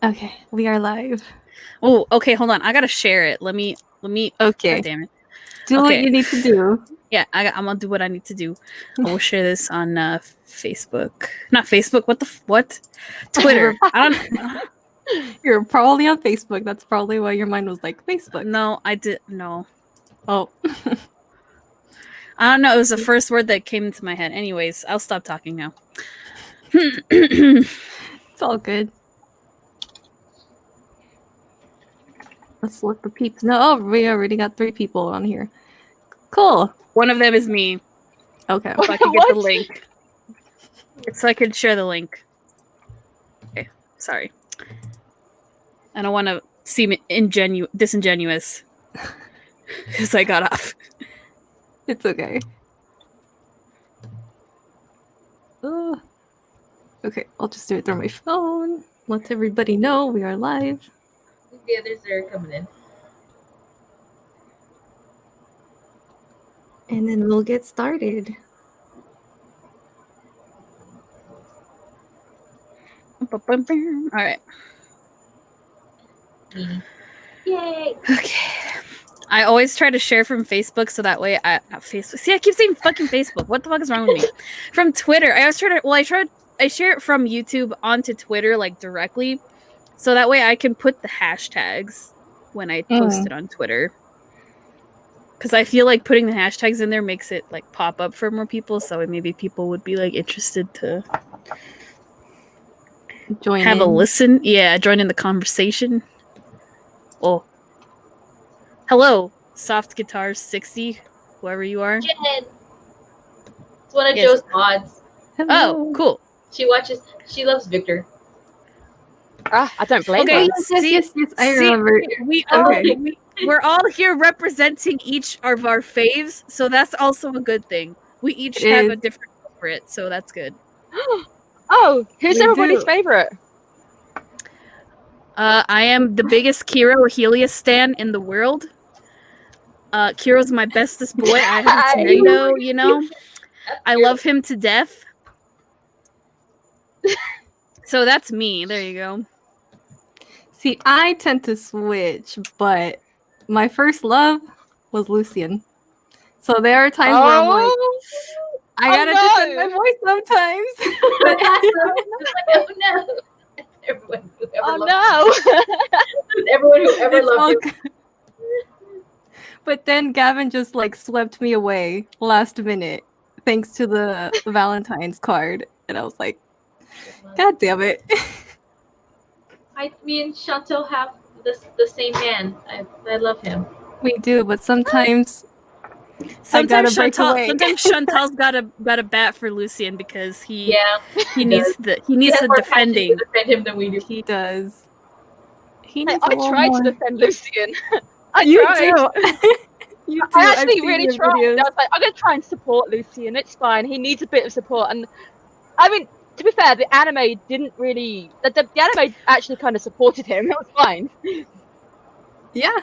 Okay, we are live. Oh, okay, hold on. I gotta share it. Let me. Okay. God damn it. Do what you need to do. Yeah, I'm gonna do what I need to do. I will share this on Facebook. Not Facebook. What? Twitter. I don't. You're probably on Facebook. That's probably why your mind was like Facebook. No, I did no. Oh. I don't know. It was the first word that came into my head. Anyways, I'll stop talking now. It's all good. Let's let the peeps know. Oh, we already got 3 people on here. Cool. One of them is me. Okay. If I can get the link. So I can share the link. Okay, sorry. I don't want to seem disingenuous. Because I got off. It's okay. Okay, I'll just do it through my phone. Let everybody know we are live. The others are coming in. And then we'll get started. All right. Yay! Okay. I always try to share from Facebook so that way not Facebook. See, I keep saying fucking Facebook. What the fuck is wrong with me? From Twitter. I always try to I share it from YouTube onto Twitter like directly. So that way I can put the hashtags when I post it on Twitter. Cuz I feel like putting the hashtags in there makes it like pop up for more people, so maybe people would be like interested to join a listen. Yeah, join in the conversation. Oh. Hello, Soft Guitar 60, whoever you are. Jen! It's one of Joe's mods. Hello. Oh, cool. She loves Victor. I don't blame her. Yes, I remember. We're all here representing each of our faves, so that's also a good thing. We each have a different favorite, so that's good. Oh, who's everybody's favorite? I am the biggest Kiro Helios stan in the world. Kiro's my bestest boy. I have a tomato, you know. I love him to death. So that's me. There you go. See, I tend to switch, but my first love was Lucian. So there are times where I'm like, I gotta defend my voice sometimes. Oh no! Everyone who ever loved him. But then Gavin just like swept me away last minute, thanks to the Valentine's card, and I was like, God damn it. Me and Chantel have the same man. I love him. We do, but sometimes Chantal's got a bat for Lucian because he needs the defending. To defend him than we do. He does. I tried to defend Lucian. I actually really tried. I was like, I'm gonna try and support Lucian. It's fine. He needs a bit of support, and I mean, to be fair, the anime didn't really. The anime actually kind of supported him. It was fine. Yeah.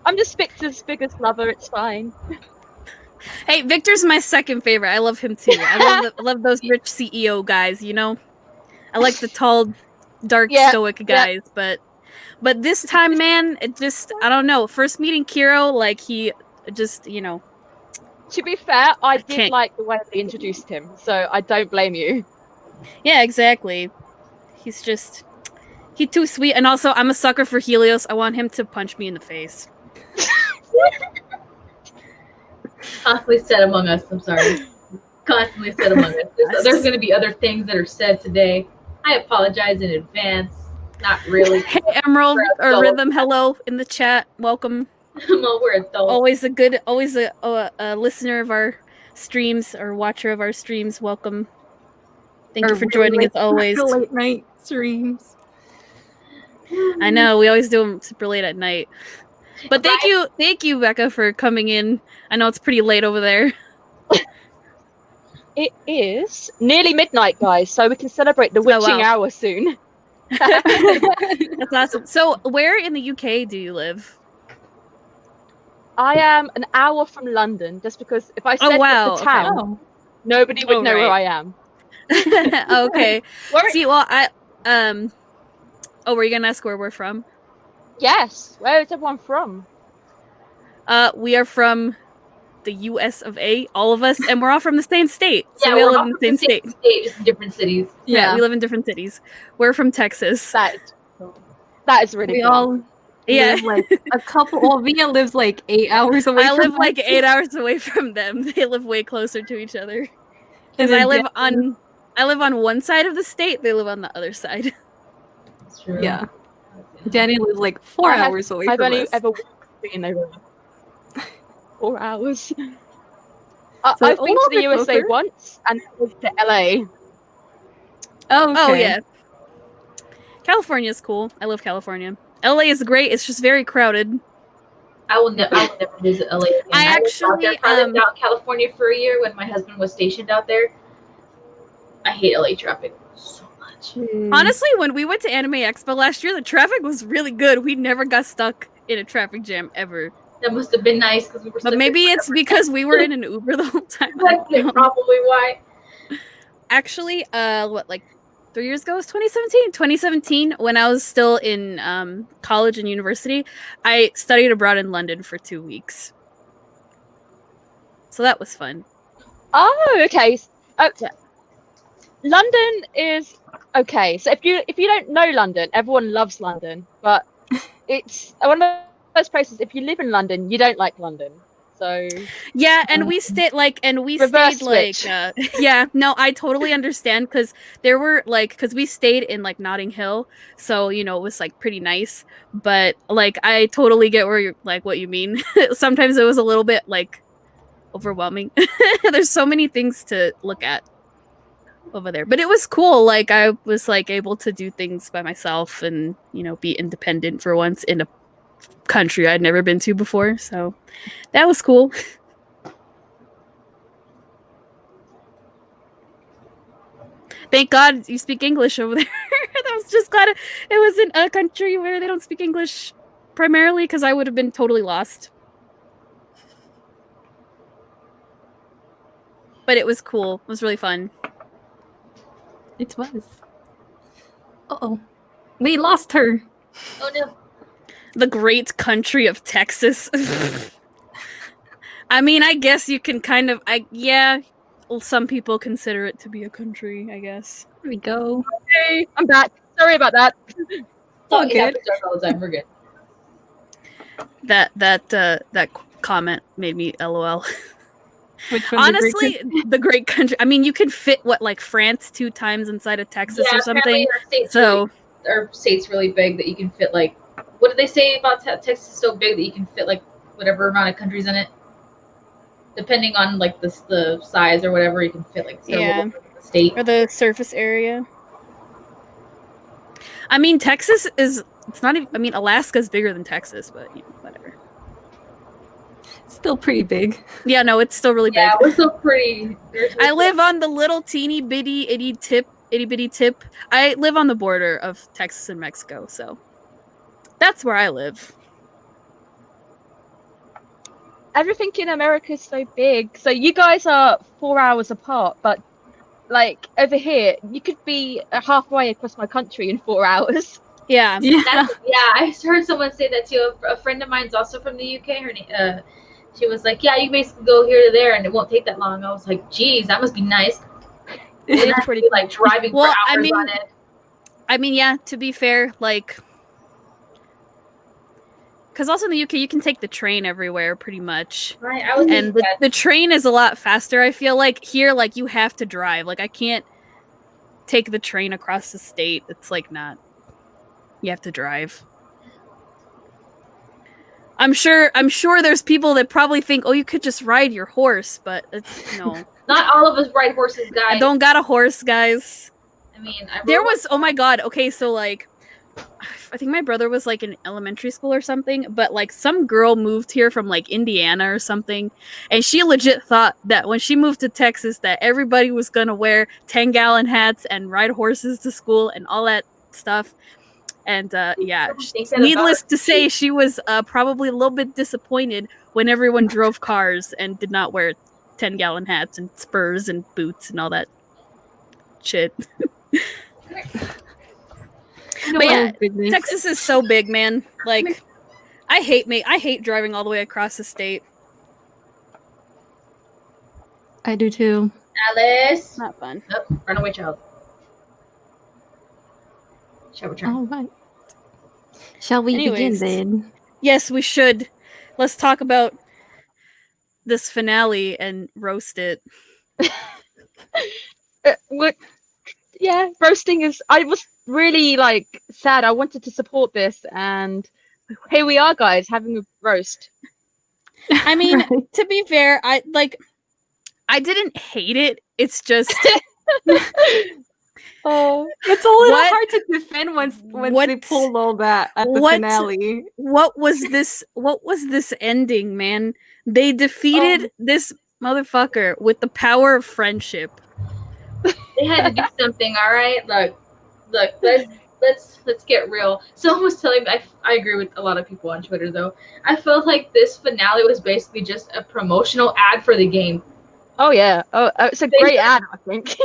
I'm just Victor's biggest lover. It's fine. Hey, Victor's my second favorite. I love him too. I love those rich CEO guys. You know, I like the tall, dark, stoic guys. But this time, man, it just I don't know. First meeting Kiro, like he just To be fair, I did like the way they introduced him, so I don't blame you. Yeah, exactly. He's too sweet, and also I'm a sucker for Helios. I want him to punch me in the face. Constantly said among us. I'm sorry. Constantly said among us. There's going to be other things that are said today. I apologize in advance. Not really. Hey, Emerald or Rhythm, hello in the chat. Welcome. Well, we're adults. Always a listener of our streams or watcher of our streams. Welcome. Thank you for joining as always. Late night streams. I know we always do them super late at night, but thank you, Becca, for coming in. I know it's pretty late over there. It is nearly midnight, guys, so we can celebrate the witching hour soon. That's awesome. So, where in the UK do you live? I am an hour from London, just because if I said the town, nobody would know where I am. Okay. See, well, Oh, were you gonna ask where we're from? Yes. Where is everyone from? We are from the U.S. of A, all of us, and we're all from the same state. So Yeah, we all we're live all in the from same state. just in different cities. Yeah, we live in different cities. We're from Texas. That is really We cool. all Yeah. live like a couple. Well, Via lives like 8 hours away. I from live like us. 8 hours away from them. They live way closer to each other. And Because then I live on one side of the state. They live on the other side. That's true. Yeah. Dani lives like 4 hours away I've from only us. ever been over 4 hours. So I've a been to little the bit USA closer. once and moved to LA. Oh, okay. Oh yeah. California's cool. I love California. LA is great. It's just very crowded. I will never visit LA again. I lived out there. actually, I lived out in California for a year when my husband was stationed out there. I hate LA traffic so much. Honestly, when we went to Anime Expo last year, the traffic was really good. We never got stuck in a traffic jam ever. That must have been nice because we were. But maybe it's because we were in an Uber the whole time. That's probably why. Actually, like 3 years ago was 2017. 2017, when I was still in college and university, I studied abroad in London for 2 weeks. So that was fun. Oh, okay. London is okay. So if you don't know London, everyone loves London, but it's one of those places. If you live in London, you don't like London. So yeah, and we stayed yeah, no, I totally understand because there were because we stayed in like Notting Hill, so it was like pretty nice, but like I totally get where you're what you mean. Sometimes it was a little bit like overwhelming. There's so many things to look at over there, but it was cool. Like I was able to do things by myself and be independent for once in a country I'd never been to before, so that was cool. Thank God you speak English over there. That was just glad it was in a country where they don't speak English primarily, because I would have been totally lost. But it was cool. It was really fun. It was. Uh-oh. We lost her. Oh no. The great country of Texas. I mean, I guess you can kind of some people consider it to be a country, I guess. There we go. okay, I'm back. Sorry about that. Oh, Okay. it happens to us all the time. We're good. That comment made me LOL. Which one's Honestly, the great country. I mean, you could fit France 2 times inside of Texas or something. Our state's really big that you can fit what did they say about Texas is so big that you can fit whatever amount of countries in it, depending on the size or whatever. You can fit several the state or the surface area. I mean, Texas is. It's not even. I mean, Alaska's bigger than Texas, but whatever. Still pretty big. Yeah, no, it's still really big. Yeah, we're still pretty. I live on the little teeny bitty itty bitty tip. I live on the border of Texas and Mexico, so that's where I live. Everything in America is so big. So you guys are 4 hours apart, but over here, you could be halfway across my country in 4 hours. Yeah. I heard someone say that too. A friend of mine's also from the UK. Her name, she was like, "Yeah, you can basically go here to there, and it won't take that long." I was like, "Geez, that must be nice." It's pretty driving for hours on it. I mean, yeah. To be fair, because also in the UK you can take the train everywhere pretty much. Right. And the train is a lot faster. I feel like here, you have to drive. I can't take the train across the state. It's not. You have to drive. I'm sure there's people that probably think, oh, you could just ride your horse, but it's no. Not all of us ride horses, guys. I don't got a horse, guys. I mean, there was, oh my god, okay, so I think my brother was in elementary school or something, but some girl moved here from Indiana or something, and she legit thought that when she moved to Texas that everybody was gonna wear 10-gallon hats and ride horses to school and all that stuff. And needless to say, she was probably a little bit disappointed when everyone drove cars and did not wear 10-gallon hats and spurs and boots and all that shit. You know But what? yeah, goodness. Texas is so big, man. Like, I hate driving all the way across the state. I do too. Alice. Not fun. Oh, runaway child. Shall return. All right. Shall we begin Anyways. then? Yes, we should. Let's talk about this finale and roast it. Yeah, roasting is. I was really like sad. I wanted to support this, and here we are, guys, having a roast. I mean, Right. to be fair, I didn't hate it. It's just Oh, It's a little What- hard to defend once they what- pull all that at the what- finale. what was this ending, man? They defeated this motherfucker with the power of friendship. They had to do something, all right? Look, let's get real. Someone was telling me, I agree with a lot of people on Twitter though. I felt like this finale was basically just a promotional ad for the game. oh yeah. Oh, it's a great ad, I think.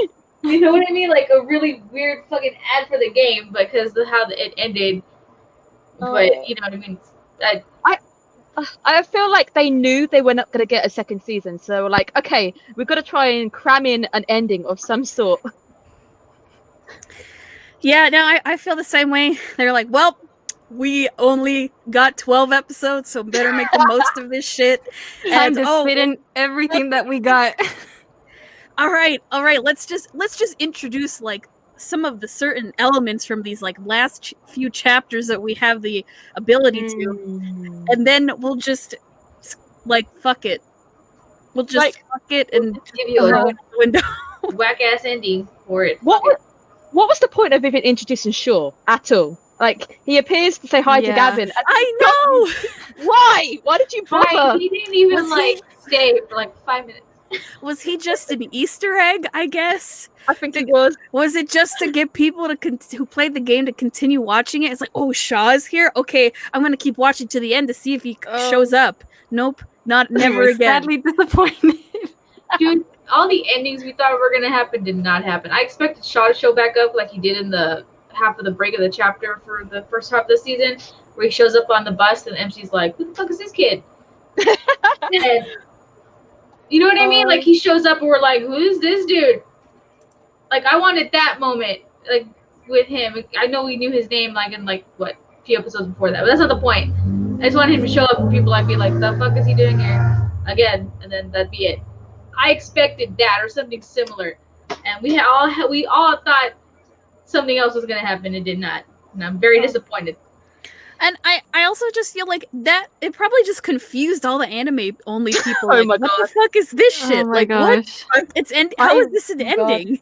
You know what I mean? Like a really weird fucking ad for the game because of how it ended. But you know what I mean? I feel like they knew they were not going to get a second season, so we're like, okay, we've got to try and cram in an ending of some sort. Yeah, no, I feel the same way. They're like, well, we only got 12 episodes, so better make the most of this shit. Time to fit in everything that we got. all right, let's just introduce like some of the certain elements from these like last few chapters that we have the ability to, and then we'll just like fuck it. We'll just Like, fuck it and Give you throw a it out the window. whack ass ending for it. What was the point of even introducing Shaw at all? Like, he appears to say hi to Yeah. Gavin. And I know. why? Why did you bother? Right, he didn't even Was he- like stay for like 5 minutes. Was he just an Easter egg? I guess. I think it was. Was it just to get people to who played the game to continue watching it? It's like, oh, Shaw's here. Okay, I'm gonna keep watching to the end to see if he shows up. Nope, never I was again. sadly disappointed. Dude, all the endings we thought were gonna happen did not happen. I expected Shaw to show back up like he did in the half of the break of the chapter for the first half of the season, where he shows up on the bus and MC's like, "Who the fuck is this kid?" And, you know what I mean? Like he shows up and we're like, "Who is this dude?" Like I wanted that moment, like with him. I know we knew his name like in like what a few episodes before that, but that's not the point. I just wanted him to show up and people like be like, "The fuck is he doing here?" Again, and then that'd be it. I expected that or something similar, and we all thought something else was gonna happen. It did not, and I'm very disappointed. And I also just feel like that it probably just confused all the anime only people. Oh Like, my what God. the fuck is this shit? Oh my like gosh. what? It's how is this an God. ending?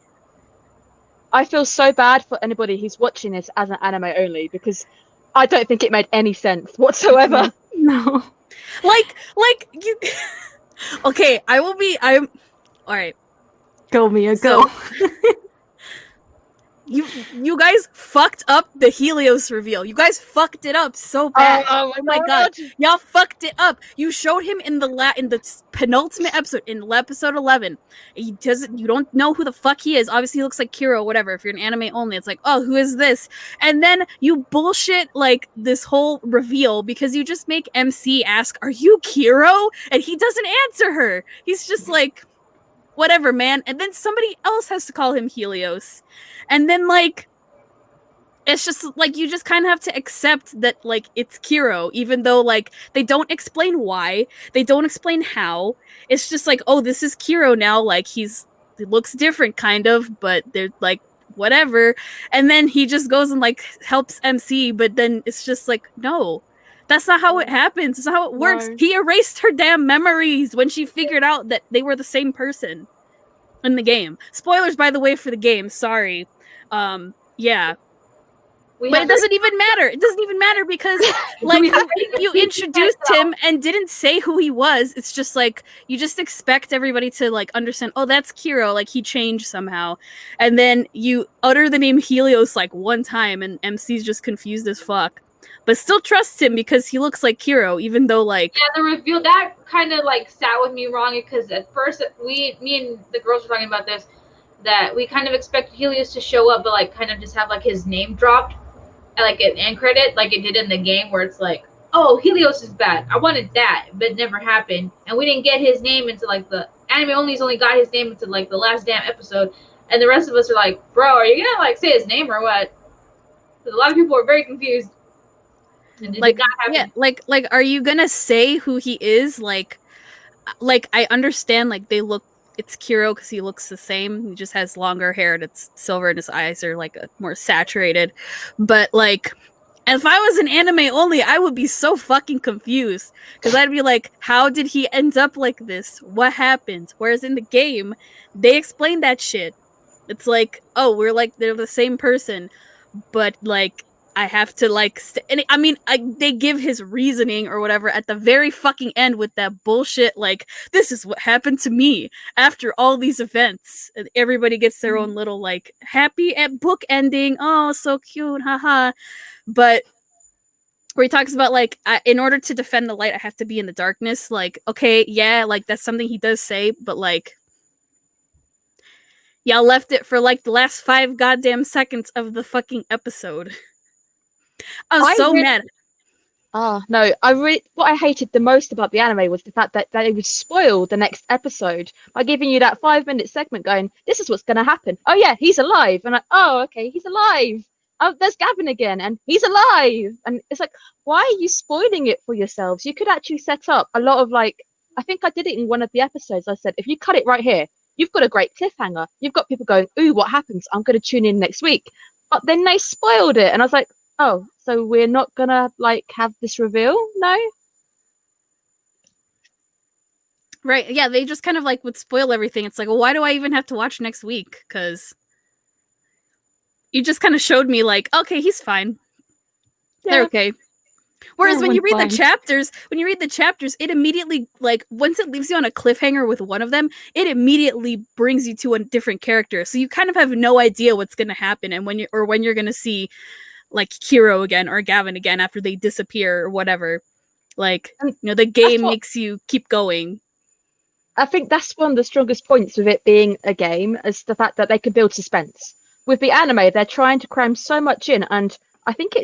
I feel so bad for anybody who's watching this as an anime only because I don't think it made any sense whatsoever. No. Like you. Okay, I'm. All right. Go, Mia, So- go. You guys fucked up the Helios reveal. You guys fucked it up so bad. Oh my God. Y'all fucked it up. You showed him in the penultimate episode, in episode 11. You don't know who the fuck he is. Obviously, he looks like Kiro, whatever. If you're an anime only, it's like, oh, who is this? And then you bullshit like this whole reveal because you just make MC ask, "Are you Kiro?" And he doesn't answer her. He's just like, whatever, man. And then somebody else has to call him Helios. And then like it's just like you just kind of have to accept that like it's Kiro, even though like they don't explain why, they don't explain how. It's just like, oh, this is Kiro now, like he looks different kind of, but they're like whatever. And then he just goes and like helps MC, but then it's just like, no, that's not how it happens. It's not how it works. No. He erased her damn memories when she figured out that they were the same person in the game. Spoilers, by the way, for the game. Sorry. Yeah. But it doesn't even matter. It doesn't even matter because like you introduced him and didn't say who he was. It's just like you just expect everybody to like understand, oh, that's Kiro, like he changed somehow. And then you utter the name Helios like one time and MC's just confused as fuck. But still trusts him because he looks like Kiro, even though like Yeah, the reveal that kind of like sat with me wrong because at first me and the girls were talking about this, that we kind of expected Helios to show up but like kind of just have like his name dropped like an end credit, like it did in the game, where it's like, oh, Helios is back. I wanted that, but it never happened, and we didn't get his name into like the anime only got his name into like the last damn episode, and the rest of us are like, bro, are you gonna like say his name or what? Because a lot of people are very confused. And like, yeah, like, are you gonna say who he is? Like I understand, like they look. It's Kiro because he looks the same. He just has longer hair and it's silver, and his eyes are like more saturated. But like, if I was an anime only, I would be so fucking confused because I'd be like, how did he end up like this? What happened? Whereas in the game, they explain that shit. It's like, oh, we're like they're the same person, but like I have to like, and I mean, they give his reasoning or whatever at the very fucking end with that bullshit. Like, this is what happened to me after all these events. And everybody gets their own little like happy at book ending. Oh, so cute, haha. But where he talks about like, in order to defend the light, I have to be in the darkness. Like, okay, yeah, like that's something he does say, but like, y'all left it for like the last 5 goddamn seconds of the fucking episode. I'm so mad. No, what I hated the most about the anime was the fact that they would spoil the next episode by giving you that 5-minute segment going, this is what's going to happen. Oh yeah, he's alive. And oh, okay, he's alive. Oh, there's Gavin again, and he's alive. And it's like, why are you spoiling it for yourselves? You could actually set up a lot of like, I think I did it in one of the episodes. I said, if you cut it right here, you've got a great cliffhanger. You've got people going, ooh, what happens? I'm going to tune in next week. But then they spoiled it. And I was like, oh, so we're not gonna like have this reveal? No? Right, yeah, they just kind of like would spoil everything. It's like, well, why do I even have to watch next week? Because you just kind of showed me like, okay, he's fine. Yeah. They're okay. Whereas when you read the chapters, it immediately, like, once it leaves you on a cliffhanger with one of them, it immediately brings you to a different character. So you kind of have no idea what's gonna happen and when you're gonna see like Kiro again or Gavin again after they disappear or whatever. Like, you know, the game makes you keep going. I think that's one of the strongest points of it being a game, is the fact that they can build suspense. With the anime, they're trying to cram so much in, and I think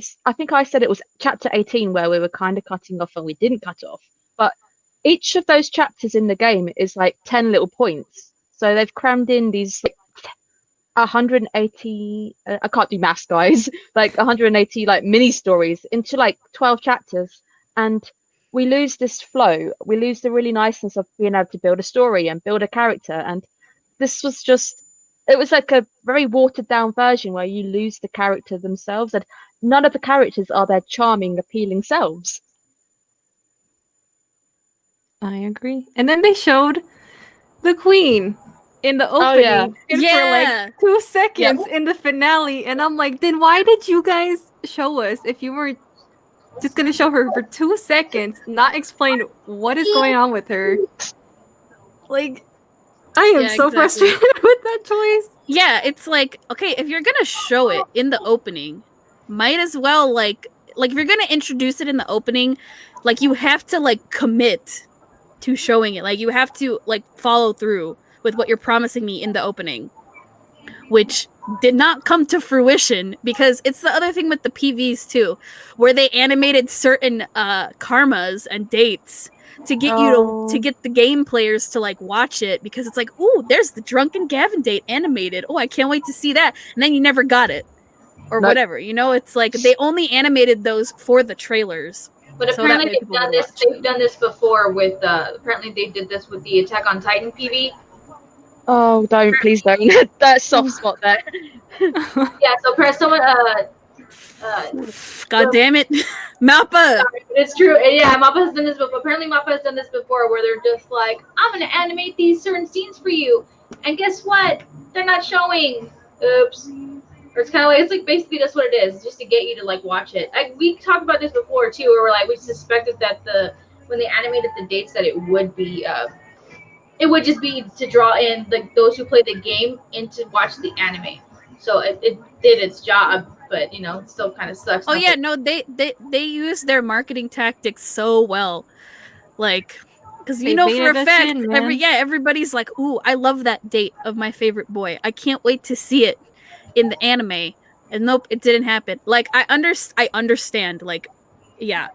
I said it was chapter 18 where we were kind of cutting off and we didn't cut off. But each of those chapters in the game is like 10 little points. So they've crammed in these like 180 I can't do maths, guys, like 180 like mini stories into like 12 chapters, and we lose this flow. We lose the really niceness of being able to build a story and build a character, and this was just, it was like a very watered down version where you lose the character themselves, and none of the characters are their charming, appealing selves. I agree. And then they showed the queen in the opening for like 2 seconds in the finale, and I'm like, then why did you guys show us if you were just gonna show her for 2 seconds, not explain what is going on with her? Like, I am so frustrated with that choice. Yeah, it's like, okay, if you're gonna show it in the opening, might as well like if you're gonna introduce it in the opening, like you have to like commit to showing it. Like you have to like follow through with what you're promising me in the opening, which did not come to fruition, because it's the other thing with the PVs too, where they animated certain karmas and dates to get you to get the game players to like watch it, because it's like, ooh, there's the drunken Gavin date animated. Oh, I can't wait to see that. And then you never got it or whatever. You know, it's like they only animated those for the trailers. But so apparently they've done this. They've done this before with. Apparently they did this with the Attack on Titan PV. Oh, don't, please don't. That soft spot there. Yeah, so someone, God damn it, MAPPA. It's true. Yeah, MAPPA has done this before. Apparently MAPPA has done this before, where they're just like, I'm gonna animate these certain scenes for you, and guess what? They're not showing. Oops. Or it's kind of like, it's like basically that's what it is, just to get you to like watch it. Like we talked about this before too, where we're like, we suspected that when they animated the dates that it would be it would just be to draw in those who play the game in to watch the anime. So it did its job, but you know, it still kind of sucks. Oh yeah, no, they use their marketing tactics so well, like, because you know for a fact, everybody's like, ooh, I love that date of my favorite boy. I can't wait to see it in the anime. And nope, it didn't happen. Like, I understand. Like, yeah.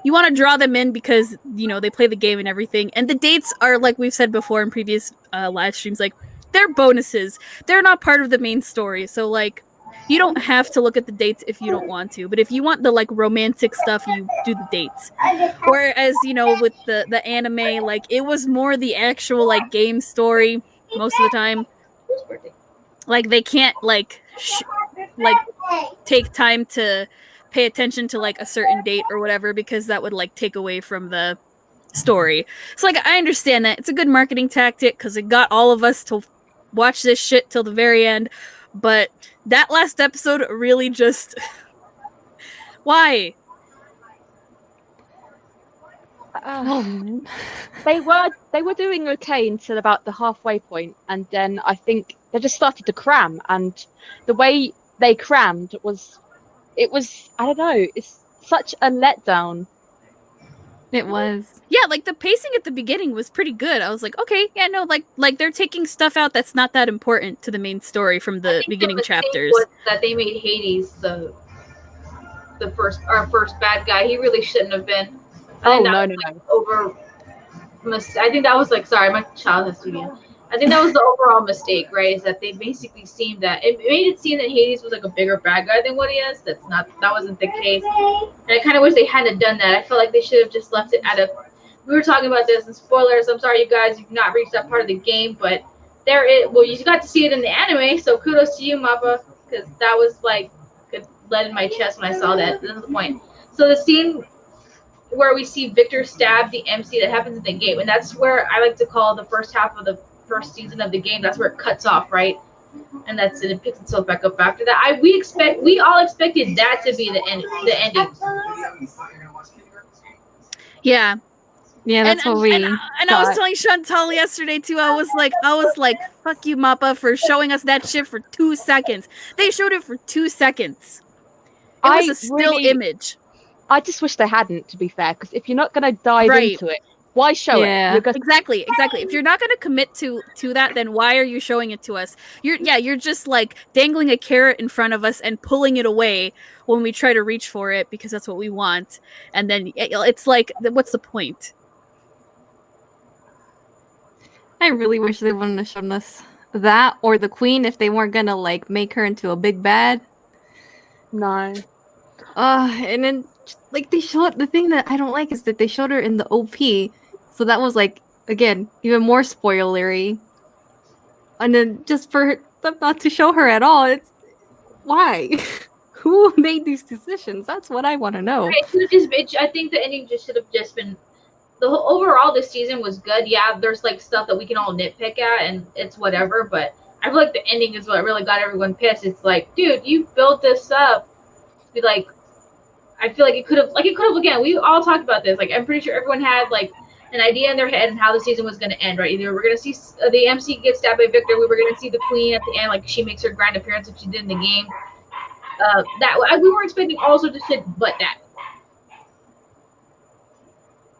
You want to draw them in because, you know, they play the game and everything. And the dates are, like we've said before in previous live streams, like, they're bonuses. They're not part of the main story. So, like, you don't have to look at the dates if you don't want to. But if you want the, like, romantic stuff, you do the dates. Whereas, you know, with the anime, like, it was more the actual, like, game story most of the time. Like, they can't, like, take time to pay attention to, like, a certain date or whatever, because that would, like, take away from the story. So, like, I understand that. It's a good marketing tactic because it got all of us to watch this shit till the very end. But that last episode really just... Why? They were doing okay until about the halfway point, and then I think they just started to cram, and the way they crammed was I don't know, it's such a letdown. It was. Yeah, like, the pacing at the beginning was pretty good. I was like, okay, yeah, no, like they're taking stuff out that's not that important to the main story from the beginning chapters. Was that they made Hades our first bad guy. He really shouldn't have been. No. I think that was, like, sorry, my child has to be in. I think that was the overall mistake, right? Is that they basically seemed that it made it seem that Hades was, like, a bigger bad guy than what he is. That wasn't the case. And I kind of wish they hadn't done that. I feel like they should have just left it we were talking about this, and spoilers, I'm sorry you guys, you've not reached that part of the game, but you got to see it in the anime, so kudos to you, MAPPA, because that was, like, it lead in my chest when I saw that. This is the point. So the scene where we see Victor stab the MC, that happens in the game, and that's where I like to call the first half of the first season of the game. That's where it cuts off, right? And it picks itself back up after that. We all expected that to be the ending. Yeah. Yeah, that's what we and I was telling Chantal yesterday too. I was like, fuck you, MAPPA, for showing us that shit for 2 seconds. They showed it for 2 seconds. It was a still image. I just wish they hadn't, to be fair, because if you're not going to dive into it, why show it? Exactly. If you're not going to commit to that, then why are you showing it to us? You're just, like, dangling a carrot in front of us and pulling it away when we try to reach for it because that's what we want. And then it's like, what's the point? I really wish they wouldn't have shown us that, or the queen, if they weren't gonna, like, make her into a big bad. No. And then, like, they showed, the thing that I don't like is that they showed her in the OP, so that was, like, again, even more spoilery. And then just for them not to show her at all, it's why? Who made these decisions? That's what I want to know. I think the ending just should have just been. Overall, this season was good. Yeah, there's, like, stuff that we can all nitpick at, and it's whatever. But I feel like the ending is what really got everyone pissed. It's like, dude, you built this up. Be like, I feel like it could have. Again, we all talked about this. Like, I'm pretty sure everyone had, like, an idea in their head and how the season was going to end. Right? Either we're going to see the MC get stabbed by Victor. We were going to see the queen at the end, like she makes her grand appearance, which she did in the game. We were expecting all sorts of shit, but that.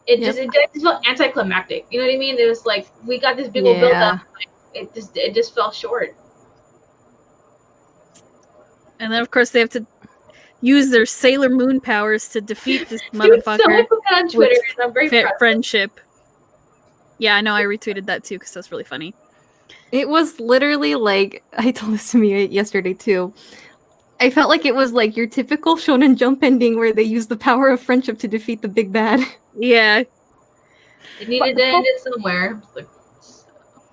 It just felt anticlimactic. You know what I mean? It was like we got this big old build up. It just fell short. And then, of course, they have to use their Sailor Moon powers to defeat this motherfucker. On Twitter, and I'm very proud. Friendship. Yeah, I know. I retweeted that too because that's really funny. It was literally like, I told this to me yesterday too. I felt like it was like your typical Shonen Jump ending where they use the power of friendship to defeat the big bad. Yeah. It needed to end it somewhere.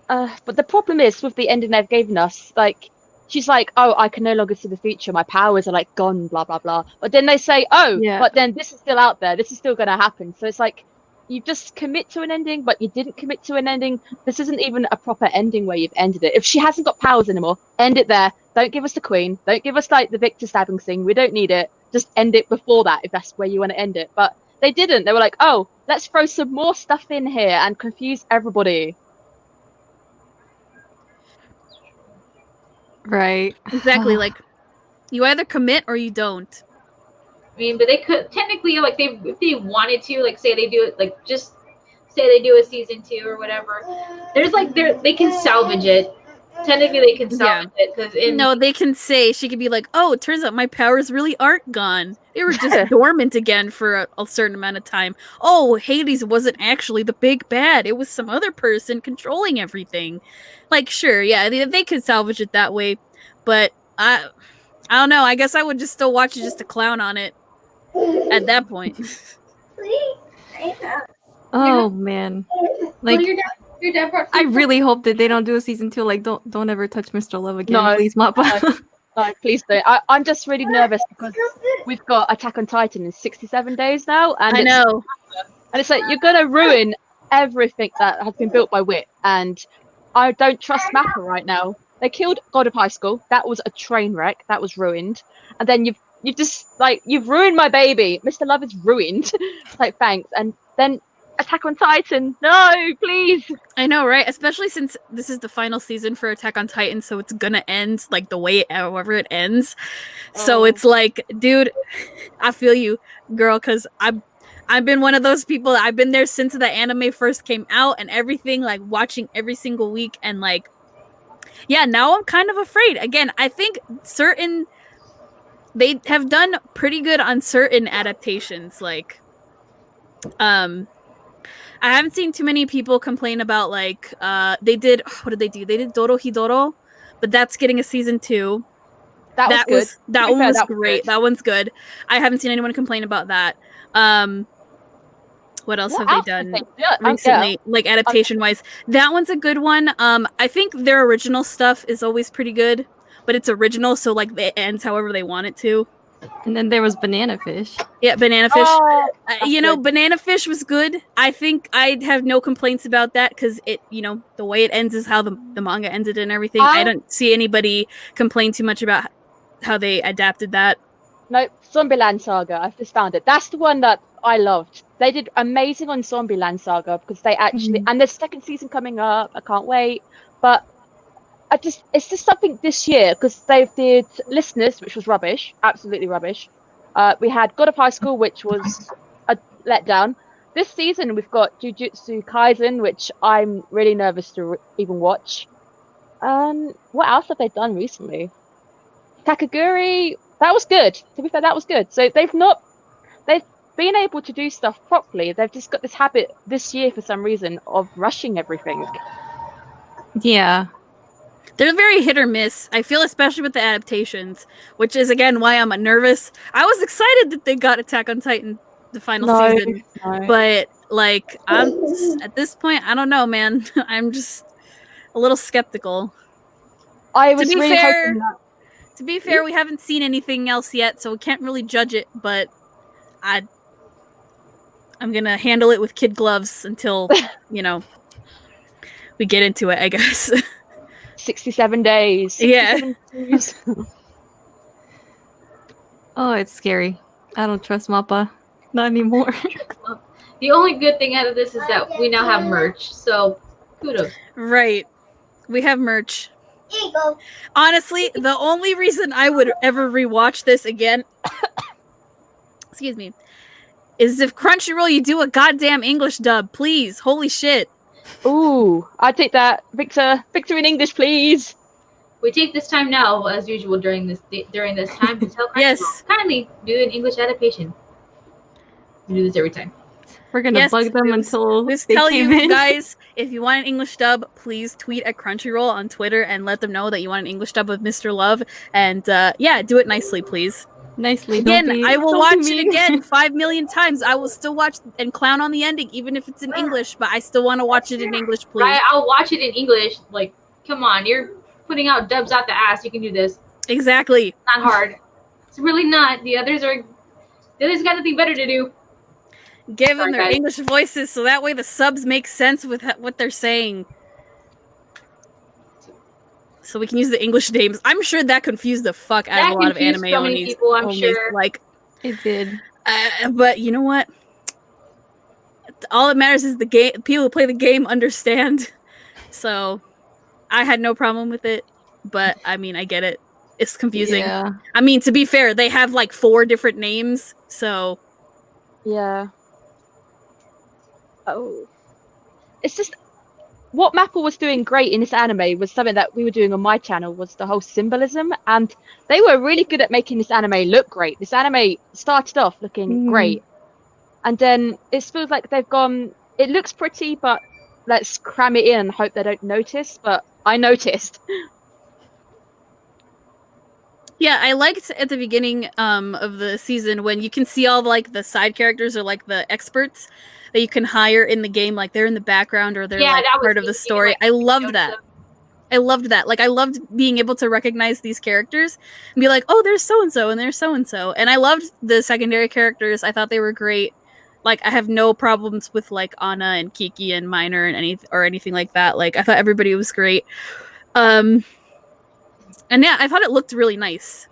But the problem is with the ending they've given us, like, she's like, oh, I can no longer see the future. My powers are, like, gone, blah, blah, blah. But then they say, but then this is still out there. This is still going to happen. So it's like, you just commit to an ending, but you didn't commit to an ending. This isn't even a proper ending where you've ended it. If she hasn't got powers anymore, end it there. Don't give us the queen. Don't give us, like, the Victor stabbing thing. We don't need it. Just end it before that if that's where you want to end it. But they didn't. They were like, oh, let's throw some more stuff in here and confuse everybody. Right. Exactly. Like, you either commit or you don't. I mean, but they could technically, like, if they wanted to, like, say they do it, like, just say they do a season 2 or whatever. There's, like, they can salvage it technically they can salvage it because no, they can say she could be like, "Oh, it turns out my powers really aren't gone. They were just dormant again for a certain amount of time. Oh, Hades wasn't actually the big bad. It was some other person controlling everything." Like, sure, yeah, they could salvage it that way, but I don't know. I guess I would just still watch it just to clown on it at that point. Oh man, like your dad brought I food. really hope that they don't do a season 2. Like, don't ever touch Mr. Love again, No, please, Mappa. No, please don't. I'm just really nervous because we've got Attack on Titan in 67 days now, and I know. and it's like you're gonna ruin everything that has been built by Wit, and I don't trust Mappa right now. They killed God of High School. That was a train wreck. That was ruined. And then you've just like you've ruined my baby. Mr. Love is ruined. Like thanks. And then Attack on Titan. No, please. I know, right? Especially since this is the final season for Attack on Titan, so it's gonna end like the way however it ends. So it's like, dude, I feel you, girl, because I've been one of those people. I've been there since the anime first came out and everything, like watching every single week, and like, yeah, now I'm kind of afraid. Again, I think they have done pretty good on certain adaptations, like, I haven't seen too many people complain about like they did what did they do? They did Dorohedoro, but that's getting a season 2. That was good. That one was great. That one's good. I haven't seen anyone complain about that. What else have they done recently, like adaptation wise? That one's a good one. I think their original stuff is always pretty good, but it's original, so like it ends however they want it to. And then there was Banana Fish. Yeah, Banana Fish. Good. Banana Fish was good. I think I'd have no complaints about that because it, the way it ends is how the manga ended and everything. I don't see anybody complain too much about how they adapted that. No, Zombieland Saga. I've just found it. That's the one that I loved. They did amazing on Zombieland Saga because they actually, and there's second season coming up. I can't wait. But it's just something this year because they did Listeners, which was rubbish, absolutely rubbish. We had God of High School, which was a letdown. This season we've got Jujutsu Kaisen, which I'm really nervous to even watch. What else have they done recently? Kakaguri, that was good. To be fair, that was good. So they've been able to do stuff properly. They've just got this habit this year for some reason of rushing everything. Yeah. They're very hit or miss. I feel especially with the adaptations, which is again why I'm nervous. I was excited that they got Attack on Titan the final season, but like at this point, I don't know, man. I'm just a little skeptical. To be fair, we haven't seen anything else yet, so we can't really judge it. But I'm gonna handle it with kid gloves until we get into it, I guess. 67 days. 67 days. Oh, it's scary. I don't trust Mappa. Not anymore. The only good thing out of this is that we now have merch, so kudos. Right. We have merch. Honestly, the only reason I would ever rewatch this again excuse me, is if Crunchyroll you do a goddamn English dub, please. Holy shit. Ooh, I take that. Victor in English, please. We take this time now, as usual, during this time to tell Crunchyroll, kindly do an English adaptation. We do this every time. We're gonna bug them until they tell cave you in. guys, if you want an English dub, please tweet at Crunchyroll on Twitter and let them know that you want an English dub with Mr. Love. And yeah, do it nicely, please. Nicely. Again, I will watch it again 5 million times. I will still watch and clown on the ending, even if it's in English, but I still want to watch it in English, please. Right, I'll watch it in English. Like, come on, you're putting out dubs out the ass. You can do this. Exactly. Not hard. It's really not. The others got nothing better to do. Give them their English voices so that way the subs make sense with what they're saying. So we can use the English names. I'm sure that confused the fuck out of a lot of anime so many people, I'm sure. Like, it did. But you know what? All that matters is the game. People who play the game understand. So I had no problem with it. But I mean, I get it. It's confusing. Yeah. I mean, to be fair, they have like 4 different names. So yeah. Oh, it's just what MAPPA was doing great in this anime was something that we were doing on my channel, was the whole symbolism, and they were really good at making this anime look great. This anime started off looking great, and then it feels like they've gone, it looks pretty, but let's cram it in and hope they don't notice. But I noticed. Yeah, I liked at the beginning of the season when you can see all like the side characters or like the experts that you can hire in the game, like they're in the background or they're like part of the story. I loved that. I loved that. Like I loved being able to recognize these characters and be like, oh, there's so and so and there's so and so. And I loved the secondary characters. I thought they were great. Like I have no problems with like Anna and Kiki and Minor and anything like that. Like I thought everybody was great. And yeah, I thought it looked really nice.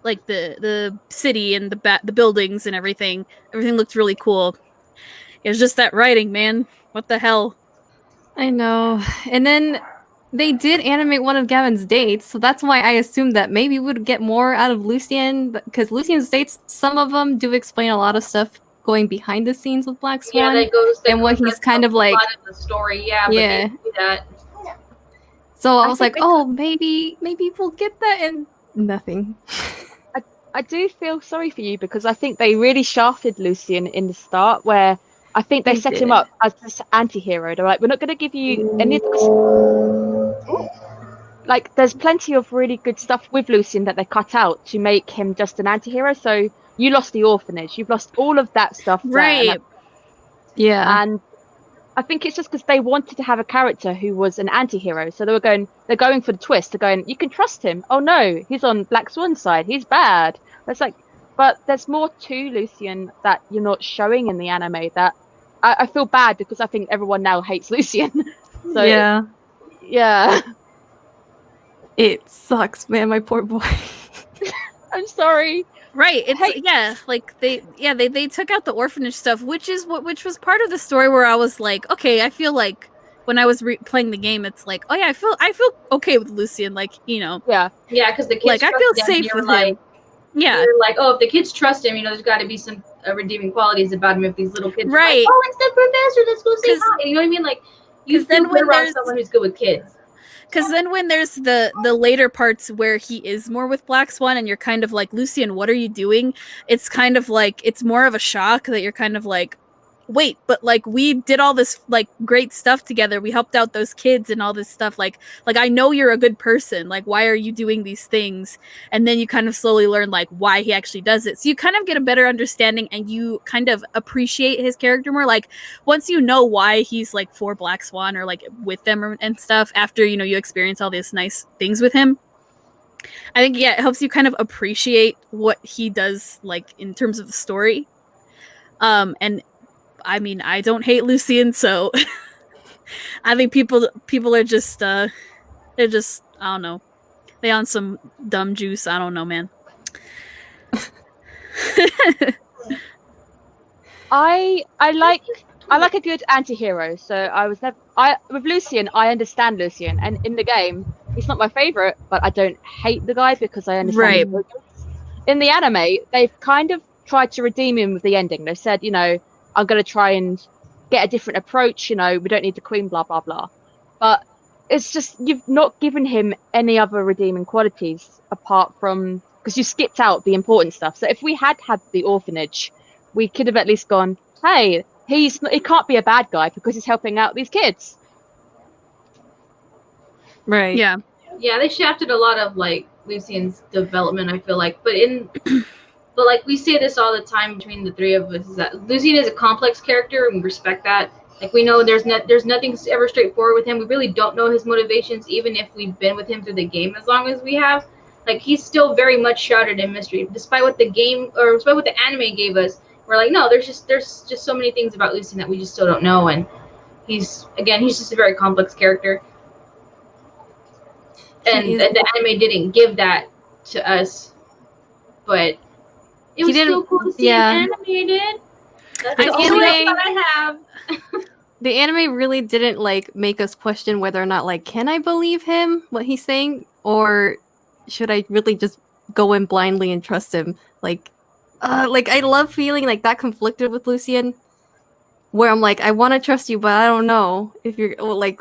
Like the city and the buildings and everything looked really cool. It was just that writing, man. What the hell? I know. And then they did animate one of Gavin's dates, so that's why I assumed that maybe we would get more out of Lucian, because Lucian's dates, some of them do explain a lot of stuff going behind the scenes with Black Swan. Yeah, that goes. And what he's kind of like. A lot of the story, yeah. But they do that. So I was like, oh, maybe we'll get that, and nothing. I do feel sorry for you because I think they really shafted Lucian in the start, where I think they set him up as this anti-hero. They're like, we're not going to give you any of this. Like, there's plenty of really good stuff with Lucian that they cut out to make him just an anti-hero. So you lost the orphanage. You've lost all of that stuff. Right. Yeah. And I think it's just because they wanted to have a character who was an anti-hero. So they're going for the twist. They're going, you can trust him. Oh no, he's on Black Swan's side. He's bad. It's like, but there's more to Lucian that you're not showing in the anime. That I feel bad because I think everyone now hates Lucian. So yeah. It sucks, man. My poor boy. I'm sorry. Right. It's like they took out the orphanage stuff, which was part of the story where I was like, okay, I feel like when I was playing the game, it's like, oh yeah, I feel okay with Lucian, like, you know. Yeah, because the kids like I feel safe with him. Yeah. You're like, oh, if the kids trust him, you know, there's got to be some redeeming qualities about him. If these little kids, right? Are like, oh, it's the professor. Let's go say hi. You know what I mean? Like, you feel good around someone who's good with kids. Because then when there's the later parts where he is more with Black Swan and you're kind of like, Lucian, what are you doing? It's kind of like, it's more of a shock that you're kind of like, wait, but like we did all this like great stuff together. We helped out those kids and all this stuff. Like I know you're a good person. Like, why are you doing these things? And then you kind of slowly learn like why he actually does it. So you kind of get a better understanding and you kind of appreciate his character more. Like once you know why he's like for Black Swan or like with them and stuff, after, you know, you experience all these nice things with him, I think, yeah, it helps you kind of appreciate what he does, like in terms of the story. And I mean, I don't hate Lucian, so I think people are just they're just, I don't know, they on some dumb juice. I don't know, man. I like a good anti-hero. So with Lucian, I understand Lucian, and in the game, he's not my favorite, but I don't hate the guy because I understand. Right. In the anime, they've kind of tried to redeem him with the ending. They said, you know, I'm going to try and get a different approach, you know, we don't need the queen, blah, blah, blah. But it's just, you've not given him any other redeeming qualities apart from, because you skipped out the important stuff. So if we had the orphanage, we could have at least gone, hey, he can't be a bad guy because he's helping out these kids. Right. Yeah. Yeah, they shafted a lot of, like, Lucian's development, I feel like. But like we say this all the time between the three of us, is that Lucian is a complex character and we respect that. Like we know there's nothing ever straightforward with him. We really don't know his motivations, even if we've been with him through the game as long as we have. Like he's still very much shrouded in mystery. Despite what the game or despite what the anime gave us, we're like, no, there's just so many things about Lucian that we just still don't know. And he's just a very complex character. And the anime didn't give that to us, but it was still cool to see it animated. That's the only thing I have. The anime really didn't like make us question whether or not like, can I believe him, what he's saying, or should I really just go in blindly and trust him? Like I love feeling like that conflicted with Lucian, where I'm like, I want to trust you, but I don't know if you're like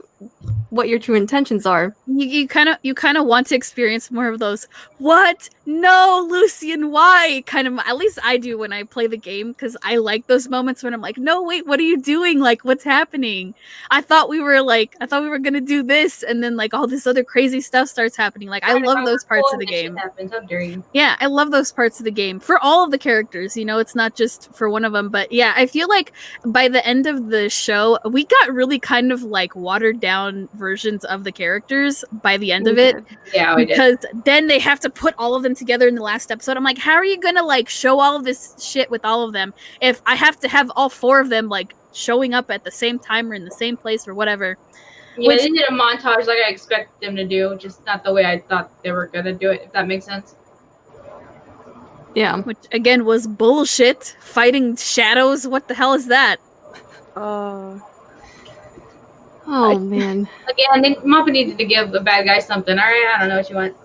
what your true intentions are. You kind of want to experience more of those. What? No, Lucian, why? Kind of. At least I do when I play the game, because I like those moments when I'm like, no, wait, what are you doing? Like, what's happening? I thought we were gonna do this, and then like all this other crazy stuff starts happening. Like, I love those parts of the game. Happens. How dare you? Yeah, I love those parts of the game for all of the characters. You know, it's not just for one of them. But yeah, I feel like by the end of the show, we got really kind of like watered down versions of the characters by the end of it. Yeah, we did. Because then they have to put all of them together in the last episode. I'm like, how are you gonna like show all of this shit with all of them if I have to have all 4 of them like showing up at the same time or in the same place or whatever? Yeah, they did a montage like I expected them to do, just not the way I thought they were gonna do it, if that makes sense. Yeah. Which again was bullshit. Fighting shadows. What the hell is that? Oh man. Again, MAPPA needed to give the bad guy something. All right, I don't know what you want.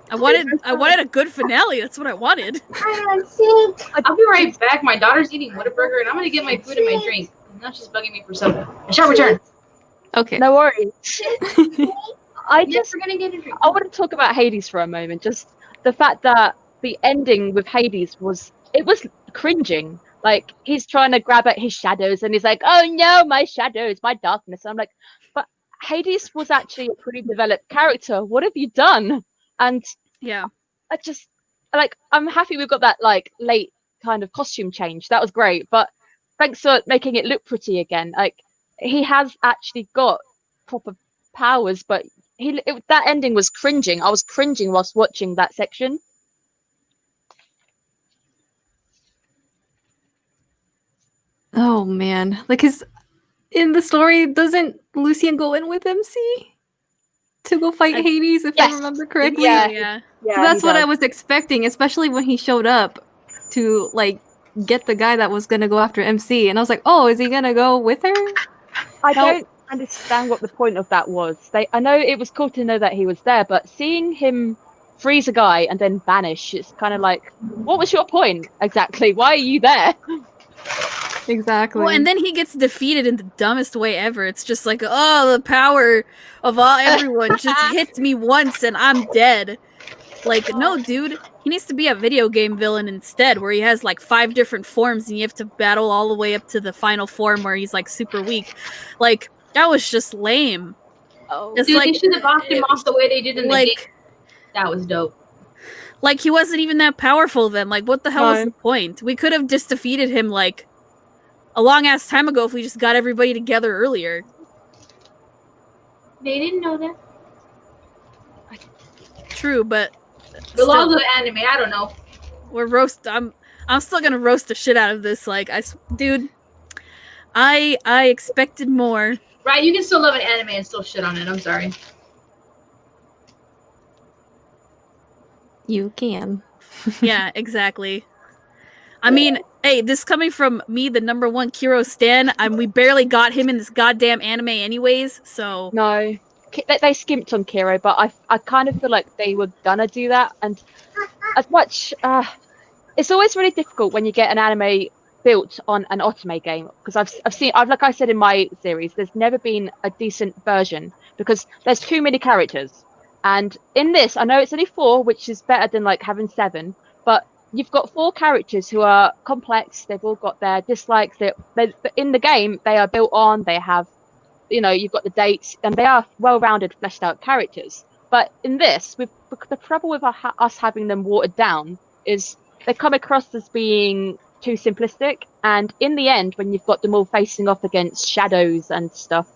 I wanted a good finale. That's what I wanted. I'll be right back. My daughter's eating Whataburger, and I'm gonna get my food and my drink. Now she's bugging me for something. I shall return. Okay. No worries. I We're gonna get a drink. I want to talk about Hades for a moment. Just the fact that the ending with Hades was cringing. Like, he's trying to grab at his shadows and he's like, oh no, my shadows, my darkness. And I'm like, but Hades was actually a pretty developed character. What have you done? And Yeah. I just, like, I'm happy we've got that, like, late kind of costume change. That was great. But thanks for making it look pretty again. Like, he has actually got proper powers, but that ending was cringing. I was cringing whilst watching that section. Oh man. Like, his in the story, doesn't Lucian go in with MC to go fight Hades, if I remember correctly? Yeah. So that's what I was expecting, especially when he showed up to like get the guy that was gonna go after MC, and I was like, oh, is he gonna go with her? I don't understand what the point of that was. I know it was cool to know that he was there, but seeing him freeze a guy and then vanish, it's kind of like, what was your point exactly? Why are you there? Exactly. Well, and then he gets defeated in the dumbest way ever. It's just like, oh, the power of everyone just hits me once and I'm dead. Like, no, dude. He needs to be a video game villain instead, where he has like 5 different forms and you have to battle all the way up to the final form where he's like super weak. Like, that was just lame. Oh, It's Dude, like, they should have offed him off the way they did in the game. That was dope. Like, he wasn't even that powerful then. Like, what the hell was the point? We could have just defeated him like a long ass time ago if we just got everybody together earlier. They didn't know that. True, but The laws of anime, I don't know. I'm still gonna roast the shit out of this. Like, dude, I expected more. Right, you can still love an anime and still shit on it. I'm sorry. You can. Yeah, exactly. I mean, hey, this coming from me, the #1 Kiro stan, we barely got him in this goddamn anime anyways, so... No. They skimped on Kiro, but I kind of feel like they were gonna do that. And as much... it's always really difficult when you get an anime built on an otome game, because I've like I said in my series, there's never been a decent version because there's too many characters. And in this, I know it's only 4, which is better than like having 7, but you've got 4 characters who are complex. They've all got their dislikes. But in the game, they are built on. They have, you've got the dates, and they are well-rounded, fleshed-out characters. But in this, the trouble with us having them watered down is they come across as being too simplistic. And in the end, when you've got them all facing off against shadows and stuff,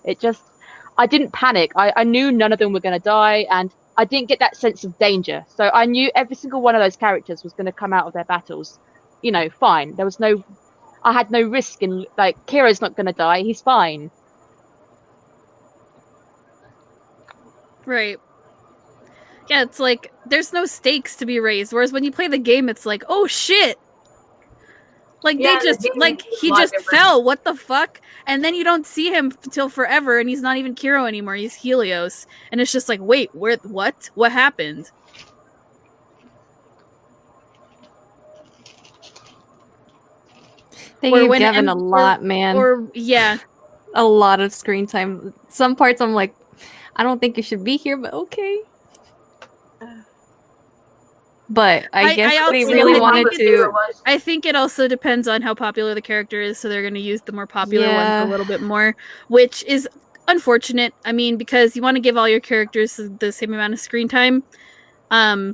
I didn't panic. I knew none of them were going to die, and I didn't get that sense of danger. So I knew every single one of those characters was going to come out of their battles, fine. I had no risk in, like, Kiro's not going to die. He's fine. Right. Yeah, it's like, there's no stakes to be raised, whereas when you play the game, it's like, oh shit! Like, Yeah, he just fell, what the fuck? And then you don't see him until forever, and he's not even Kiro anymore, he's Helios. And it's just like, wait, what? What happened? They Or gave when Gavin a M- lot, man. Or yeah, A lot of screen time. Some parts I'm like, I don't think you should be here, but okay. But I guess I they also really think wanted to. I think it also depends on how popular the character is, so they're going to use the more popular ones a little bit more, which is unfortunate. I mean, because you want to give all your characters the same amount of screen time. I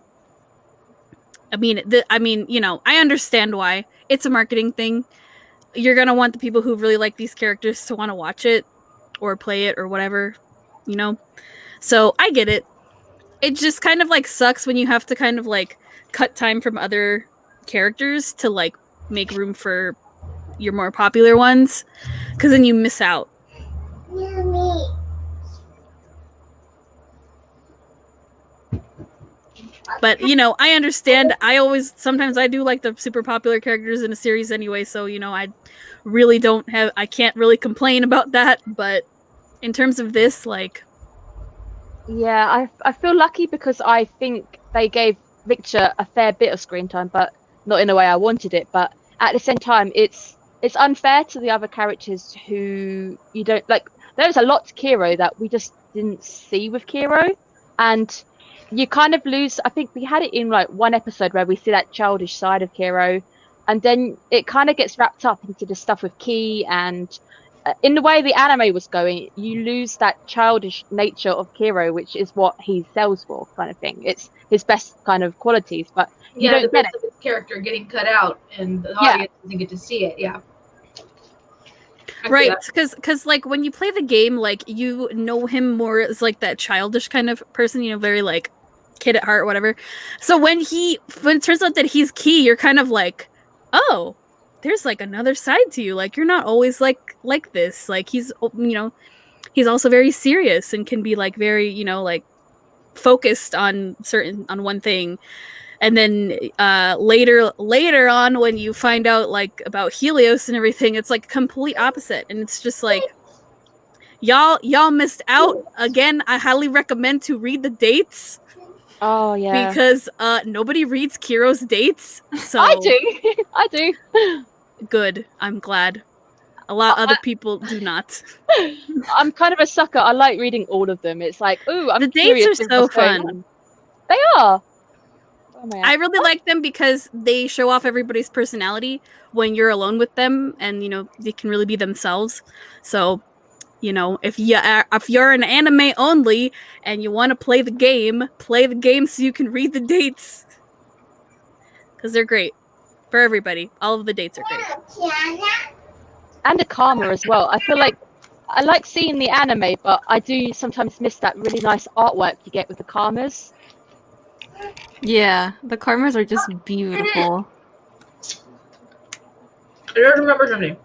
mean, you know, I understand why. It's a marketing thing. You're going to want the people who really like these characters to want to watch it or play it or whatever, you know? So I get it. It just kind of like sucks when you have to kind of like cut time from other characters to like make room for your more popular ones, because then you miss out. But you know, I understand. Sometimes I do like the super popular characters in a series anyway, so you know, I can't really complain about that. But in terms of this, like, Yeah, I feel lucky because I think they gave Victor a fair bit of screen time, but not in the way I wanted it. But at the same time, it's unfair to the other characters who you don't like. There's a lot to Kiro that we just didn't see with Kiro, and you kind of lose. I think we had it in like one episode where we see that childish side of Kiro, and then it kind of gets wrapped up into the stuff with Key and in the way the anime was going, you lose that childish nature of Kiro, which is what he sells for, kind of thing. It's his best kind of qualities, but you Yeah, the don't get best it. of his character getting cut out, and the Yeah. audience doesn't get to see it. Yeah. I see right? that. Because like when you play the game, like you know him more as like that childish kind of person, you know, very like kid at heart, whatever. So when it turns out that he's Key, you're kind of like, oh, there's like another side to you. Like you're not always like this. Like he's, you know, he's also very serious and can be like very, you know, like focused on one thing. And then later on when you find out like about Helios and everything, it's like complete opposite. And it's just like y'all missed out. Again, I highly recommend to read the dates. Oh yeah, Because nobody reads Kiro's dates. So I do. I do. good. I'm glad. A lot of other people do not. I'm kind of a sucker. I like reading all of them. It's like, ooh, I'm The dates curious are with so what's going fun. on. They are. Oh my I really like them because they show off everybody's personality when you're alone with them, and you know they can really be themselves. So, you know, if you're an anime only and you want to play the game so you can read the dates because they're great for everybody. All of the dates are great. And the karma as well. I feel like I like seeing the anime, but I do sometimes miss that really nice artwork you get with the karmas. Yeah, the karmas are just beautiful. I don't remember something.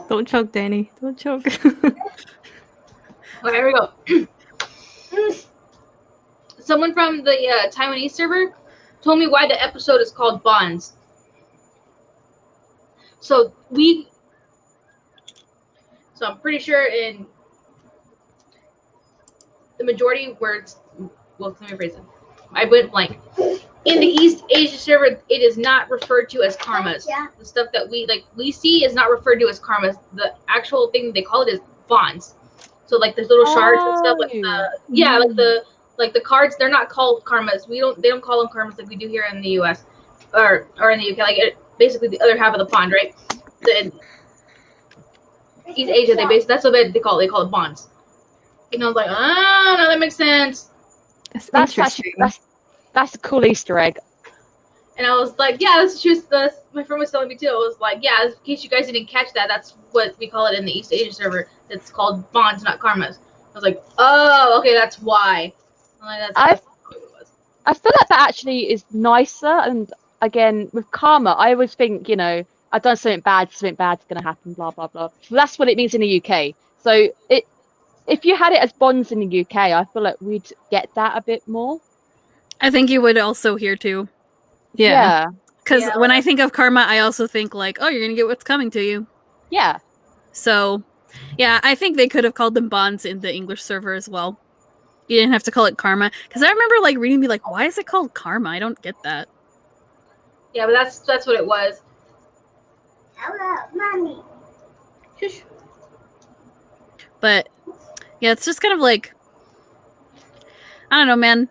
Don't choke, Dani. Don't choke. Oh, here we go. Someone from the Taiwanese server told me why the episode is called Bonds. So I'm pretty sure in the majority words, well, let me rephrase it. I went blank. In the East Asia server, it is not referred to as karmas. The stuff that we see is not referred to as karmas. The actual thing they call it is bonds. So like there's little shards and stuff like like the cards. They're not called karmas. They don't call them karmas like we do here in the U.S. or in the UK. Like basically the other half of the pond, right? The East Asia, that's what they call it. They call it bonds. And I was like, no, that makes sense. That's actually that's a cool Easter egg. And I was like, yeah, that's just my friend was telling me too. I was like, yeah, in case you guys didn't catch that, that's what we call it in the East Asia server. It's called bonds, not karmas. I was like, oh, okay, that's why. Like, that's what it was. I feel like that actually is nicer. And again, with karma, I always think, you know, I've done something bad's going to happen, blah, blah, blah. So that's what it means in the UK. So if you had it as bonds in the UK, I feel like we'd get that a bit more. I think you would also here too. Yeah. Because Yeah. when I think of karma, I also think like, oh, you're gonna get what's coming to you. Yeah. So Yeah, I think they could have called them bonds in the English server as well. You didn't have to call it karma. Because I remember like reading, be like, why is it called karma? I don't get that. Yeah, but that's what it was. Hello, mommy. Shush. But yeah, it's just kind of like, I don't know, man.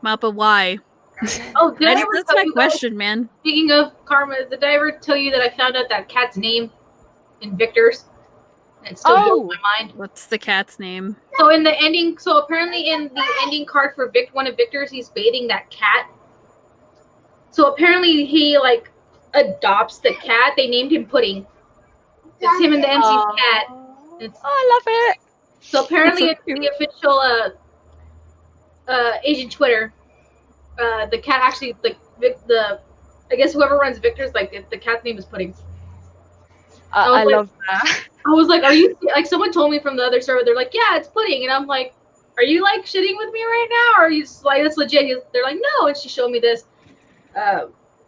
Mappa, why? Oh, did I ever That's tell my you guys, question, man. speaking of karma, did I ever tell you that I found out that cat's name in Victor's? And it still blows my mind. What's the cat's name? So in the ending, so apparently in the ending card for one of Victor's, he's bathing that cat. So apparently he like adopts the cat. They named him Pudding. It's him and the MC's cat. It's, I love it. so apparently That's so it's the official Asian Twitter. The cat actually like I guess whoever runs Victor's like the cat's name is Pudding. I love that. I was like, are you like someone told me from the other server? They're like, yeah, it's Pudding, and I'm like, are you like shitting with me right now, or are you just, like that's legit? They're like, no, and she showed me this,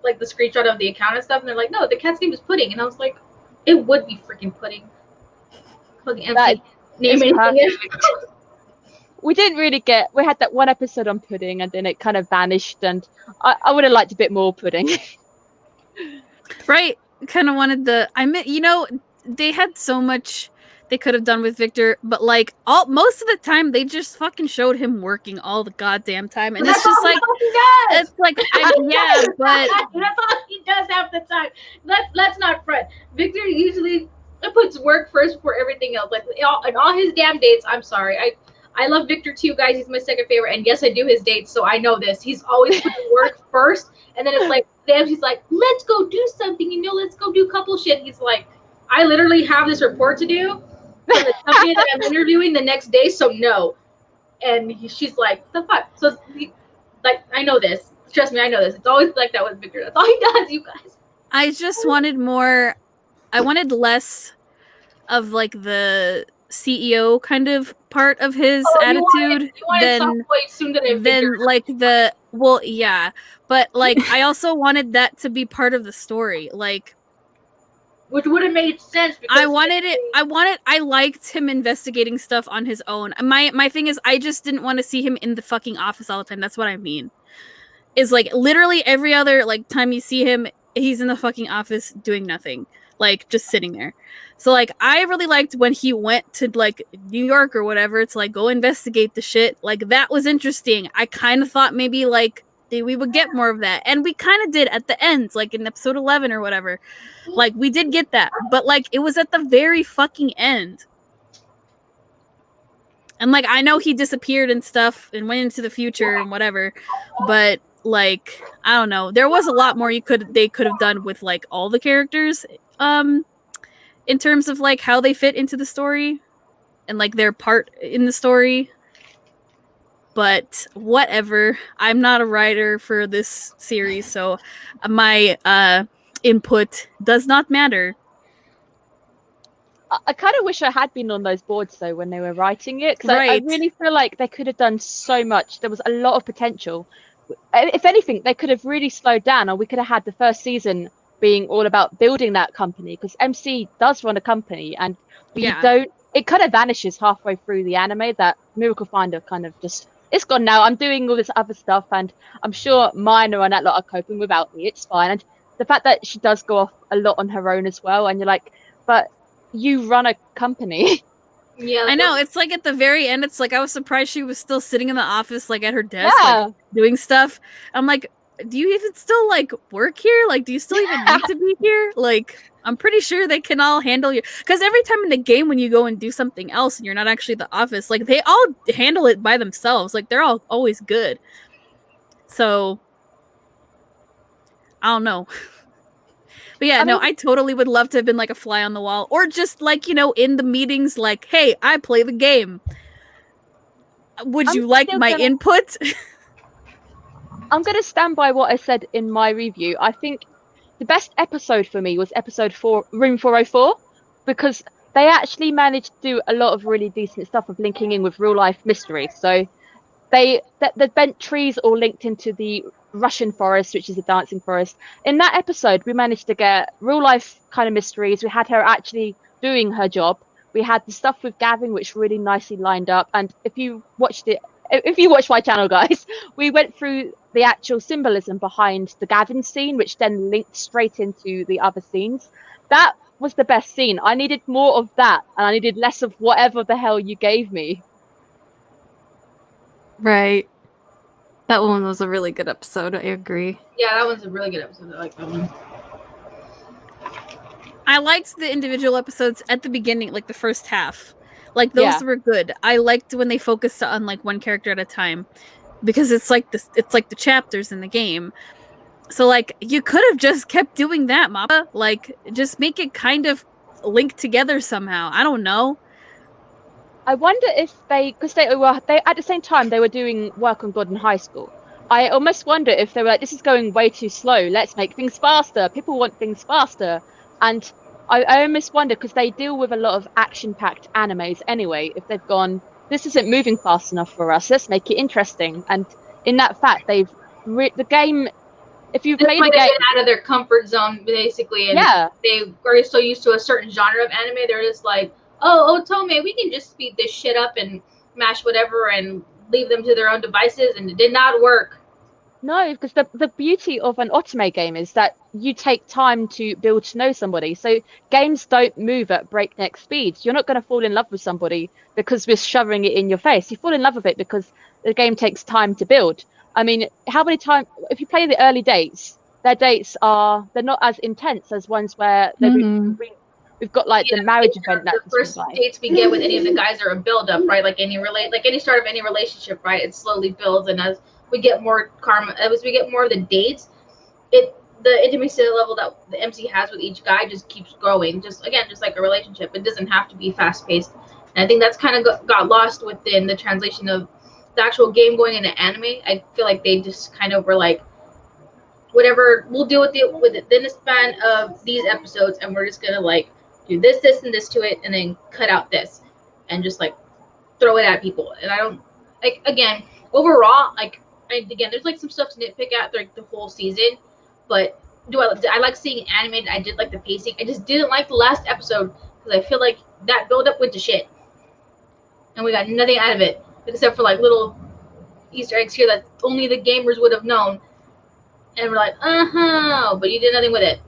like the screenshot of the account and stuff, and they're like, no, the cat's name is Pudding, and I was like, it would be freaking Pudding. Fucking empty name anything. We didn't really we had that one episode on Pudding and then it kind of vanished, and I would have liked a bit more Pudding. Right. Kind of wanted they had so much they could have done with Victor, but like most of the time they just fucking showed him working all the goddamn time, and it's just like it's like yeah, but that's all he does half the time. Let's not front. Victor usually puts work first before everything else. Like in all his damn dates. I'm sorry, I love Victor too, guys. He's my second favorite, and yes, I do his dates, so I know this. He's always putting work first, and then it's like, damn, he's like, let's go do something, let's go do couple shit. He's like, I literally have this report to do for the company that I'm interviewing the next day, so no. And she's like, the fuck? So, like, I know this. Trust me, I know this. It's always like that with Victor. That's all he does, you guys. I just wanted more. I wanted less of like the CEO kind of part of his attitude than like the but like I also wanted that to be part of the story, like which would have made sense because I liked him investigating stuff on his own. My thing is I just didn't want to see him in the fucking office all the time. That's what I mean. Is like literally every other like time you see him, he's in the fucking office doing nothing, like just sitting there. So like I really liked when he went to like New York or whatever to like go investigate the shit. Like that was interesting. I kind of thought maybe like we would get more of that, and we kind of did at the end, like in episode 11 or whatever. Like we did get that, but like it was at the very fucking end. And like I know he disappeared and stuff and went into the future and whatever, but like I don't know. There was a lot more they could have done with like all the characters. In terms of like how they fit into the story and like their part in the story. But whatever, I'm not a writer for this series, so my input does not matter. I kind of wish I had been on those boards though when they were writing it, because I really feel like they could have done so much. There was a lot of potential. If anything, they could have really slowed down, or we could have had the first season being all about building that company, because MC does run a company, and it kind of vanishes halfway through the anime. That Miracle Finder kind of just, it's gone now. I'm doing all this other stuff, and I'm sure Minor and that lot are coping without me. It's fine. And the fact that she does go off a lot on her own as well, and you're like, but you run a company. Yeah, I know. It's like at the very end, it's like I was surprised she was still sitting in the office, like at her desk, like, doing stuff. I'm like, do you even still like work here? Like, do you still even need to be here? Like, I'm pretty sure they can all handle you. Because every time in the game when you go and do something else and you're not actually at the office, like they all handle it by themselves. Like they're all always good. So I don't know. But yeah, I totally would love to have been like a fly on the wall, or just like, in the meetings, like, hey, I play the game. Would you like my input? I'm going to stand by what I said in my review. I think the best episode for me was episode 4, Room 404, because they actually managed to do a lot of really decent stuff of linking in with real life mysteries. So the bent trees all linked into the Russian forest, which is a dancing forest. In that episode, we managed to get real life kind of mysteries. We had her actually doing her job. We had the stuff with Gavin, which really nicely lined up. And if you watched my channel, guys, we went through the actual symbolism behind the Gavin scene, which then linked straight into the other scenes. That was the best scene. I needed more of that, and I needed less of whatever the hell you gave me. Right. That one was a really good episode. I agree. Yeah, that one's a really good episode. I like that one. I liked the individual episodes at the beginning, like the first half. Like those were good. I liked when they focused on like one character at a time, because it's like the chapters in the game. So like you could have just kept doing that, MAPPA. Like just make it kind of linked together somehow. I don't know. I wonder if because they at the same time they were doing work on God in high school. I almost wonder if they were like, this is going way too slow. Let's make things faster. People want things faster. And I almost wonder, because they deal with a lot of action-packed animes anyway, if they've gone, this isn't moving fast enough for us, let's make it interesting. And in that fact, the game, if you play the game, get out of their comfort zone, basically, and they are so used to a certain genre of anime, they're just like, oh, otome, we can just speed this shit up and mash whatever and leave them to their own devices, and it did not work. No, because the beauty of an otome game is that you take time to build to know somebody. So games don't move at breakneck speeds. You're not going to fall in love with somebody because we're shoving it in your face. You fall in love with it because the game takes time to build. I mean, how many times, if you play the early dates, they're not as intense as ones where we've got like the marriage event. The first dates we get with any of the guys are a build up, right? Like any start of any relationship, right? It slowly builds, and as we get more karma, as we get more of the dates, the intimacy level that the MC has with each guy just keeps growing. Just like a relationship, it doesn't have to be fast paced. And I think that's kind of got lost within the translation of the actual game going into anime. I feel like they just kind of were like, whatever, we'll deal with it within the span of these episodes, and we're just gonna like do this, and this to it, and then cut out this, and just like throw it at people. And I don't like, again, overall, like, there's like some stuff to nitpick at like the whole season, but I like seeing animated. I did like the pacing. I just didn't like the last episode because I feel like that build up went to shit, and we got nothing out of it except for like little Easter eggs here that only the gamers would have known. And we're like, but you did nothing with it.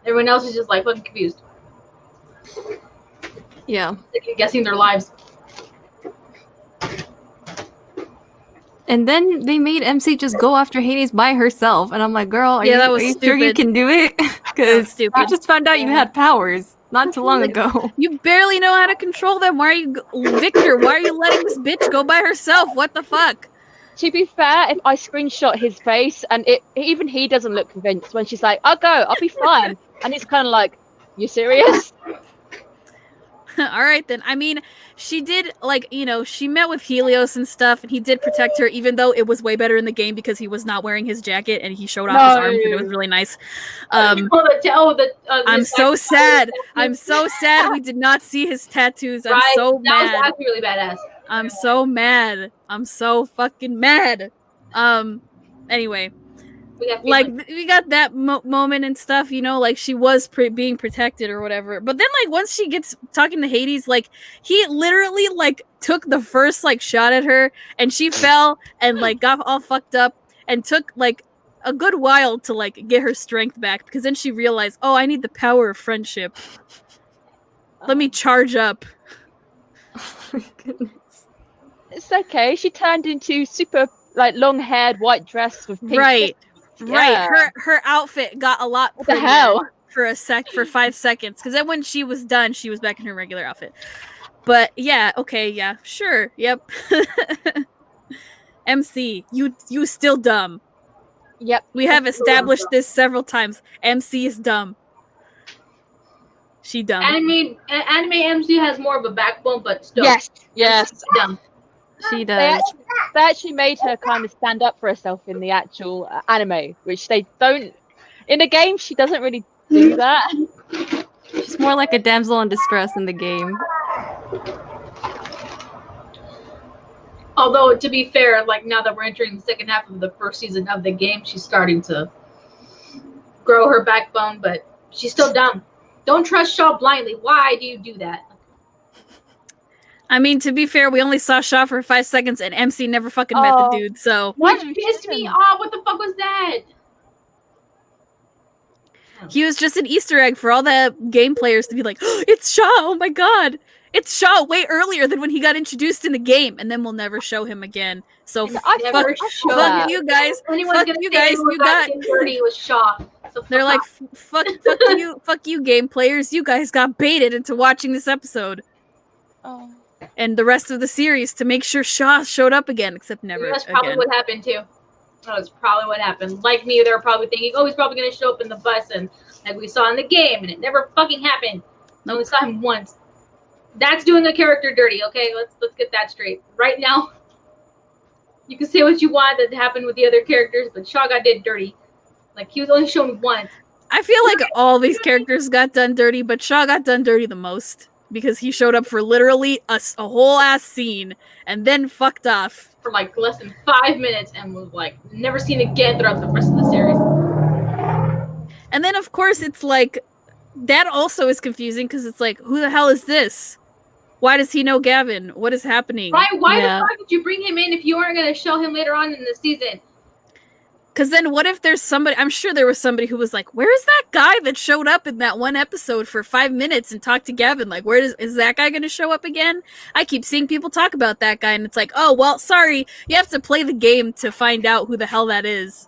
Everyone else is just like fucking confused. Yeah. They're guessing their lives. And then they made MC just go after Hades by herself, and I'm like, "Girl, are you sure you can do it? Because I just found out you had powers not too long ago. You barely know how to control them. Why are you, Victor? Why are you letting this bitch go by herself? What the fuck?" To be fair, if I screenshot his face, and even he doesn't look convinced when she's like, "I'll go, I'll be fine," and he's kind of like, "You serious?" All right, then. I mean, she did, like, she met with Helios and stuff, and he did protect her, even though it was way better in the game because he was not wearing his jacket and he showed off his arms, and it was really nice. I'm so sad. I'm so sad we did not see his tattoos. I'm so mad. That was actually really badass. I'm so mad. I'm so fucking mad. Anyway. We got that moment and stuff, like she was being protected or whatever. But then, like, once she gets talking to Hades, like, he literally, like, took the first, like, shot at her, and she fell and, like, got all fucked up and took, like, a good while to, like, get her strength back, because then she realized, oh, I need the power of friendship. Let me charge up. Oh my goodness. It's okay. She turned into super, like, long-haired white dress with pink. Right. Right, her outfit got a lot prettier. What the hell? For 5 seconds, because then when she was done, she was back in her regular outfit. But yeah, okay, yeah, sure, yep. MC, you still dumb. Yep. We have established this several times. MC is dumb. She dumb. Anime MC has more of a backbone, but still. Yes. Dumb. She does. They actually made her kind of stand up for herself in the actual anime, which they don't. In the game, she doesn't really do that. She's more like a damsel in distress in the game. Although, to be fair, like now that we're entering the second half of the first season of the game, she's starting to grow her backbone, but she's still dumb. Don't trust Shaw blindly. Why do you do that? I mean, to be fair, we only saw Shaw for 5 seconds, and MC never fucking met the dude, so... Which pissed me off. What the fuck was that? He was just an Easter egg for all the game players to be like, oh, it's Shaw, oh my god! It's Shaw way earlier than when he got introduced in the game, and then we'll never show him again. So fuck you guys. Fuck you guys. You got dirty with Shaw. So they're like, fuck you game players. You guys got baited into watching this episode. Oh. And the rest of the series to make sure Shaw showed up again, except never That's probably what happened too. That was probably what happened. Like me, they're probably thinking, oh, he's probably going to show up in the bus, and like we saw in the game, and it never fucking happened. No, we saw him once. That's doing a character dirty, okay? Let's get that straight. Right now, you can say what you want that happened with the other characters, but Shaw got did dirty. Like, he was only shown once. I feel like all these characters got done dirty, but Shaw got done dirty the most. Because he showed up for literally a whole ass scene, and then fucked off. For like less than 5 minutes, and was like, never seen again throughout the rest of the series. And then, of course, it's like, that also is confusing, because it's like, who the hell is this? Why does he know Gavin? What is happening? Right? Why the fuck did you bring him in if you weren't going to show him later on in the season? Because then what if there's somebody, I'm sure there was somebody who was like, where is that guy that showed up in that one episode for 5 minutes and talked to Gavin? Like, is that guy going to show up again? I keep seeing people talk about that guy, and it's like, oh, well, sorry. You have to play the game to find out who the hell that is.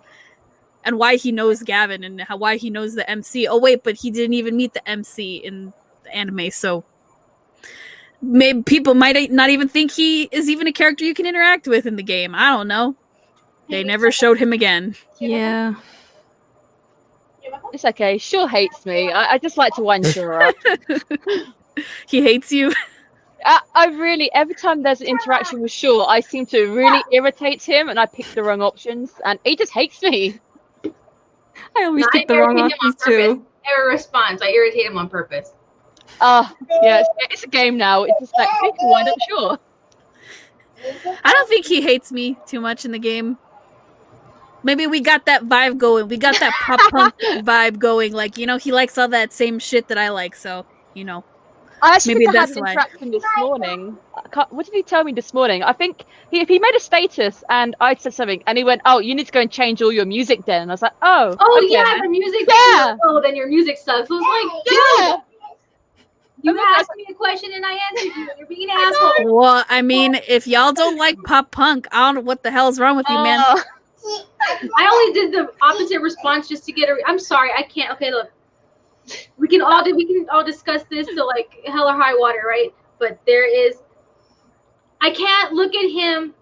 And why he knows Gavin, and why he knows the MC. Oh, wait, but he didn't even meet the MC in the anime, so... Maybe people might not even think he is even a character you can interact with in the game. I don't know. They never showed him again. Yeah. It's okay. Shaw hates me. I just like to wind Shaw up. He hates you? I really, every time there's an interaction with Shaw, I seem to really irritate him, and I pick the wrong options, and he just hates me. I always pick the wrong options too. Every response, I irritate him on purpose. Yeah, it's a game now. It's just like, hey, wind up Shaw. I don't think he hates me too much in the game. Maybe we got that vibe going. We got that pop punk vibe going. Like, you know, he likes all that same shit that I like. So, you know. I actually maybe think I had that's an why. interaction this morning. What did he tell me this morning? I think he made a status and I said something and he went, oh, you need to go and change all your music then. And I was like, oh. Oh, okay. yeah, the music. Yeah. Oh, then your music sucks. So it's like, Yeah. dude. You asked me a question and I answered you. You're being an asshole. Well, I mean, if y'all don't like pop punk, I don't know what the hell's wrong with you, man. I only did the opposite response just to get a. I'm sorry, I can't. Okay, look, we can all discuss this to like hell or high water, right? But I can't look at him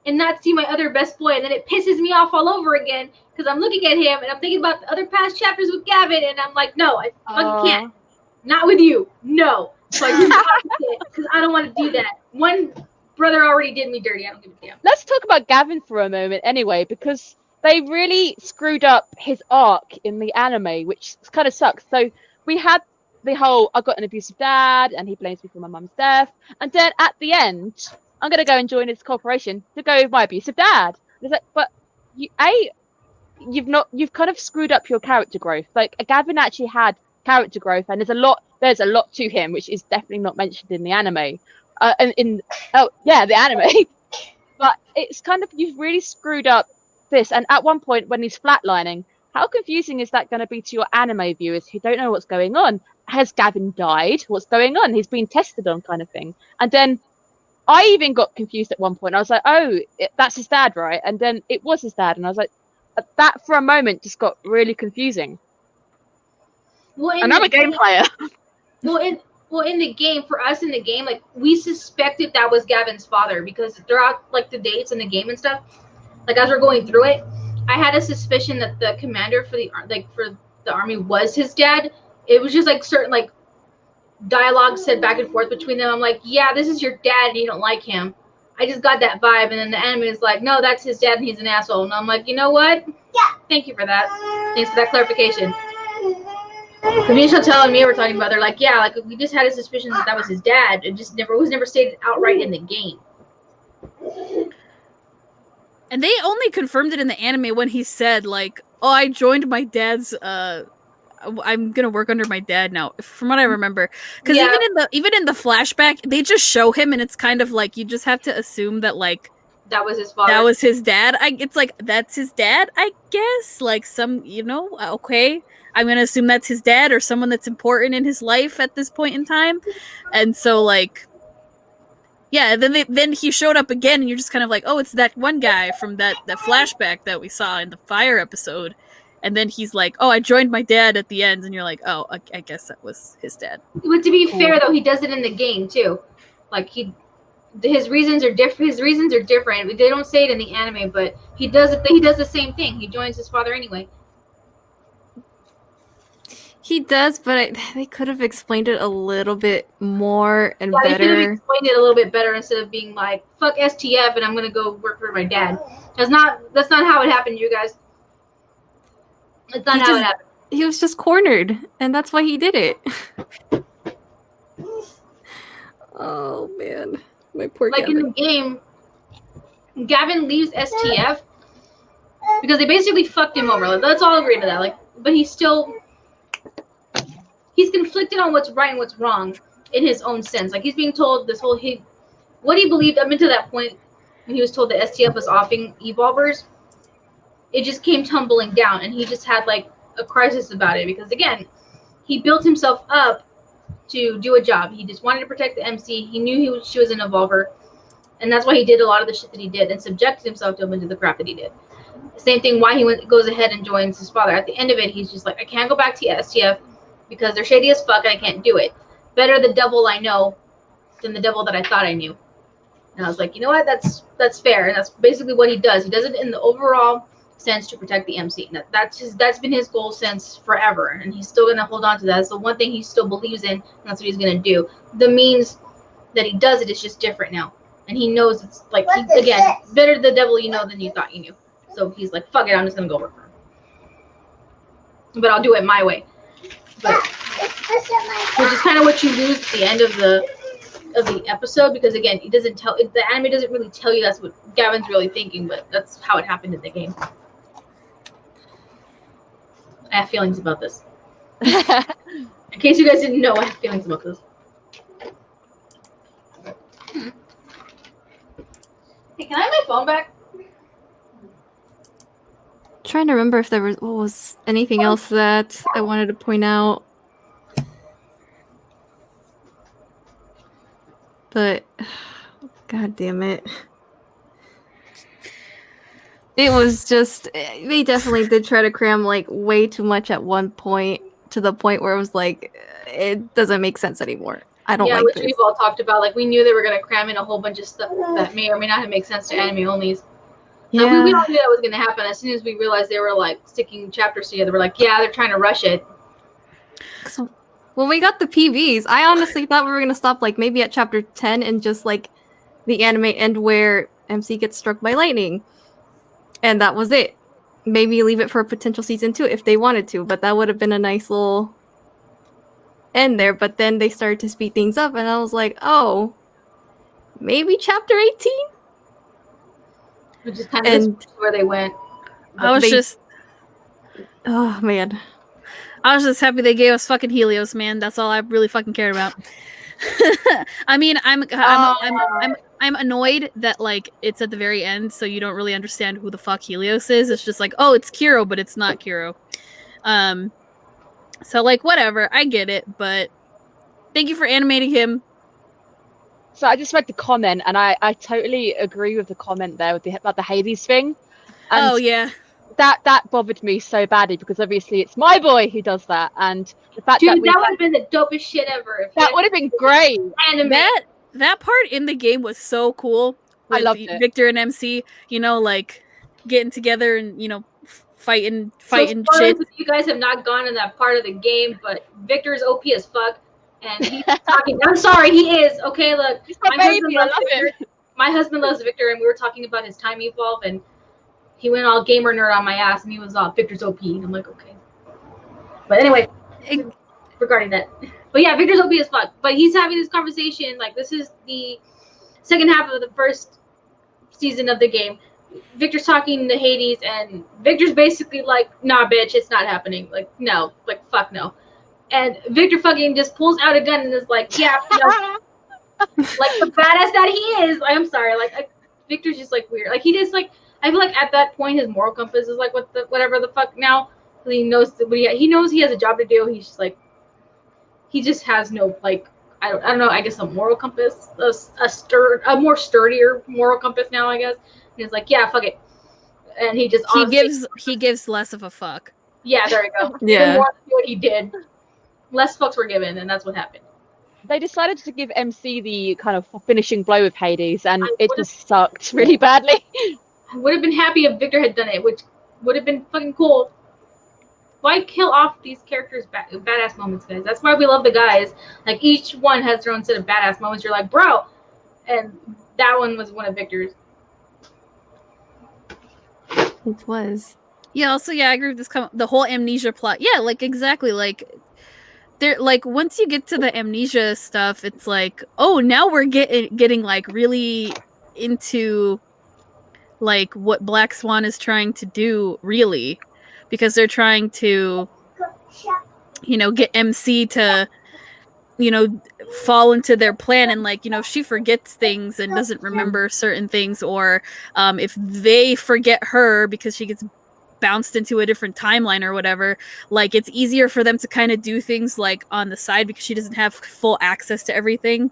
and not see my other best boy, and then it pisses me off all over again because I'm looking at him and I'm thinking about the other past chapters with Gavin, and I'm like, no, I fucking can't. Not with you. No. So I do the opposite because I don't want to do that. One brother already did me dirty. I don't give a damn. Let's talk about Gavin for a moment anyway, because they really screwed up his arc in the anime, which kind of sucks. So we had the whole, I got an abusive dad and he blames me for my mum's death. And then at the end, I'm going to go and join his corporation to go with my abusive dad. It's like, but you've kind of screwed up your character growth. Like Gavin actually had character growth, and there's a lot to him, which is definitely not mentioned in the anime. The anime. But it's kind of, you've really screwed up this. And at one point when he's flatlining, how confusing is that going to be to your anime viewers who don't know what's going on? Has Gavin died? What's going on? He's been tested on, kind of thing. And then I even got confused at one point. I was like, oh, that's his dad, right? And then it was his dad. And I was like, that for a moment just got really confusing. Well, and I'm a game player. Well, in the game, for us in the game, like we suspected that was Gavin's father because throughout like the dates in the game and stuff, like as we're going through it, I had a suspicion that the commander for the army was his dad. It was just like certain like dialogue said back and forth between them. I'm like, yeah, this is your dad and you don't like him. I just got that vibe, and then the anime is like, no, that's his dad and he's an asshole. And I'm like, you know what? Yeah. Thank you for that. Thanks for that clarification. Misha telling me we're talking about, they're like, yeah, like we just had a suspicion that was his dad. It just was never stated outright in the game. And they only confirmed it in the anime when he said, like, oh, I joined my dad's, I'm gonna work under my dad now, from what I remember. Because Yeah. even in the flashback, they just show him, and it's kind of like, you just have to assume that, like, That was his father. that was his dad. It's like, that's his dad, I guess. Like, okay. I'm gonna assume that's his dad or someone that's important in his life at this point in time. And so, like, yeah, then he showed up again, and you're just kind of like, oh, it's that one guy from that flashback that we saw in the fire episode. And then he's like, oh, I joined my dad at the end, and you're like, oh, I guess that was his dad. But to be fair, though, he does it in the game too. Like his reasons are different. His reasons are different. They don't say it in the anime, but he does it. He does the same thing. He joins his father anyway. He does, but they could have explained it a little bit more and They could have better. explained it a little bit better instead of being like, "Fuck STF," and I'm gonna go work for my dad. That's not how it happened, you guys. That's not how it happened. He was just cornered, and that's why he did it. Oh man, my poor Like Gavin. in the game, Gavin leaves STF because they basically fucked him over. Like, let's all agree to that. Like, but he's conflicted on what's right and what's wrong in his own sense. Like, he's being told what he believed up until that point when he was told that STF was offing evolvers. It just came tumbling down, and he just had like a crisis about it because, again, he built himself up to do a job. He just wanted to protect the MC. He knew she was an evolver, and that's why he did a lot of the shit that he did and subjected himself to a bunch of the crap that he did. The same thing why he goes ahead and joins his father. At the end of it, he's just like, I can't go back to STF because they're shady as fuck and I can't do it. Better the devil I know than the devil that I thought I knew. And I was like, you know what? That's fair, and that's basically what he does. He does it in the overall sense to protect the MC. And that's been his goal since forever, and he's still gonna hold on to that. That's the one thing he still believes in, and that's what he's gonna do. The means that he does it is just different now, and he knows it's like better the devil you know than you thought you knew. So he's like, fuck it, I'm just gonna go work for him. But I'll do it my way. But which is kind of what you lose at the end of the episode, because again, the anime doesn't really tell you that's what Gavin's really thinking, but that's how it happened in the game. I have feelings about this. In case you guys didn't know, I have feelings about this. Hey, can I have my phone back? Trying to remember if there was anything else that I wanted to point out. But god damn it. It was just, they definitely did try to cram like way too much at one point, to the point where it was like, it doesn't make sense anymore. I don't like which this. we've all talked about. Like, we knew they were going to cram in a whole bunch of stuff that may or may not have made sense to anime onlys. Yeah. We all knew that was going to happen. As soon as we realized they were like sticking chapters together, we're like, yeah, they're trying to rush it. So, when we got the PVs, I honestly thought we were going to stop like maybe at chapter 10 and just like the anime end where MC gets struck by lightning. And that was it. Maybe leave it for a potential season 2 if they wanted to, but that would have been a nice little end there. But then they started to speed things up, and I was like, oh, maybe chapter 18? Which is kind of where they went. Oh, man. I was just happy they gave us fucking Helios, man. That's all I really fucking cared about. I mean, I'm annoyed that like it's at the very end, so you don't really understand who the fuck Helios is. It's just like, oh, it's Kiro, but it's not Kiro. So like whatever, I get it, but thank you for animating him. So I just read the comment, and I totally agree with the comment there about the Hades thing. And oh yeah. That bothered me so badly, because obviously it's my boy who does that, and the fact that would have been the dopest shit ever. That would have been great. That part in the game was so cool. I loved it. Victor and MC, you know, like getting together and, you know, fighting shit. If you guys have not gone in that part of the game, but Victor's OP as fuck, and he's talking. I'm sorry, he is. Okay, look, my husband loves Victor, and we were talking about his time evolve, and he went all gamer nerd on my ass, and he was all Victor's OP. And I'm like, okay. But anyway, regarding that. But yeah, Victor's OP as fuck. But he's having this conversation. Like, this is the second half of the first season of the game. Victor's talking to Hades, and Victor's basically like, nah, bitch, it's not happening. Like, no. Like, fuck no. And Victor fucking just pulls out a gun and is like, yeah, no. Like the badass that he is. Like, I'm sorry. Like, Victor's just like weird. Like, he just like, I feel like at that point his moral compass is like whatever the fuck now. He knows he knows he has a job to do. He's just like, he just has no like, I don't know. I guess a moral compass, a more sturdier moral compass now. I guess. And he's like, yeah, fuck it. And he just he gives less of a fuck. Yeah, there we go. Yeah. The more what he did, less fucks were given, and that's what happened. They decided to give MC the kind of finishing blow with Hades, and it just sucked really badly. I would have been happy if Victor had done it, which would have been fucking cool. Why kill off these characters' badass moments, guys? That's why we love the guys. Like, each one has their own set of badass moments. You're like, bro. And that one was one of Victor's. It was. Yeah, also, yeah, I agree with this. The whole amnesia plot. Yeah, like, exactly. Like, there, like, once you get to the amnesia stuff, it's like, oh, now we're getting like, really into, like, what Black Swan is trying to do, really. Because they're trying to, you know, get MC to, you know, fall into their plan. And, like, you know, if she forgets things and doesn't remember certain things, or if they forget her because she gets bounced into a different timeline or whatever, like, it's easier for them to kind of do things, like, on the side because she doesn't have full access to everything.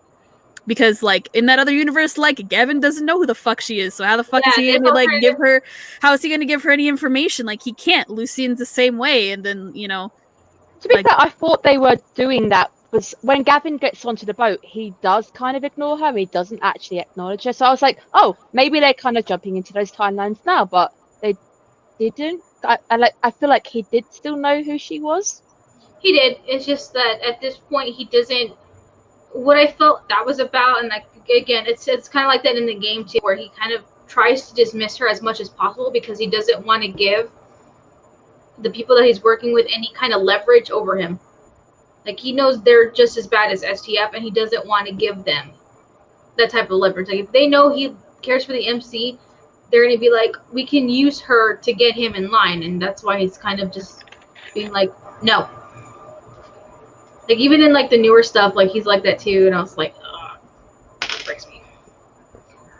Because, like, in that other universe, like, Gavin doesn't know who the fuck she is. So how the fuck is he gonna, like, give her... How is he gonna give her any information? Like, he can't. Lucian's the same way. And then, you know... To be fair, I thought they were doing that because when Gavin gets onto the boat, he does kind of ignore her. He doesn't actually acknowledge her. So I was like, oh, maybe they're kind of jumping into those timelines now. But they didn't. I feel like he did still know who she was. He did. It's just that at this point, he doesn't... What I felt that was about, and like again, it's kind of like that in the game too, where he kind of tries to dismiss her as much as possible because he doesn't want to give the people that he's working with any kind of leverage over him. Like, he knows they're just as bad as STF, and he doesn't want to give them that type of leverage. Like, if they know he cares for the MC, they're going to be like, we can use her to get him in line, and that's why he's kind of just being like, no. Like, even in, like, the newer stuff, like, he's like that, too. And I was like, ugh. It breaks me.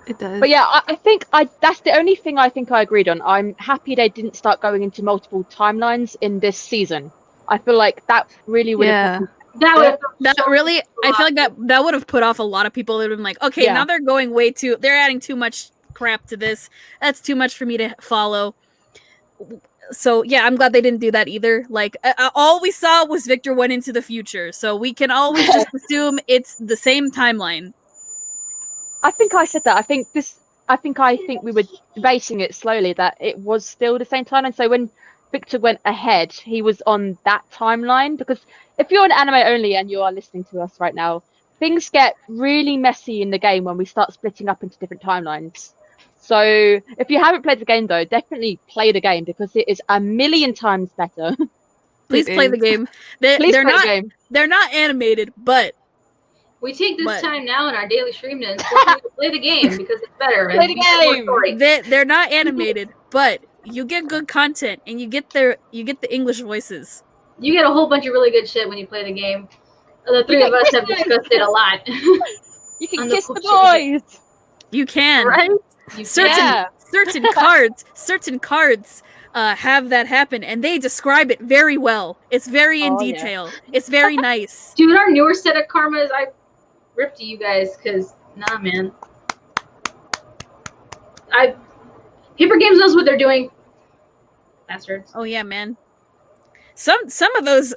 It does. But yeah, I think that's the only thing I think I agreed on. I'm happy they didn't start going into multiple timelines in this season. I feel like that really would have... That really... I feel like that would have put off a lot of people. That would have been like, okay, now they're going way too... They're adding too much crap to this. That's too much for me to follow. So, yeah, I'm glad they didn't do that either. Like, all we saw was Victor went into the future. So we can always just assume it's the same timeline. I think I said that. I think we were debating it slowly that it was still the same timeline. So when Victor went ahead, he was on that timeline. Because if you're an anime only and you are listening to us right now, things get really messy in the game when we start splitting up into different timelines. So if you haven't played the game, though, definitely play the game because it is a million times better. Please play the game. They're not animated, but we take this time now in our daily stream to play the game because it's better. Play the game. They're not animated, but you get good content and you get the English voices. You get a whole bunch of really good shit when you play the game. The three of us have discussed it a lot. You can kiss the boys. You can. Right? Certain cards have that happen, and they describe it very well. It's very in detail. Yeah. It's very nice. Dude, our newer set of karmas, I ripped to you guys because nah, man. Paper Games knows what they're doing. Bastards. Oh yeah, man. Some of those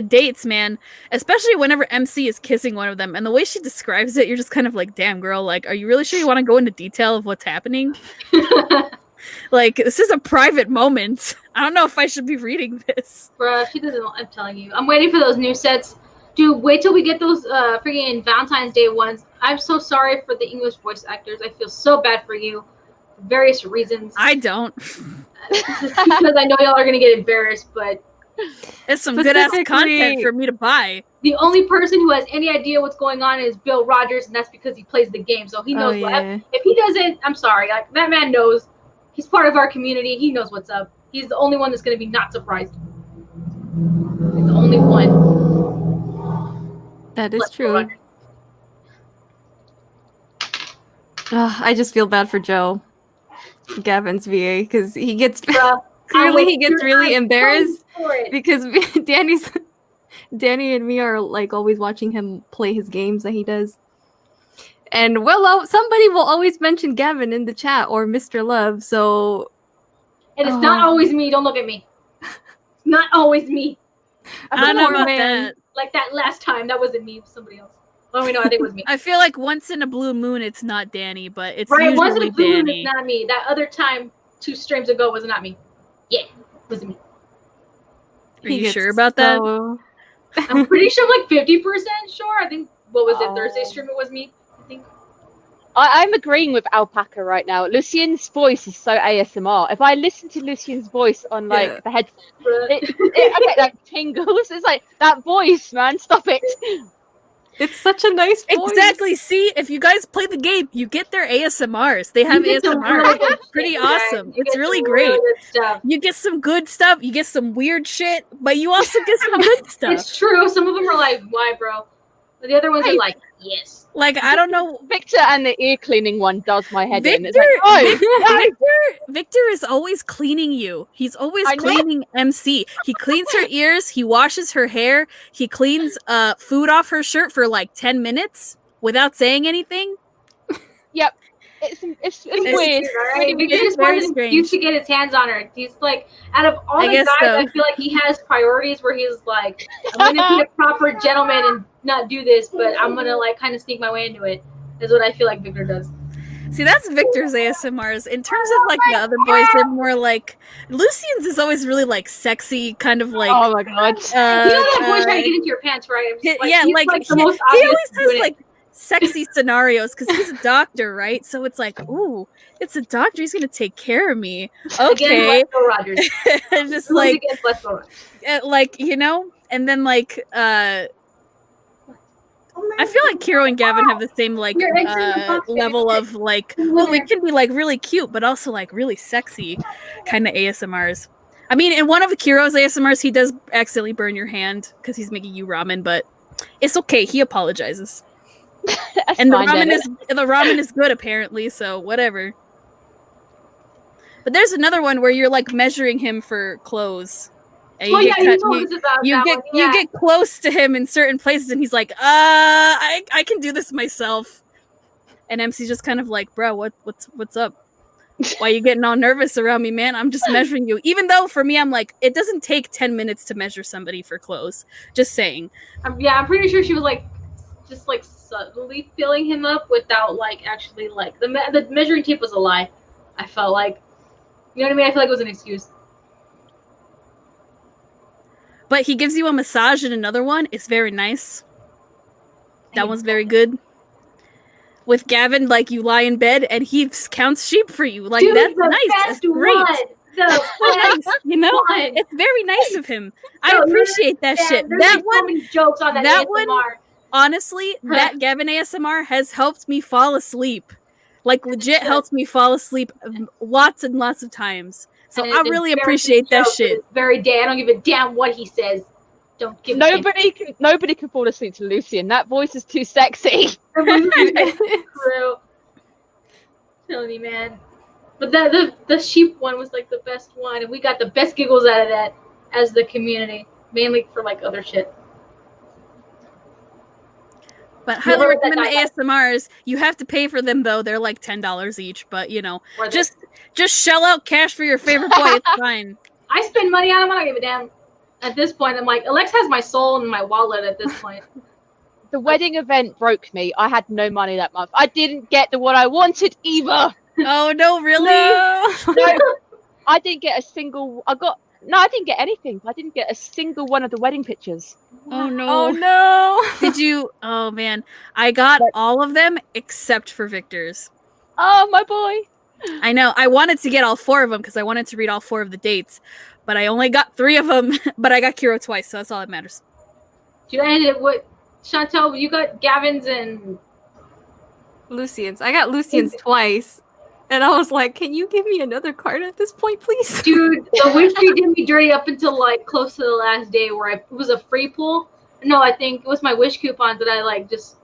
dates, man, especially whenever MC is kissing one of them, and the way she describes it, you're just kind of like, damn, girl, like, are you really sure you want to go into detail of what's happening? Like, this is a private moment. I don't know if I should be reading this. Bruh, she doesn't. I'm telling you. I'm waiting for those new sets. Dude, wait till we get those freaking Valentine's Day ones. I'm so sorry for the English voice actors. I feel so bad for you for various reasons. I don't. Just because I know y'all are going to get embarrassed, but it's some good ass content for me to buy. The only person who has any idea what's going on is Bill Rogers, and that's because he plays the game, so he knows. If he doesn't, I'm sorry. Like, that man knows He's part of our community. He knows what's up. He's the only one that's going to be not surprised. He's the only one. That is Let's true. go. I just feel bad for Joe, Gavin's VA, because he gets Bruh, clearly he gets really I'm embarrassed for it. because Dani and me are like always watching him play his games that he does. And well, somebody will always mention Gavin in the chat or Mr. Love, so And it's not always me. Don't look at me. It's not always me. I don't know Poor about man. that. Like that last time, that wasn't me. It was somebody else. Oh, we know. I think it was me. I feel like once in a blue moon, it's not Dani, but it's Right, usually once in a blue moon, Dani. it's not me. That other time, 2 streams ago, was not me. Yeah, it was me. Are He you gets sure about that? so- I'm pretty sure, like 50% sure. I think, what was it, Oh. Thursday stream? It was me, I think. I'm agreeing with Alpaca right now. Lucian's voice is so ASMR. If I listen to Lucian's voice on like Yeah. the headphones, Bruh. I get like tingles. It's like that voice, man. Stop it. It's such a nice voice. Exactly. See, if you guys play the game, you get their ASMRs. They have You get some really ASMRs. good It's pretty shit, guys. awesome. You It's get really some great. good stuff. You get some good stuff. You get some weird shit, but you also get some good stuff. It's true. Some of them are like, why, bro? But the other ones are like, yes. Like, I don't know. Victor and the ear cleaning one does my head in. It's Victor, like, oh, Victor is always cleaning you. He's always I know. cleaning MC. He cleans her ears. He washes her hair. He cleans food off her shirt for like 10 minutes without saying anything. it's weird. Right? Victor It's just very wants an strange. excuse to get his hands on her. He's like, out of all I the guess guys, so. I feel like he has priorities where he's like, I'm gonna be a proper gentleman and not do this, but I'm gonna like kind of sneak my way into it. Is what I feel like Victor does. See, that's Victor's ASMRs. In terms of like the other boys, they're more like Lucian's is always really like sexy, kind of like. Oh my god. You know that boy's trying to get into your pants, right? I'm just yeah, he's like, the he most always obvious has doing it. like sexy scenarios because he's a doctor, right? So it's like, ooh, it's a doctor. He's gonna take care of me. Okay, Again, Lesbo Rogers. just Who's like, against Lesbo Rogers? like you know, and then like, I feel like Kiro and Gavin have the same like Your eggs in the box, baby. level of like, well, it can be like really cute, but also like really sexy kind of ASMRs. I mean, in one of Kiro's ASMRs, he does accidentally burn your hand because he's making you ramen, but it's okay. He apologizes. That's And the fine, ramen is good apparently, so whatever. But there's another one where you're like measuring him for clothes. And Oh yeah, you cut- told us about you that get one. Yeah. you get close to him in certain places and he's like, I can do this myself. And MC's just kind of like, bro, what's up? Why you getting all nervous around me, man? I'm just measuring you. Even though for me, I'm like, it doesn't take 10 minutes to measure somebody for clothes. Just saying. I'm pretty sure she was like, just like subtly filling him up without like actually like the measuring tape was a lie. I felt like, you know what I mean? I feel like it was an excuse. But he gives you a massage in another one. It's very nice. That one's very good. With Gavin, like you lie in bed and he counts sheep for you. Like Dude, that's the nice. That's best great. one. The Nice, best you know, one. it's very nice of him. I No, appreciate that Man, shit. there's That like one, so many jokes on that that ASMR. one- honestly, that Gavin ASMR has helped me fall asleep. Like legit helped me fall asleep lots and lots of times. So And I it's really embarrassing appreciate that jokes, but shit. It's very day. I don't give a damn what he says. Don't give Nobody can fall asleep to Lucian. That voice is too sexy. a damn. True. Telling you, man. But the sheep one was like the best one, and we got the best giggles out of that as the community, mainly for like other shit. But highly Remember that recommend the guy- ASMRs. You have to pay for them though. They're like $10 each. But you know, Or the- just shell out cash for your favorite boy. It's fine. I spend money on him. I don't give a damn. At this point, I'm like, Alex has my soul in my wallet. At this point, The wedding event broke me. I had no money that month. I didn't get what I wanted either. Oh no, really? No, I didn't get a single. I didn't get anything. I didn't get a single one of the wedding pictures. Oh no. Oh no. Did you? Oh man, I got all of them except for Victor's. Oh, my boy. I know. I wanted to get all 4 of them because I wanted to read all 4 of the dates, but I only got 3 of them. But I got Kiro twice, so that's all that matters. dude, I ended up what? Chantel, you got Gavin's and Lucian's. I got Lucian's twice. And I was like, can you give me another card at this point, please? Dude, the wish tree did me dirty up until like close to the last day where it was a free pull. No, I think it was my wish coupons that I like just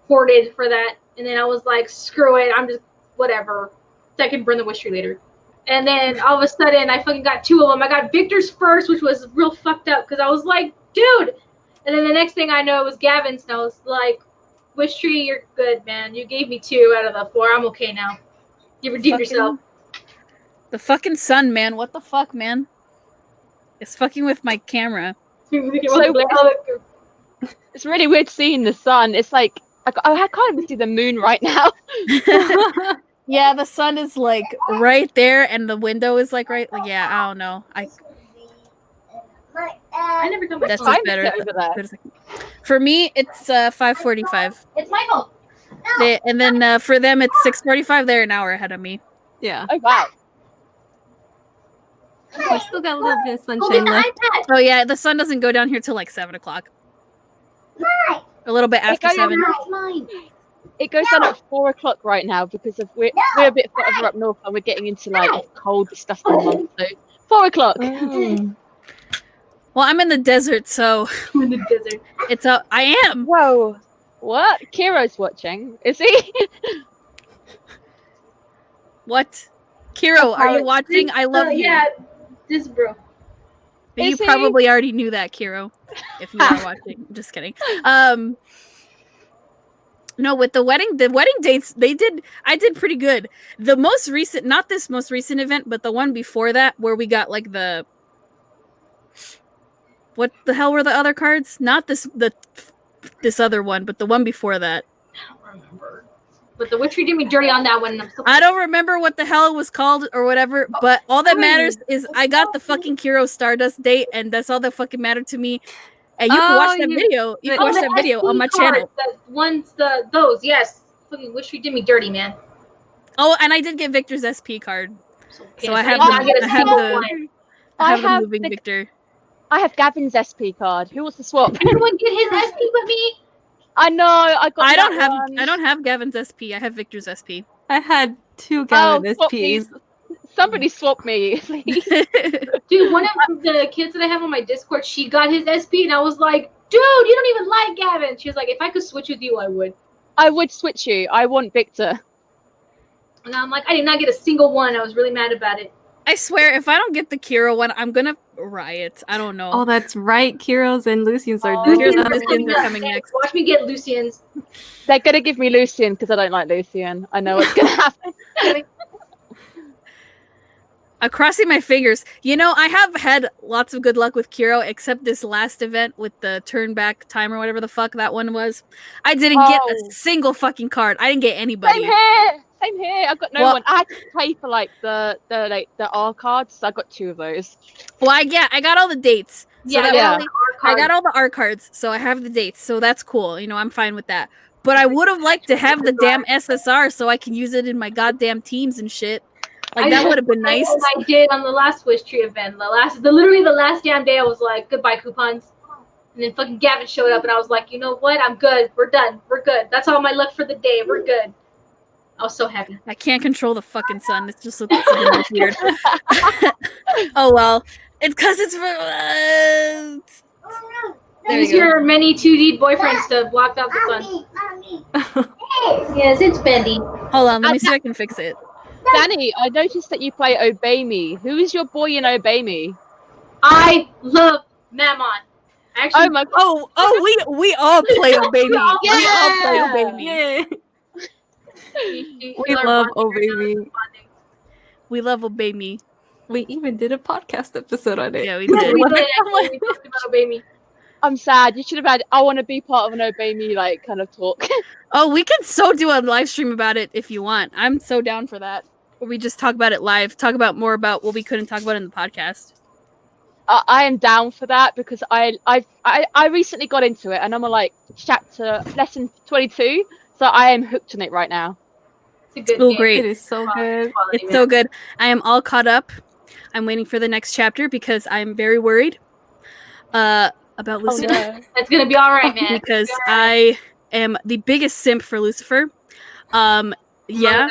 hoarded for that. And then I was like, screw it, I'm just whatever. I can burn the wish tree later. And then all of a sudden I fucking got 2 of them. I got Victor's first, which was real fucked up because I was like, dude. And then the next thing I know was Gavin's, and I was like, wish tree, you're good, man. You gave me 2 out of the 4. I'm okay now. You redeemed yourself. The fucking sun, man. What the fuck, man? It's fucking with my camera. It's really weird seeing the sun. It's like I can't even see the moon right now. Yeah, the sun is like right there, and the window is like right. Like, yeah, I don't know. I never come back. That's What just time is better. it over there? For me, it's 5:45. It's my fault. And then for them, it's 6:45. They're an hour ahead of me. Yeah. Oh wow. We still got a little bit of sunshine left. Oh yeah, the sun doesn't go down here till like 7 o'clock. A little bit after 7. It goes down at 4 o'clock right now because of we're a bit further up north and we're getting into like cold, disgusting month. So 4 o'clock. Mm. Well, I'm in the desert, so In the desert. it's I am. Whoa. What? Kiro's watching. Is he? What? Kiro, are you watching? I love you. Yeah, this bro. You Is he? probably already knew that, Kiro, if you are watching. Just kidding. No, with the wedding dates, I did pretty good. The most recent, not this most recent event, but the one before that, where we got like what the hell were the other cards? Not this other one, but the one before that. I don't remember. But the witch tree did me dirty on that one. I don't remember what the hell it was called or whatever, but all that matters is I got the fucking Kiro Stardust date, and that's all that fucking mattered to me. And you can watch that video. You can watch that video on my channel. Those, yes. Fucking witch tree did me dirty, man. Oh, and I did get Victor's SP card. So I have the moving Victor. I have Gavin's SP card. Who wants to swap? Anyone get his SP with me? I know. I don't have Gavin's SP. I have Victor's SP. I had 2 Gavin swap SPs. me. Somebody swap me, please. Dude, one of the kids that I have on my Discord, she got his SP, and I was like, dude, you don't even like Gavin. She was like, if I could switch with you, I would. I would switch you. I want Victor. And I'm like, I did not get a single one. I was really mad about it. I swear, if I don't get the Kiro one, I'm gonna riot. I don't know. Oh, that's right. Kiro's and Lucian's are Lucian's different. and Lucian's are coming next. Watch me get Lucian's. They're gonna give me Lucian because I don't like Lucian. I know what's gonna happen. I'm crossing my fingers. You know, I have had lots of good luck with Kiro, except this last event with the turn back time or whatever the fuck that one was. I didn't get a single fucking card. I didn't get anybody. Same here. I got no one. I had to pay for like the R cards. So I got 2 of those. Well, I got all the dates. So I got all the R cards, so I have the dates. So that's cool. You know, I'm fine with that. But I would have liked to have the damn SSR so I can use it in my goddamn teams and shit. Like, that would have been nice. I did on the last Wish Tree event. Literally the last damn day, I was like, goodbye coupons. And then fucking Gavin showed up, and I was like, you know what? I'm good. We're done. We're good. That's all my luck for the day. We're good. I was so happy. I can't control the fucking sun. It's just looks weird. Oh, well. It's because it's Use your many 2D boyfriends to block out the sun. Mommy. Yes, it's bendy. Hold on. Let me see if I can fix it. Danny, I noticed that you play Obey Me. Who is your boy in Obey Me? I love Mammon. Actually, Oh my god. We all play Obey Me. Yeah. We all play Obey Me. Yeah. We love Obey Me. We love Obey Me. We even did a podcast episode on it. Yeah, we did. We did actually. We talked about Obey Me. I'm sad. You should have had. I want to be part of an Obey Me like kind of talk. Oh, we can so do a live stream about it if you want. I'm so down for that. Or we just talk about it live. Talk about more about what we couldn't talk about in the podcast. I am down for that because I recently got into it and I'm on like chapter lesson 22, so I am hooked on it right now. It's a good Oh, game. great. It is so good. Quality, It's man. so good. I am all caught up. I'm waiting for the next chapter because I'm very worried about Lucifer. no. It's gonna be all right, man. Because I am the biggest simp for Lucifer. Yeah.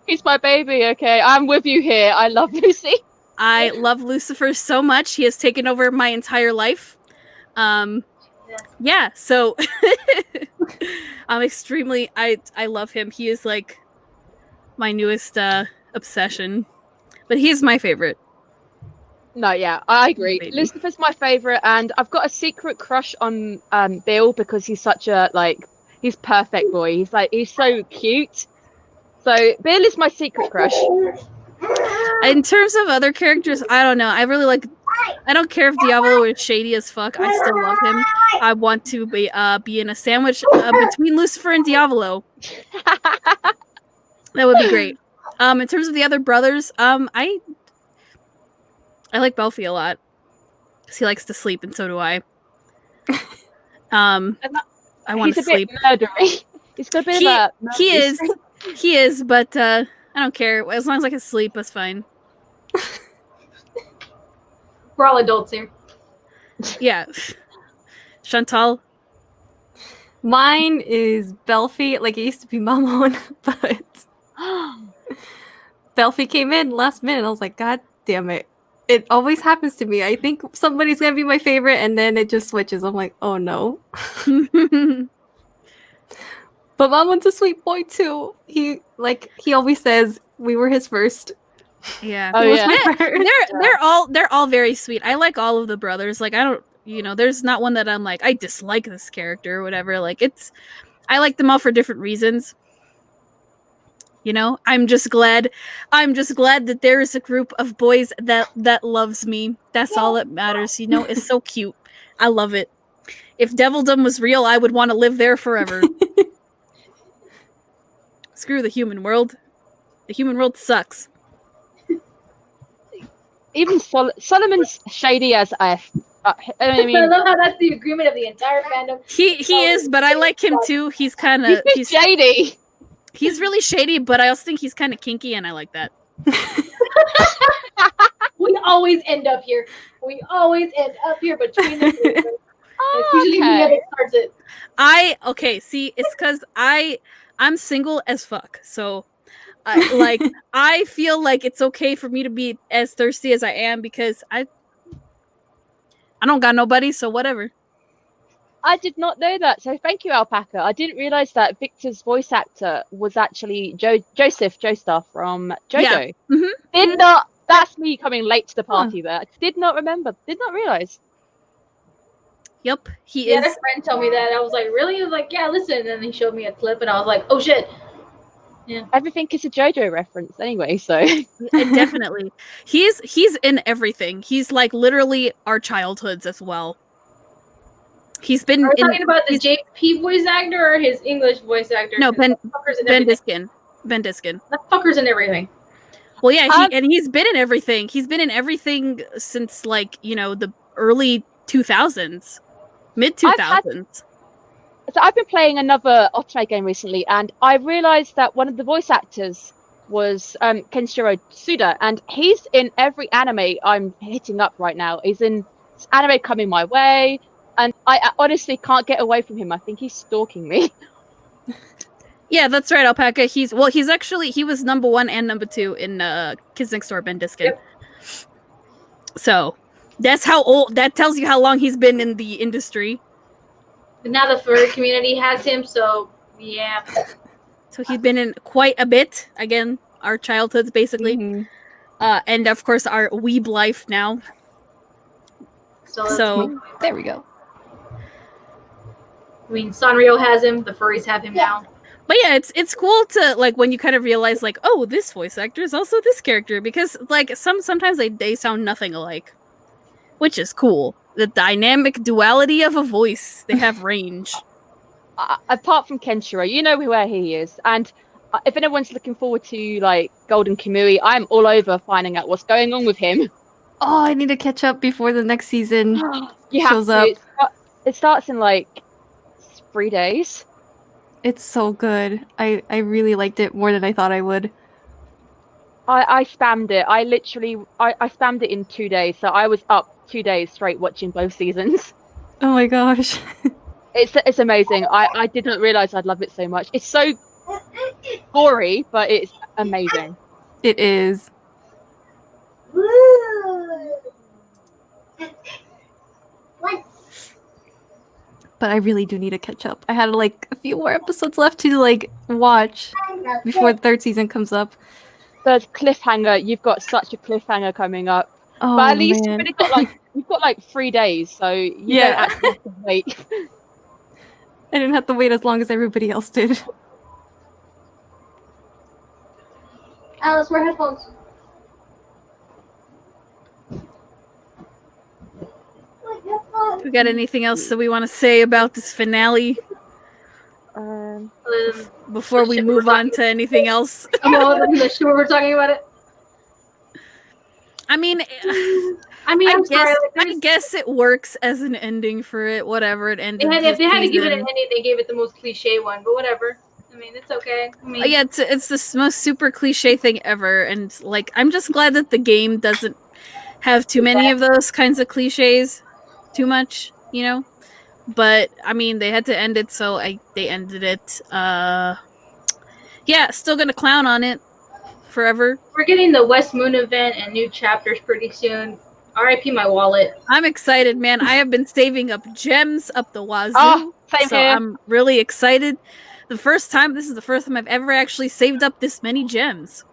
He's my baby, okay? I'm with you here. I love Lucy. I love Lucifer so much. He has taken over my entire life. Yeah, so I'm extremely I love him. He is like my newest obsession. But he is my favorite. No, yeah, I agree. Baby. Lucifer's my favorite, and I've got a secret crush on Bill because he's such a he's perfect boy. He's so cute. So Bill is my secret crush. In terms of other characters, I don't know. I really like. I don't care if Diavolo is shady as fuck. I still love him. I want to be in a sandwich between Lucifer and Diavolo. That would be great. In terms of the other brothers, I like Belfi a lot because he likes to sleep, and so do I. I want to sleep. He's a bit murdery. He's got a bit of a He is, but I don't care. As long as I can sleep, that's fine. We're all adults here. Yeah. Chantal? Mine is Belfi. Like, it used to be Mamon, but Belfi came in last minute. I was like, God damn it. It always happens to me. I think somebody's going to be my favorite, and then it just switches. I'm like, oh no. But Mamon's a sweet boy, too. He always says we were his first. Yeah. Oh, yeah. They're all very sweet. I like all of the brothers. Like, I don't, there's not one that I'm like, I dislike this character or whatever. Like, I like them all for different reasons. I'm just glad that there is a group of boys that loves me. That's all that matters. It's so cute. I love it. If Devildom was real, I would want to live there forever. Screw the human world. The human world sucks. Even Solomon's shady as F. I love how that's the agreement of the entire fandom. He is, but I like him too. He's kind of shady. He's really shady, but I also think he's kind of kinky, and I like that. We always end up here. We always end up here between the two. It's usually me that starts it. See, it's because I'm single as fuck, so I feel like it's okay for me to be as thirsty as I am because I don't got nobody, so whatever. I did not know that, so thank you, Alpaca. I didn't realize that Victor's voice actor was actually Joseph Joestar from JoJo. Yeah. Mm-hmm. Did not. That's me coming late to the party. There, did not remember. Did not realize. Yep, he is. Had a friend tell me that. I was like, really? He was like, yeah, listen. And then he showed me a clip, and I was like, oh shit. Yeah. Everything is a JoJo reference anyway, so definitely. He's in everything. He's like literally our childhoods as well. He's been. Are we talking about the JP voice actor or his English voice actor? No, Ben Diskin. Ben Diskin. That fucker's in everything. Well, yeah, he's been in everything. He's been in everything since the early 2000s, mid 2000s. So I've been playing another otome game recently, and I realized that one of the voice actors was Kenshiro Tsuda, and he's in every anime I'm hitting up right now. He's in anime coming my way, and I honestly can't get away from him. I think he's stalking me. Yeah, that's right, Alpaca. He was number 1 and number 2 in Kids Next Door, Ben Diskin. Yep. So that's how old. That tells you how long he's been in the industry. But now the furry community has him, so yeah. So he's been in quite a bit. Again, our childhoods, basically. Mm-hmm. And of course, our weeb life now. So there we go. I mean, Sanrio has him. The furries have him now. But yeah, it's cool to when you kind of realize oh, this voice actor is also this character, because sometimes they sound nothing alike, which is cool. The dynamic duality of a voice. They have range. Apart from Kenshiro, you know where he is, and if anyone's looking forward to Golden Kamui, I'm all over finding out what's going on with him. Oh, I need to catch up before the next season shows up. It starts in 3 days. It's so good. I really liked it more than I thought I would. I spammed it. I spammed it in 2 days. So I was up 2 days straight watching both seasons. Oh my gosh. It's amazing. I did not realize I'd love it so much. It's so gory, but it's amazing. It is. Woo! What? But I really do need to catch up. I had like a few more episodes left to like watch before the third season comes up. The cliffhanger, you've got such a cliffhanger coming up. Oh, But at least man. you've got like 3 days, so you Yeah. don't actually have to wait. I didn't have to wait as long as everybody else did. Alice, wear headphones. We got anything else that we want to say about this finale Um, before we move on to anything else? The show we're talking about it. I mean, I guess it works as an ending for it. Whatever, it ended. If they had to give it an season. ending, they gave it the most cliche one. But whatever. I mean, it's okay. I mean, Yeah, it's the most super cliche thing ever, and like I'm just glad that the game doesn't have too many of those kinds of cliches, too much, you know. But I mean, they had to end it, so they ended it. Yeah, still gonna clown on it forever. we're getting the West Moon event and new chapters pretty soon. R.I.P. my wallet. I'm excited, man. I have been saving up gems up the wazoo. Oh, same So here. I'm really excited. This is the first time I've ever actually saved up this many gems.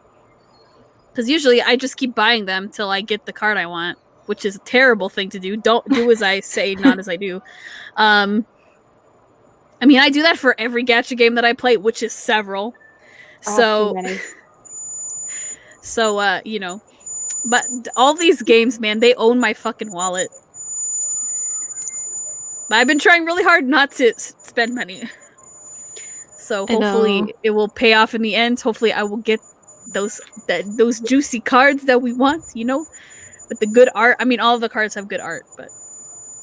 Because usually I just keep buying them till I get the card I want, which is a terrible thing to do. Don't do as I say, not as I do. I mean, I do that for every gacha game that I play, which is several. Oh, too many. So, you know, but all these games, man, they own my fucking wallet. But I've been trying really hard not to spend money. So I know. hopefully it will pay off in the end. Hopefully I will get those juicy cards that we want, you know, with the good art. I mean, all of the cards have good art, but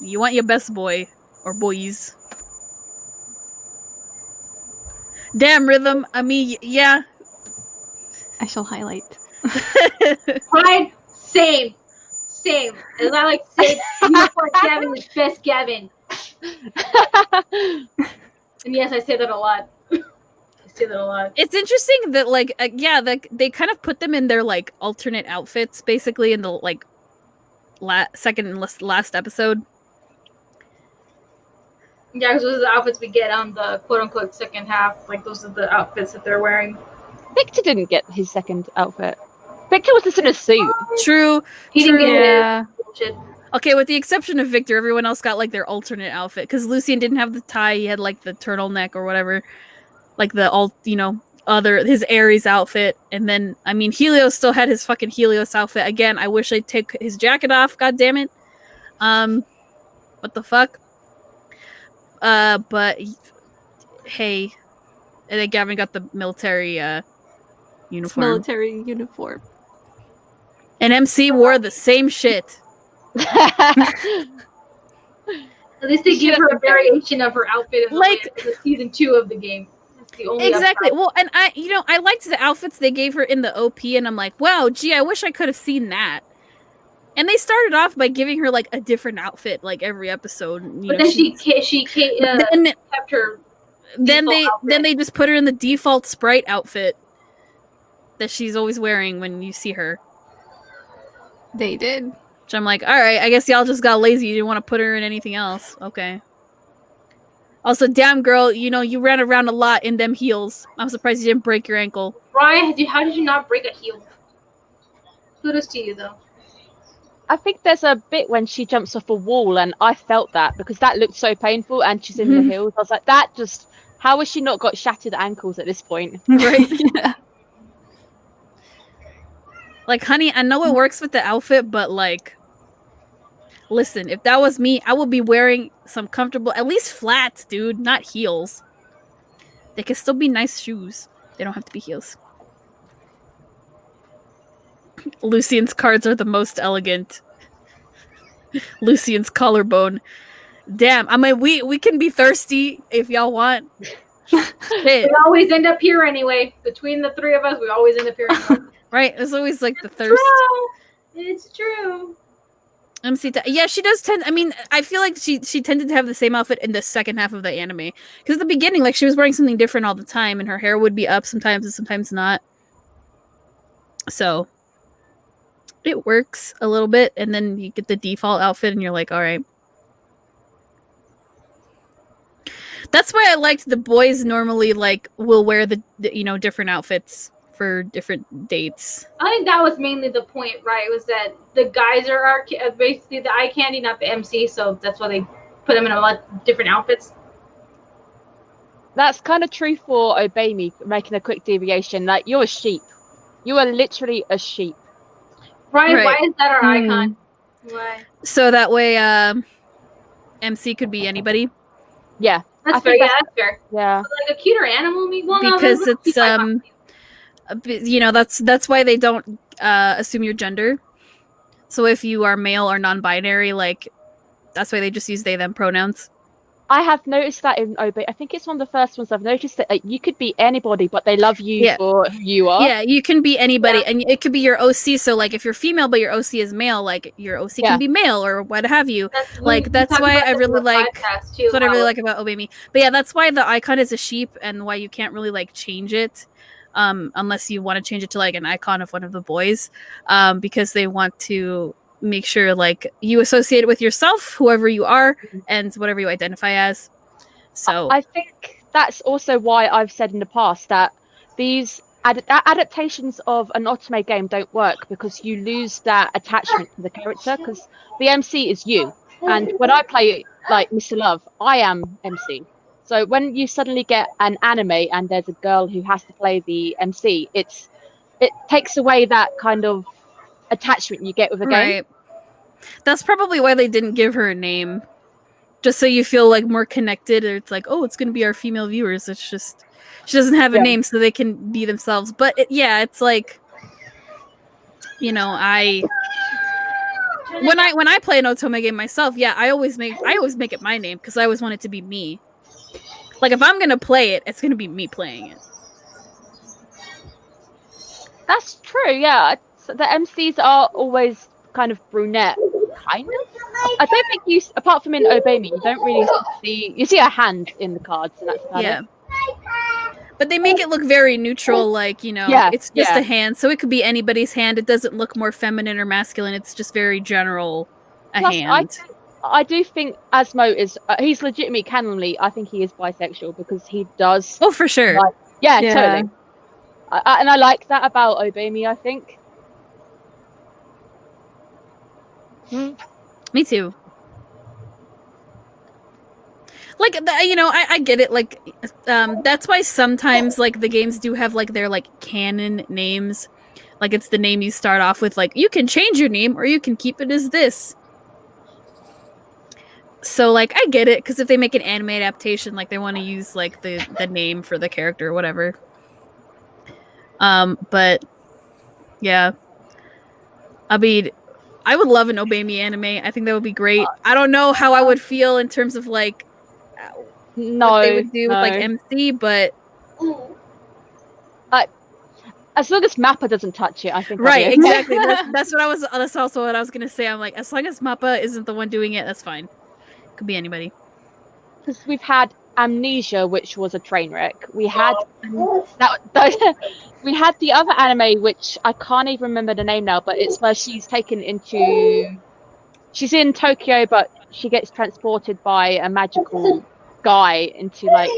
you want your best boy or boys. Damn, Rhythm. I mean, yeah. I shall highlight. Pride, same. As I like to say, Unicorn Gavin is best Gavin. And yes, I say that a lot. It's interesting that like they kind of put them in their like alternate outfits basically in the like second and last episode. Yeah, because those are the outfits we get on the quote-unquote second half. Like, those are the outfits that they're wearing. Victor didn't get his second outfit. Victor was just in a suit. True. He didn't get Yeah. Shit. Okay, with the exception of Victor, everyone else got like their alternate outfit because Lucian didn't have the tie; he had like the turtleneck or whatever, like the his Ares outfit. And then I mean, Helios still had his fucking Helios outfit. Again, I wish I'd take his jacket off. God damn it! What the fuck? But hey, and then Gavin got the military uniform. Military uniform. And MC wore the same shit. At least they give her a variation of her outfit in the season 2 of the game. That's the only Exactly. upside. Well, and I liked the outfits they gave her in the OP, and I'm like, wow, gee, I wish I could have seen that. And they started off by giving her like a different outfit like every episode. But then she kept her. Then outfit. they just put her in the default Sprite outfit that she's always wearing when you see her. They did. Which I'm like, all right, I guess y'all just got lazy. You didn't want to put her in anything else. Okay. Also, damn girl, you ran around a lot in them heels. I'm surprised you didn't break your ankle. Ryan, how did you not break a heel? Kudos to you, though. I think there's a bit when she jumps off a wall, and I felt that because that looked so painful, and she's in the heels. I was like, how has she not got shattered ankles at this point? Right? Yeah. Like, honey, I know it works with the outfit, but like, listen, if that was me, I would be wearing some comfortable, at least flats, dude, not heels. They can still be nice shoes. They don't have to be heels. Lucian's cards are the most elegant. Lucian's collarbone. Damn, I mean, we can be thirsty if y'all want. Shit. We always end up here anyway. Between the three of us, we always end up here anyway. Right? There's always like the thirst. It's true. Yeah, she does tend. I mean, I feel like she tended to have the same outfit in the second half of the anime. Because at the beginning, like she was wearing something different all the time, and her hair would be up sometimes and sometimes not. So it works a little bit, and then you get the default outfit, and you're like, all right. That's why I liked the boys normally like will wear the different outfits for different dates. I think that was mainly the point, right? Was that the guys are basically the eye candy, not the MC, so that's why they put them in a lot of different outfits. That's kind of true for Obey Me, making a quick deviation. Like, you're a sheep. You are literally a sheep. Right? Why is that our icon? Why? So that way MC could be anybody. Yeah. That's fair. Yeah, that's fair. Yeah. But like a cuter animal, because it's that's why they don't assume your gender. So if you are male or non-binary, like that's why they just use they them pronouns. I have noticed that in Obey. I think it's one of the first ones I've noticed that you could be anybody, but they love you for who you are. Yeah, you can be anybody, and it could be your OC. So like if you're female but your OC is male, like your OC can be male or what have you. That's why I really like. That's what I really like about Obey Me. But yeah, that's why the icon is a sheep, and why you can't really like change it. Unless you want to change it to like an icon of one of the boys, because they want to make sure like you associate it with yourself, whoever you are, and whatever you identify as. So I think that's also why I've said in the past that these adaptations of an otome game don't work, because you lose that attachment to the character, because the MC is you, and when I play like Mr. Love, I am MC. So when you suddenly get an anime and there's a girl who has to play the MC, it takes away that kind of attachment you get with a game. That's probably why they didn't give her a name, just so you feel like more connected. Or it's like, oh, it's going to be our female viewers. It's just she doesn't have a name, so they can be themselves. But it's like, when I play an otome game myself, I always make it my name, because I always want it to be me. Like, if I'm going to play it, it's going to be me playing it. That's true, yeah. So the MCs are always kind of brunette, kind of. I don't think you, apart from in Obey Me, you don't really see... You see a hand in the cards, and that's about it. But they make it look very neutral, like, it's just a hand. So it could be anybody's hand. It doesn't look more feminine or masculine. It's just very general, hand. I do think Asmo is... he's legitimately, canonly, I think he is bisexual, because he does... Oh, for sure. Totally. And I like that about Obey Me, I think. Me too. Like, I get it. Like, that's why sometimes, like, the games do have, like, their, like, canon names. Like, it's the name you start off with. Like, you can change your name, or you can keep it as this. So, like, I get it, because if they make an anime adaptation, like, they want to use, like, the name for the character or whatever. But, yeah. I mean, I would love an Obey Me anime. I think that would be great. I don't know how I would feel in terms of, like, what they would do with, like, MC, but... as long as MAPPA doesn't touch it, I think... Right, exactly. That's also what I was going to say. I'm like, as long as MAPPA isn't the one doing it, that's fine. Could be anybody. Because we've had Amnesia, which was a train wreck. We had we had the other anime, which I can't even remember the name now, but it's where she's in Tokyo, but she gets transported by a magical guy into like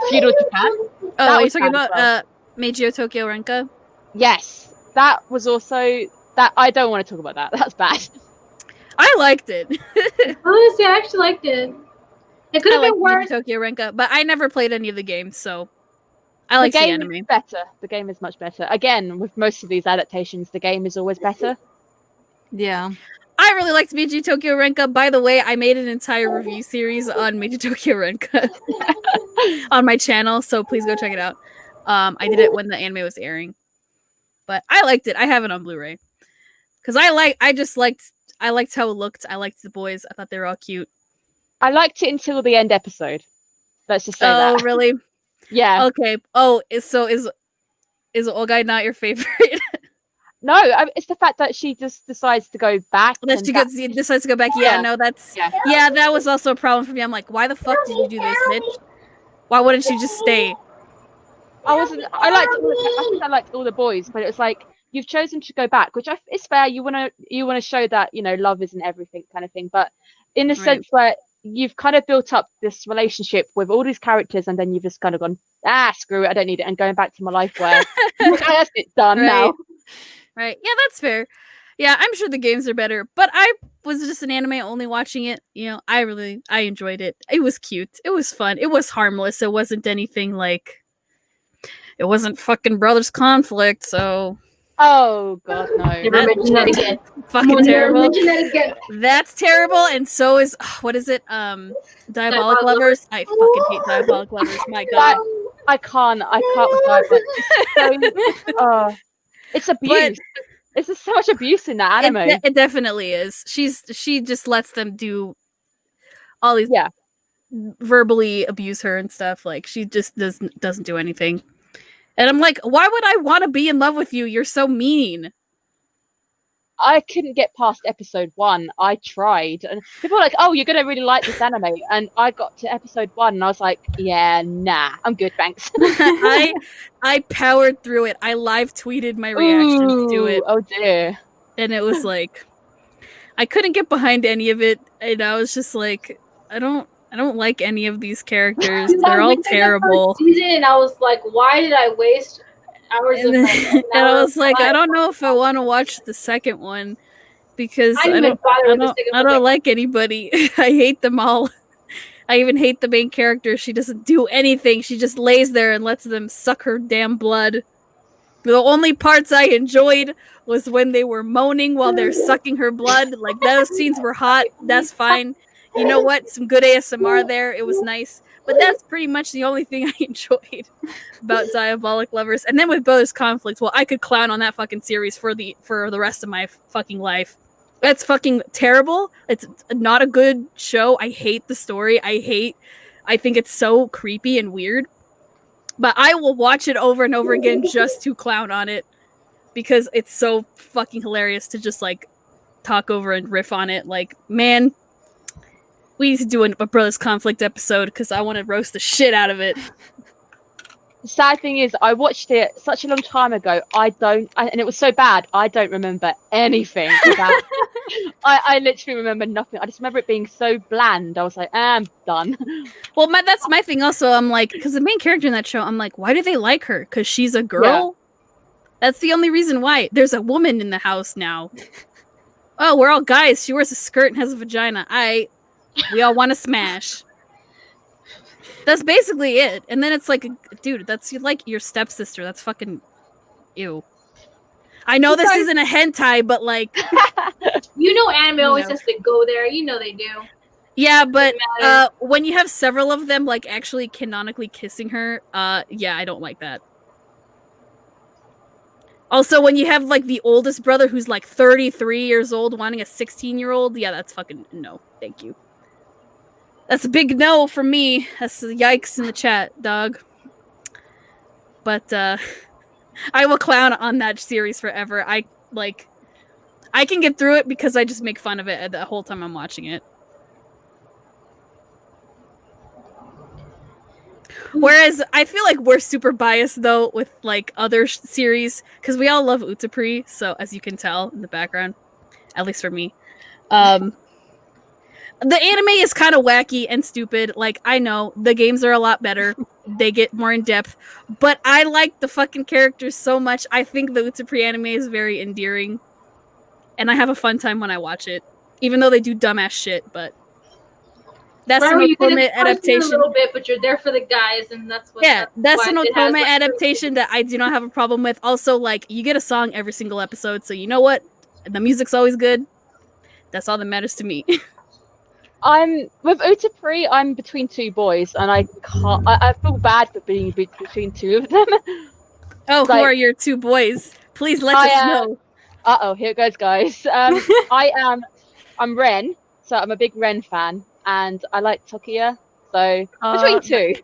feudal Japan. Oh, you're talking about Meiji Tokyo Renka? Yes, that was also that. I don't want to talk about that. That's bad. I liked it. Honestly, I actually liked it. It could have been worse. Tokyo Renka, but I never played any of the games, so I like the anime. Is better. The game is much better. Again, with most of these adaptations, the game is always better. Yeah. I really liked Meiji Tokyo Renka. By the way, I made an entire review series on Meiji Tokyo Renka on my channel, so please go check it out. I did it when the anime was airing, but I liked it. I have it on Blu-ray because I liked how it looked. I liked the boys. I thought they were all cute. I liked it until the end episode. Let's just say that. Oh, really? Yeah. Okay. Oh, is Old Guy not your favorite? No, it's the fact that she just decides to go back. That she decides to go back. Yeah, no, that's yeah, that was also a problem for me. I'm like, why the fuck did you do this, bitch? Why wouldn't you just stay? I think I liked all the boys, but it was like you've chosen to go back, which is fair. You want to show that love isn't everything, kind of thing. But in the sense where you've kind of built up this relationship with all these characters, and then you've just kind of gone, screw it, I don't need it, and going back to my life where that's it done now. Right. Yeah, that's fair. Yeah, I'm sure the games are better, but I was just an anime only watching it. I enjoyed it. It was cute. It was fun. It was harmless. It wasn't anything like. It wasn't fucking Brothers Conflict, so. Oh god, no! Never mention that again. Fucking terrible. Mention that again. That's terrible, and so is what is it? Diabolic Lovers. I fucking hate Diabolic Lovers. My god. I can't with Diabolic. So, it's abuse. It's just so much abuse in that anime. It definitely is. She just lets them do all these verbally abuse her and stuff. Like she just doesn't do anything. And I'm like, why would I want to be in love with you? You're so mean. I couldn't get past episode 1. I tried, and people were like, "Oh, you're gonna really like this anime." And I got to episode 1, and I was like, "Yeah, nah, I'm good, thanks." I powered through it. I live tweeted my reactions to it. Oh dear! And it was like, I couldn't get behind any of it, and I was just like, I don't like any of these characters. They're all terrible. Season, and I was like, why did I waste hours of my life? And I was like, I don't know if I want to watch the second one because I don't like anybody. I hate them all. I even hate the main character. She doesn't do anything. She just lays there and lets them suck her damn blood. The only parts I enjoyed was when they were moaning while they're sucking her blood. Like those scenes were hot. That's fine. You know what? Some good ASMR there. It was nice. But that's pretty much the only thing I enjoyed about Diabolic Lovers. And then with Brothers Conflict, well, I could clown on that fucking series for the rest of my fucking life. That's fucking terrible. It's not a good show. I hate the story. I think it's so creepy and weird. But I will watch it over and over again just to clown on it because it's so fucking hilarious to just like talk over and riff on it. Like, man, we need to do a Brothers Conflict episode because I want to roast the shit out of it. The sad thing is, I watched it such a long time ago. And it was so bad, I don't remember anything about I literally remember nothing. I just remember it being so bland. I was like, I'm done. Well, that's my thing also. I'm like, because the main character in that show, I'm like, why do they like her? Because she's a girl? Yeah. That's the only reason why. There's a woman in the house now. Oh, we're all guys. She wears a skirt and has a vagina. We all want to smash. That's basically it. And then it's like, dude, that's like your stepsister. That's fucking ew. I know this isn't a hentai, but like, anime always has to go there. They do. Yeah, but when you have several of them like actually canonically kissing her, yeah, I don't like that. Also, when you have like the oldest brother who's like 33 years old wanting a 16-year-old, yeah, that's fucking no. Thank you. That's a big no for me. That's a yikes in the chat, dog. But I will clown on that series forever. I can get through it because I just make fun of it the whole time I'm watching it. Whereas I feel like we're super biased though with like other series because we all love Utapri. So as you can tell in the background, at least for me. The anime is kind of wacky and stupid. Like, I know the games are a lot better. They get more in depth, but I like the fucking characters so much. I think the Utapri anime is very endearing, and I have a fun time when I watch it, even though they do dumbass shit. But that's an otome adaptation. A little bit, but you're there for the guys, and that's what. Yeah, that's an otome adaptation that I do not have a problem with. Also, like, you get a song every single episode, so you know what? The music's always good. That's all that matters to me. With Utapri, I'm between two boys, and I feel bad for being between two of them. Oh, like, who are your two boys? Please let us know. Here it goes, guys. I'm Ren, so I'm a big Ren fan, and I like Tokiya, so between two.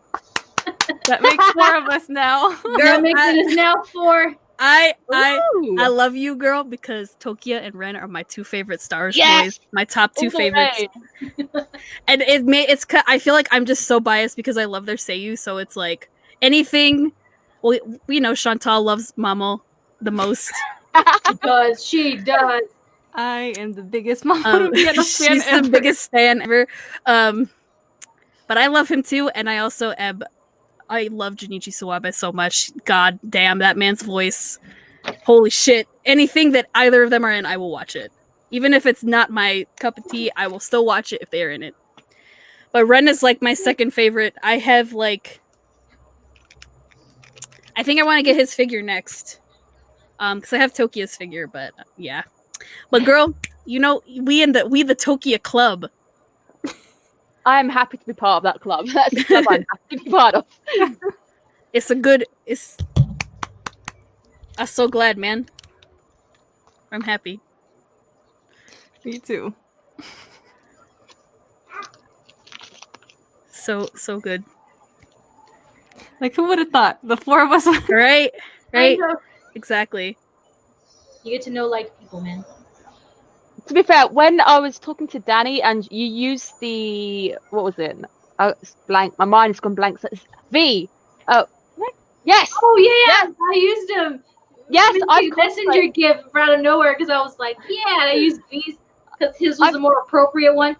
That makes 4 of us now. That makes it now 4. I Ooh. love you, girl, because Tokia and Ren are my two favorite Stars Yes! boys. My top two All the favorites. way. And I feel like I'm just so biased because I love their seiyuu, so it's like anything. Well, you know, Chantal loves Mamo the most. She does. I am the biggest Mamoru Vietnam fan She's ever. the biggest fan ever. But I love him too, and I also I love Junichi Suwabe so much. God damn, that man's voice. Holy shit. Anything that either of them are in, I will watch it. Even if it's not my cup of tea, I will still watch it if they're in it. But Ren is like my second favorite. I have like I think I want to get his figure next. Because I have Tokia's figure, but yeah. But girl, you know, we the Tokia club. I am happy to be part of that club. That's the club I'm happy to be part of. I'm so glad, man. I'm happy. Me too. So good. Like, who would have thought? The four of us. Right? Right? I know. Exactly. You get to know like people, man. To be fair, when I was talking to Dani and you used the what was it? It's blank. My mind's gone blank. So it's V. Oh, yes. Oh yeah, I used him. Yes, I messenger gift out of nowhere because I was like, yeah, I used V's because his was a more appropriate one.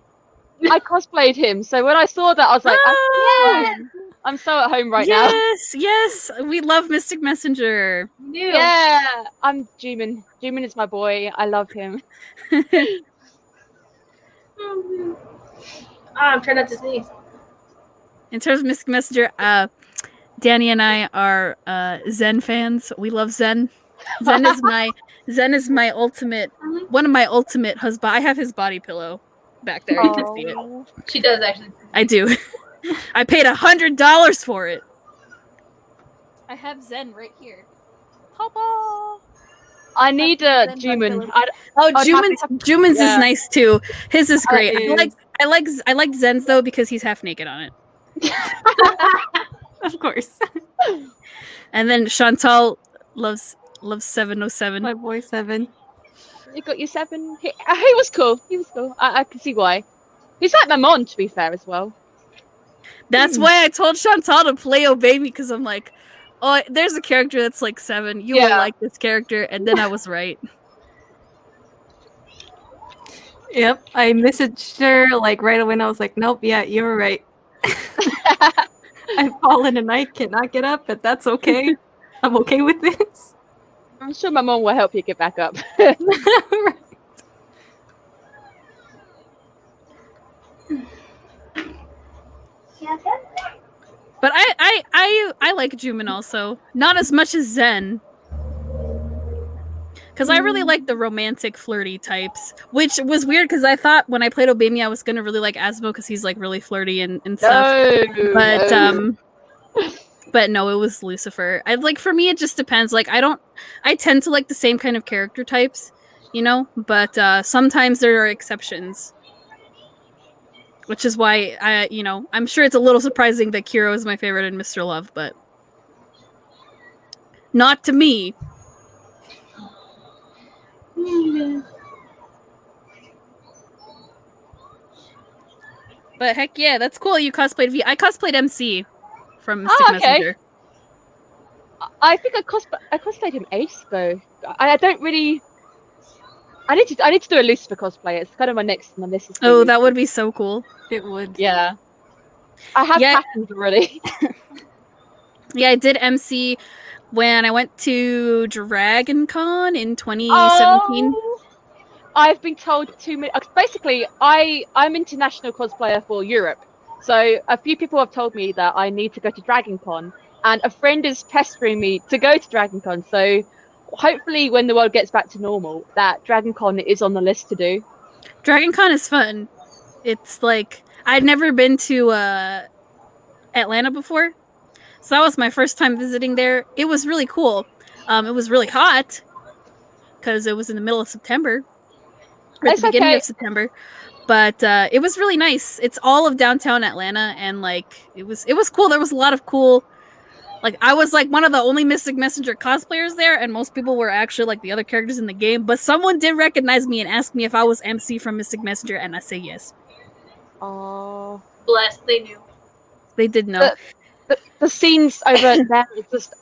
I cosplayed him, so when I saw that, I was like, Oh! I'm so at home right now. Yes, we love Mystic Messenger. New. Yeah, I'm Jumin. Jumin is my boy. I love him. I'm trying not to sneeze. In terms of Mystic Messenger, Dani and I are Zen fans. We love Zen. Zen is my ultimate, one of my ultimate husband. I have his body pillow back there. You can see it. She does actually. I do. I paid $100 for it. I have Zen right here. Papa. I need a Jumin. Jumin's is nice too. His is great. Is. I like Zen's though because he's half naked on it. Of course. And then Chantal loves 707. My boy 7. You got your 7. He was cool. He was cool. I can see why. He's like my mom, to be fair, as well. That's why I told Chantal to play Oh Baby because I'm like, oh, there's a character that's like 7. You will like this character, and then I was right. Yep, I messaged her like right away and I was like, nope, yeah, you were right. I've fallen and I cannot get up, but that's okay. I'm okay with this. I'm sure my mom will help you get back up. Right. But I like Jumin also. Not as much as Zen. Because I really like the romantic, flirty types. Which was weird because I thought when I played Obemi I was going to really like Asmo because he's like really flirty and stuff. But no, it was Lucifer. For me it just depends. Like I tend to like the same kind of character types, you know? But sometimes there are exceptions. Which is why I'm sure it's a little surprising that Kiro is my favorite and Mr. Love, but not to me. But heck yeah, that's cool. You cosplayed V. I cosplayed MC from Mystic Messenger. I think I cosplayed him ages ago. I don't really. I need to do a Lucifer cosplay. It's kind of my next on the list. Oh, that would be so cool. It would. Yeah. I have patterns already. Yeah, I did MC when I went to Dragon Con in 2017. Oh, I've been told too many. Basically, I'm international cosplayer for Europe, so a few people have told me that I need to go to Dragon Con, and a friend is pestering me to go to Dragon Con. So hopefully, when the world gets back to normal, that Dragon Con is on the list to do. Dragon Con is fun. It's like I'd never been to Atlanta before, so that was my first time visiting there. It was really cool. It was really hot because it was in the middle of September, or at the beginning of September. But it was really nice. It's all of downtown Atlanta, and like it was cool. There was a lot of cool Like I was like one of the only Mystic Messenger cosplayers there, and most people were actually like the other characters in the game. But someone did recognize me and ask me if I was MC from Mystic Messenger, and I say yes. Oh, Bless, they knew. They did know. the scenes over there is just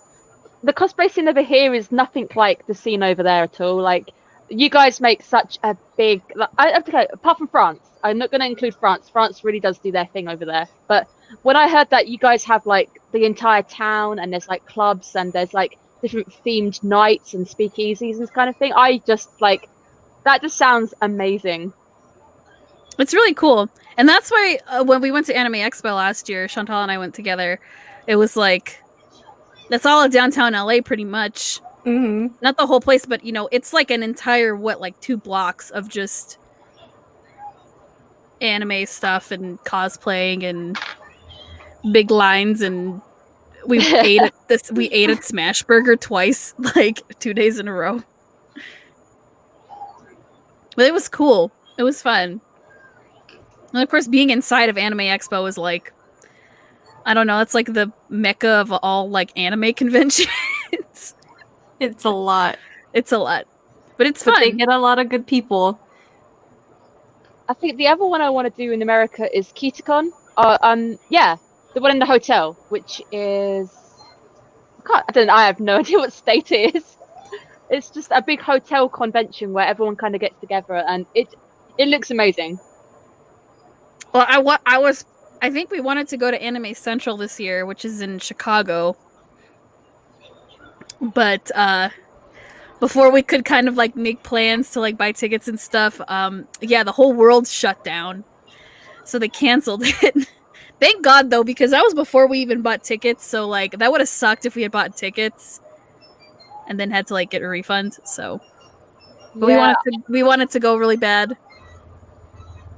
the cosplay scene over here is nothing like the scene over there at all. Like you guys make such a big. Like, I have to go. Apart from France, I'm not going to include France. France really does do their thing over there. But when I heard that you guys have like the entire town and there's like clubs and there's like different themed nights and speakeasies and kind of thing, I just like that. Just sounds amazing. It's really cool, and that's why when we went to Anime Expo last year, Chantal and I went together. It was like that's all of downtown LA, pretty much. Mm-hmm. Not the whole place, but it's like an entire 2 blocks of just anime stuff and cosplaying and big lines, and we ate at Smashburger twice, like 2 days in a row. But it was cool. It was fun. And of course, being inside of Anime Expo is like, I don't know, it's like the mecca of all like anime conventions. It's a lot. It's a lot. But it's But fun. they get a lot of good people. I think the other one I want to do in America is Kitakon. Yeah, the one in the hotel, which is I have no idea what state it is. It's just a big hotel convention where everyone kind of gets together, and it looks amazing. Well, I think we wanted to go to Anime Central this year, which is in Chicago. But before we could kind of like make plans to like buy tickets and stuff, the whole world shut down. So they canceled it. Thank God though, because that was before we even bought tickets, so like that would have sucked if we had bought tickets and then had to like get a refund. So but we wanted to go really bad.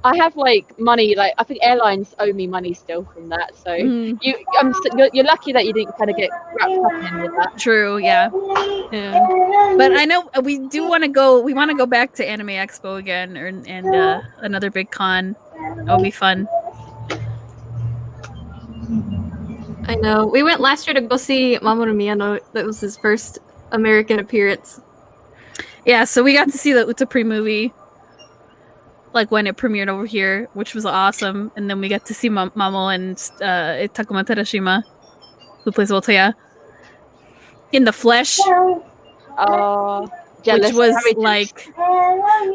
I have like money, like I think airlines owe me money still from that. So you're lucky that you didn't kind of get wrapped up in any of that. True, yeah. But I know we do want to go. We want to go back to Anime Expo again, and another big con. That'll be fun. I know. We went last year to go see Mamoru Miyano. That was his first American appearance. Yeah, so we got to see the Utapri movie, like when it premiered over here, which was awesome. And then we got to see Mamo and Takuma Terashima, who plays Otoya, in the flesh. Oh, jealous.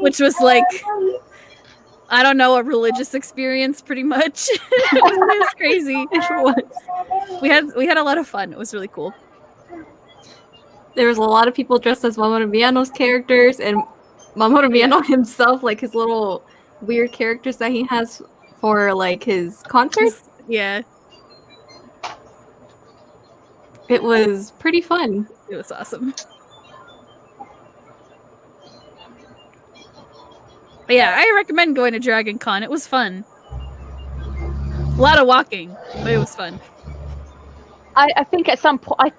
Which was like, I don't know, a religious experience, pretty much. It was crazy. We had a lot of fun. It was really cool. There was a lot of people dressed as Mamoru Miyano's characters, and Mamoru Miyano himself, like his little weird characters that he has for like his concerts. Yeah. It was pretty fun. It was awesome. But yeah, I recommend going to Dragon Con. It was fun. A lot of walking, but it was fun. I think at some point,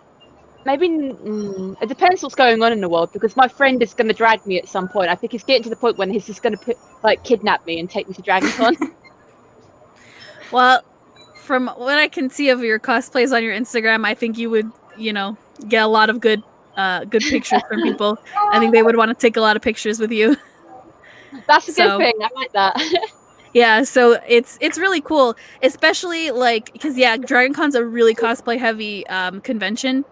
it depends what's going on in the world, because my friend is going to drag me at some point. I think he's getting to the point when he's just going to kidnap me and take me to Dragon Con. Well, from what I can see of your cosplays on your Instagram, I think you would, get a lot of good pictures from people. I think they would want to take a lot of pictures with you. That's a good thing. I like that. Yeah, so it's really cool, especially because Dragon Con's a really cosplay heavy convention.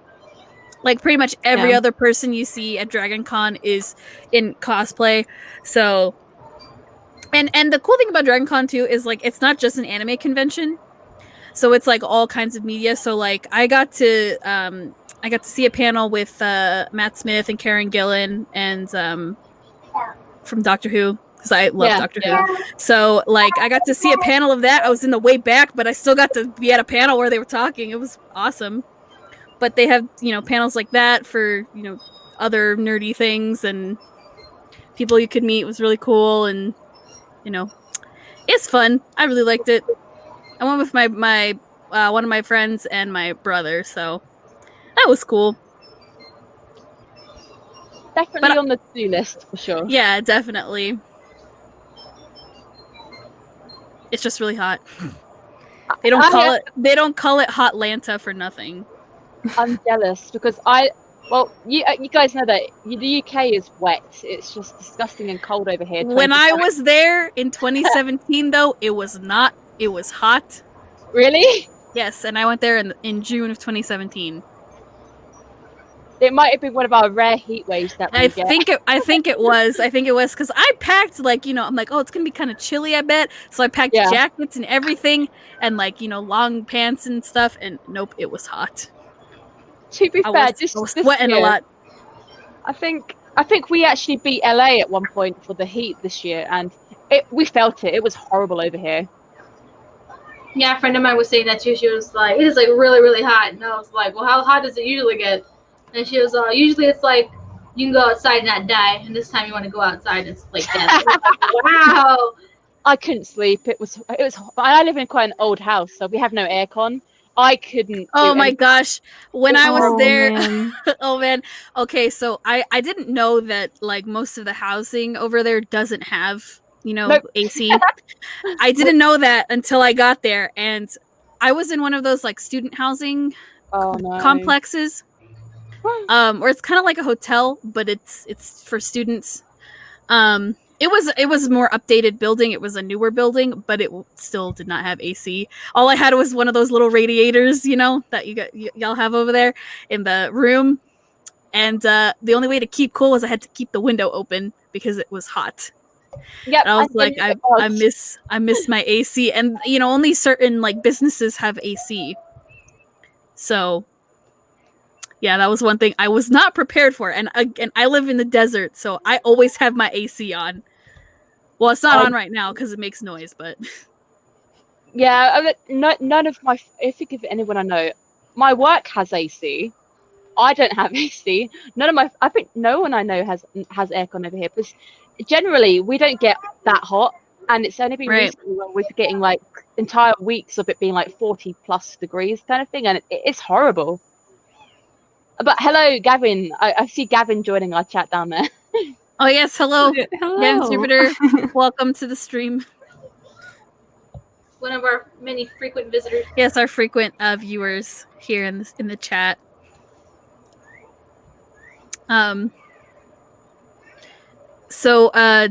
Like pretty much every other person you see at Dragon Con is in cosplay. So and the cool thing about Dragon Con too is like it's not just an anime convention. So it's like all kinds of media. So like I got to see a panel with Matt Smith and Karen Gillan and from Doctor Who, because I love Doctor Who. So like I got to see a panel of that. I was in the way back, but I still got to be at a panel where they were talking. It was awesome. But they have, panels like that for, other nerdy things and people you could meet. It was really cool, and, it's fun. I really liked it. I went with my one of my friends and my brother, so that was cool. Definitely on the to-do list for sure. Yeah, definitely. It's just really hot. They don't call it Hotlanta for nothing. I'm jealous because you guys know that the UK is wet. It's just disgusting and cold over here. When I was there in 2017, though, it was not. It was hot. Really? Yes, and I went there in June of 2017. It might have been one of our rare heat waves that we get. I think it was because I packed I'm like, oh, it's gonna be kind of chilly, I bet. So I packed jackets and everything, and long pants and stuff. And nope, it was hot. To be fair, I was sweating a lot. I think we actually beat LA at one point for the heat this year, and we felt it. It was horrible over here. Yeah, a friend of mine was saying that too. She was like, it is like really, really hot. And I was like, well, how hot does it usually get? And she was usually it's like you can go outside and not die, and this time you want to go outside and it's like that. Like, wow. I couldn't sleep. It was. I live in quite an old house, so we have no aircon. I couldn't. Oh my gosh! When I was there, man. oh man. Okay, so I didn't know that most of the housing over there doesn't have Nope. AC. I didn't know that until I got there, and I was in one of those student housing complexes. Or it's kind of like a hotel, but it's for students. It was a more updated building. It was a newer building, but it still did not have AC. All I had was one of those little radiators, that y'all have over there in the room. And the only way to keep cool was I had to keep the window open because it was hot. Yeah, I was like, I miss my AC, and only certain businesses have AC. So. Yeah, that was one thing I was not prepared for, and I live in the desert, so I always have my AC on. Well, it's not on right now because it makes noise, but yeah, none of my. If you give anyone I know, my work has AC. I don't have AC. I think no one I know has aircon over here. Because generally we don't get that hot, and it's only been recently when we're getting entire weeks of it being 40 plus degrees kind of thing, and it's horrible. But hello, Gavin. I see Gavin joining our chat down there. Oh yes, hello. Hello. Gavin Jupiter. Welcome to the stream. One of our many frequent visitors. Yes, our frequent viewers here in the chat. So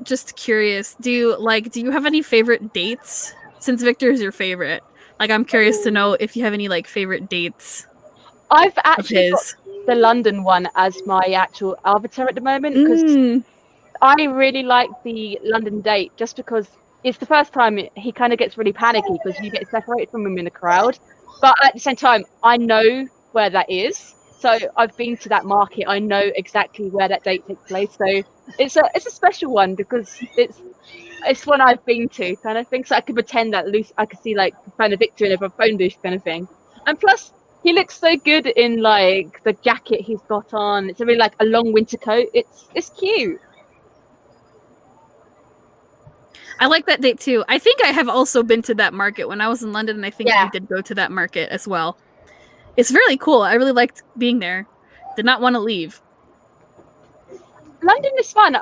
just curious, do you have any favorite dates? Since Victor is your favorite, I'm curious to know if you have any favorite dates. I've actually got the London one as my actual avatar at the moment because I really like the London date just because it's the first time he kind of gets really panicky because you get separated from him in the crowd. But at the same time, I know where that is. So I've been to that market. I know exactly where that date takes place. So it's a special one because it's one I've been to kind of thing. So I could pretend that I could see kind of Victor in a phone booth kind of thing. And plus, he looks so good in the jacket he's got on. It's really a long winter coat. It's cute. I like that date too. I think I have also been to that market when I was in London, and I think we did go to that market as well. It's really cool. I really liked being there. Did not want to leave. London is fun.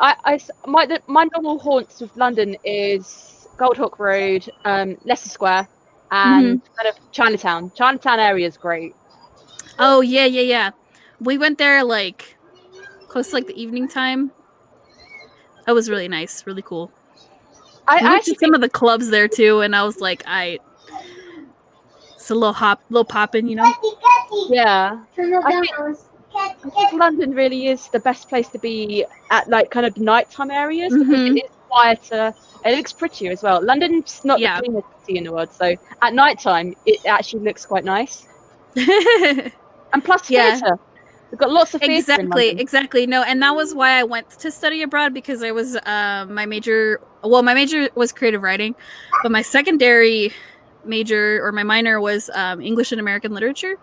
My normal haunts with London is Goldhawk Road, Leicester Square, and kind of Chinatown. Chinatown area is great. Oh yeah. We went there close to the evening time. That was really nice, really cool. I went to some of the clubs there too, and I was like, it's a little poppin', Yeah. I think London really is the best place to be at kind of nighttime areas because it is quieter. It looks prettier as well. London's not the cleanest city in the world, so at nighttime it actually looks quite nice. And plus theatre. We've got lots of theatre in London. Exactly. No, and that was why I went to study abroad because I was my major was creative writing, but my secondary major or my minor was English and American literature.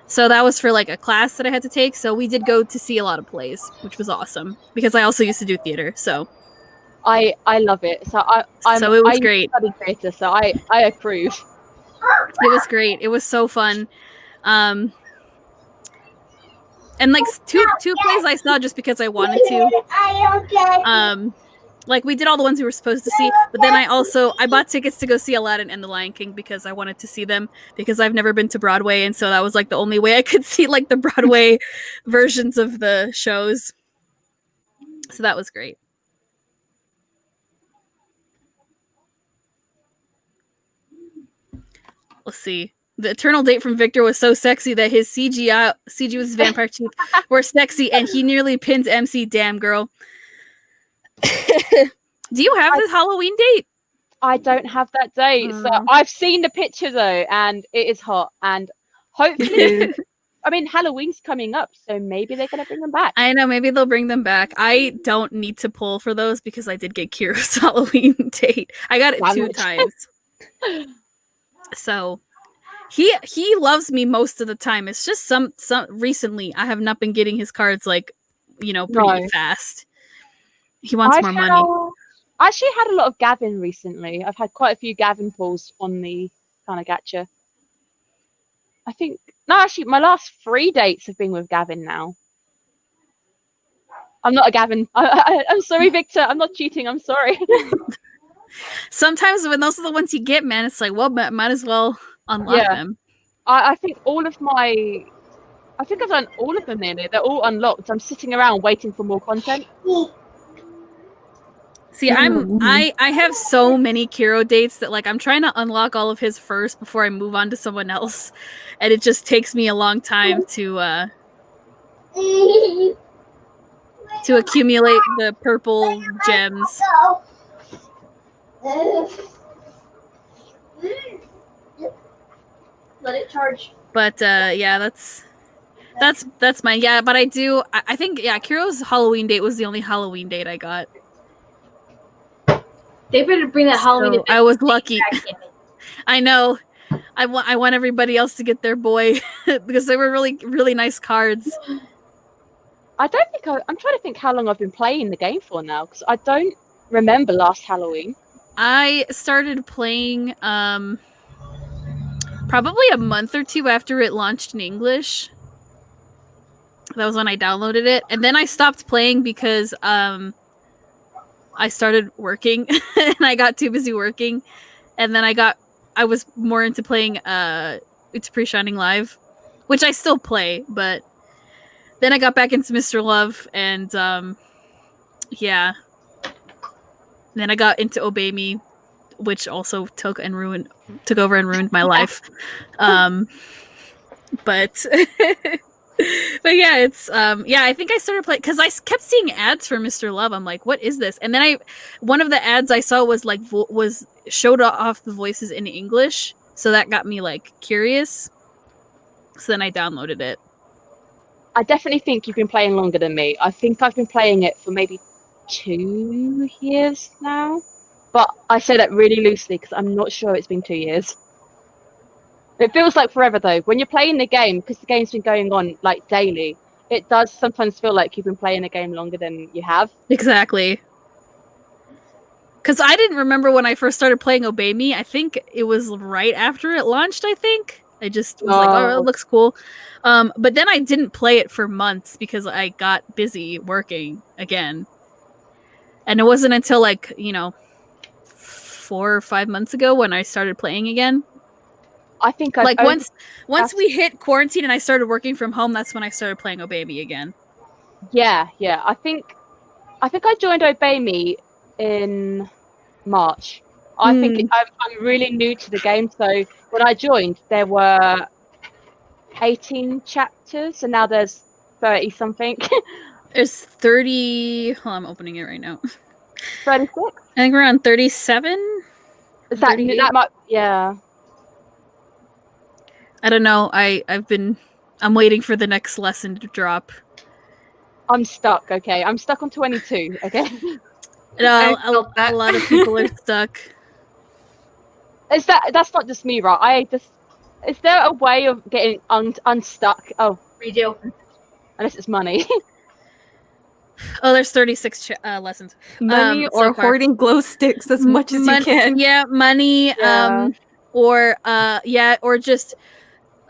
So that was for a class that I had to take. So we did go to see a lot of plays, which was awesome because I also used to do theater. So I love it. So it was great. Studied theatre, so I approve. It was great. It was so fun. And two plays I saw just because I wanted to. Like, we did all the ones we were supposed to see, but then I bought tickets to go see Aladdin and The Lion King because I wanted to see them, because I've never been to Broadway, and so that was like the only way I could see like the Broadway versions of the shows. So that was great. Let's see. The eternal date from Victor was so sexy that his CG with his vampire teeth were sexy, and he nearly pins MC. Damn, girl. Do you have this Halloween date? I don't have that date. So I've seen the picture though, and it is hot. And hopefully, I mean, Halloween's coming up, so maybe they're gonna bring them back. I know, maybe they'll bring them back. I don't need to pull for those because I did get Kira's Halloween date. I got it 2 times. So he loves me most of the time. It's just some recently I have not been getting his cards like, pretty fast. He wants more money. I actually had a lot of Gavin recently. I've had quite a few Gavin pulls on the kind of gacha. I think actually my last 3 dates have been with Gavin now. I'm not a Gavin. I'm sorry, Victor. I'm not cheating. I'm sorry. Sometimes when those are the ones you get, man, it's like, well, might as well unlock them. I think I've done all of them nearly. They're all unlocked. I'm sitting around waiting for more content. See, I have so many Kiro dates that like I'm trying to unlock all of his first before I move on to someone else, and it just takes me a long time to accumulate the purple gems. Let it charge. But yeah, that's mine. Yeah, but I think Kiro's Halloween date was the only Halloween date I got. They better bring that Halloween. I was lucky. I know. I want everybody else to get their boy because they were really, really nice cards. I'm trying to think how long I've been playing the game for now, because I don't remember last Halloween. I started playing probably a month or 2 after it launched in English. That was when I downloaded it, and then I stopped playing because I started working and I got too busy working, and then I was more into playing It's Pre-Shining Live, which I still play, but then I got back into Mr. Love, and yeah. Then I got into Obey Me, which also took over and ruined my life. But yeah, it's I think I started playing because I kept seeing ads for Mr. Love. I'm like, what is this? And then one of the ads I saw was like showed off the voices in English, so that got me like curious. So then I downloaded it. I definitely think you've been playing longer than me. I think I've been playing it for maybe 2 years now, but I say that really loosely because I'm not sure it's been 2 years. It feels like forever though. When you're playing the game, because the game's been going on like daily, it does sometimes feel like you've been playing the game longer than you have. Exactly. Because I didn't remember when I first started playing Obey Me. I think it was right after it launched, I think. I just was like, oh, it looks cool. But then I didn't play it for months because I got busy working again. And it wasn't until like, 4 or 5 months ago when I started playing again. I think once we hit quarantine and I started working from home, that's when I started playing Obey Me again. Yeah. I think I joined Obey Me in March. I think I'm really new to the game, so when I joined, there were 18 chapters, and now there's 30 something. There's 30. Hold on, I'm opening it right now. 36. I think we're on 37. Is that much? Yeah. I don't know. I'm waiting for the next lesson to drop. I'm stuck. Okay, I'm stuck on 22. Okay. No, a lot of people are stuck. That's not just me, right? Is there a way of getting unstuck? Oh, redo. Unless it's money. Oh, there's 36 lessons. Money or hoarding glow sticks as much as you can. Yeah, money. Yeah. Or just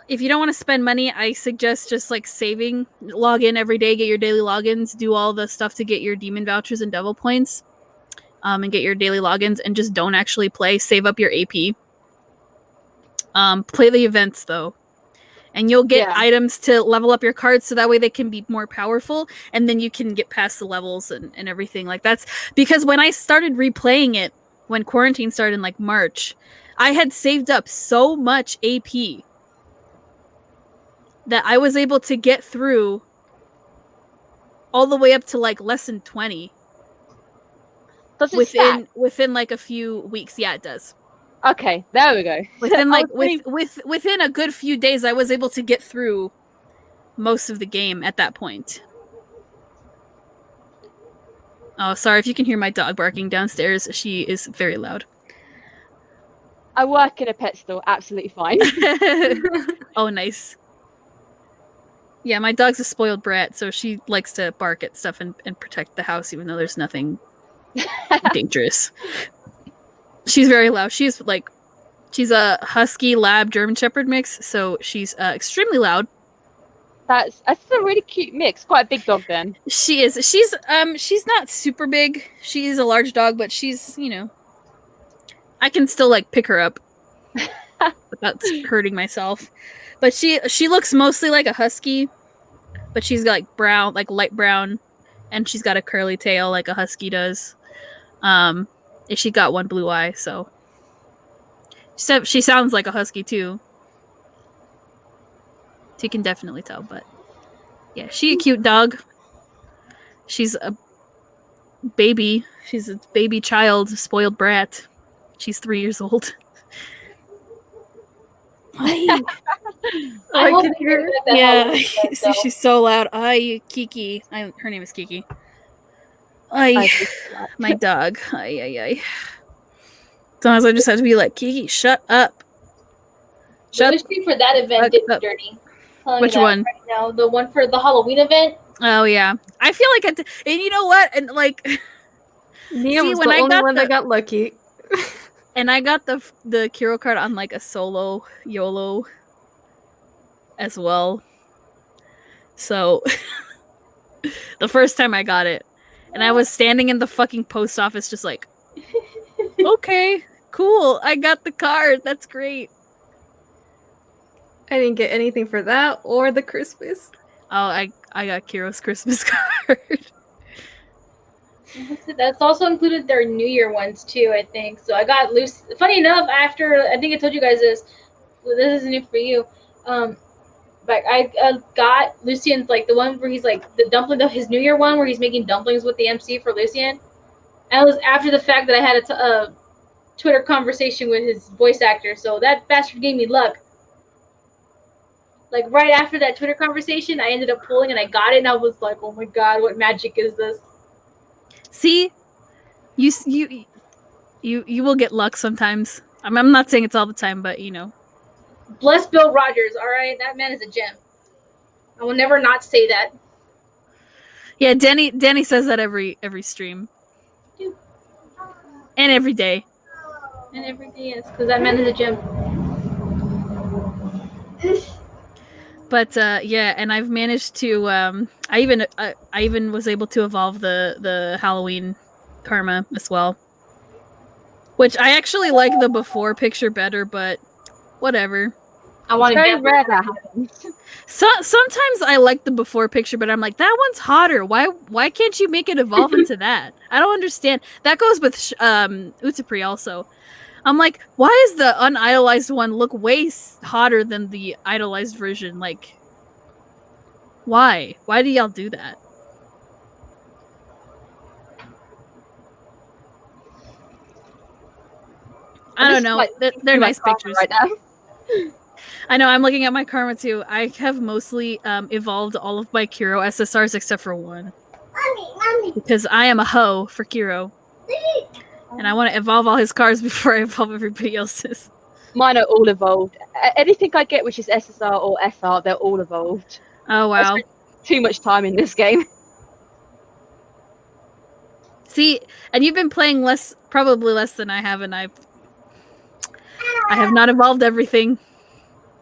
if you don't want to spend money, I suggest just like saving. Log in every day, get your daily logins, do all the stuff to get your demon vouchers and devil points. and get your daily logins, and just don't actually play. Save up your AP. Play the events though, and you'll get items to level up your cards, so that way they can be more powerful, and then you can get past the levels and everything. Like, that's because when I started replaying it, when quarantine started in like March, I had saved up so much AP that I was able to get through all the way up to like lesson 20 within like a few weeks. Yeah, it does. Okay, there we go. Within like within a good few days, I was able to get through most of the game at that point. Oh, sorry if you can hear my dog barking downstairs. She is very loud. I work in a pet store, absolutely fine. Oh, nice. Yeah, my dog's a spoiled brat, so she likes to bark at stuff and protect the house, even though there's nothing dangerous. She's very loud. She's a husky lab German shepherd mix, so she's extremely loud. That's a really cute mix. Quite a big dog then. She is. She's not super big. She is a large dog, but she's, I can still like pick her up without hurting myself. But she looks mostly like a husky, but she's got like brown, like light brown, and she's got a curly tail like a husky does. And she got one blue eye, so she sounds like a husky too. So you can definitely tell, but yeah, she's a cute dog. She's a baby. She's a baby child, spoiled brat. She's 3 years old. I can hear her. Yeah, she's so loud. Kiki. Her name is Kiki. My dog. Sometimes I just have to be like, Kiki, shut up. Shut up. For that event, did Dirty. Which one? Right now, the one for the Halloween event. Oh yeah, I feel like and you know what? And like, Nia was the only one that got lucky. And I got the Kiro card on like a solo YOLO as well. So the first time I got it, and I was standing in the fucking post office just like, okay, cool, I got the card. That's great. I didn't get anything for that or the Christmas. Oh, I got Kiro's Christmas card. That's also included their New Year ones too, I think. So I got Lucy. Funny enough, after I think I told you guys this. Well, this is new for you. But I got Lucian's like the one where he's like the dumpling of his New Year one where he's making dumplings with the MC for Lucian. And it was after the fact that I had a Twitter conversation with his voice actor. So that bastard gave me luck. Like right after that Twitter conversation, I ended up pulling and I got it, and I was like, "Oh my god, what magic is this?" See, you will get luck sometimes. I'm not saying it's all the time, but Bless Bill Rogers. All right, that man is a gem. I will never not say that. Yeah, Dani says that every stream, and every day. And every day, yes, because that man is a gem. But yeah, and I've managed to. I even was able to evolve the Halloween karma as well, which I actually like the before picture better, but whatever. I want to get rare that happens. So sometimes I like the before picture, but I'm like, that one's hotter. Why can't you make it evolve into that? I don't understand. That goes with Utapri also. I'm like, why is the unidolized one look way hotter than the idolized version? Like, why? Why do y'all do that? I don't know. They're nice pictures. Right now. I know. I'm looking at my karma too. I have mostly evolved all of my Kiro SSRs except for one. Mommy. Because I am a hoe for Kiro. And I want to evolve all his cards before I evolve everybody else's. Mine are all evolved. Anything I get which is SSR or SR, they're all evolved. Oh, wow. Too much time in this game. See, and you've been playing probably less than I have, and I have not evolved everything.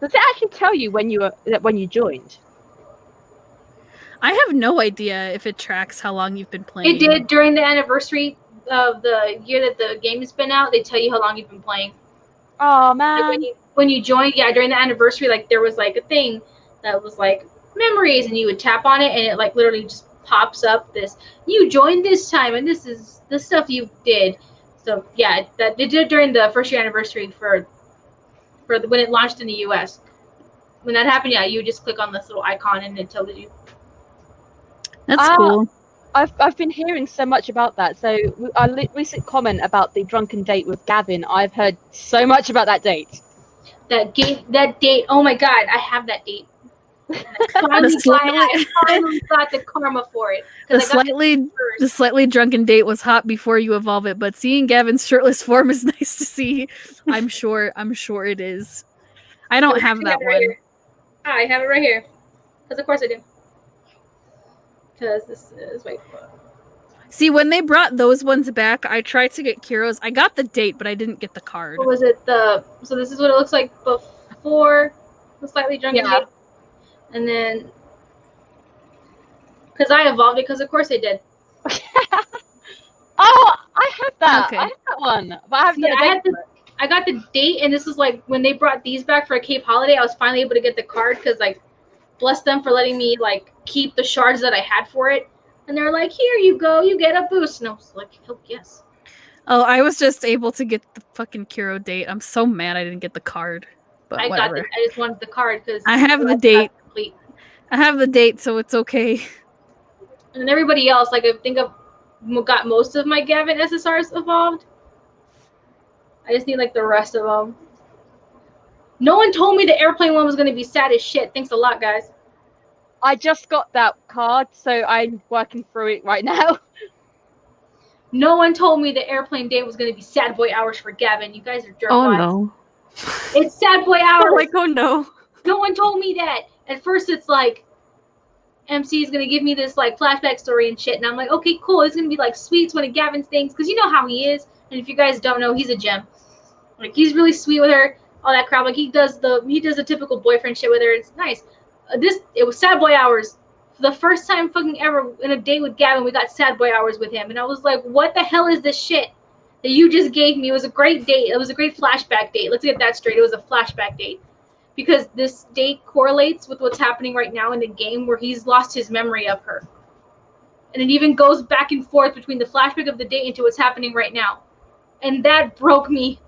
Does it actually tell you when you joined? I have no idea if it tracks how long you've been playing. It did during the anniversary of the year that the game has been out, they tell you how long you've been playing. Oh Like man. when you join, yeah, during the anniversary, like there was like a thing that was like memories, and you would tap on it, and it like literally just pops up this you joined this time, and this is the stuff you did. So yeah, that they did during the first year anniversary for when it launched in the US. When that happened, yeah, you just click on this little icon and it tells you. That's Ah. cool. I've been hearing so much about that. So a recent comment about the drunken date with Gavin. I've heard so much about that date. That date. Oh my god, I have that date. The I finally got the karma for it. The slightly drunken date was hot before you evolve it, but seeing Gavin's shirtless form is nice to see. I'm sure it is. I don't have that one. I have it right here. Because of course I do. Because this is See, when they brought those ones back, I tried to get Kiro's. I got the date, but I didn't get the card. What was it? So this is what it looks like before the slightly drunken date. And then, because I evolved it, because of course I did. Oh, I have that. Okay. I have that one. But I have I got the date, and this is like when they brought these back for a Cape holiday, I was finally able to get the card, because like, bless them for letting me like keep the shards that I had for it. And they're like, here you go, you get a boost. And I was like, oh yes. Oh, I was just able to get the fucking Kiro date. I'm so mad I didn't get the card. But whatever. I just wanted the card because I have the date. I have the date, so it's okay. And then everybody else, like I think I've got most of my Gavin SSRs evolved. I just need like the rest of them. No one told me the airplane one was going to be sad as shit. Thanks a lot, guys. I just got that card, so I'm working through it right now. No one told me the airplane day was going to be sad boy hours for Gavin. You guys are jerk Oh bots. no. It's sad boy hours. Like, oh no. No one told me that. At first, it's like MC is gonna give me this like flashback story and shit, and I'm like, okay, cool. It's gonna be like sweet. It's one of Gavin's things, because you know how he is. And if you guys don't know, he's a gem. Like he's really sweet with her, all that crap. Like he does the typical boyfriend shit with her. It's nice. It was sad boy hours. For the first time fucking ever in a date with Gavin, we got sad boy hours with him, and I was like, what the hell is this shit that you just gave me? It was a great date. It was a great flashback date. Let's get that straight. It was a flashback date. Because this date correlates with what's happening right now in the game, where he's lost his memory of her. And it even goes back and forth between the flashback of the date into what's happening right now. And that broke me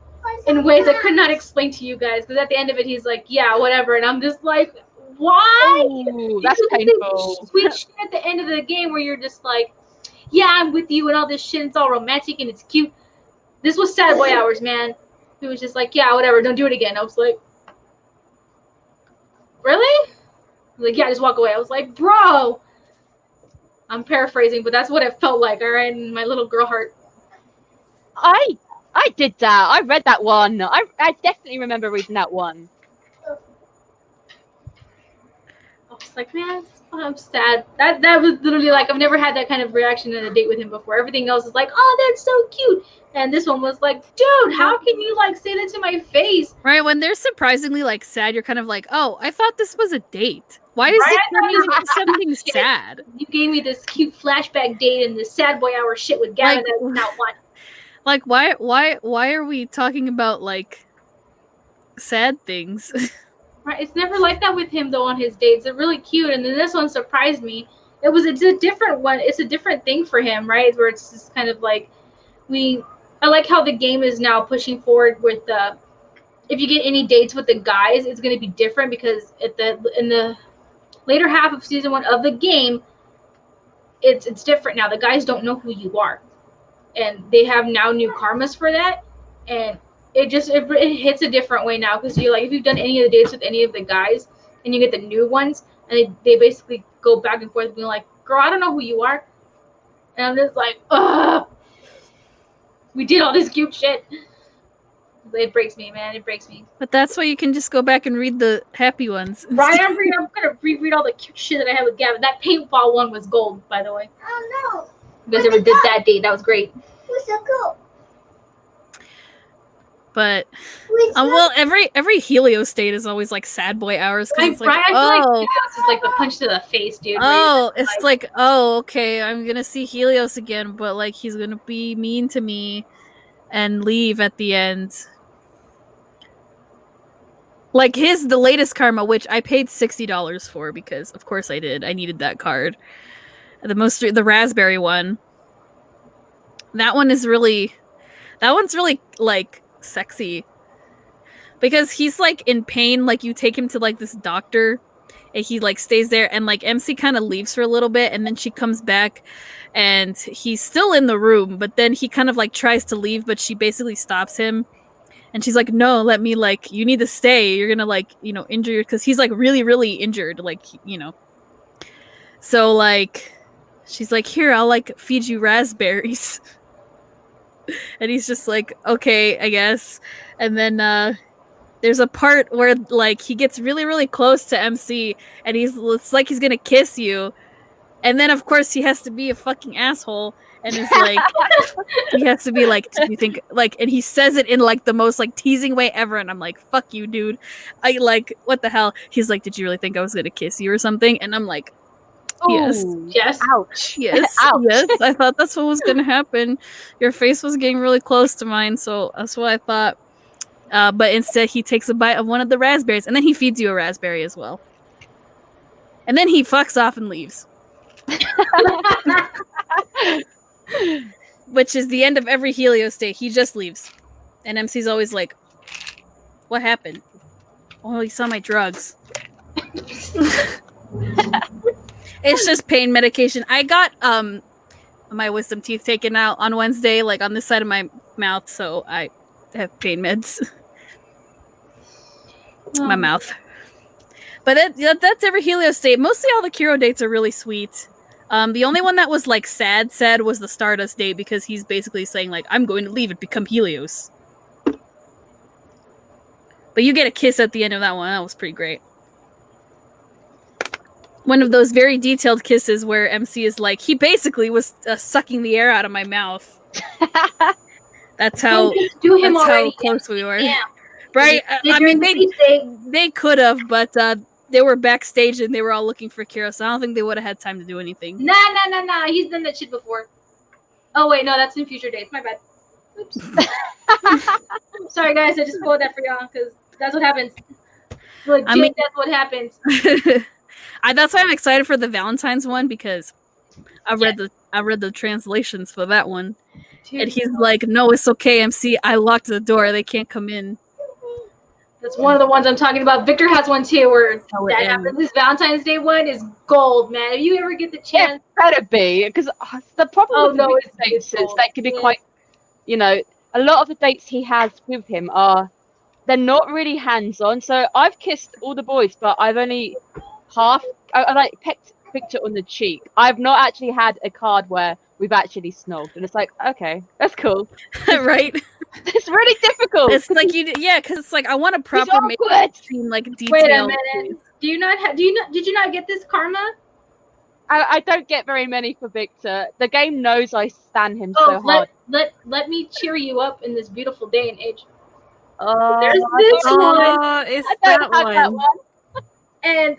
in ways I could not explain to you guys. Because at the end of it, he's like, yeah, whatever. And I'm just like, why? Ooh, that's painful. Sweet shit at the end of the game where you're just like, yeah, I'm with you and all this shit. It's all romantic and it's cute. This was sad boy hours, man. He was just like, yeah, whatever. Don't do it again. I was like, really? Like, yeah, just walk away. I was like, bro. I'm paraphrasing, but that's what it felt like, all right, in my little girl heart. I did that. I read that one. I definitely remember reading that one. I was like, man, I'm sad. That was literally like, I've never had that kind of reaction in a date with him before. Everything else is like, oh, that's so cute. And this one was like, dude, how can you like say that to my face? Right, when they're surprisingly like sad, you're kind of like, oh, I thought this was a date. Why is it turning into something sad? You gave me this cute flashback date and this sad boy hour shit with Gavin that I did not want. Like, why are we talking about like sad things? Right, it's never like that with him though on his dates. They're really cute, and then this one surprised me. It's a different one. It's a different thing for him, right? Where it's just kind of like I like how the game is now pushing forward with if you get any dates with the guys, it's going to be different because in the later half of season 1 of the game, it's different now. The guys don't know who you are, and they have now new karmas for that, and it hits a different way now because you're like, if you've done any of the dates with any of the guys and you get the new ones, and they basically go back and forth being like, girl, I don't know who you are, and I'm just like, ugh. We did all this cute shit. It breaks me, man. It breaks me. But that's why you can just go back and read the happy ones. Right, I'm gonna reread all the cute shit that I had with Gavin. That paintball one was gold, by the way. Oh no! You guys ever did that date? That was great. It was so cool. But well, every Helio state is always like sad boy hours because it's like, I feel like Helios is like the punch to the face, dude. Oh, it's like, oh, okay, I'm gonna see Helios again, but like he's gonna be mean to me and leave at the end. Like the latest karma, which I paid $60 for because of course I did. I needed that card. The raspberry one. That one's really like sexy. Because he's like in pain, like you take him to like this doctor and he like stays there and like MC kind of leaves for a little bit and then she comes back and he's still in the room, but then he kind of like tries to leave, but she basically stops him and she's like, no, let me, like, you need to stay, you're gonna like, you know, injure, because he's like really injured, like, you know. So like she's like, here, I'll like feed you raspberries. And he's just like, okay, I guess. And then there's a part where like he gets really close to MC and it's like he's gonna kiss you. And then of course he has to be a fucking asshole and it's like he has to be like, do you think, like, and he says it in like the most like teasing way ever and I'm like, fuck you, dude. I like, what the hell? He's like, did you really think I was gonna kiss you or something? And I'm like, yes. Yes. Ouch. Yes. Ouch. Yes. I thought that's what was gonna happen. Your face was getting really close to mine, so that's what I thought. But instead he takes a bite of one of the raspberries and then he feeds you a raspberry as well. And then he fucks off and leaves. Which is the end of every Helios day. He just leaves. And MC's always like, what happened? Oh, he saw my drugs. It's just pain medication. I got my wisdom teeth taken out on Wednesday, like on this side of my mouth, so I have pain meds. My mouth. But that's every Helios state. Mostly all the Kiro dates are really sweet. The only one that was like sad was the Stardust date because he's basically saying like, I'm going to leave and become Helios. But you get a kiss at the end of that one. That was pretty great. One of those very detailed kisses where MC is like, he basically was sucking the air out of my mouth. That's how close we were. Yeah. Right? I mean, they could have, but they were backstage and they were all looking for Kira, so I don't think they would have had time to do anything. Nah. He's done that shit before. Oh, wait, no, that's in future dates. My bad. Oops. Sorry, guys, I just spoiled that for y'all, because that's what happens. Legit, that's what happens. That's why I'm excited for the Valentine's one, because I read the translations for that one. Dude, and he's like, no, it's okay, MC. I locked the door. They can't come in. That's one of the ones I'm talking about. Victor has one too where that happens. This Valentine's Day one is gold, man. If you ever get the chance. It better be, because the problem with the dates is they can be quite, you know, a lot of the dates he has with him they're not really hands-on. So I've kissed all the boys, but I've only I like pecked Victor on the cheek. I've not actually had a card where we've actually snogged, and it's like, okay, that's cool. Right? It's really difficult. It's like because it's like I want a proper scene, like detail. Wait a minute. Did you not get this karma? I don't get very many for Victor. The game knows I stan him so hard. Let me cheer you up in this beautiful day and age. There's this one. It's I don't have that one. And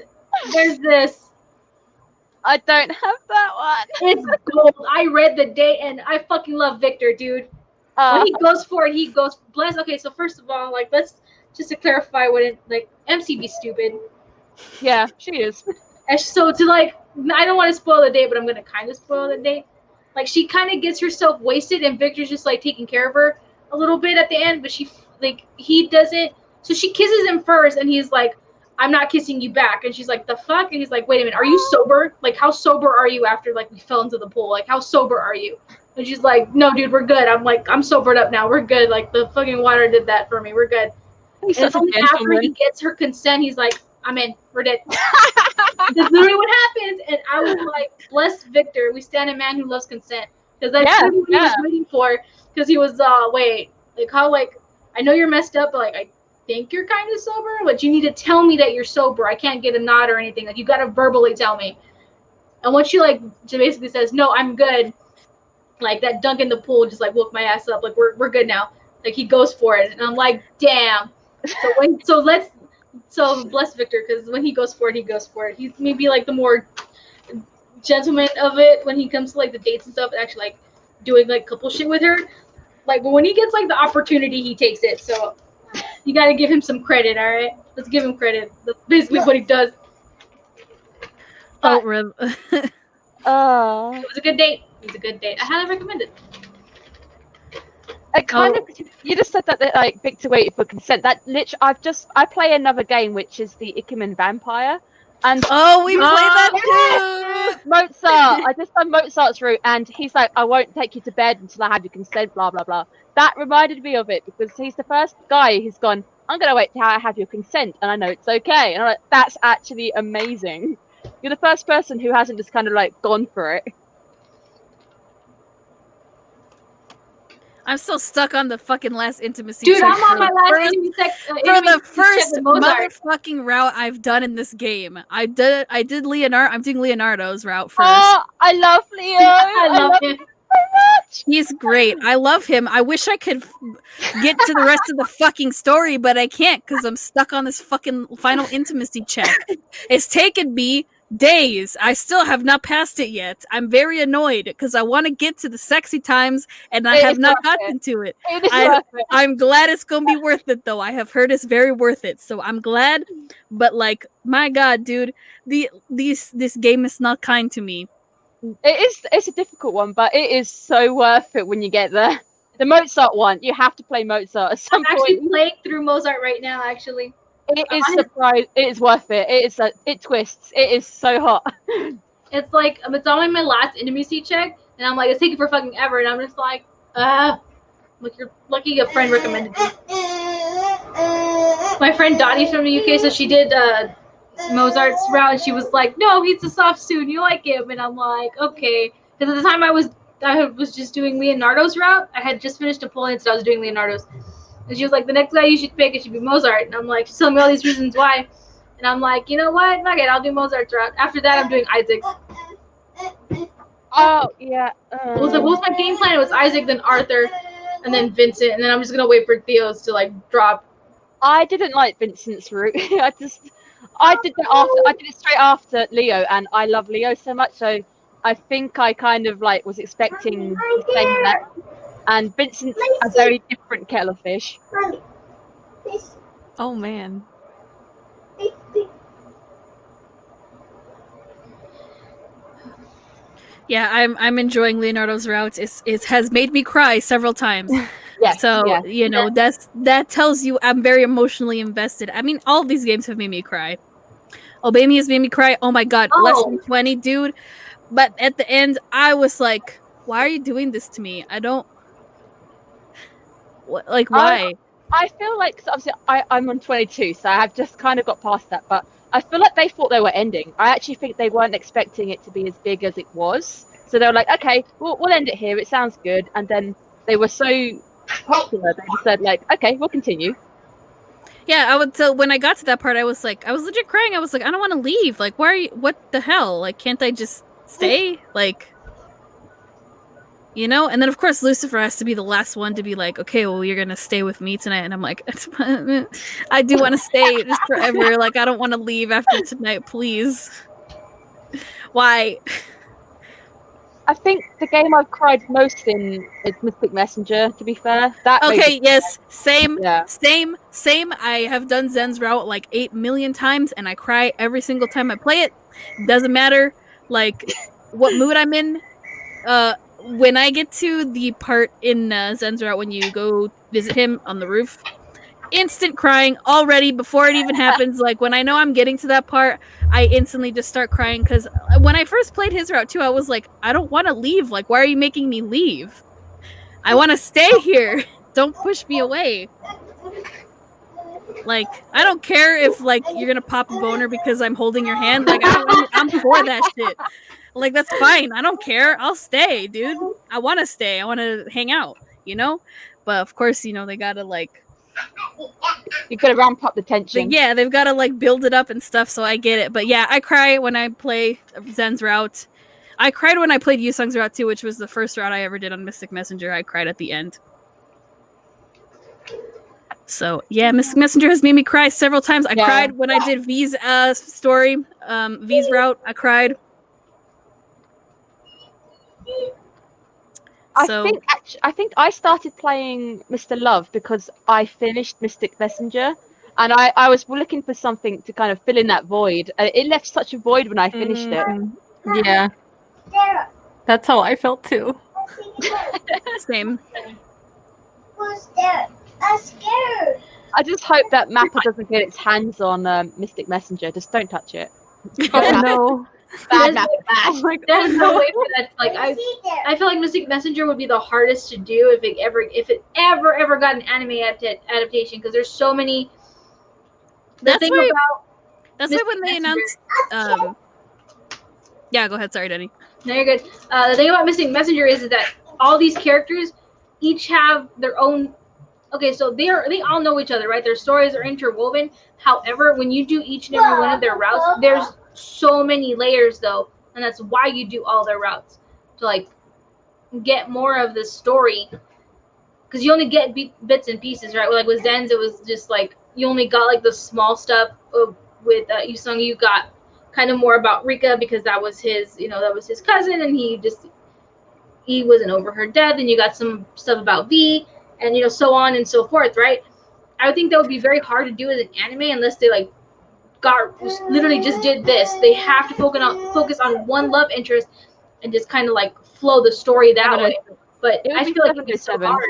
there's this. I don't have that one. It's gold. I read the date and I fucking love Victor, dude. When he goes for it, he goes bless. Okay, so first of all, like, let's just to clarify what it, like, MC be stupid. Yeah, she is. And so to like, I don't want to spoil the date, but I'm gonna kind of spoil the date. Like, she kind of gets herself wasted, and Victor's just like taking care of her a little bit at the end, but he doesn't. So she kisses him first, and he's like, I'm not kissing you back. And she's like, the fuck? And he's like, wait a minute, are you sober? Like, how sober are you after, like, we fell into the pool? Like, how sober are you? And she's like, no, dude, we're good. I'm like, I'm sobered up now. We're good. Like, the fucking water did that for me. We're good. And it's only after he gets her consent, he's like, I'm in. We're dead. That's literally what happens. And I was like, bless Victor. We stand a man who loves consent. Because that's what he was waiting for. Because he was, wait, like, how, like, I know you're messed up, but, like, I think you're kind of sober, but you need to tell me that you're sober. I can't get a nod or anything. Like, you got to verbally tell me. And when she, like, she basically says, no, I'm good. Like, that dunk in the pool just, like, woke my ass up. Like, we're good now. Like he goes for it, and I'm like, damn. So bless Victor, because when he goes for it, he goes for it. He's maybe like the more gentleman of it when he comes to like the dates and stuff, and actually like doing like couple shit with her. Like, but when he gets like the opportunity, he takes it. So you got to give him some credit. All right, let's give him credit. That's basically what he does. Oh, It was a good date. It was a good date. I highly recommend it. It kind of, you just said that like Victor waited for consent. That literally, I play another game which is the Ikemen Vampire, and we play that too. Mozart. I just done Mozart's route, and he's like, I won't take you to bed until I have your consent. Blah blah blah. That reminded me of it because he's the first guy who's gone. I'm gonna wait till I have your consent, and I know it's okay. And I'm like, that's actually amazing. You're the first person who hasn't just kind of like gone for it. I'm still stuck on the fucking last intimacy. Dude, I'm on my last intimacy for the first motherfucking route I've done in this game. I did Leonardo. I'm doing Leonardo's route first. Oh, I love Leo. I love him so much. He's great. I love him. I wish I could get to the rest of the fucking story, but I can't because I'm stuck on this fucking final intimacy check. It's taken me days. I still have not passed it yet. I'm very annoyed because I want to get to the sexy times and I have not gotten to it. I'm glad it's gonna be worth it though. I have heard it's very worth it, so I'm glad. But like, my god, dude, this game is not kind to me. It's a difficult one, but it is so worth it when you get there. The Mozart one, you have to play Mozart at some point. I'm actually playing through Mozart right now, actually. It is surprise. It is worth it. It twists. It is so hot. It's like it's on my last intimacy check, and I'm like, it's taking for fucking ever, and I'm just like, like you're lucky a friend recommended it. My friend Dani from the UK, so she did Mozart's route, and she was like, no, he's a soft suit, you like him, and I'm like, okay, because at the time I was just doing Leonardo's route. I had just finished Napoleon, so I was doing Leonardo's. And she was like, the next guy you should pick, it should be Mozart. And I'm like, she's telling me all these reasons why. And I'm like, you know what? Fuck it, I'll do Mozart's route. After that, I'm doing Isaac's. Oh, yeah. What was my game plan? It was Isaac, then Arthur, and then Vincent. And then I'm just going to wait for Theo's to, like, drop. I didn't like Vincent's route. I did it straight after Leo, and I love Leo so much. So I think I kind of, like, was expecting the same that. And Vincent's a very different kettle of fish. Oh man. Yeah, I'm enjoying Leonardo's routes. It has made me cry several times. Yes, so yes. you know that tells you I'm very emotionally invested. I mean, all of these games have made me cry. Obey has made me cry. Oh my god, less than 20, dude. But at the end, I was like, why are you doing this to me? I don't. Like, why? I feel like, obviously, I'm on 22, so I have just kind of got past that, but I feel like they thought they were ending. I actually think they weren't expecting it to be as big as it was. So they were like, okay, we'll end it here. It sounds good. And then they were so popular, they just said, like, okay, we'll continue. Yeah, so when I got to that part, I was legit crying. I was like, I don't want to leave. Like, why are you, what the hell? Like, can't I just stay? Like, you know? And then, of course, Lucifer has to be the last one to be like, okay, well, you're going to stay with me tonight. And I'm like, I do want to stay just forever. Like, I don't want to leave after tonight, please. Why? I think the game I've cried most in is Mystic Messenger, to be fair. Yes, same. I have done Zen's route like 8 million times, and I cry every single time I play it. Doesn't matter, like, what mood I'm in. When I get to the part in Zen's route when you go visit him on the roof, instant crying already before it even happens. Like, when I know I'm getting to that part, I instantly just start crying, because when I first played his route too, I was like, I don't want to leave. Like, why are you making me leave? I want to stay here. Don't push me away. Like, I don't care if, like, you're gonna pop a boner because I'm holding your hand. Like, I'm for that shit. Like, that's fine. I don't care. I'll stay, dude. I want to stay. I want to hang out, you know? But, of course, you know, they gotta, like... You gotta ramp up the tension. Yeah, they've gotta, like, build it up and stuff, so I get it. But, yeah, I cry when I play Zen's route. I cried when I played Yusung's route, too, which was the first route I ever did on Mystic Messenger. I cried at the end. So yeah, Mystic Messenger has made me cry several times. I Yeah. cried when I did V's story, V's route. I cried. So I think I started playing Mr. Love because I finished Mystic Messenger, and I was looking for something to kind of fill in that void. It left such a void when I finished it. Yeah. That's how I felt too. same. I just hope that MAPPA doesn't get its hands on Mystic Messenger. Just don't touch it. Oh no. Bad MAPPA. Oh my god. There's no way for that. Like I feel like Mystic Messenger would be the hardest to do if it ever got an anime adaptation, because there's so many. That's why when Mystic they Messenger. announced. Yeah, go ahead. Sorry, Dani. No, you're good. The thing about Mystic Messenger is that all these characters each have their own. Okay, so they all know each other, right? Their stories are interwoven. However, when you do each and every one of their routes, there's so many layers though, and that's why you do all their routes to like get more of the story, because you only get bits and pieces, right? Like with Zen's, it was just like you only got like the small stuff. With Yusung, you got kind of more about Rika because that was his cousin, and he wasn't over her death, and you got some stuff about V, and so on and so forth, right? I would think that would be very hard to do as an anime unless they like literally just did this. They have to focus on one love interest and just kind of like flow the story that way. But I feel like it'd be so hard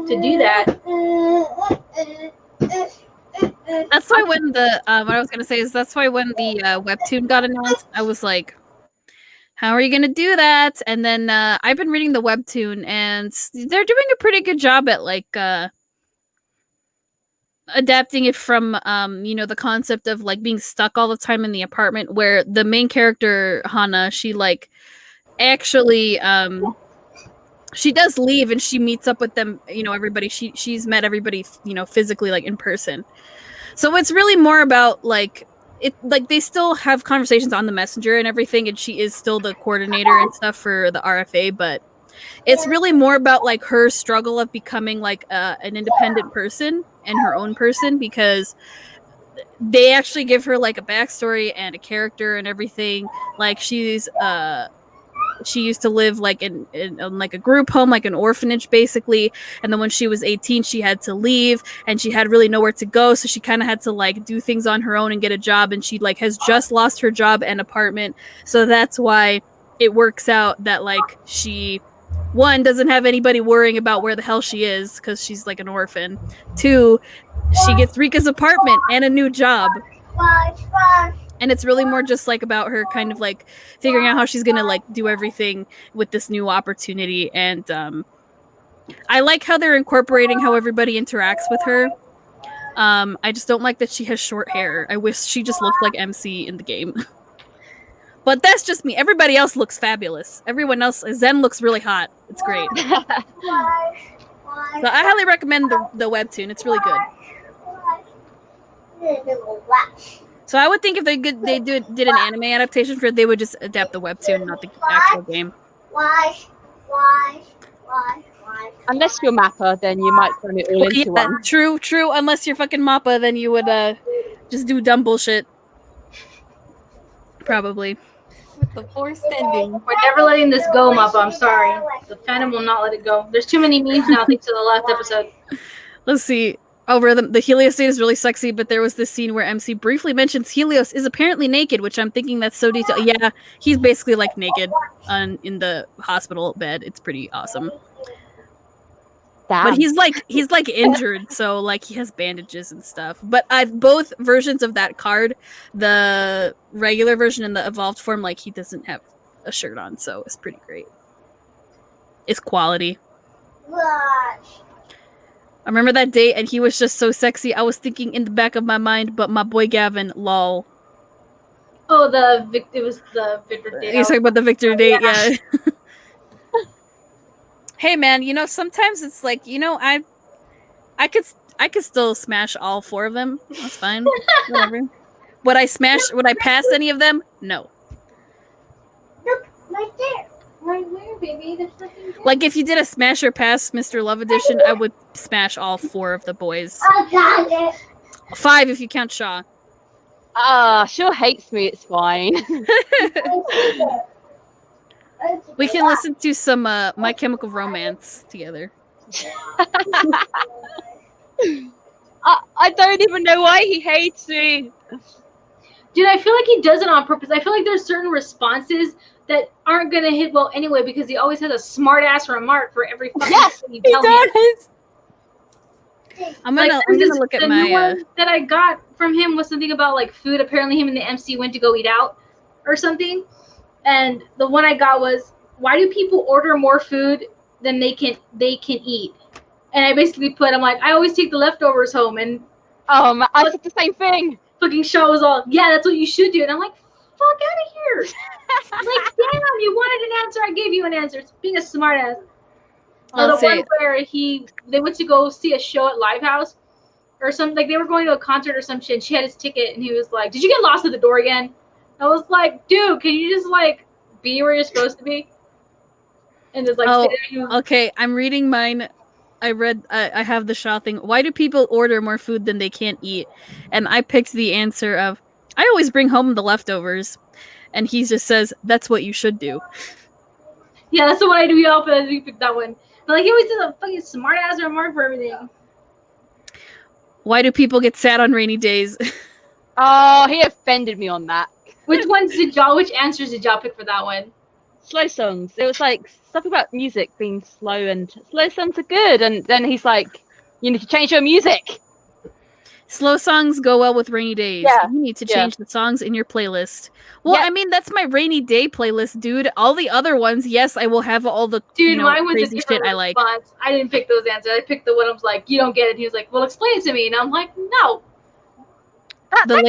to do that. That's why when the what I was gonna say is that's why when the webtoon got announced, I was like, how are you gonna do that? And then I've been reading the webtoon, and they're doing a pretty good job at like adapting it from the concept of like being stuck all the time in the apartment, where the main character Hana, she like actually she does leave and she meets up with them, everybody. She's met everybody, physically, like in person. So it's really more about like it, like they still have conversations on the messenger and everything, and she is still the coordinator and stuff for the RFA, but it's really more about like her struggle of becoming like an independent person and her own person, because they actually give her like a backstory and a character and everything. Like she used to live like in like a group home, like an orphanage basically, and then when she was 18 she had to leave and she had really nowhere to go, so she kind of had to like do things on her own and get a job, and she like has just lost her job and apartment. So that's why it works out that like she, one, doesn't have anybody worrying about where the hell she is because she's like an orphan. Two, she gets Rika's apartment and a new job. And it's really more just like about her kind of like figuring out how she's gonna like do everything with this new opportunity. And I like how they're incorporating how everybody interacts with her. I just don't like that she has short hair. I wish she just looked like MC in the game. But that's just me. Everybody else looks fabulous. Everyone else, Zen looks really hot. It's great. So I highly recommend the webtoon. It's really good. So I would think if they did an anime adaptation for it, they would just adapt the webtoon, not the actual game. Unless you're MAPPA, then you might turn it all into one. True. Unless you're fucking MAPPA, then you would just do dumb bullshit. Probably. With the forced ending. We're never letting this go, MAPPA. I'm sorry. The fandom will not let it go. There's too many memes now, thanks to the last episode. Let's see. Over the Helios scene is really sexy, but there was this scene where MC briefly mentions Helios is apparently naked, which I'm thinking that's so detailed. Yeah, he's basically like naked in the hospital bed. It's pretty awesome. Damn. But he's like injured, so like he has bandages and stuff. But I've both versions of that card, the regular version and the evolved form, like he doesn't have a shirt on, so it's pretty great. It's quality. I remember that date, and he was just so sexy. I was thinking in the back of my mind, but my boy Gavin, lol. Oh, it was the Victor date. You're talking about the Victor date, yeah. Hey man, sometimes it's like, I could still smash all four of them. That's fine. Whatever. Would I pass any of them? No. Look, right there. Right where, baby? There's nothing there. Like if you did a smash or pass Mr. Love edition, I would smash all 4 of the boys. I got it. 5 if you count Shaw. Shaw hates me. It's fine. We can listen to some My Chemical Romance together. I don't even know why he hates me. Dude, I feel like he does it on purpose. I feel like there's certain responses that aren't gonna hit well anyway because he always has a smart ass remark for every fucking thing you tell him. I'm gonna look at the my new one that I got from him was something about like food. Apparently, him and the MC went to go eat out or something. And the one I got was, why do people order more food than they can eat? And I basically put, I'm like, I always take the leftovers home. And I said the same thing. fucking Shaw was all, yeah, that's what you should do. And I'm like, fuck out of here. I'm like, damn, you wanted an answer, I gave you an answer. It's being a smart ass. I'll The one where they went to go see a show at Livehouse or something, like they were going to a concert or some shit, and she had his ticket, and he was like, did you get lost at the door again? I was like, dude, can you just like be where you're supposed to be? And just like sit there. Okay, I'm reading mine. I have the Shaw thing. Why do people order more food than they can't eat? And I picked the answer of, I always bring home the leftovers. And he just says, that's what you should do. Yeah, that's the one I do. Yeah, but we picked that one. But like he always does a fucking smart ass remark for everything. Why do people get sad on rainy days? Oh, he offended me on that. Which answers did y'all pick for that one? Slow songs. It was like stuff about music being slow, and slow songs are good. And then he's like, you need to change your music. Slow songs go well with rainy days. Yeah. You need to change the songs in your playlist. Well, I mean, that's my rainy day playlist, dude. All the other ones, yes, I will have all the mine was crazy a shit I like. response. I didn't pick those answers. I picked the one I was like, you don't get it. And he was like, well, explain it to me. And I'm like, no. The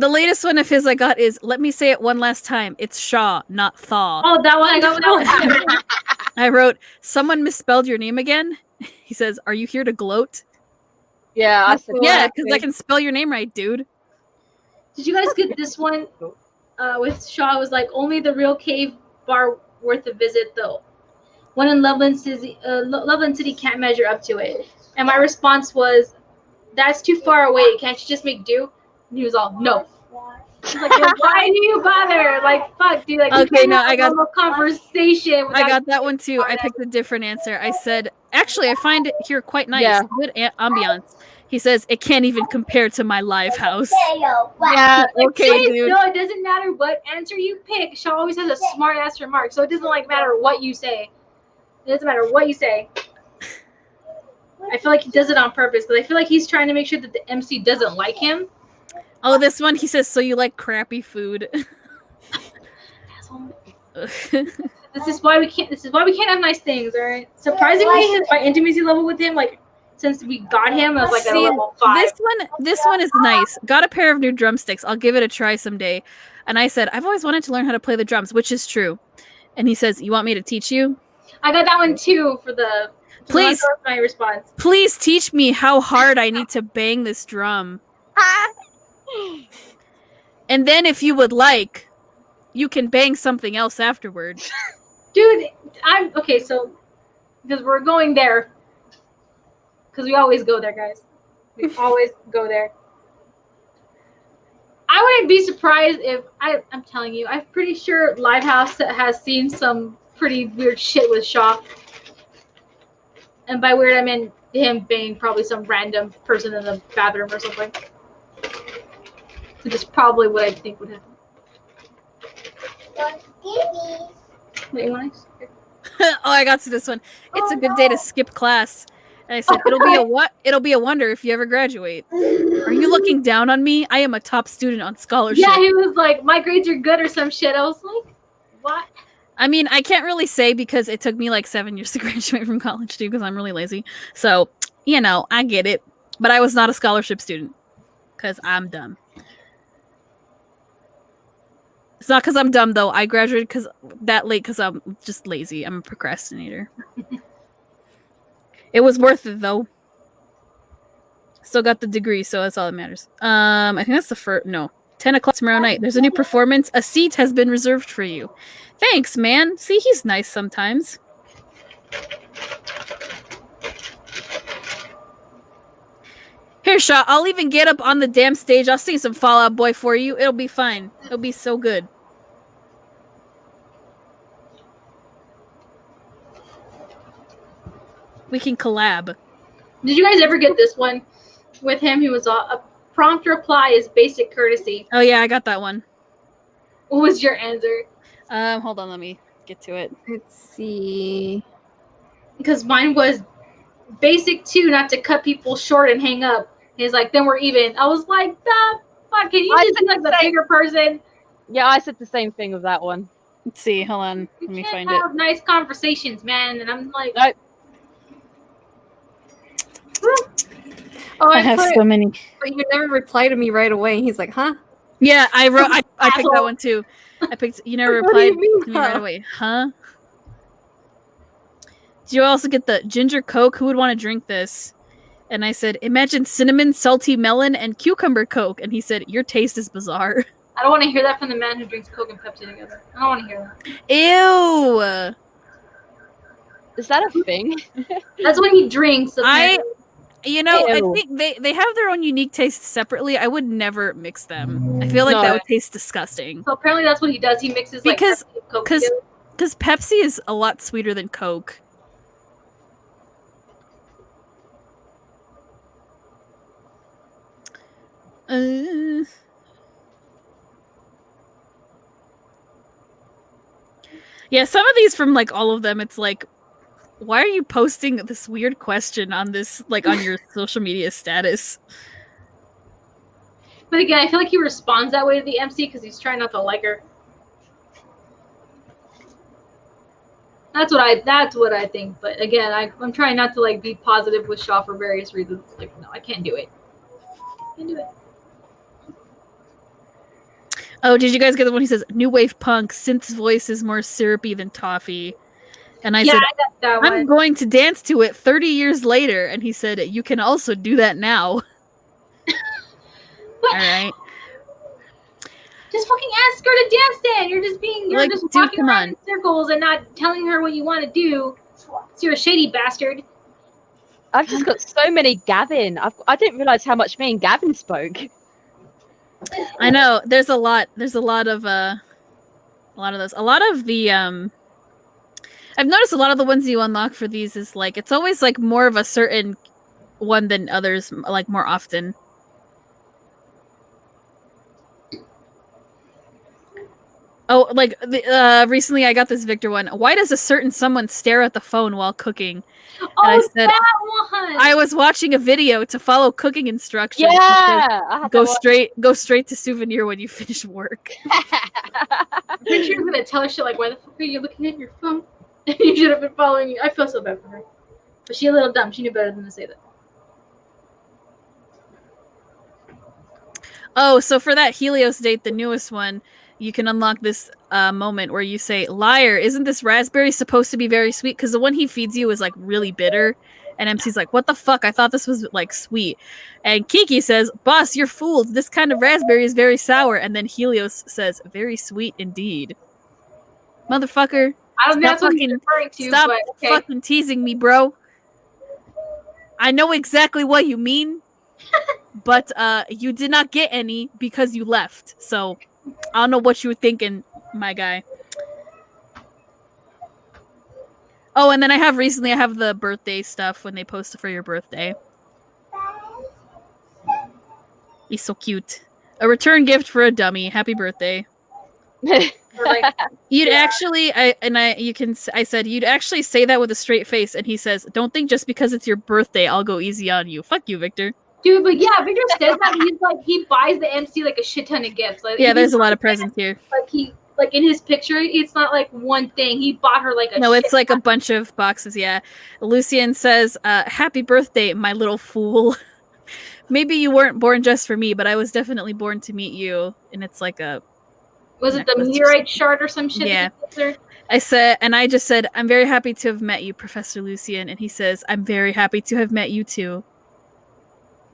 latest one of his I got is, let me say it one last time. It's Shaw, not Thaw. Oh, that one. I got that one. I wrote, someone misspelled your name again? He says, are you here to gloat? Yeah, I said, yeah, because I can spell your name right, dude. Did you guys get this one with Shaw? It was like, only the real cave bar worth a visit, though. One in Loveland City can't measure up to it. And my response was, that's too far away. Can't you just make do? And he was all, no. She's like, well, why do you bother? Like, fuck, dude. Like, okay, no, I got a conversation. I got that one too. I picked a different answer. I said, actually, I find it here quite nice. Yeah. Good ambiance. He says, it can't even compare to my live house. Yeah, okay, dude. No, it doesn't matter what answer you pick. Shaw always has a smart ass remark, so it doesn't like matter what you say. It doesn't matter what you say. I feel like he does it on purpose because I feel like he's trying to make sure that the MC doesn't like him. Oh, this one, he says, so you like crappy food. This is why we can't have nice things, all right? Surprisingly, my intimacy level with him, like, since we got him, I was like at a level 5. This one is nice. Got a pair of new drumsticks. I'll give it a try someday. And I said, I've always wanted to learn how to play the drums, which is true. And he says, you want me to teach you? I got that one too for the please my response. Please teach me how hard I need to bang this drum. And then if you would like, you can bang something else afterward. Dude, I'm okay, so because we're going there. Because we always go there, guys. We always go there. I wouldn't be surprised if I'm telling you, I'm pretty sure Livehouse has seen some pretty weird shit with Shaw. And by weird I mean him banging probably some random person in the bathroom or something. So that's probably what I think would happen. Wait, you want to? Oh, I got to this one. It's a good day to skip class. And I said, it'll be a wonder if you ever graduate. Are you looking down on me? I am a top student on scholarship. Yeah, he was like, my grades are good or some shit. I was like, what? I mean, I can't really say because it took me like 7 years to graduate from college too because I'm really lazy. So, I get it. But I was not a scholarship student because I'm dumb. It's not because I'm dumb, though. I graduated that late because I'm just lazy. I'm a procrastinator. It was worth it, though. Still got the degree, so that's all that matters. I think that's the first... No. 10 o'clock tomorrow night. There's a new performance. A seat has been reserved for you. Thanks, man. See, he's nice sometimes. Here, Shaw, I'll even get up on the damn stage. I'll sing some Fall Out Boy for you. It'll be fine. It'll be so good. We can collab. Did you guys ever get this one with him? He was a prompt reply is basic courtesy. Oh, yeah, I got that one. What was your answer? Hold on, let me get to it. Let's see. Because mine was basic 2, not to cut people short and hang up. He's like, then we're even. I was like, the fuck? Can you just be like the bigger person? Yeah, I said the same thing with that one. Let's see. Hold on. You Let me can't find it. have nice conversations, man. And I'm like, Nope. Oh, I have so many. But you never reply to me right away. He's like, huh? Yeah, I wrote. I picked that Asshole. one too. I picked. You never What do you replied mean, to me right huh? away, huh? Do you also get the ginger Coke? Who would want to drink this? And I said, imagine cinnamon, salty melon, and cucumber Coke. And he said, your taste is bizarre. I don't want to hear that from the man who drinks Coke and Pepsi together. I don't want to hear that. Ew. Is that a thing? That's what he drinks. You know, I Ew. think they have their own unique tastes separately. I would never mix them. I feel like No. that would taste disgusting. So apparently that's what he does. He mixes like Because- Pepsi and Coke because- together. Because Pepsi is a lot sweeter than Coke. Yeah, some of these from like all of them, it's like, why are you posting this weird question on this, like on your social media status? But again, I feel like he responds that way to the MC because he's trying not to like her. That's what I think. But again, I'm trying not to like be positive with Shaw for various reasons. Like, no, I can't do it. Can't do it. Oh, did you guys get the one he says, new wave punk, synth's voice is more syrupy than toffee? And I Yeah, said, I got that I'm one. going to dance to it 30 years later. And he said, you can also do that now. All right. Just fucking ask her to dance then. You're Like, just dude, walking come around on. in circles and not telling her what you want to do. So you're a shady bastard. I've just got so many Gavin. I didn't realize how much me and Gavin spoke. I know there's a lot of those. A lot of the I've noticed a lot of the ones you unlock for these is like it's always like more of a certain one than others, like more often. Oh, like recently I got this Victor one. Why does a certain someone stare at the phone while cooking? Oh, I said, that one. I was watching a video to follow cooking instructions. Yeah, I had Go that go straight to souvenir when you finish work. I'm pretty sure he's gonna tell her shit like, "Why the fuck are you looking at your phone? You should have been following you." I feel so bad for her, but she's a little dumb. She knew better than to say that. Oh, so for that Helios date, the newest one, you can unlock this moment where you say, liar, isn't this raspberry supposed to be very sweet? Because the one he feeds you is like really bitter. And MC's like, what the fuck? I thought this was like sweet. And Kiki says, boss, you're fooled. This kind of raspberry is very sour. And then Helios says, very sweet indeed. Motherfucker. I don't know. That's what he's fucking- referring to. Stop but okay. fucking teasing me, bro. I know exactly what you mean. But you did not get any because you left. So I don't know what you were thinking, my guy. Oh, and then I have the birthday stuff when they post it for your birthday. He's so cute. A return gift for a dummy. Happy birthday. Or like, You'd actually, I said, you'd actually say that with a straight face. And he says, don't think just because it's your birthday, I'll go easy on you. Fuck you, Victor. dude, but yeah, Victor says that he's like he buys the MC like a shit ton of gifts. Like, Yeah, there's he's a lot of presents here. like in his picture, it's not like one thing. He bought her like a No, shit it's like a bunch of boxes, yeah. Lucian says, happy birthday, my little fool. Maybe you weren't born just for me, but I was definitely born to meet you. And it's like a... Was it the necklace or meteorite shard or some shit? Yeah. that he gives her? I just said, I'm very happy to have met you, Professor Lucian. And he says, I'm very happy to have met you too.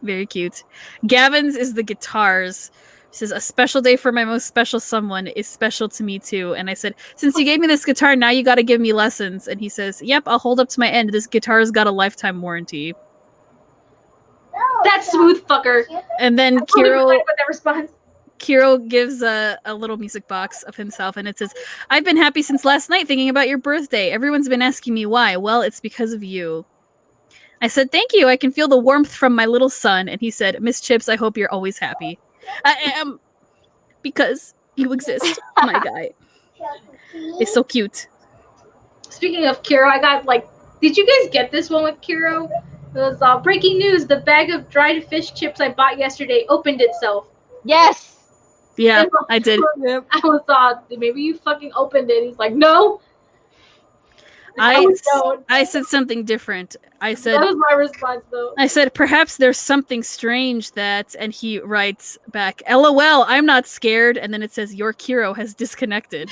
Very cute. Gavin's is the guitars. He says, a special day for my most special someone is special to me too. And I said, since you gave me this guitar, now you got to give me lessons. And he says, yep, I'll hold up to my end. This guitar's got a lifetime warranty. That smooth fucker. And then I'm really Kiro... with that response. Kiro gives a little music box of himself, and it says, I've been happy since last night thinking about your birthday. Everyone's been asking me why. Well, it's because of you. I said, thank you. I can feel the warmth from my little son. And he said, Miss Chips, I hope you're always happy. I am, because you exist, my guy. It's so cute. Speaking of Kiro, I got did you guys get this one with Kiro? It was breaking news. The bag of dried fish chips I bought yesterday opened itself. Yes. Yeah, I did. I was maybe you fucking opened it. He's like, no. I said something different. I said, that was my response though. I said, perhaps there's something strange that, and he writes back, LOL, I'm not scared. And then it says, your Kiro has disconnected.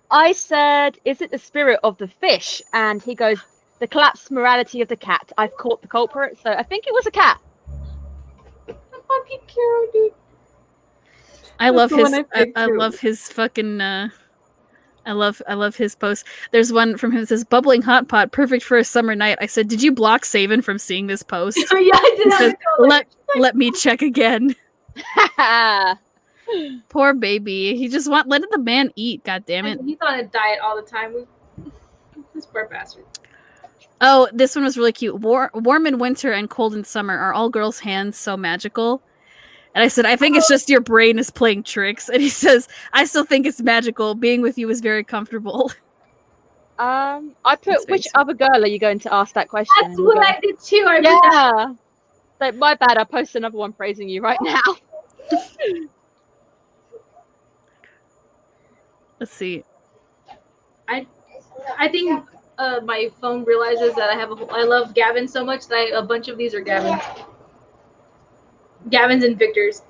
I said, is it the spirit of the fish? And he goes, the collapsed morality of the cat. I've caught the culprit. So I think it was a cat. Fucking Kiro, dude. I love his fucking I love his post. There's one from him that says bubbling hot pot, perfect for a summer night. I said, did you block Saban from seeing this post? Yeah, I did. He says, let me check again. Poor baby. He just let the man eat, god damn it. He's on a diet all the time. This poor bastard. Oh, this one was really cute. Warm in winter and cold in summer. Are all girls' hands so magical? And I said, I think it's just your brain is playing tricks. And he says, I still think it's magical. Being with you is very comfortable. I put, which other girl are you going to ask that question? That's what I did too. Yeah. So my bad. I post another one praising you right now. Let's see. I think my phone realizes that I love Gavin so much that a bunch of these are Gavin. Gavin's and Victor's.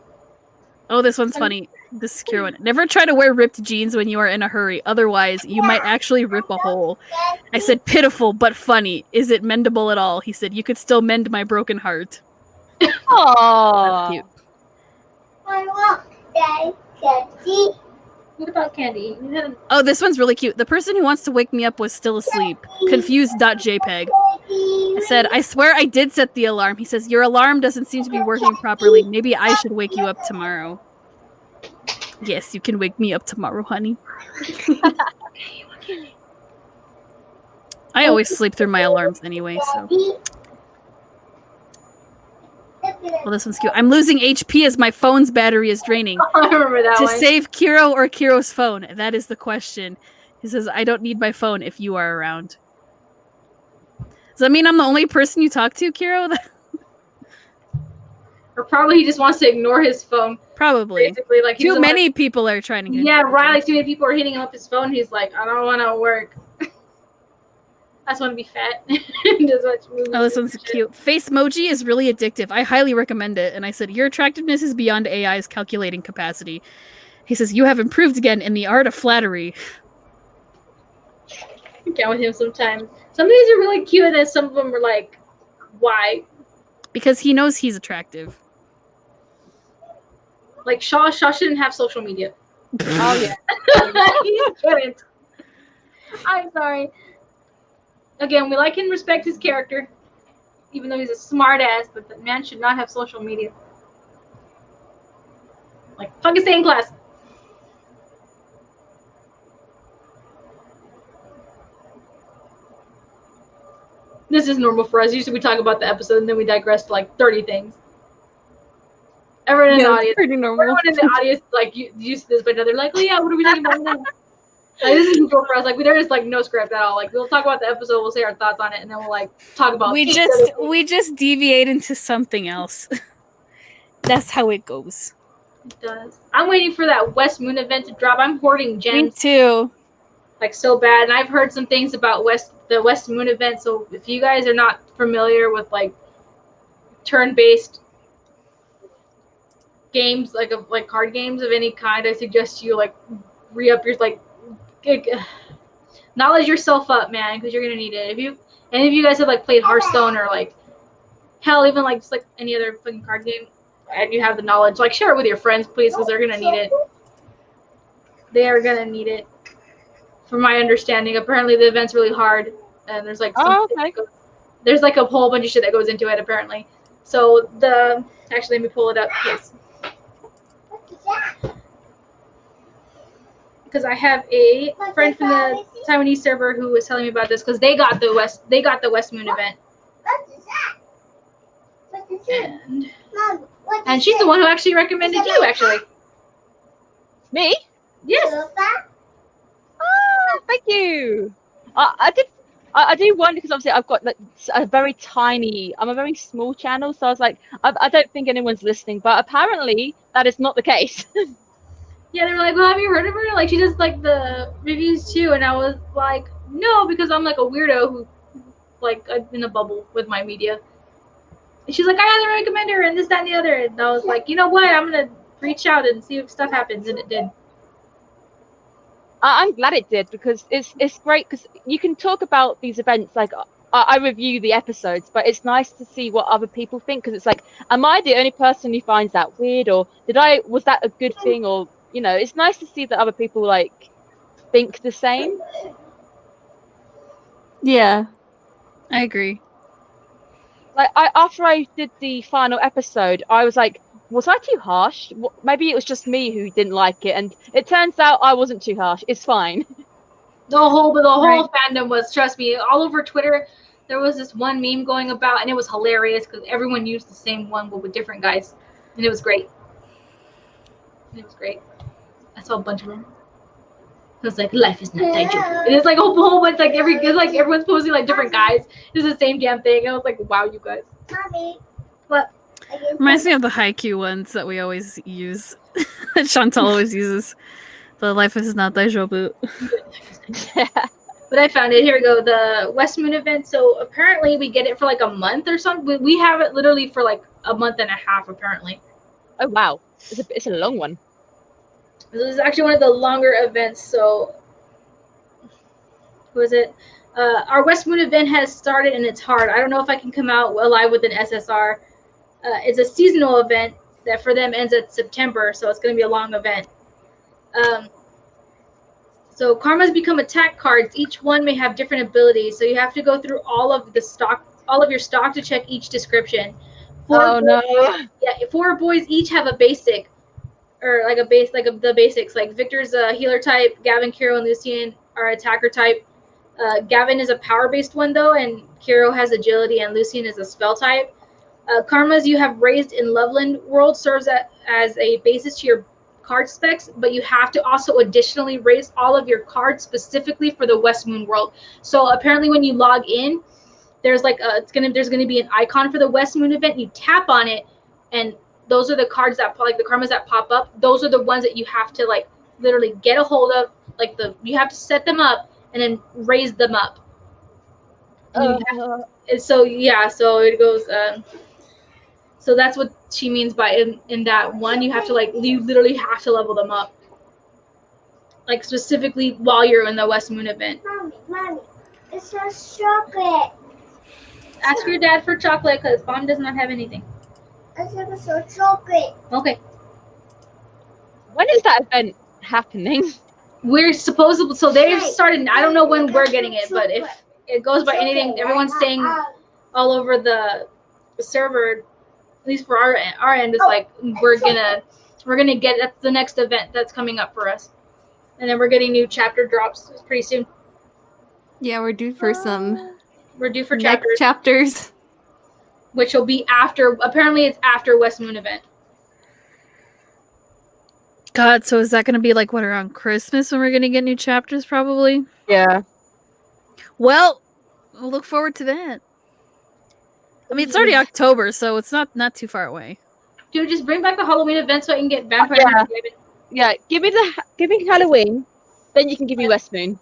Oh, this one's funny. This is secure one. Never try to wear ripped jeans when you are in a hurry. Otherwise, you might actually rip a hole. I said, pitiful, but funny. Is it mendable at all? He said, you could still mend my broken heart. Aww. That's cute. What about Candy? Oh, this one's really cute. The person who wants to wake me up was still asleep. Confused.jpg. I said, I swear I did set the alarm. He says, your alarm doesn't seem to be working properly. Maybe I should wake you up tomorrow. Yes, you can wake me up tomorrow, honey. I always sleep through my alarms anyway, so. Well, this one's cute. I'm losing HP as my phone's battery is draining. I remember that To one. save Kiro or Kiro's phone? That is the question. He says, I don't need my phone if you are around. Does that mean I'm the only person you talk to, Kiro? Or probably he just wants to ignore his phone. Probably. Basically, like Too many people are trying to get Yeah, into it. right. Like too many people are hitting him up his phone. He's like, I don't want to work. I just want to be fat. Just watch movies. Oh, this one's cute. Face emoji is really addictive. I highly recommend it. And I said, your attractiveness is beyond AI's calculating capacity. He says, you have improved again in the art of flattery. I get with him sometimes. Some of these are really cute, and some of them are like, why? Because he knows he's attractive. Like Shaw shouldn't have social media. Oh yeah. He shouldn't. I'm sorry. Again, we like and respect his character, even though he's a smart ass, but the man should not have social media. Like, fucking stay in class. This is normal for us. Usually we talk about the episode and then we digress to like 30 things. Everyone in the audience. Pretty normal. Everyone in the audience like used to this, but now they're like, oh yeah, what are we talking about now? Like, this is normal for us. Like there's like no script at all. Like we'll talk about the episode, we'll say our thoughts on it, and then we'll like talk about We just deviate into something else. That's how it goes. It does. I'm waiting for that West Moon event to drop. I'm hoarding Me gems too. like so bad, and I've heard some things about the West Moon event. So if you guys are not familiar with like turn-based games, like card games of any kind, I suggest you like re-up your knowledge yourself up, man, because you're gonna need it. If any of you guys have like played Hearthstone or like hell, even like just like any other fucking card game, and you have the knowledge, like share it with your friends, please, because they're gonna need it. They are gonna need it. From my understanding, apparently the event's really hard, and there's like there's like a whole bunch of shit that goes into it apparently. So actually, let me pull it up. Yes. Because I have a friend from the Taiwanese server who was telling me about this because they got the West Moon event. And she's the one who actually recommended you, actually. Me? Yes. Oh, thank you. I do wonder because obviously I've got like I'm a very small channel, so I was like, I don't think anyone's listening, but apparently that is not the case. Yeah, they were like, well, have you heard of her? Like, she does like the reviews too, and I was like, no, because I'm like a weirdo who, like, I'm in a bubble with my media. And she's like, I highly recommend her, and this, that, and the other. And I was like, you know what? I'm gonna reach out and see if stuff happens, and it did. I'm glad it did because it's great because you can talk about these events like I review the episodes, but it's nice to see what other people think because it's like, am I the only person who finds that weird, or was that a good thing, or it's nice to see that other people like think the same. Yeah, I agree. Like after I did the final episode, I was like, was I too harsh? Maybe it was just me who didn't like it, and it turns out I wasn't too harsh. It's fine. The whole fandom was, trust me, all over Twitter. There was this one meme going about, and it was hilarious because everyone used the same one but with different guys, and it was great. I saw a bunch of them. It was like, life is not that joke. And it's like a whole bunch, like everyone's posting like different guys. It's the same damn thing. And I was like, wow, you guys. Mommy. What? Reminds me of the haiku ones that we always use. That Chantal always uses. The life is not daijoubu. But I found it. Here we go. The West Moon event. So apparently we get it for like a month or something. We have it literally for like a month and a half apparently. Oh wow, it's a long one. This is actually one of the longer events. So who is it? Our West Moon event has started and it's hard. I don't know if I can come out alive with an SSR. It's a seasonal event that for them ends at September, so it's going to be a long event. So karmas become attack cards. Each one may have different abilities, so you have to go through all of your stock to check each description. Four boys each have a basic, or like the basics. Like Victor's a healer type, Gavin, Kiro, and Lucian are attacker type. Gavin is a power-based one though, and Kiro has agility, and Lucian is a spell type. Karmas you have raised in Loveland World serves as a basis to your card specs, but you have to also additionally raise all of your cards specifically for the West Moon World. So apparently when you log in, there's like there's gonna be an icon for the West Moon event. You tap on it, and those are the cards that like the karmas that pop up. Those are the ones that you have to like literally get a hold of. Like you have to set them up and then raise them up. And so so it goes. So that's what she means by in that one. You have to you literally have to level them up, like specifically while you're in the West Moon event. Mommy, it's just chocolate. Ask your dad for chocolate because Mom does not have anything. I said it's so chocolate. Okay. When is that event happening? We're supposed so they've started. I don't know when we're getting it, but if it goes by anything, everyone's saying all over the server. At least for our end, it's like we're gonna get that's the next event that's coming up for us, and then we're getting new chapter drops pretty soon. Yeah, we're due for some. We're due for next chapters, which will be after. Apparently, it's after West Moon event. God, so is that going to be like what around Christmas when we're going to get new chapters? Probably. Yeah. Well, we'll look forward to that. I mean, it's already October, so it's not too far away. Dude, just bring back the Halloween event so I can get Vampire. Yeah, give me Halloween, then you can give me West Moon.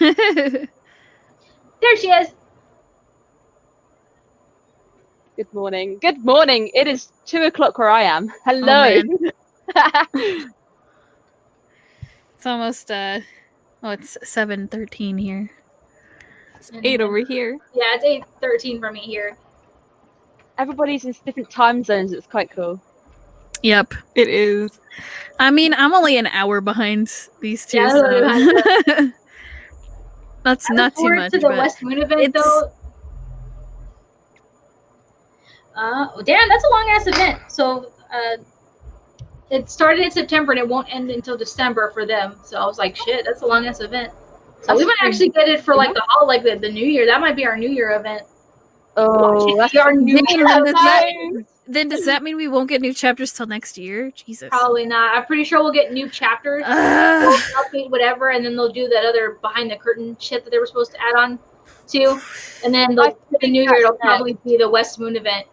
There she is. Good morning. Good morning. It is 2:00 where I am. Hello. Oh, it's almost it's 7:13 here. It's 8 over here. Yeah, it's 8:13 for me here. Everybody's in different time zones. It's quite cool. Yep. It is. I mean, I'm only an hour behind these two. Yeah, So. That's I not look too forward much. to the but West Moon event it's- though. Damn, that's a long ass event. So it started in September and it won't end until December for them. So I was like, shit, that's a long ass event. So we might actually get it for like the New Year. That might be our New Year event. Oh, that's our New Damn, Year then, event. then does that mean we won't get new chapters till next year? Jesus. Probably not. I'm pretty sure we'll get new chapters. Ugh. They'll update whatever, and then they'll do that other behind the curtain shit that they were supposed to add on to. And then I for the think New Year, that's it'll next. probably be the West Moon event.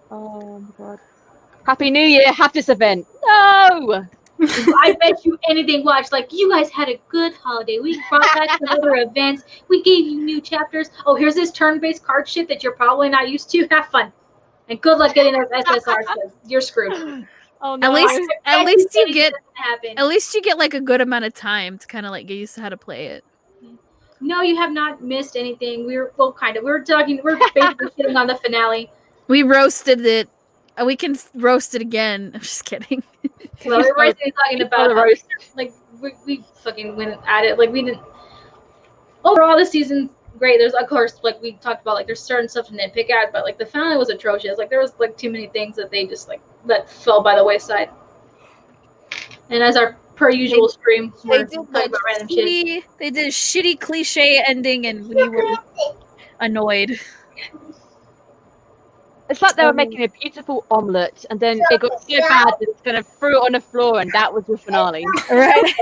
Oh my god. Happy New Year, have this event. No! I bet you anything, watch. Like, you guys had a good holiday. We brought back some other events. We gave you new chapters. Oh, here's this turn-based card shit that you're probably not used to. Have fun. And good luck getting those SSRs, because you're screwed. Oh no. At least you get Happen. at least you get like a good amount of time to kind of like get used to how to play it. No, you have not missed anything. We're basically shitting on the finale. We roasted it. We can roast it again. I'm just kidding. Well, we're basically talking about the how, roast. like we fucking went at it. Like we didn't. Overall, the season's great. There's of course like we talked about, like there's certain stuff to nitpick at, but like the finale was atrocious. Like there was like too many things that they just like that fell by the wayside. And as our per usual stream, we're talking about random shit. They did a shitty cliche ending, and we were annoyed. It's like they were making a beautiful omelette, and then it got so bad that it's gonna throw it on the floor, and that was your finale. Right?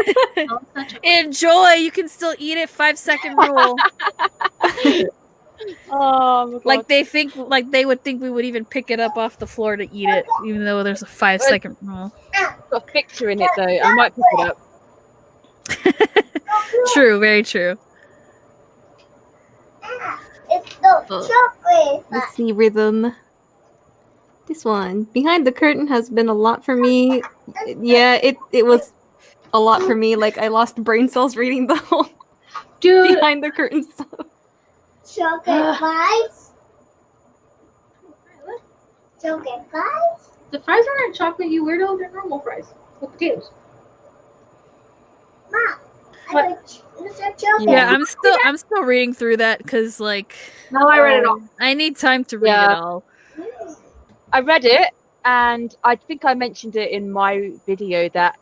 Oh, such a- Enjoy. You can still eat it. 5-second rule. Oh my god. Like they would think we would even pick it up off the floor to eat it, even though there's a 5-second rule. It's got a picture in it though. I might pick it up. True. Very true. It's the chocolate. Let's see, Rhythm. This one. Behind the Curtain has been a lot for me. Yeah, it was a lot for me. Like, I lost brain cells reading the whole Dude, Behind the Curtain stuff. Chocolate fries. Chocolate fries. the fries aren't chocolate, you weirdo. They're normal fries with potatoes. Mom, What? I like Mr. Chocolate. Yeah, I'm still reading through that because like No, I read it all. I need time to read Yeah. it all. I read it, and I think I mentioned it in my video that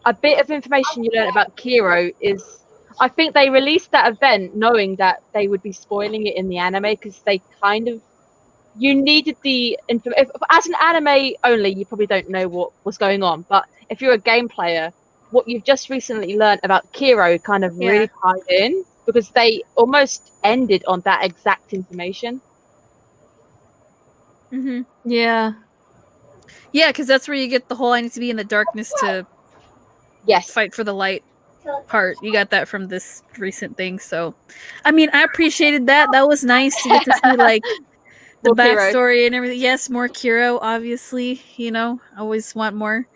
a bit of information you learn about Kiro is, I think they released that event knowing that they would be spoiling it in the anime because they kind of, you needed the information. As an anime only, you probably don't know what was going on, but if you're a game player, what you've just recently learned about Kiro kind of really tied in because they almost ended on that exact information. Mm-hmm. Yeah. Yeah, because that's where you get the whole "I need to be in the darkness to Yes. fight for the light" part. You got that from this recent thing. So, I mean, I appreciated that. That was nice to get to see like the More Kiro. backstory and everything. Yes, more Kiro, obviously. You know, I always want more.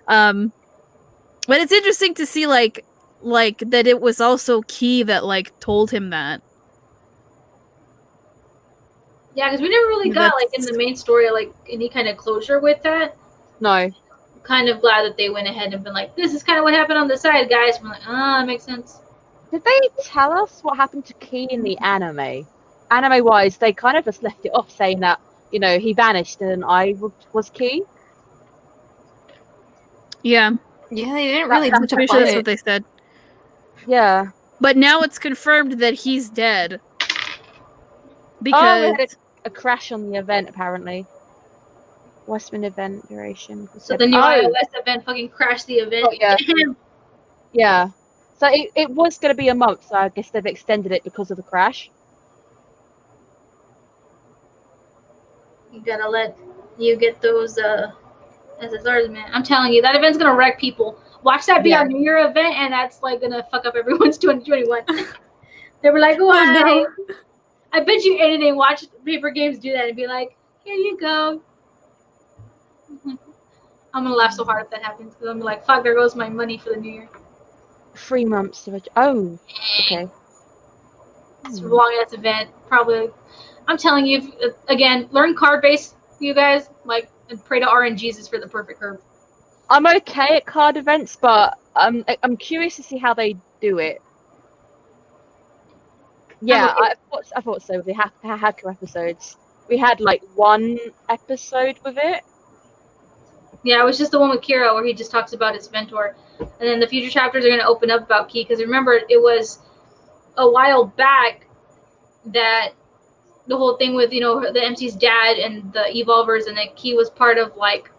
But it's interesting to see like that it was also Key that like told him that. Yeah, because we never really got like in That's- the main story like any kind of closure with that. No. Kind of glad that they went ahead and been like, this is kind of what happened on the side, guys. We're like, that makes sense. Did they tell us what happened to Key in the anime? Anime-wise, they kind of just left it off saying that, you know, he vanished and I was Key. Yeah, Yeah, they didn't really I'm touch pretty upon sure that's it. what they said. Yeah. But now it's confirmed that he's dead. Oh, Because we had a crash on the event, apparently. Westman event duration. So the new Oh, iOS event fucking crashed the event. Oh, yeah. yeah. So it was going to be a month, so I guess they've extended it because of the crash. You gotta let you get those SSRs, man. I'm telling you, that event's gonna wreck people. Watch that be Yeah. our New Year event, and that's like gonna fuck up everyone's 2021. They were like, why? no. I bet you anything. Watch Paper Games do that and be like, here you go. I'm gonna laugh so hard if that happens because I'm like, fuck, there goes my money for the New Year. 3 months. Oh, okay. It's a long ass event. Probably. I'm telling you, again, learn card base, you guys. Like, and pray to RNGesus for the perfect curve. I'm okay at card events, but I'm curious to see how they do it. Yeah, I thought so with the hacker episodes. We had like one episode with it. Yeah, it was just the one with Kira where he just talks about his mentor. And then the future chapters are going to open up about Key, because remember, it was a while back that the whole thing with, the MC's dad and the Evolvers, and that Key was part of, like,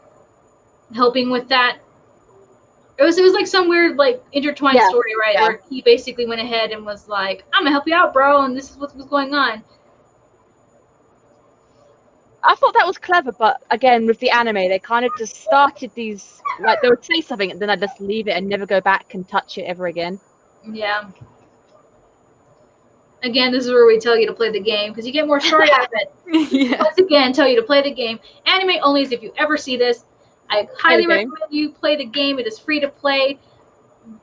helping with that. It was like some weird, like, intertwined story, right? Yeah. Where he basically went ahead and was like, I'm going to help you out, bro, and this is what was going on. I thought that was clever, but again, with the anime, they kind of just started these, like, they would say something and then I'd just leave it and never go back and touch it ever again. Yeah. Again, this is where we tell you to play the game, because you get more story out of it. Yeah. Once again, tell you to play the game. Anime only is if you ever see this. I highly recommend you play the game. It is free to play.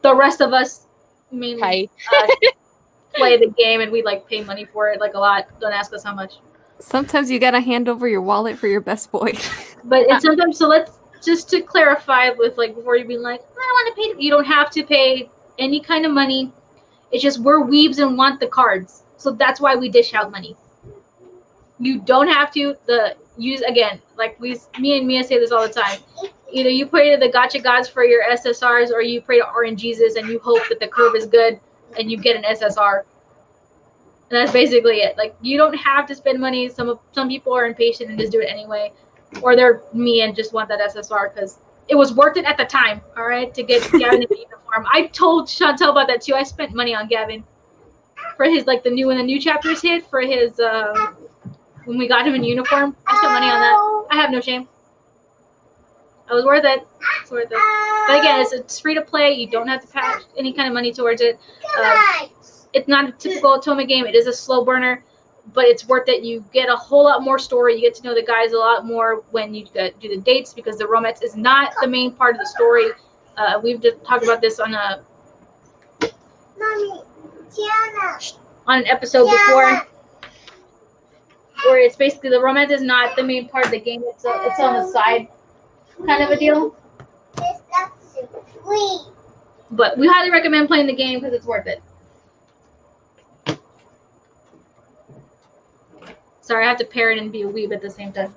The rest of us, mainly, play the game, and we, like, pay money for it, like, a lot. Don't ask us how much. Sometimes you gotta hand over your wallet for your best boy. But it's sometimes, so let's, just to clarify with, like, before you being like, I don't want to pay, you don't have to pay any kind of money. It's just we're weebs and want the cards. So that's why we dish out money. You don't have to use, again, like me and Mia say this all the time. Either you pray to the gacha gods for your SSRs, or you pray to RNGesus and you hope that the curve is good and you get an SSR. And that's basically it. Like, you don't have to spend money. Some people are impatient and just do it anyway. Or they're me and just want that SSR because it was worth it at the time, all right, to get Gavin in the uniform. I told Chantel about that too. I spent money on Gavin for his, like, when the new chapters hit, for his, when we got him in uniform. I spent money on that. I have no shame. It was worth it. It's worth it. But again, it's free to play. You don't have to pay any kind of money towards it. It's not a typical otome game. It is a slow burner, but it's worth it. You get a whole lot more story. You get to know the guys a lot more when you do the dates, because the romance is not the main part of the story. We've just talked about this on an episode before, where it's basically the romance is not the main part of the game. It's on the side kind of a deal. But we highly recommend playing the game because it's worth it. Sorry, I have to parrot and be a weeb at the same time.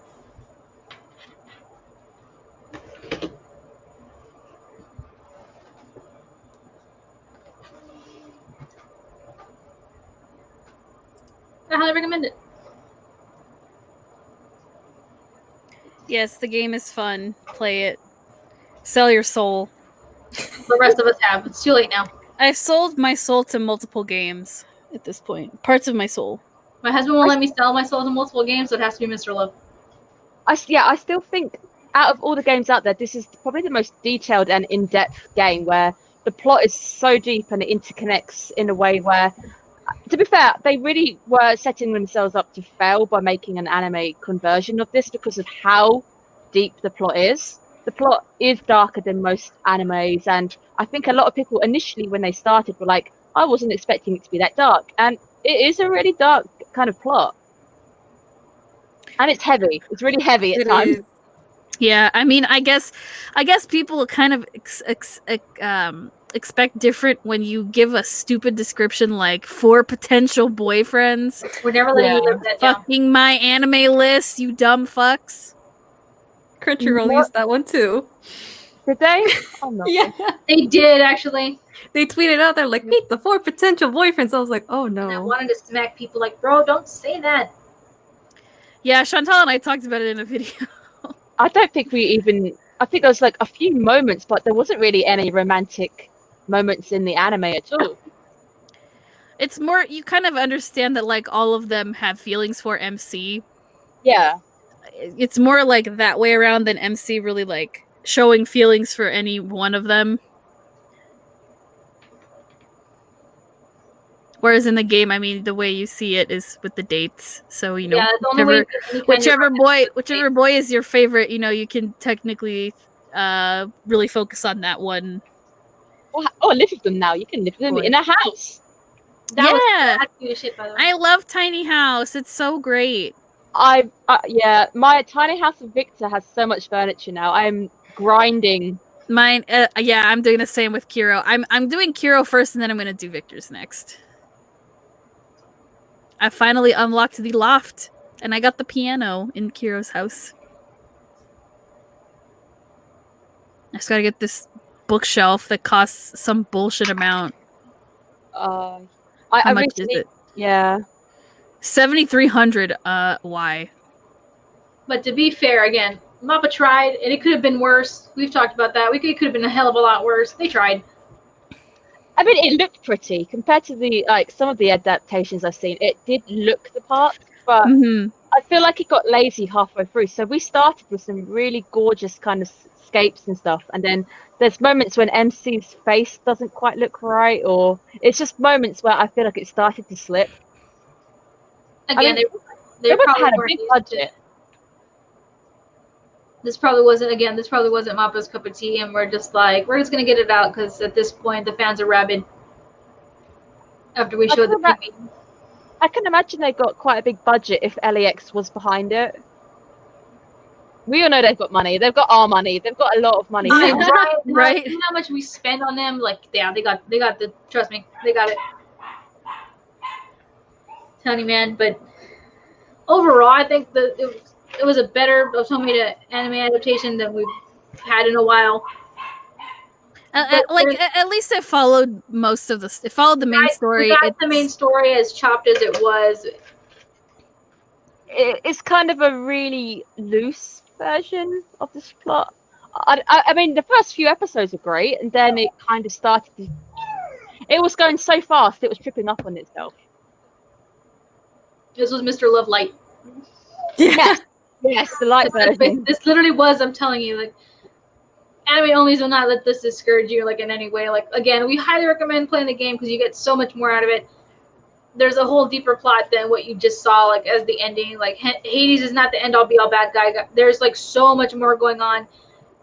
I highly recommend it. Yes, the game is fun. Play it. Sell your soul. The rest of us have. It's too late now. I've sold my soul to multiple games at this point. Parts of my soul. My husband won't let me sell my soul to multiple games, so it has to be Mr. Love. I still think out of all the games out there, this is probably the most detailed and in-depth game, where the plot is so deep and it interconnects in a way where, to be fair, they really were setting themselves up to fail by making an anime conversion of this because of how deep the plot is. The plot is darker than most animes, and I think a lot of people initially when they started were like, I wasn't expecting it to be that dark, and it is a really dark kind of plot. And it's heavy. It's really heavy at times. Yeah, I mean, I guess people kind of expect different when you give a stupid description like 4 potential boyfriends. We're never letting you live that down. Fucking my anime list, you dumb fucks. Crunchyroll used that one too. Did they? Oh no. Yeah. They did, actually. They tweeted out there like, meet the 4 potential boyfriends. I was like, oh no. And I wanted to smack people like, bro, don't say that. Yeah, Chantal and I talked about it in a video. I don't think I think there was like a few moments, but there wasn't really any romantic moments in the anime at all. It's more, you kind of understand that like all of them have feelings for MC. Yeah. It's more like that way around than MC really like showing feelings for any one of them. Whereas in the game, I mean, the way you see it is with the dates. So, you know, yeah, whichever boy is your favorite, you know, you can technically really focus on that one. Oh, live with them now. You can live with them in a house. Yeah. Shit, by the way. I love Tiny House. It's so great. Yeah, my tiny house of Victor has so much furniture now. I'm grinding. Mine, yeah, I'm doing the same with Kiro. I'm doing Kiro first, and then I'm gonna do Victor's next. I finally unlocked the loft, and I got the piano in Kiro's house. I just gotta get this bookshelf that costs some bullshit amount. How much is it? Yeah. 7,300. Why? But to be fair, again, MAPPA tried, and it could have been worse. We've talked about that. It could have been a hell of a lot worse. They tried. I mean, it looked pretty compared to the some of the adaptations I've seen. It did look the part, but I feel like it got lazy halfway through. So we started with some really gorgeous kind of scapes and stuff, and then there's moments when MC's face doesn't quite look right, or it's just moments where I feel like it started to slip. Again, I mean, they probably probably had a weren't big used budget. This probably wasn't MAPPA's cup of tea, and we're just gonna get it out because at this point the fans are rabid. After we showed the preview, I can imagine they got quite a big budget if LAX was behind it. We all know they've got money. They've got our money. They've got a lot of money. Right. You know how much we spend on them? Like, yeah, they got the. Trust me, they got it. Tony, man, but overall, I think that it was a better otome to anime adaptation than we've had in a while. At least it followed most of it followed the main story. We got the main story as chopped as it was. It's kind of a really loose version of this plot. I mean, the first few episodes are great, and then it kind of started to... It was going so fast, it was tripping up on itself. This was Mr. Love Light. Yes, the light version. This literally was, I'm telling you, like, anime onlys will not let this discourage you, like, in any way. Like, again, we highly recommend playing the game because you get so much more out of it. There's a whole deeper plot than what you just saw, like, as the ending. Like, Hades is not the end-all be-all bad guy. There's, like, so much more going on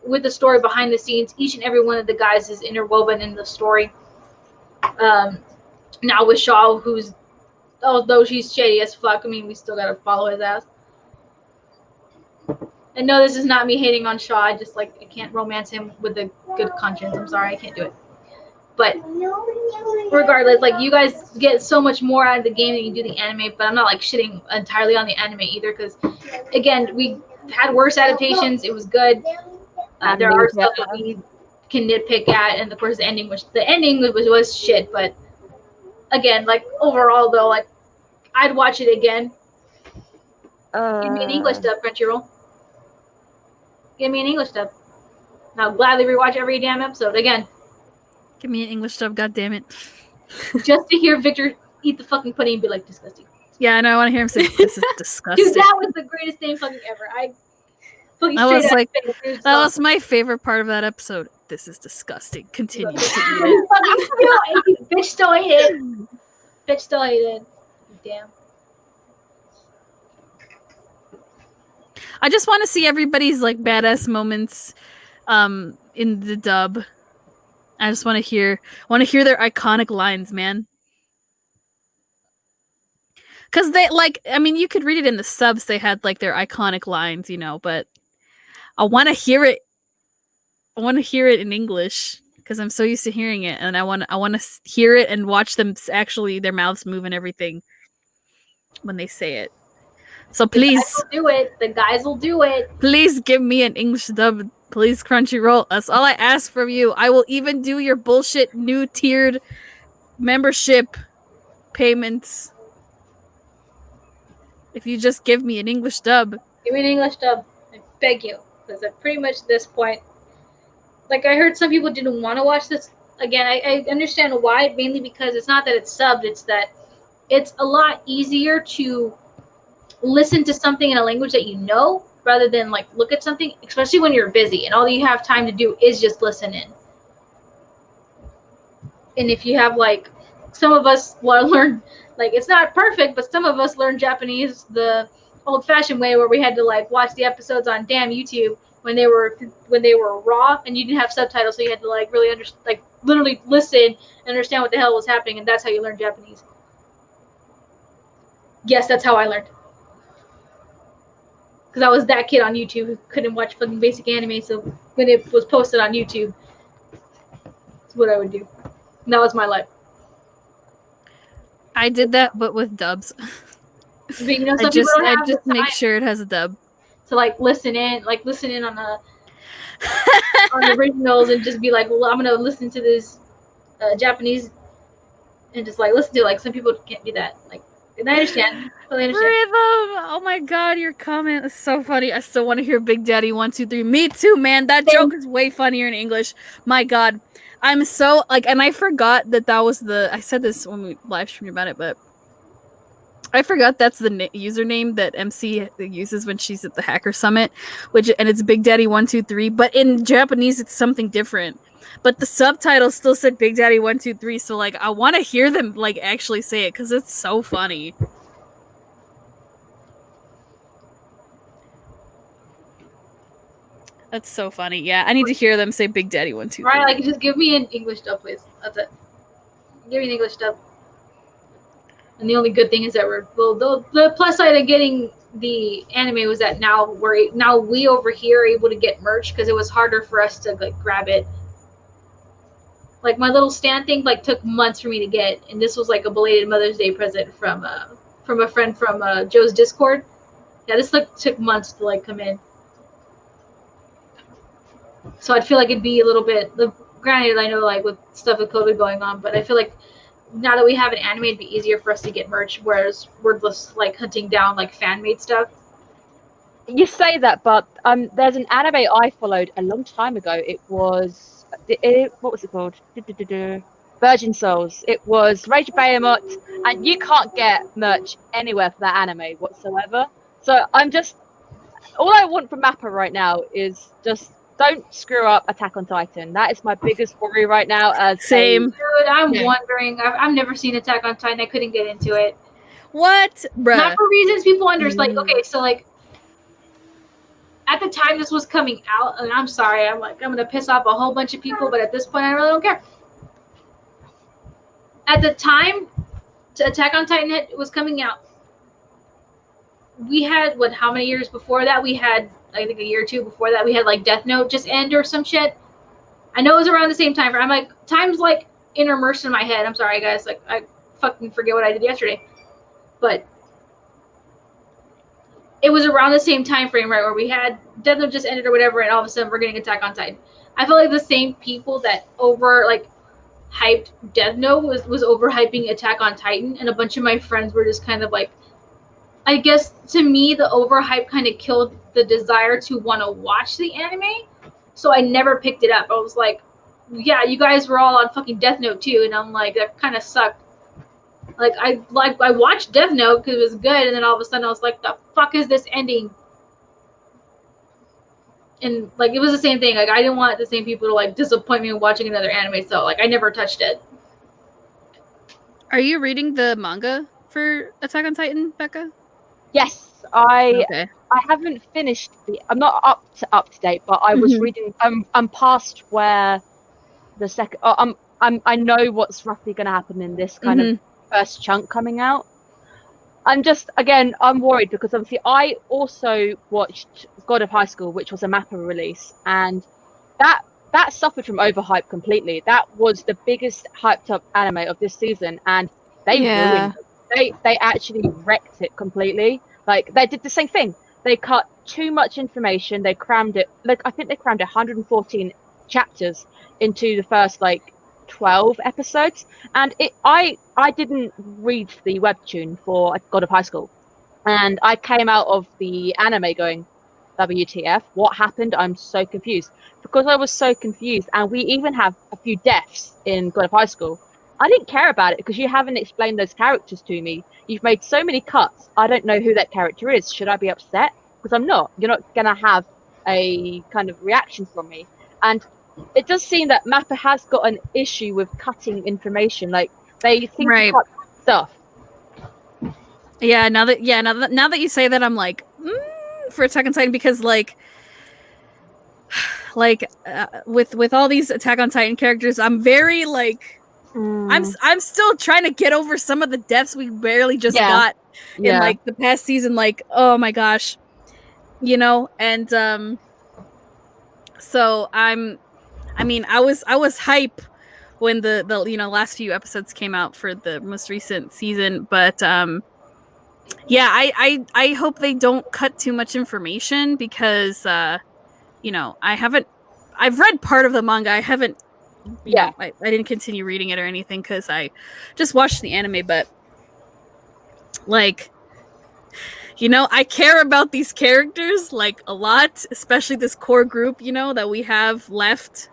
with the story behind the scenes. Each and every one of the guys is interwoven in the story. Now with Shaw, who's, although she's shady as fuck, I mean, we still gotta follow his ass. And no, this is not me hating on Shaw. I just, like, I can't romance him with a good conscience. I'm sorry, I can't do it. But regardless, like, you guys get so much more out of the game than you do the anime, but I'm not, like, shitting entirely on the anime either, because, again, we had worse adaptations. It was good. There are stuff that we can nitpick at, and of course the ending was shit, but again, like, overall though, like, I'd watch it again. Give me an English dub, Crunchyroll. Give me an English dub. And I'll gladly rewatch every damn episode again. Give me an English dub, goddammit. Just to hear Victor eat the fucking pudding and be like, disgusting. Yeah, I know, I want to hear him say, this is disgusting. Dude, that was the greatest thing fucking ever. That was my favorite part of that episode. This is disgusting. Continue to eat it. Bitch still ate it. Bitch still ate it. Damn. I just want to see everybody's, like, badass moments in the dub. I just want to hear their iconic lines, man. Because they, like, I mean, you could read it in the subs. They had, like, their iconic lines, you know, but I want to hear it. I want to hear it in English because I'm so used to hearing it, and I want to hear it and watch them actually, their mouths move and everything when they say it. So please, the guys will do it. Please give me an English dub. Please, Crunchyroll. That's all I ask from you. I will even do your bullshit new tiered membership payments if you just give me an English dub. Give me an English dub. I beg you. Because at pretty much this point, like, I heard some people didn't want to watch this. Again, I understand why, mainly because it's not that it's subbed, it's that it's a lot easier to listen to something in a language that you know rather than, like, look at something, especially when you're busy and all you have time to do is just listen in. And if you have, like, some of us learn, like, it's not perfect, but some of us learn Japanese the old-fashioned way, where we had to, like, watch the episodes on damn YouTube when they were raw and you didn't have subtitles, so you had to, like, really literally listen and understand what the hell was happening, and that's how you learn Japanese. Yes, that's how I learned. because I was that kid on YouTube who couldn't watch fucking basic anime. So when it was posted on YouTube, that's what I would do. And that was my life. I did that, but with dubs. But you know, I some people just don't have the make time sure it has a dub. to like listen in on the originals and just be like, well, I'm gonna listen to this Japanese and just like listen to it. Like some people can't do that. Like, and I understand. Totally understand. Rhythm! Oh my god, your comment is so funny. I still want to hear Big Daddy 1, 2, 3. Me too, man. That joke is way funnier in English. My god. I'm so like, and I forgot that was I said this when we live streamed about it, but I forgot that's the username that MC uses when she's at the Hacker Summit, and it's Big Daddy 1, 2, 3. But in Japanese, it's something different. But the subtitle still said Big Daddy 1, 2, 3. So like, I want to hear them like actually say it because it's so funny. That's so funny. Yeah, I need to hear them say Big Daddy 1, 2, 3. Right, like just give me an English dub, please. That's it. Give me an English dub. And the only good thing is that the plus side of getting the anime was that now we over here are able to get merch because it was harder for us to like grab it. Like my little stand thing like took months for me to get, and this was like a belated Mother's Day present from a friend from Joe's Discord. Yeah, this like took months to like come in. So I'd feel like it'd be a little bit. Granted, I know like with stuff with COVID going on, but I feel like now that we have an anime, it'd be easier for us to get merch. Whereas we're just like hunting down like fan made stuff. You say that, but there's an anime I followed a long time ago. It was what was it called? Virgin Souls. It was Rage Behemoth, and you can't get merch anywhere for that anime whatsoever. So all I want from MAPPA right now is just don't screw up Attack on Titan. That is my biggest worry right now. Same. Dude, I'm wondering. I've never seen Attack on Titan. I couldn't get into it. What, bruh? Not for reasons people understand. Like, okay, so like at the time this was coming out, and I'm sorry, I'm gonna piss off a whole bunch of people, but at this point I really don't care. At the time Attack on Titan was coming out, we had how many years before that? We had I think a year or two before that we had like Death Note just end or some shit. I know it was around the same time. I'm like time's like intermersed in my head. I'm sorry guys, like I fucking forget what I did yesterday. But it was around the same time frame, right, where we had Death Note just ended or whatever, and all of a sudden we're getting Attack on Titan. I feel like the same people that hyped Death Note was overhyping Attack on Titan, and a bunch of my friends were just kind of like, I guess to me the overhype kind of killed the desire to want to watch the anime, so I never picked it up. I was like, yeah, you guys were all on fucking Death Note too, and I'm like, that kind of sucked. I watched Death Note because it was good, and then all of a sudden I was like, the fuck is this ending? And like it was the same thing. Like I didn't want the same people to like disappoint me in watching another anime, so like I never touched it. Are you reading the manga for Attack on Titan, Becca? Yes, I haven't finished I'm not up to date, but I was reading. I'm past where the second. I know what's roughly going to happen in this kind of first chunk coming out. I'm worried because obviously I also watched God of High School, which was a MAPPA release, and that suffered from overhype completely. That was the biggest hyped up anime of this season, and they ruined it. They actually wrecked it completely. Like they did the same thing. They cut too much information. They crammed it. Like I think they crammed 114 chapters into the first 12 episodes, and I didn't read the webtoon for God of High School, and I came out of the anime going, WTF, what happened? I'm so confused. Because I was so confused, and we even have a few deaths in God of High School, I didn't care about it because you haven't explained those characters to me. You've made so many cuts, I don't know who that character is. Should I be upset? Because I'm not. You're not going to have a kind of reaction from me. And it does seem that MAPPA has got an issue with cutting information. Like they think to cut stuff. Yeah, now that you say that, I'm like, for Attack on Titan, because with all these Attack on Titan characters, I'm very I'm still trying to get over some of the deaths we barely just got in the past season. Like, oh my gosh, you know, and so I was hype when the last few episodes came out for the most recent season, but yeah, I hope they don't cut too much information because I've read part of the manga. I haven't I didn't continue reading it or anything because I just watched the anime, but like, I care about these characters like a lot, especially this core group, that we have left.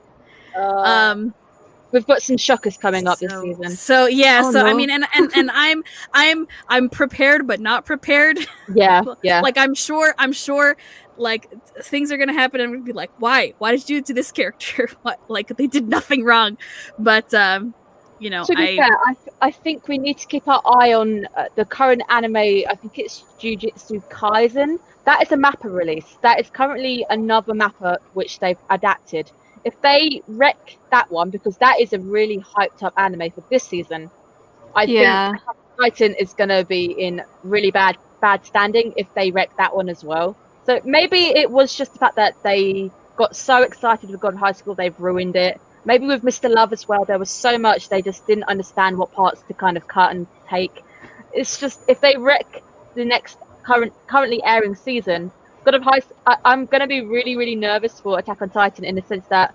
We've got some shockers coming up this season. So yeah, Oh, so no. I mean, and I'm prepared but not prepared. Yeah. Like I'm sure like things are gonna happen and I'm gonna be like, why did you do it to this character? What, like they did nothing wrong. But to be fair, I think we need to keep our eye on the current anime. I think it's Jujutsu Kaisen. That is a MAPPA release. That is currently another MAPPA which they've adapted. If they wreck that one, because that is a really hyped up anime for this season, I think Titan is going to be in really bad standing if they wreck that one as well. So maybe it was just the fact that they got so excited with God High School they've ruined it. Maybe with Mr. Love as well, there was so much they just didn't understand what parts to kind of cut and take. It's just, if they wreck the next currently airing season, God of High, I'm going to be really, really nervous for Attack on Titan in the sense that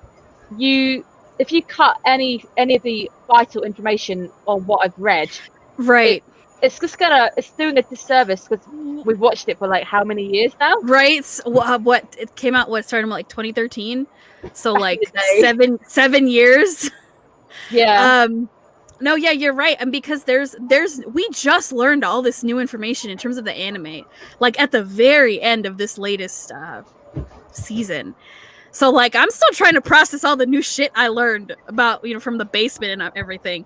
if you cut any of the vital information on what I've read, right, it's doing a disservice because we've watched it for like how many years now? Right. So, what it came out? What started in like 2013? So Back like in the day. 7 years. Yeah. No, yeah, you're right. And because we just learned all this new information in terms of the anime, like at the very end of this latest season. So like I'm still trying to process all the new shit I learned about, from the basement and everything.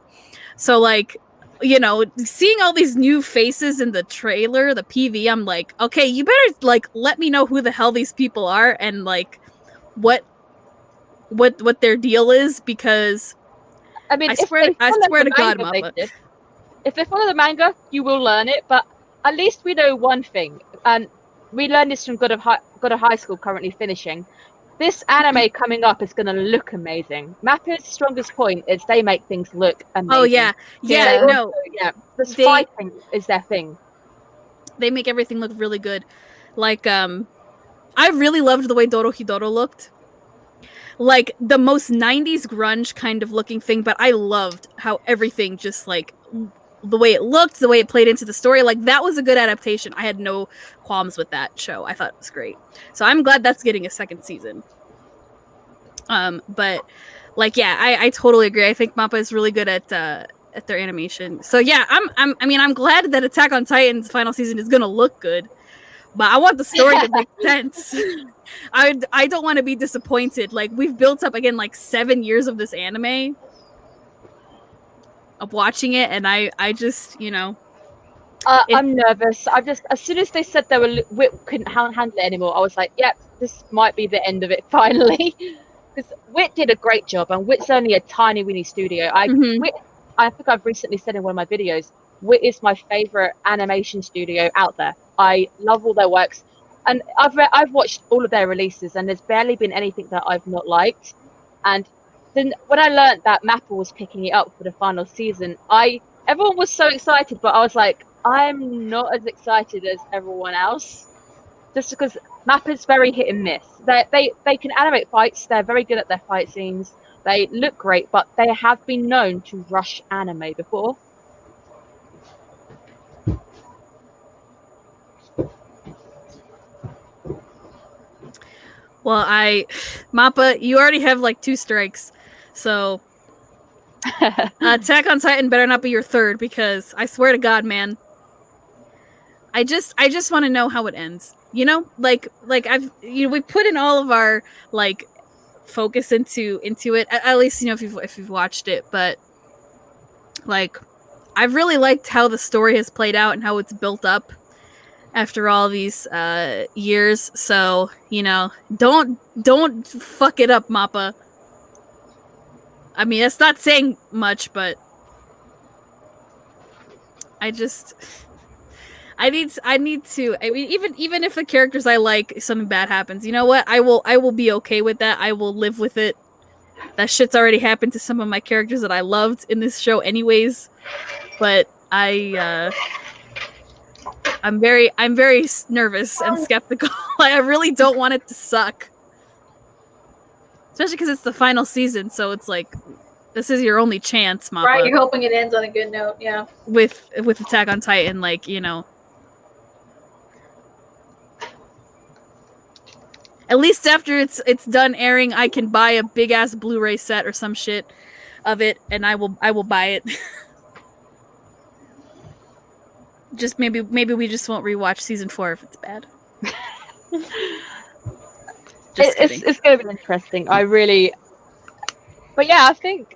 So like, seeing all these new faces in the trailer, the PV, I'm like, okay, you better like let me know who the hell these people are and like what their deal is, because I mean, I swear to God, Mama. If they follow the manga, you will learn it. But at least we know one thing, and we learned this from God of High School currently finishing. This anime coming up is going to look amazing. MAPPA's strongest point is they make things look amazing. Oh yeah, This fighting is their thing. They make everything look really good. Like I really loved the way Dorohedoro looked. Like the most 90s grunge kind of looking thing, but I loved how everything just like the way it looked, the way it played into the story, like that was a good adaptation. I had no qualms with that show. I thought it was great. So I'm glad that's getting a second season. But like, yeah, I totally agree. I think MAPPA is really good at their animation. So yeah, I'm glad that Attack on Titan's final season is gonna look good. But I want the story to make sense. I don't want to be disappointed. Like we've built up again like 7 years of this anime, of watching it, and I just I'm nervous. As soon as they said Wit couldn't handle it anymore, I was like, yep, this might be the end of it finally. Because Wit did a great job, and Wit's only a tiny weeny studio. I think I've recently said in one of my videos, Wit is my favorite animation studio out there. I love all their works, and I've watched all of their releases, and there's barely been anything that I've not liked. And then when I learned that MAPPA was picking it up for the final season, everyone was so excited, but I was like, I'm not as excited as everyone else, just because MAPPA's very hit and miss. They can animate fights. They're very good at their fight scenes. They look great, but they have been known to rush anime before. Well, MAPPA, you already have like 2 strikes, so Attack on Titan better not be your third, because I swear to God, man, I just want to know how it ends. Like we put in all of our like focus into it. At least if you've watched it, but like I've really liked how the story has played out and how it's built up after all these years. So don't fuck it up, MAPPA. I mean, that's not saying much, but I need to. I mean, even if the characters I like, something bad happens, you know what? I will be okay with that. I will live with it. That shit's already happened to some of my characters that I loved in this show, anyways. But I'm very nervous and skeptical. Like, I really don't want it to suck, especially because it's the final season. So it's like, this is your only chance, MAPPA. Right, you're hoping it ends on a good note. Yeah. With Attack on Titan, like, you know. At least after it's done airing, I can buy a big ass Blu-ray set or some shit of it, and I will buy it. Just maybe we just won't rewatch season 4 if it's bad. It's going to be interesting. But yeah, I think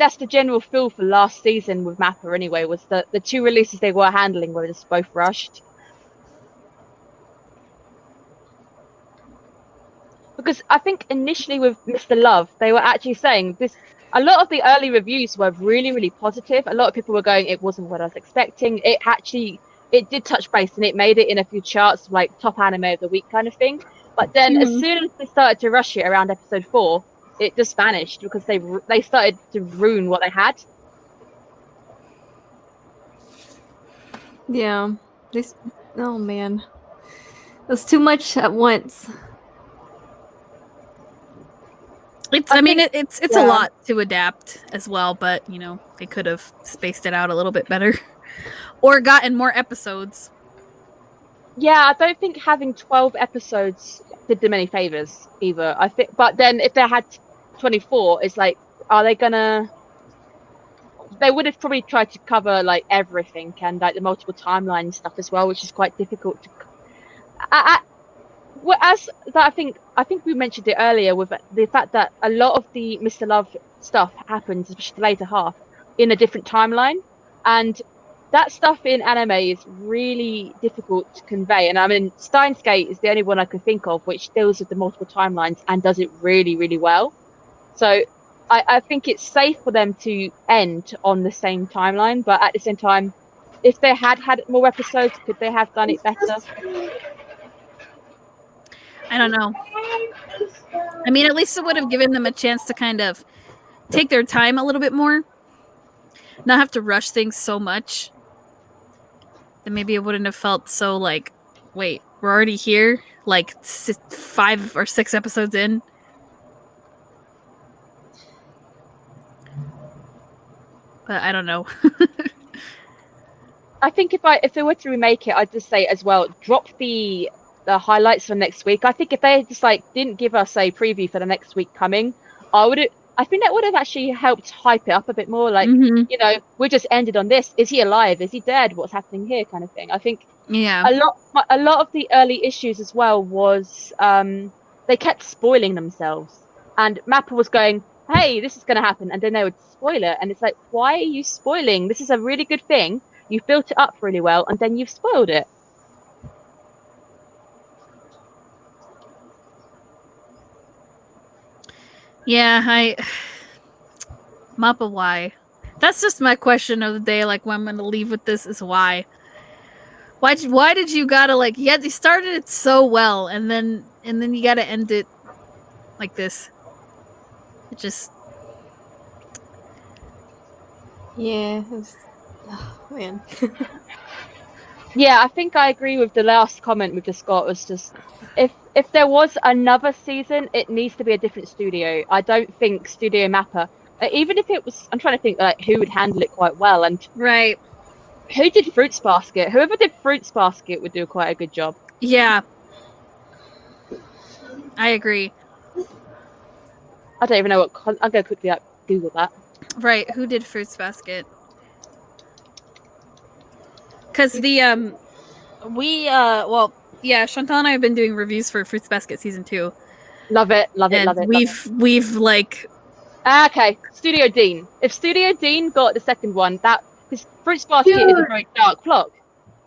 that's the general feel for last season with MAPPA anyway. Was the 2 releases they were handling were just both rushed. Because I think initially with Mr. Love, they were actually saying this. A lot of the early reviews were really, really positive. A lot of people were going, it wasn't what I was expecting. It did touch base and it made it in a few charts, like top anime of the week kind of thing. But then as soon as they started to rush it around episode 4, it just vanished because they started to ruin what they had. Yeah. Oh man. It was too much at once. It's a lot to adapt as well, but you know, they could have spaced it out a little bit better. Or gotten more episodes. Yeah, I don't think having 12 episodes did them any favors either. I think, but then if they had 24, it's like, are they gonna? They would have probably tried to cover like everything and like the multiple timeline stuff as well, which is quite difficult to. I think we mentioned it earlier with the fact that a lot of the Mr. Love stuff happens, especially the later half, in a different timeline, and that stuff in anime is really difficult to convey. And I mean, Steins Gate is the only one I can think of which deals with the multiple timelines and does it really, really well. So I think it's safe for them to end on the same timeline, but at the same time, if they had more episodes, could they have done it better? I don't know. I mean, at least it would have given them a chance to kind of take their time a little bit more, not have to rush things so much. Then maybe it wouldn't have felt so like, wait, we're already here, like 5 or 6 episodes in. But I don't know. I think if they were to remake it, I'd just say as well, drop the highlights for next week. I think if they just like didn't give us a preview for the next week coming, I think that would have actually helped hype it up a bit more. Like, you know, we just ended on this. Is he alive? Is he dead? What's happening here? Kind of thing. I think a lot of the early issues as well was they kept spoiling themselves, and MAPPA was going, "Hey, this is going to happen," and then they would spoil it, and it's like, why are you spoiling? This is a really good thing. You've built it up really well, and then you've spoiled it. Yeah, MAPPA, why? That's just my question of the day. Like, what I'm gonna leave with this is why. Why did you gotta like? Yeah, they started it so well, and then you gotta end it like this. It just. Yeah. It was, oh man. Yeah, I think I agree with the last comment we just got. Was just if there was another season, it needs to be a different studio. I don't think Studio MAPPA, even if it was, I'm trying to think like who would handle it quite well, and right. Who did Fruits Basket? Whoever did Fruits Basket would do quite a good job. Yeah, I agree. I don't even know what. I'll go quickly Google that. Right, who did Fruits Basket? Because the Chantal and I have been doing reviews for Fruits Basket season 2. Love it. We've like okay, Studio Dean. If Studio Dean got the second one, that because Fruits Basket is a very dark plot,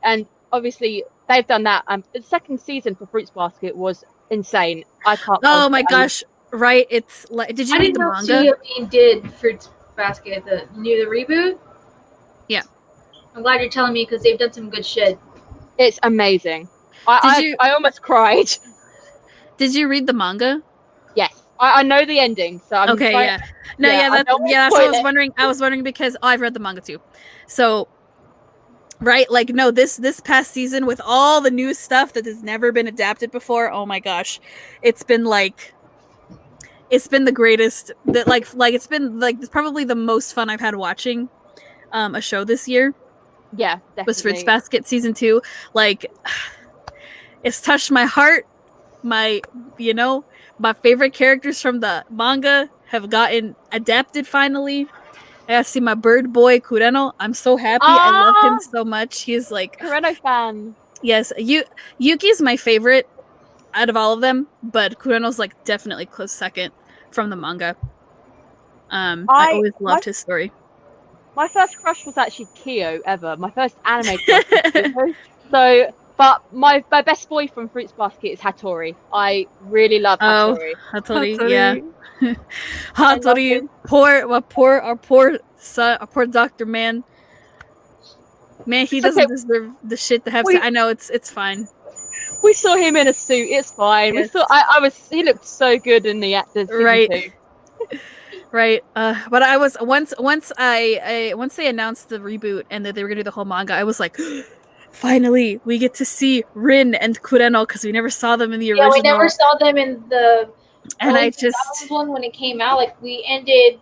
and obviously they've done that. The second season for Fruits Basket was insane. I can't. Oh my gosh! Right? It's like, did you read the manga? Studio Dean did Fruits Basket, the reboot. Yeah. I'm glad you're telling me because they've done some good shit. It's amazing. Did I almost cried. Did you read the manga? Yes, I know the ending, so I'm Okay, trying- yeah. No, Yeah, yeah, I that's don't wanna yeah, that's what I spoil was it. wondering. I was wondering because I've read the manga too. So right, like no, this past season with all the new stuff that has never been adapted before, oh my gosh. It's been the greatest that like it's been like probably the most fun I've had watching a show this year. Yeah, Was Fruits definitely. Basket season 2. Like it's touched my heart. My my favorite characters from the manga have gotten adapted finally. I got to see my bird boy Kureno. I'm so happy. I love him so much. He's like Kureno fan. yes, Yuki's my favorite out of all of them, but Kureno's like definitely close second from the manga. I always loved his story. My first crush was actually Kyo ever. My first anime crush was Kyo. So, but my best boy from Fruits Basket is Hattori. I really love Hattori. Hattori, yeah. Hattori, our poor son, our poor doctor man. Man, he doesn't deserve the shit that happens. I know it's fine. We saw him in a suit. It's fine. Yes. We saw. He looked so good in the Right. season 2. Right. But I was once they announced the reboot and that they were gonna do the whole manga, I was like, finally, we get to see Rin and Kureno because we never saw them in the original. Yeah, we never saw them in the and I just one when it came out. Like we ended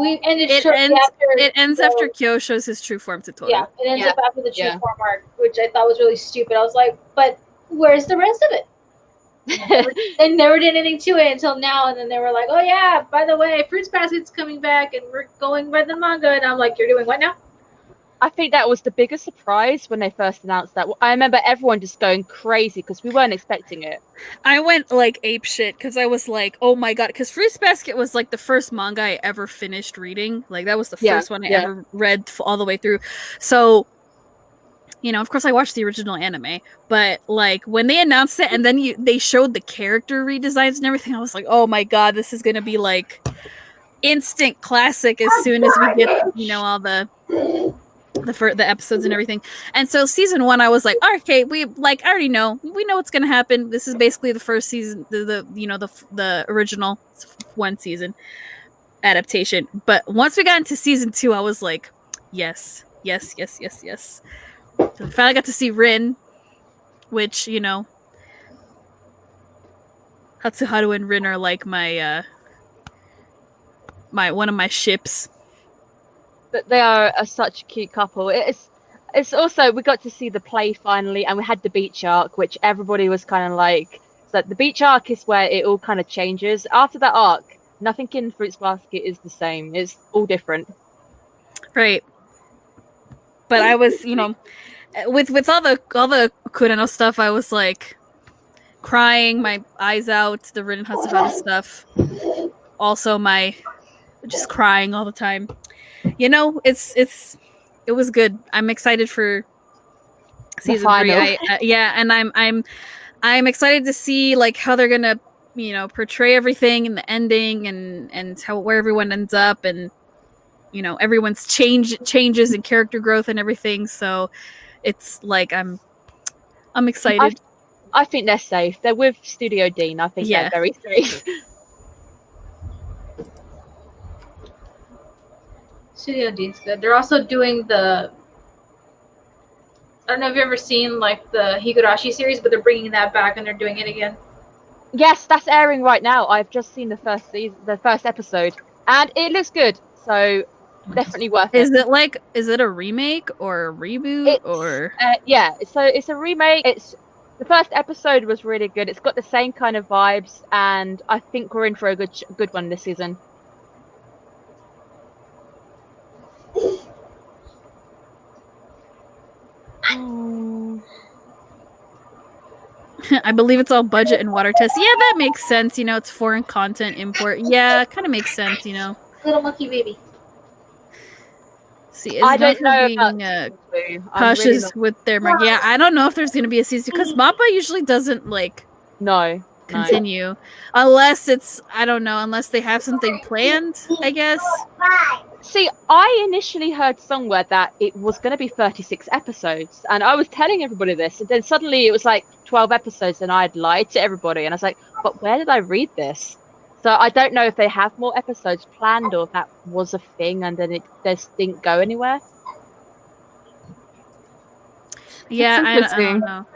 it ends after Kyo shows his true form to Toru. Yeah, it ends up after the true form arc, which I thought was really stupid. I was like, but where's the rest of it? They never did anything to it until now, and then they were like, oh yeah, by the way, Fruits Basket's coming back and we're going by the manga, and I'm like, you're doing what now? I think that was the biggest surprise when they first announced that. I remember everyone just going crazy because we weren't expecting it. I went like ape shit because I was like, oh my god, because Fruits Basket was like the first manga I ever finished reading. Like that was the first one I ever read all the way through. So of course I watched the original anime, but like when they announced it and then they showed the character redesigns and everything, I was like, oh my god, this is gonna be like instant classic as soon as we get all the episodes and everything. And so season 1, I was like, okay, we like I already know what's gonna happen. This is basically the first season, the original 1 season adaptation. But once we got into season 2, I was like, yes. So I finally got to see Rin, which, Hatsuharu and Rin are like my one of my ships. But they are such a cute couple. It's also, we got to see the play finally, and we had the beach arc, which everybody was kind of like, so the beach arc is where it all kind of changes. After that arc, nothing in Fruits Basket is the same. It's all different. Right. But I was, with all the Kureno stuff, I was like crying my eyes out, the Rin and Hatsuharu stuff. Also just crying all the time. It was good. I'm excited for season 3. And I'm excited to see like how they're gonna, portray everything in the ending and where everyone ends up and everyone's changes in character growth and everything. So it's like I'm excited. I think they're safe. They're with Studio Dean. I think they're very safe. Studio Dean's good. They're also doing I don't know if you've ever seen like the Higurashi series, but they're bringing that back and they're doing it again. Yes, that's airing right now. I've just seen the first episode, and it looks good. So definitely worth it. Is it a remake or a reboot or? So it's a remake. The first episode was really good. It's got the same kind of vibes, and I think we're in for a good one this season. I believe it's all budget and water tests. Yeah, that makes sense. It's foreign content import. Yeah, it kind of makes sense. Little monkey baby. See, I don't know being cautious with their mark. Yeah, I don't know if there's gonna be a season because MAPPA usually doesn't continue unless it's unless they have something planned. I guess. See, I initially heard somewhere that it was going to be 36 episodes, and I was telling everybody this, and then suddenly it was like 12 episodes, and I'd lied to everybody, and I was like, but where did I read this? So I don't know if they have more episodes planned, or if that was a thing, and then it just didn't go anywhere. Yeah, I don't know.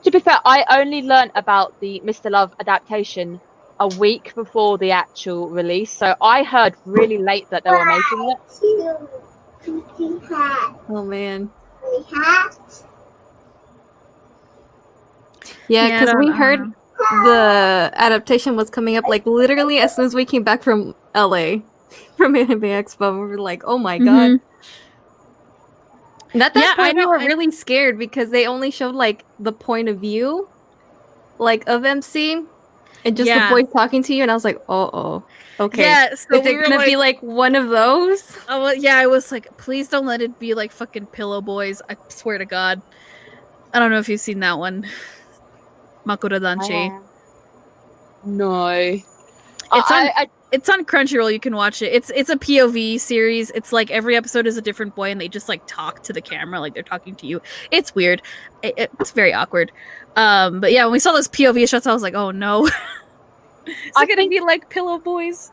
To be fair, I only learned about the Mr. Love adaptation a week before the actual release, so I heard really late that they were making it. Oh man. Hat. Yeah, because we I don't heard know. the adaptation was coming up like literally as soon as we came back from LA from Anime Expo. We were like, oh my god. And at that Yeah, I point, we know, were really scared because they only showed like the point of view, like of MC, and just Yeah. the voice talking to you. And I was like, oh, okay. Yeah, so Is it gonna be like one of those? Oh well, yeah, I was like, please don't let it be like fucking Pillow Boys. I swear to God. I don't know if you've seen that one. Makura Danchi. No. It's on Crunchyroll. You can watch it. It's a POV series. It's like every episode is a different boy, and they just like talk to the camera, like they're talking to you. It's weird. It's very awkward. But yeah, when we saw those POV shots, I was like, oh no, it's gonna be like Pillow Boys.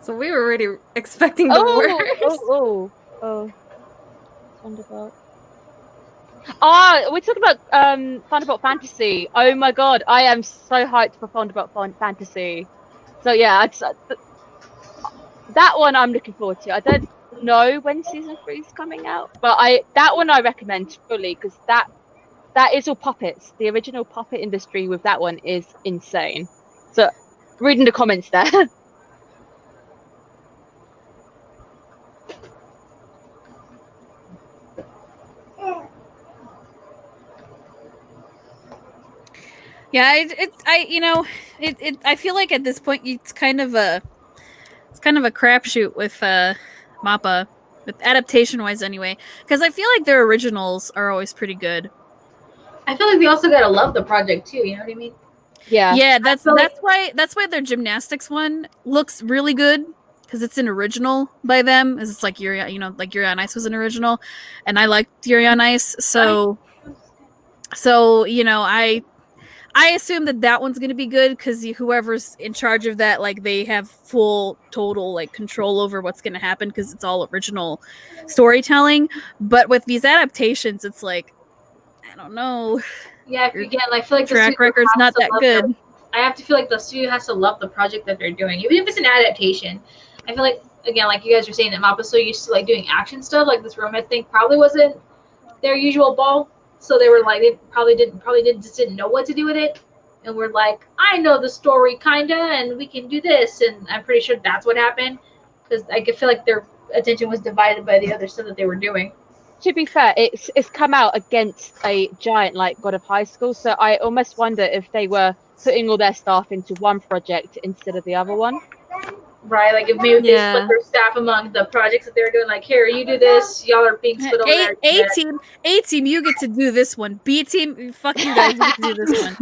So we were already expecting the worst. Thunderbolt. We're talking about Thunderbolt Fantasy. Oh my god, I am so hyped for Thunderbolt Fantasy. So yeah, that one I'm looking forward to. I don't know when season 3 is coming out, but that one I recommend fully because that is all puppets. The original puppet industry with that one is insane. So reading the comments there. Yeah, I feel like at this point it's kind of a crapshoot with MAPPA, with adaptation wise anyway, because I feel like their originals are always pretty good. I feel like we also gotta love the project too. You know what I mean? Yeah. That's why their gymnastics one looks really good because it's an original by them. As it's like Yuri on Ice was an original, and I liked Yuri on Ice, so I assume that one's going to be good because whoever's in charge of that, like, they have full, total, like, control over what's going to happen because it's all original storytelling. But with these adaptations, it's like, I don't know. Yeah, again, I feel like the track record's not that good. I have to feel like the studio has to love the project that they're doing, even if it's an adaptation. I feel like, again, like you guys were saying, that MAPPA's so used to like doing action stuff, like this romance thing probably wasn't their usual ball. So they were like, they probably didn't know what to do with it, and we're like, I know the story kinda, and we can do this, and I'm pretty sure that's what happened, because I could feel like their attention was divided by the other stuff that they were doing. To be fair, it's come out against a giant like God of High School, so I almost wonder if they were putting all their staff into one project instead of the other one. Right, like if maybe they split their staff among the projects that they were doing, like, here, you do this, y'all are being split over there. A team, you get to do this one. B team, fuck you guys, you get to do this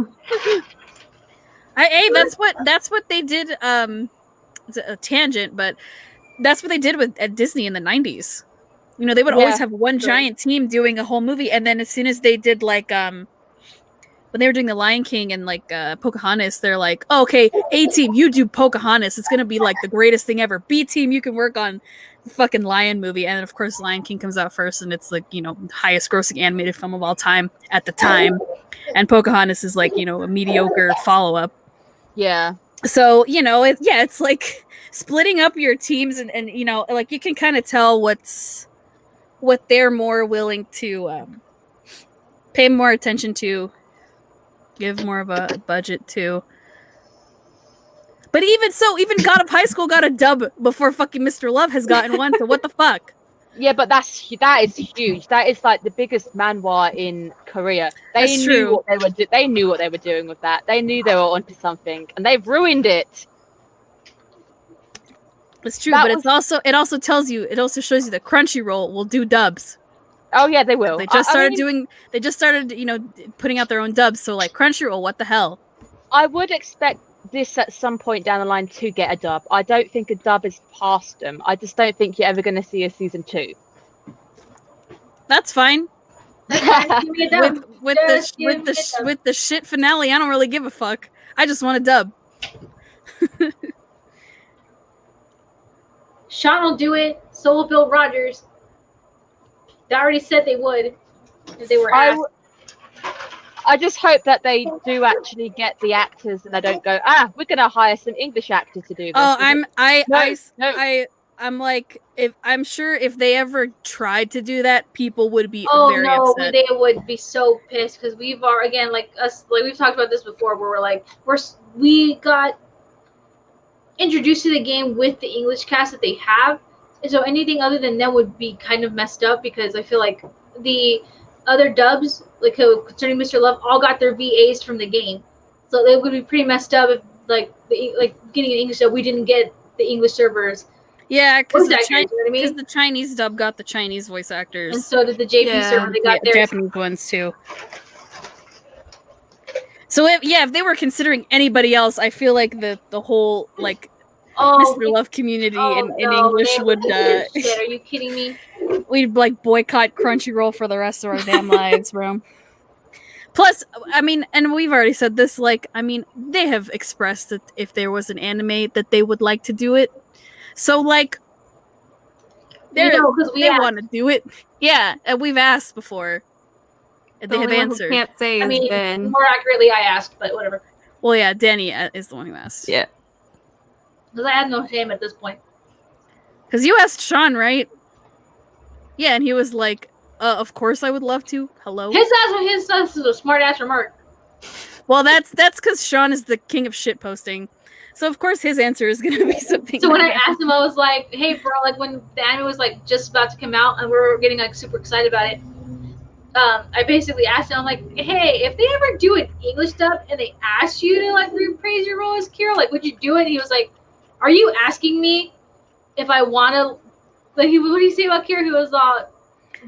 one. That's what they did. It's a tangent, but that's what they did at Disney in the 90s. You know, they would always have one giant team doing a whole movie, and then as soon as they did like when they were doing The Lion King and like Pocahontas, they're like, oh, okay, A team, you do Pocahontas. It's gonna be like the greatest thing ever. B team, you can work on the fucking Lion movie. And then of course Lion King comes out first, and it's like, you know, highest grossing animated film of all time at the time. And Pocahontas is like, you know, a mediocre follow-up. Yeah. So, you know, it's like splitting up your teams and you know, like you can kind of tell what they're more willing to pay more attention to, give more of a budget to. But even so, even God of High School got a dub before fucking Mr. Love has gotten one, so what the fuck? Yeah, but that is huge. That is like the biggest manhwa in Korea. They knew what they were doing with that. They knew they were onto something, and they've ruined it. It's true, but it also shows you that Crunchyroll will do dubs. Oh yeah, they will. They just started, you know, putting out their own dubs. So like Crunchyroll, what the hell? I would expect this at some point down the line to get a dub. I don't think a dub is past them. I just don't think you're ever going to see a season 2. That's fine. That's fine. Give me a dub. With Just give me a dub. with the shit finale, I don't really give a fuck. I just want a dub. Sean will do it. So will Bill Rogers. They already said they would if they were asked. I just hope that they do actually get the actors and they don't go, we're gonna hire some English actors to do this. Oh, No. I'm like, I'm sure if they ever tried to do that, people would be Oh very no, upset. they would be so pissed because we've already, again, like us, like we've talked about this before, where we're like, we got introduced to the game with the English cast that they have, and so anything other than them would be kind of messed up because I feel like the other dubs, like concerning Mr. Love, all got their VAs from the game, so it would be pretty messed up if like getting an English dub, we didn't get the English servers. Yeah, because Voice actors, you know what I mean? the Chinese dub got the Chinese voice actors. And so did the JP server. They got the theirs. Japanese ones too. So if they were considering anybody else, I feel like the whole like Mr. Love community in English would. Shit, are you kidding me? We'd like boycott Crunchyroll for the rest of our damn lives, bro. Plus, I mean, and we've already said this. Like, I mean, they have expressed that if there was an anime that they would like to do it. So like, they want to do it. Yeah, and we've asked before. And they have answered. Can't say. I mean, Ben. more accurately, I asked, but whatever. Well, yeah, Dani is the one who asked. Yeah. Because I have no shame at this point. Because you asked Sean, right? Yeah, and he was like, of course I would love to. Hello? His ass is a smart ass remark. Well, that's because Sean is the king of shit posting. So of course his answer is gonna be something. So when I asked him, I was like, hey bro, like when the anime was like just about to come out and we were getting like super excited about it, I basically asked him, I'm like, hey, if they ever do an English dub and they ask you to like reprise your role as Kira, like would you do it? And he was like, are you asking me if I want to, like, what did he say about Kira? He was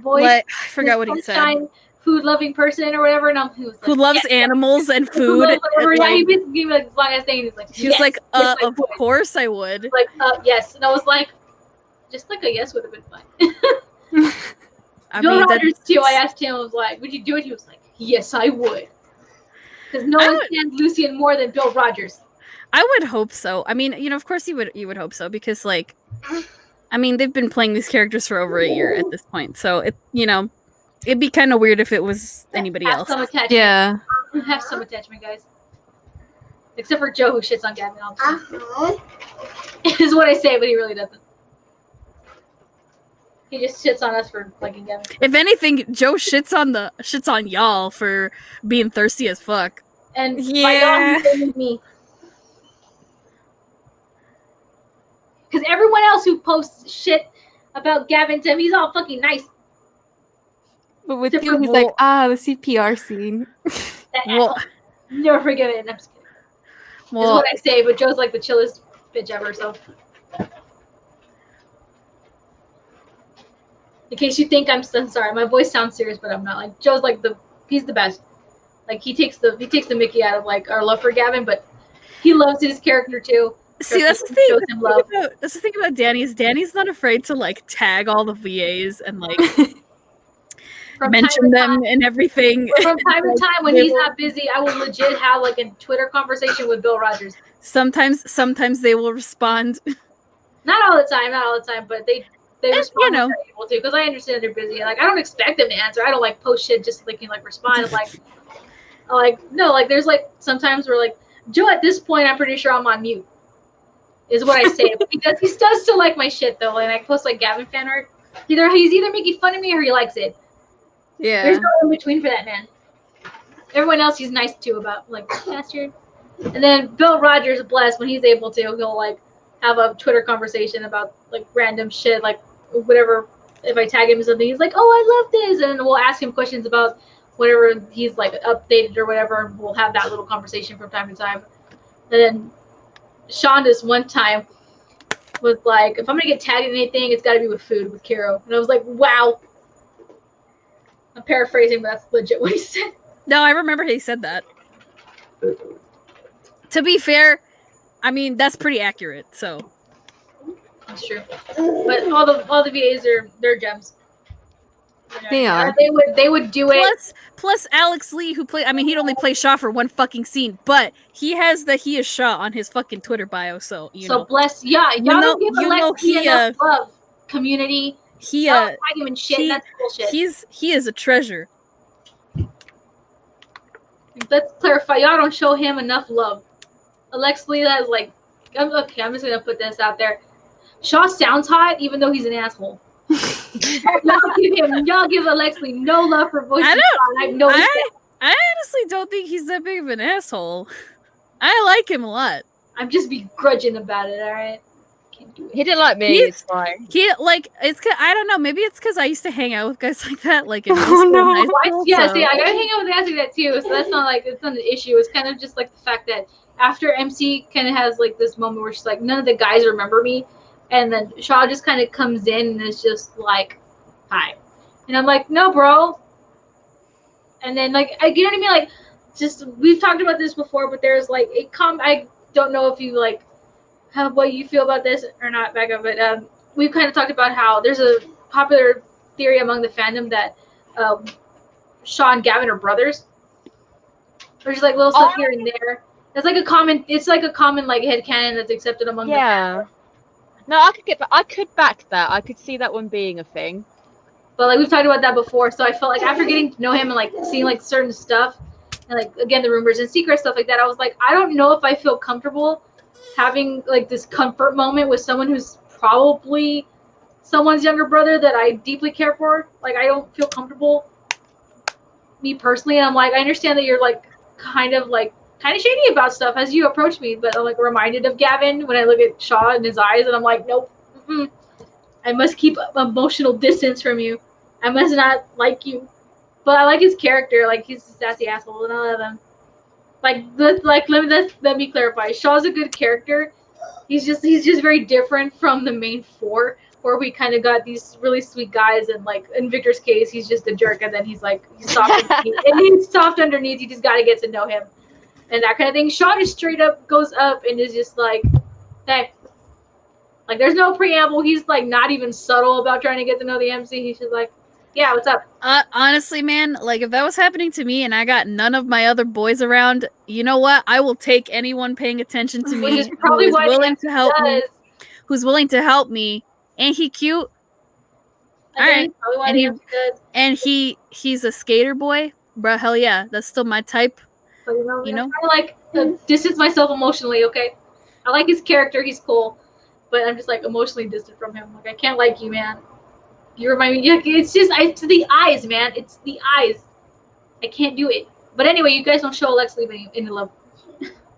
voice, I forgot what he said. Food-loving person or whatever, and he was like, who loves animals and food. And, like, he basically gave me like this long ass thing, and he's like, he was like, of course I would. Like, yes, and I was like, just like a yes would have been fine. Bill Rogers too. I asked him, I was like, would you do it? He was like, yes, I would, because no one stands Lucian more than Bill Rogers. I would hope so. I mean, of course you would hope so, because like, I mean, they've been playing these characters for over a year at this point, so it'd be kind of weird if it was anybody else. Some attachment. Yeah. Have some attachment, guys. Except for Joe, who shits on Gavin. Is what I say, but he really doesn't. He just shits on us for liking Gavin. If anything, Joe shits on y'all for being thirsty as fuck. And by y'all, he means me. Because everyone else who posts shit about Gavin Tim, he's all fucking nice. But with you, he's like, the CPR scene. Well, never forget it. I'm just kidding. Well, is what I say, but Joe's like the chillest bitch ever, so. In case you think I'm sorry, my voice sounds serious, but I'm not. Like, Joe's like he's the best. Like, he takes the Mickey out of like our love for Gavin, but he loves his character too. See, that's the thing. That's the thing about Dani is Dani's not afraid to like tag all the VAs and like mention them and everything. From time to time, when he's not busy, I will legit have like a Twitter conversation with Bill Rogers. Sometimes they will respond. Not all the time, but they respond when they're able to, because I understand they're busy. Like, I don't expect them to answer. I don't like post shit just like respond. There's like sometimes we're like, Joe, at this point, I'm pretty sure I'm on mute. Is what I say. But he does still like my shit though, and I post like Gavin fan art. He's either making fun of me or he likes it. Yeah. There's no in between for that man. Everyone else he's nice to about, like, bastard. And then Bill Rogers, bless, when he's able to, he'll like have a Twitter conversation about like random shit, like whatever. If I tag him in something, he's like, "Oh, I love this," and we'll ask him questions about whatever he's like updated or whatever, and we'll have that little conversation from time to time. And then Sean this one time was like, if I'm gonna get tagged in anything, it's gotta be with food, with Kiro. And I was like, wow. I'm paraphrasing, but that's legit what he said. No, I remember he said that. To be fair, I mean that's pretty accurate. So That's true. But all the VAs they're gems. They are. They would do it. Plus Alex Lee, who played. I mean, he'd only play Shaw for one fucking scene, but he has the he is Shaw on his fucking Twitter bio. So you know. Bless y'all don't give Alexi enough love. Community. He tag him and shit. That's bullshit. He is a treasure. Let's clarify. Y'all don't show him give love. Alex Lee has like. Okay, I'm just gonna put this out there. Shaw sounds hot, even though he's an asshole. y'all give Alex Lee no love for voice. I honestly don't think he's that big of an asshole. I like him a lot. I'm just begrudging about it. All right. Can't do it. He didn't like me. It's fine. He like it's. I don't know. Maybe it's because I used to hang out with guys like that. Like in Oh, middle school, no. and high school, Yeah, so. see, I gotta hang out with guys like that too. So that's not like it's not an issue. It's kind of just like the fact that after MC kind of has like this moment where she's like, none of the guys remember me, and then Shaw just kind of comes in and is just like, hi, and I'm like, no, bro. And then like, you know what I mean? Like, just we've talked about this before, but there's like I don't know if you like have what you feel about this or not, Becca, but we've kind of talked about how there's a popular theory among the fandom that Shaw and Gavin are brothers. There's like little stuff here and there. It's like a common like headcanon that's accepted among the fandom. No, I could back that. I could see that one being a thing. But like we've talked about that before, so I felt like after getting to know him and like seeing like certain stuff and like again the rumors and secret stuff like that, I was like, I don't know if I feel comfortable having like this comfort moment with someone who's probably someone's younger brother that I deeply care for. Like I don't feel comfortable, me personally. And I'm like, I understand that you're like kind of shady about stuff as you approach me, but I'm like reminded of Gavin when I look at Shaw in his eyes, and I'm like, nope. I must keep emotional distance from you. I must not like you. But I like his character. Like he's a sassy asshole, and I love him. Let me clarify. Shaw's a good character. He's just very different from the main four, where we kind of got these really sweet guys, and like in Victor's case, he's just a jerk, and then he's soft underneath. And he's soft underneath. You just got to get to know him, and that kind of thing. Shaw just straight up goes up and is just like, hey. Like, there's no preamble. He's, like, not even subtle about trying to get to know the MC. He's just like, yeah, what's up? Honestly, man, like, if that was happening to me and I got none of my other boys around, you know what? I will take anyone paying attention to me who is willing to help me. Who's willing to help me. Ain't he cute? All right. And he's a skater boy. Bro, hell yeah. That's still my type. But, you know? I like distance myself emotionally, okay? I like his character. He's cool. But I'm just like emotionally distant from him. Like I can't like you, man. You remind me. Yeah, it's the eyes, man. It's the eyes. I can't do it. But anyway, you guys don't show Alex Lee any love.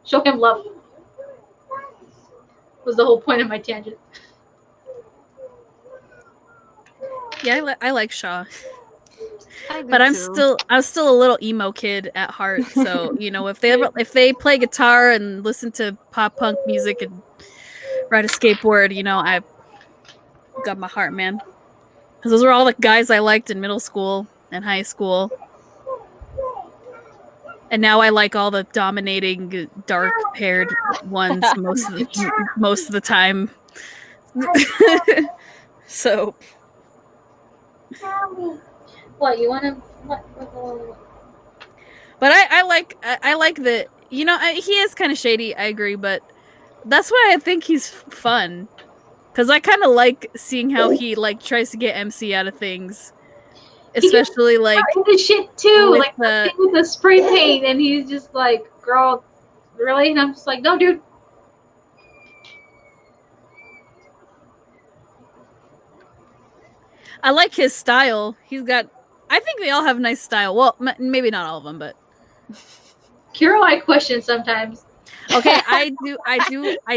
Show him love. Was the whole point of my tangent. Yeah, I like Shaw. But I'm still a little emo kid at heart. So you know, if they play guitar and listen to pop punk music and ride a skateboard, you know, I got my heart, man. Because those were all the guys I liked in middle school and high school. And now I like all the dominating, dark-haired ones most of the time. So. What you want to? But I like that. You know, he is kind of shady. I agree, but. That's why I think he's fun, because I kind of like seeing how he like tries to get MC out of things, especially like the shit too, like the thing with the spray paint, and he's just like, "Girl, really?" And I'm just like, "No, dude." I like his style. I think they all have nice style. Well, maybe not all of them, but Kiro, I question sometimes. Okay, I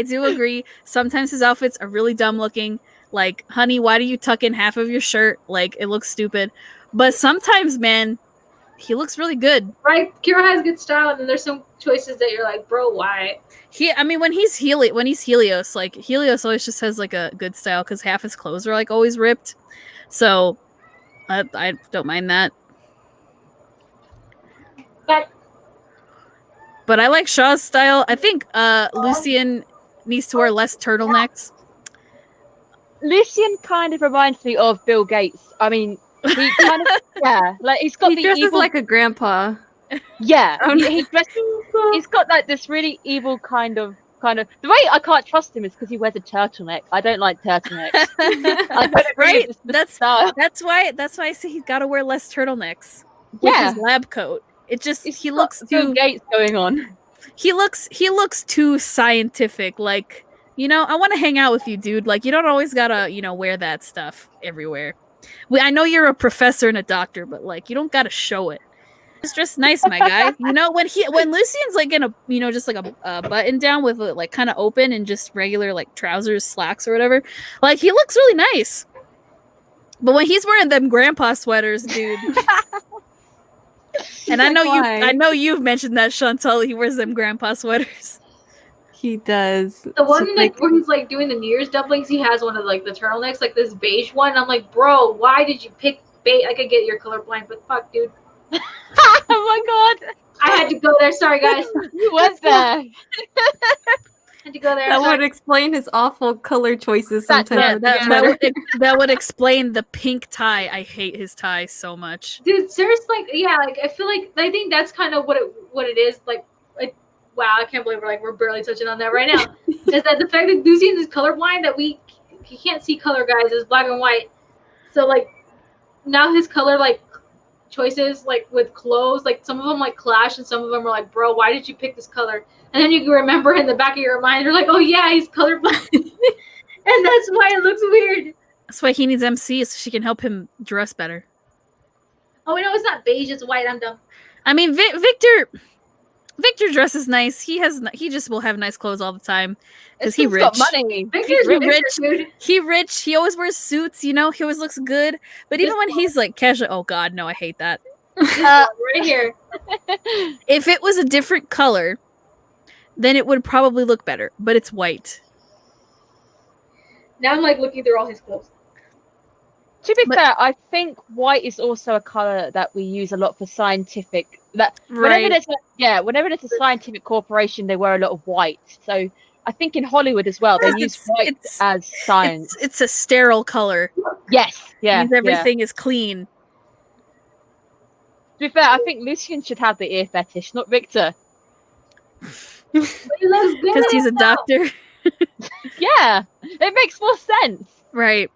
do agree. Sometimes his outfits are really dumb looking. Like, honey, why do you tuck in half of your shirt? Like, it looks stupid. But sometimes, man, he looks really good. Right? Kiro has good style, and then there's some choices that you're like, bro, why? When he's Helios, like Helios always just has like a good style because half his clothes are like always ripped. So I don't mind that. But I like Shaw's style. I think Lucian needs to wear less turtlenecks. Lucian kind of reminds me of Bill Gates. I mean, he kind of like he's got He the dresses evil. like a grandpa. Yeah, Oh, no. he dresses. He's got like this really evil kind of. The way I can't trust him is because he wears a turtleneck. I don't like turtlenecks. I don't agree Right? with this style. That's why I say he's got to wear less turtlenecks with Yeah. his lab coat. It just He's he got looks Bill too Gates going on. he looks too scientific. Like, you know, I want to hang out with you, dude. Like, you don't always gotta, you know, wear that stuff everywhere. I know you're a professor and a doctor, but like, you don't gotta show it. It's just nice, my guy. You know, when Lucian's like in a, you know, just like a button down with it like kind of open and just regular like trousers, slacks or whatever, like he looks really nice. But when he's wearing them grandpa sweaters, dude. And I know you've mentioned that, Chantal. He wears them grandpa sweaters. He does. The one So, like where he's like doing the New Year's dumplings, he has one of like the turtlenecks, like this beige one. I'm like, bro, why did you pick beige? I could get you're colorblind, but fuck, dude. Oh my god! I had to go there. Sorry, guys. You went there. Had to go there. that Sorry. would explain his awful color choices That- sometimes. That would explain the pink tie. I hate his tie so much. Dude, seriously, like I feel like I think that's kind of what it is. Like, wow, I can't believe we're barely touching on that right now. Is that the fact that Lucian is colorblind, that he can't see color, guys, is black and white. So like now his color like choices like with clothes, like some of them like clash and some of them are like, bro, why did you pick this color? And then you can remember in the back of your mind, you're like, oh yeah, he's colorblind. And that's why it looks weird. That's why he needs MC so she can help him dress better. Oh, we know it's not beige, it's white. I'm dumb. I mean, Victor dresses nice. He just will have nice clothes all the time because he rich. Got money. Victor's rich. dude. He rich. He always wears suits. You know, he always looks good. But even when he's like casual, oh god, no, I hate that. Right here. If it was a different color, then it would probably look better. But it's white. Now I'm like looking through all his clothes. To be fair, I think white is also a color that we use a lot for scientific. Whenever there's a scientific corporation, they wear a lot of white. So I think in Hollywood as well, they use white as science. It's a sterile color. Yes, It means everything is clean. To be fair, I think Lucian should have the ear fetish, not Victor. But he looks good Because he's a now. doctor. Yeah, it makes more sense. Right.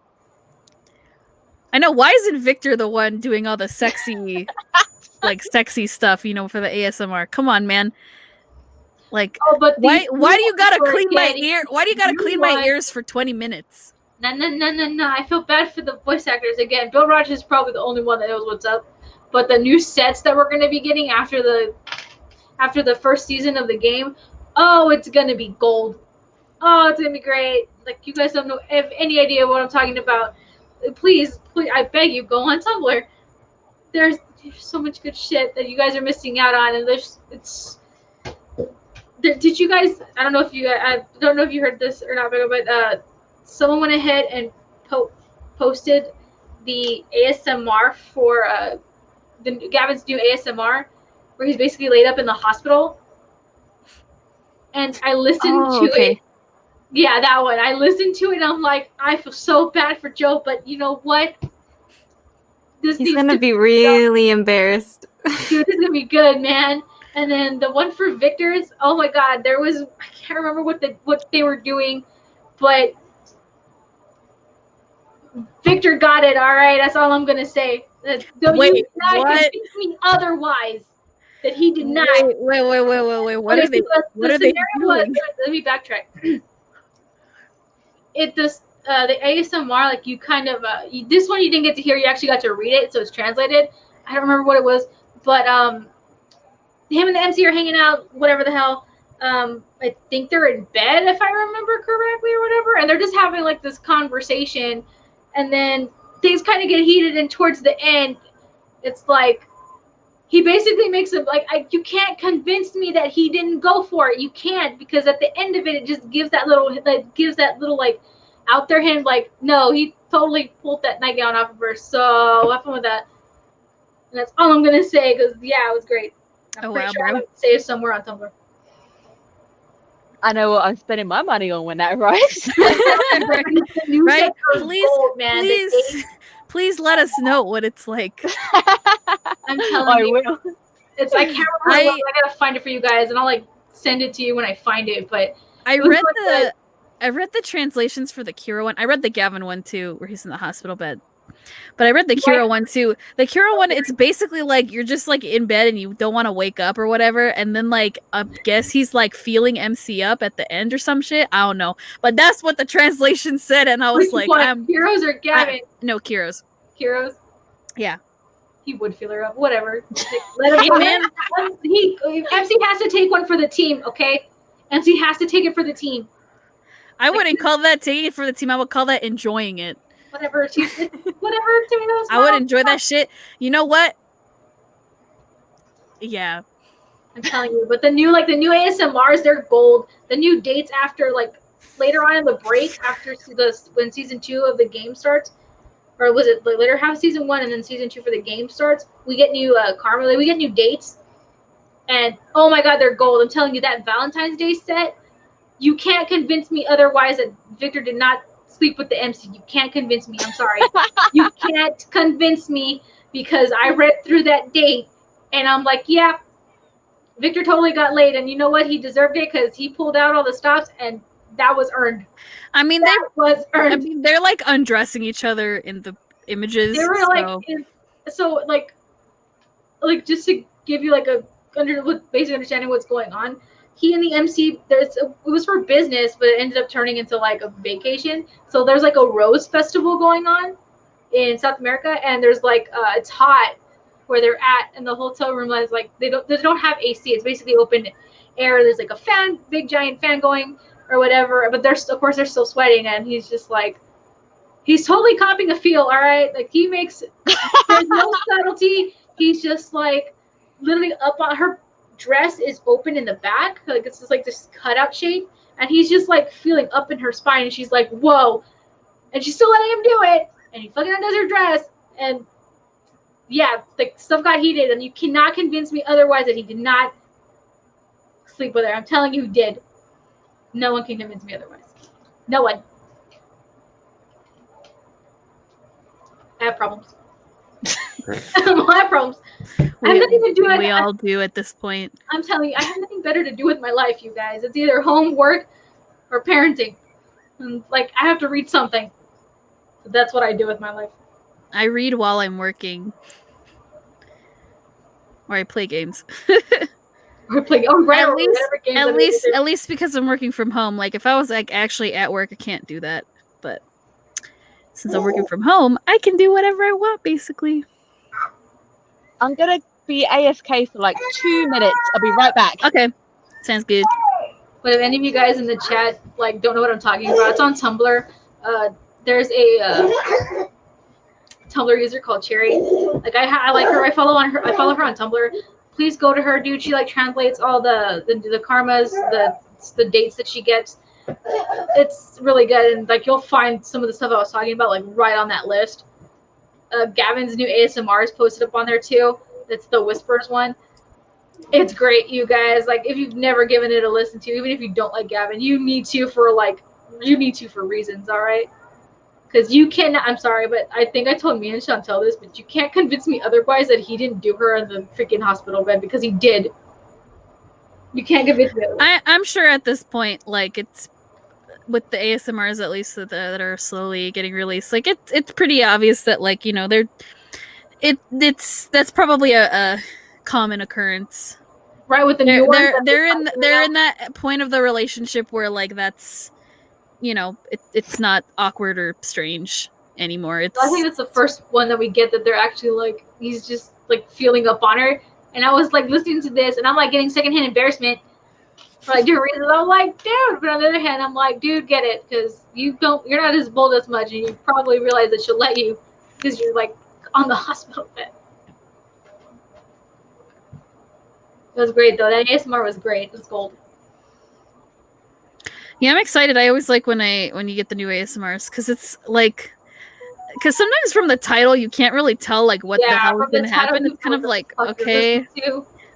I know. Why isn't Victor the one doing all the sexy, sexy stuff? You know, for the ASMR. Come on, man. Like, Oh, but why do you gotta were clean my getting ear? Why do you gotta clean my ears for 20 minutes? No. I feel bad for the voice actors again. Bill Rogers is probably the only one that knows what's up. But the new sets that we're gonna be getting after the first season of the game, oh, it's gonna be gold. Oh, it's gonna be great. Like, you guys don't have any idea what I'm talking about. Please, I beg you, go on Tumblr. There's so much good shit that you guys are missing out on, and did you guys? I don't know if you heard this or not, but someone went ahead and posted the ASMR for Gavin's new ASMR, where he's basically laid up in the hospital, and I listened to it. Yeah, that one. I listened to it and I'm like, I feel so bad for Joe, but you know what? He's gonna be really embarrassed. Dude, this is gonna be good, man. And then the one for Victor's, oh my god, I can't remember what they were doing, but Victor got it, alright, that's all I'm gonna say. Wait, what? Convince me otherwise. That he did not. Wait. What are they doing? Let me backtrack. The ASMR, like you kind of this one you didn't get to hear, you actually got to read it, so it's translated. I don't remember what it was, but him and the MC are hanging out, whatever the hell. I think they're in bed, if I remember correctly, or whatever, and they're just having like this conversation, and then things kind of get heated, and towards the end, it's like he basically makes it like, you can't convince me that he didn't go for it. You can't, because at the end of it, it just gives that little like out there hint, like, no, he totally pulled that nightgown off of her. So have fun with that. And that's all I'm gonna say, because yeah, it was great. I'm pretty sure I would say it somewhere on Tumblr. I know what I'm spending my money on when that arrives. Right? Please, gold, man. Please let us know what it's like. I'm telling you. will. It's I can't remember. I gotta find it for you guys, and I'll like send it to you when I find it. But I read the translations for the Kira one. I read the Gavin one too, where he's in the hospital bed. But I read the Kira one too. The Kira one, it's basically like you're just like in bed and you don't want to wake up or whatever, and then like I guess he's like feeling MC up at the end or some shit. I don't know, but that's what the translation said, and I was like, Kiros or Gavin? No, Kiros. Kiros. Yeah. He would feel her up. Whatever. Let him man. MC has to take one for the team, okay? MC has to take it for the team. I wouldn't call that taking it for the team. I would call that enjoying it. Whatever. I would enjoy that shit. You know what? Yeah. I'm telling you. But the new ASMRs, they're gold. The new dates after like later on in the break after when season 2 of the game starts, or was it later half season 1 and then season 2 for the game starts? We get new karma. We get new dates, and oh my god, they're gold. I'm telling you, that Valentine's Day set. You can't convince me otherwise that Victor did not sleep with the MC. You can't convince me. I'm sorry. You can't convince me because I read through that date and I'm like, yeah, Victor totally got laid. And you know what? He deserved it because he pulled out all the stops and that was earned. I mean, was earned. I mean, they're like undressing each other in the images. They were like just to give you like a basic understanding of what's going on. He and the MC, it was for business, but it ended up turning into like a vacation. So there's like a rose festival going on in South America, and there's like it's hot where they're at, and the hotel room is like they don't have AC. It's basically open air. There's like a big giant fan going or whatever, but they're still sweating, and he's just like he's totally copying a feel. All right, like he makes there's no subtlety. He's just like literally up on her. Dress is open in the back, like it's just like this cutout shape, and he's just like feeling up in her spine, and she's like, whoa, and she's still letting him do it, and he fucking undoes her dress, and yeah, like stuff got heated, and you cannot convince me otherwise that he did not sleep with her. I'm telling you, he did. No one can convince me otherwise. No one. I have problems. I have problems. I have nothing to do with we all do at this point. I'm telling you, I have nothing better to do with my life, you guys. It's either homework or parenting. And like I have to read something. So that's what I do with my life. I read while I'm working. Or I play games. Or play at least because I'm working from home. Like if I was like actually at work, I can't do that. But since I'm working from home, I can do whatever I want basically. I'm gonna be AFK for like 2 minutes. I'll be right back. Okay, sounds good. But if any of you guys in the chat like don't know what I'm talking about, it's on Tumblr. There's a Tumblr user called Cherry. Like I like her. I follow her on Tumblr. Please go to her, dude. She like translates all the karmas, the dates that she gets. It's really good, and like you'll find some of the stuff I was talking about like right on that list. Gavin's new ASMR is posted up on there too. It's the Whispers one. It's great, you guys. Like if you've never given it a listen to, even if you don't like Gavin, you need to for reasons, all right? Because you can. I'm sorry, but I think I told me and Chantel this, but you can't convince me otherwise that he didn't do her in the freaking hospital bed because he did. You can't convince me otherwise. I'm sure at this point, like it's with the ASMRs at least that are slowly getting released, like it's pretty obvious that like, you know, that's probably a common occurrence, right? With the they're in that point of the relationship where like that's, you know, it's not awkward or strange anymore. I think it's the first one that we get that they're actually like he's just like feeling up on her, and I was like listening to this and I'm like getting secondhand embarrassment. For like different reasons, I'm like, dude. But on the other hand, I'm like, dude, get it, because you're not as bold as much, and you probably realize that she'll let you because you're like on the hospital bed. It was great though. That ASMR was great. It was gold. Yeah, I'm excited. I always like when you get the new ASMRs because it's like, because sometimes from the title you can't really tell like what the hell is gonna happen. It's kind of like, okay.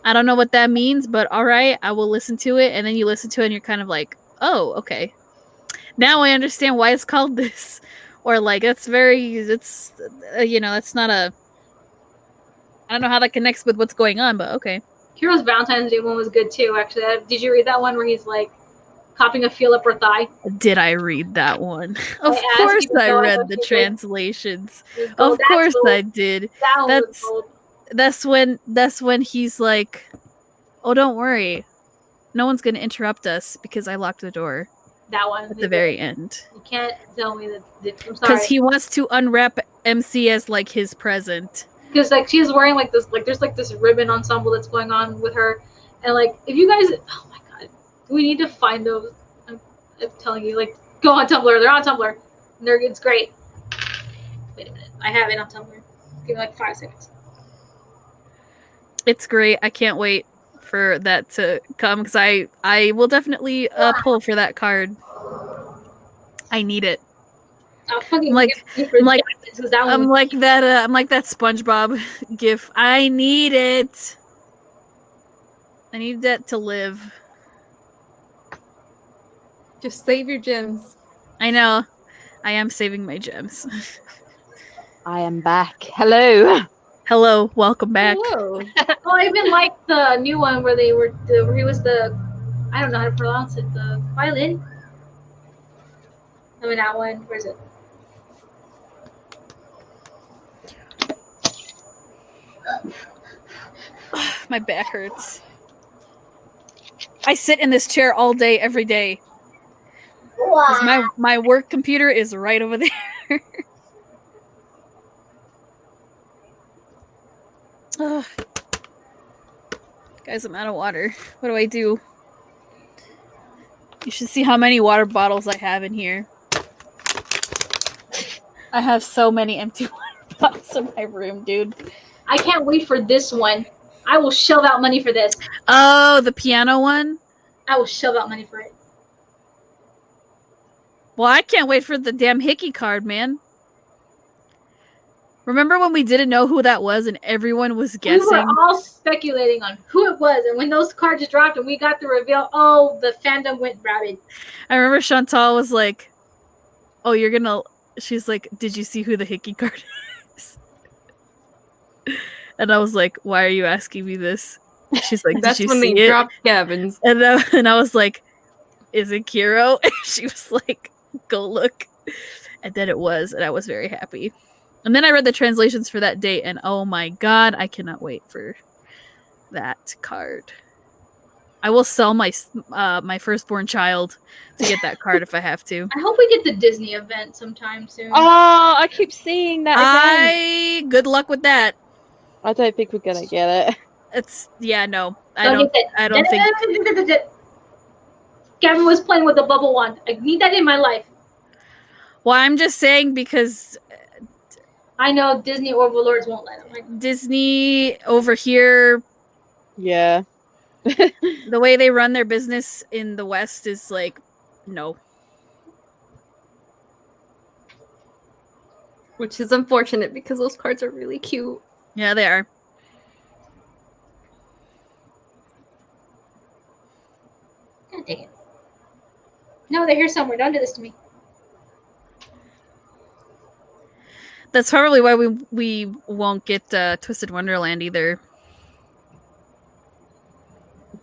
I don't know what that means, but all right, I will listen to it. And then you listen to it and you're kind of like, oh, okay. Now I understand why it's called this. Or like, that's not a, I don't know how that connects with what's going on, but okay. Kiro's Valentine's Day one was good too, actually. Did you read that one where he's like copying a feel up her thigh? Did I read that one? Of course I read the translations. Of course I did. That's when he's like, oh, don't worry. No one's going to interrupt us because I locked the door. That one. At the very end. You can't tell me that. I'm sorry. Because he wants to unwrap MC as like his present. Because like she's wearing like this, like there's like this ribbon ensemble that's going on with her, and like if you guys, oh my god, we need to find those. I'm telling you, like go on Tumblr. They're on Tumblr. It's great. Wait a minute, I have it on Tumblr. Give me like 5 seconds. It's great. I can't wait for that to come because I will definitely pull for that card. I need it. I'm like that SpongeBob gif. I need it. I need that to live. Just save your gems. I know. I am saving my gems. I am back. Hello. Hello. Welcome back. Hello. Oh, I even like the new one where he was the, I don't know how to pronounce it, the violin. I mean that one. Where is it? My back hurts. I sit in this chair all day, every day. Wow. My work computer is right over there. Ugh. Guys, I'm out of water. What do I do? You should see how many water bottles I have in here. I have so many empty water bottles in my room, dude. I can't wait for this one. I will shell out money for this. Oh, the piano one? I will shell out money for it. Well, I can't wait for the damn Hickey card, man. Remember when we didn't know who that was and everyone was guessing? We were all speculating on who it was, and when those cards dropped and we got the reveal, oh, the fandom went rabid. I remember Chantal was like, oh, you're gonna... She's like, did you see who the Hickey card is? And I was like, why are you asking me this? She's like, that's did you when see they it? dropped Gavin's. And I was like, is it Kiro? And she was like, go look. And then it was, and I was very happy. And then I read the translations for that date, and oh my god, I cannot wait for that card. I will sell my my firstborn child to get that card if I have to. I hope we get the Disney event sometime soon. Oh, I keep seeing that again. Good luck with that. I don't think we're gonna get it. No. I don't think. Gavin was playing with a bubble wand. I need that in my life. Well, I'm just saying because I know Disney overlords won't let him. Disney over here. Yeah. The way they run their business in the West is like, no. Which is unfortunate because those cards are really cute. Yeah, they are. God dang it. No, they're here somewhere. Don't do this to me. That's probably why we won't get Twisted Wonderland either.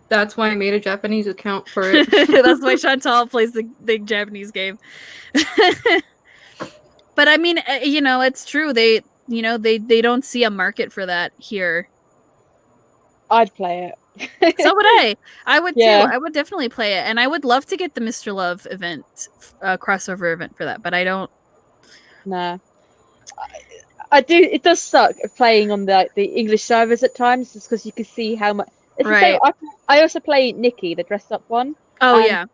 That's why I made a Japanese account for it. That's why Chantal plays the Japanese game. But I mean, it's true. They don't see a market for that here. I'd play it. So would I. I would Yeah. too. I would definitely play it, and I would love to get the Mr. Love event, crossover event for that. But I don't. Nah. I do. It does suck playing on the English servers at times, just because you can see how much. It's the same. I also play Nikki, the dressed up one. Oh and yeah.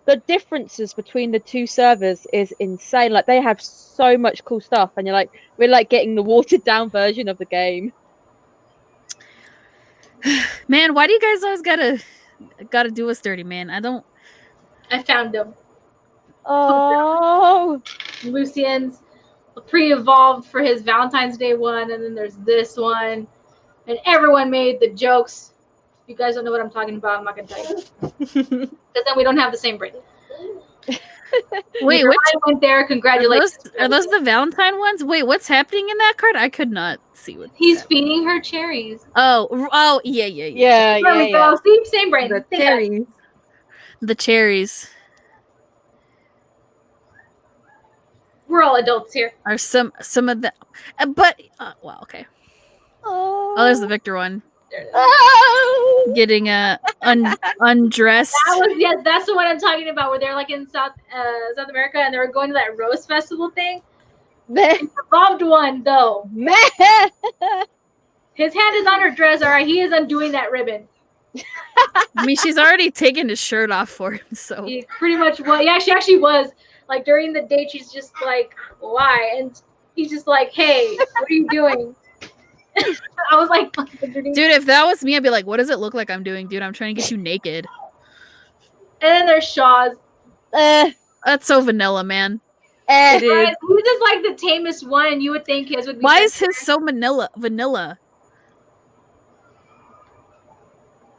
The differences between the two servers is insane. Like they have so much cool stuff, and you're like, we're like getting the watered down version of the game. Man, why do you guys always gotta do us dirty, man? I found them. Oh, Lucian's pre-evolved for his Valentine's Day one, and then there's this one, and everyone made the jokes If you guys don't know what I'm talking about, I'm not gonna tell you. Because then we don't have the same brain. Wait, Your which mind went there. Congratulations. are those the Valentine ones? Wait, what's happening in that card? I could not see what. He's feeding her cherries. Oh, yeah. Yeah, There we go. See, same brain. The Think cherries. The cherries we're all adults here. are some of the, but well, okay. Oh, there's the Victor one. There it is. Oh. Getting undressed. That's the one I'm talking about. Where they're like in South America and they were going to that rose festival thing. Meh. Involved one though. Meh. His hand is on her dress. All right, he is undoing that ribbon. I mean, she's already taken his shirt off for him, so He pretty much was. Yeah, she actually was. Like during the date, she's just like, "Why?" And he's just like, "Hey, what are you doing?" I was like, dude, if that was me, I'd be like, what does it look like I'm doing, dude? I'm trying to get you naked. And then there's Shaw's. That's so vanilla, man. It He's is. just like the tamest one, and you would think his would be. Why is his so vanilla?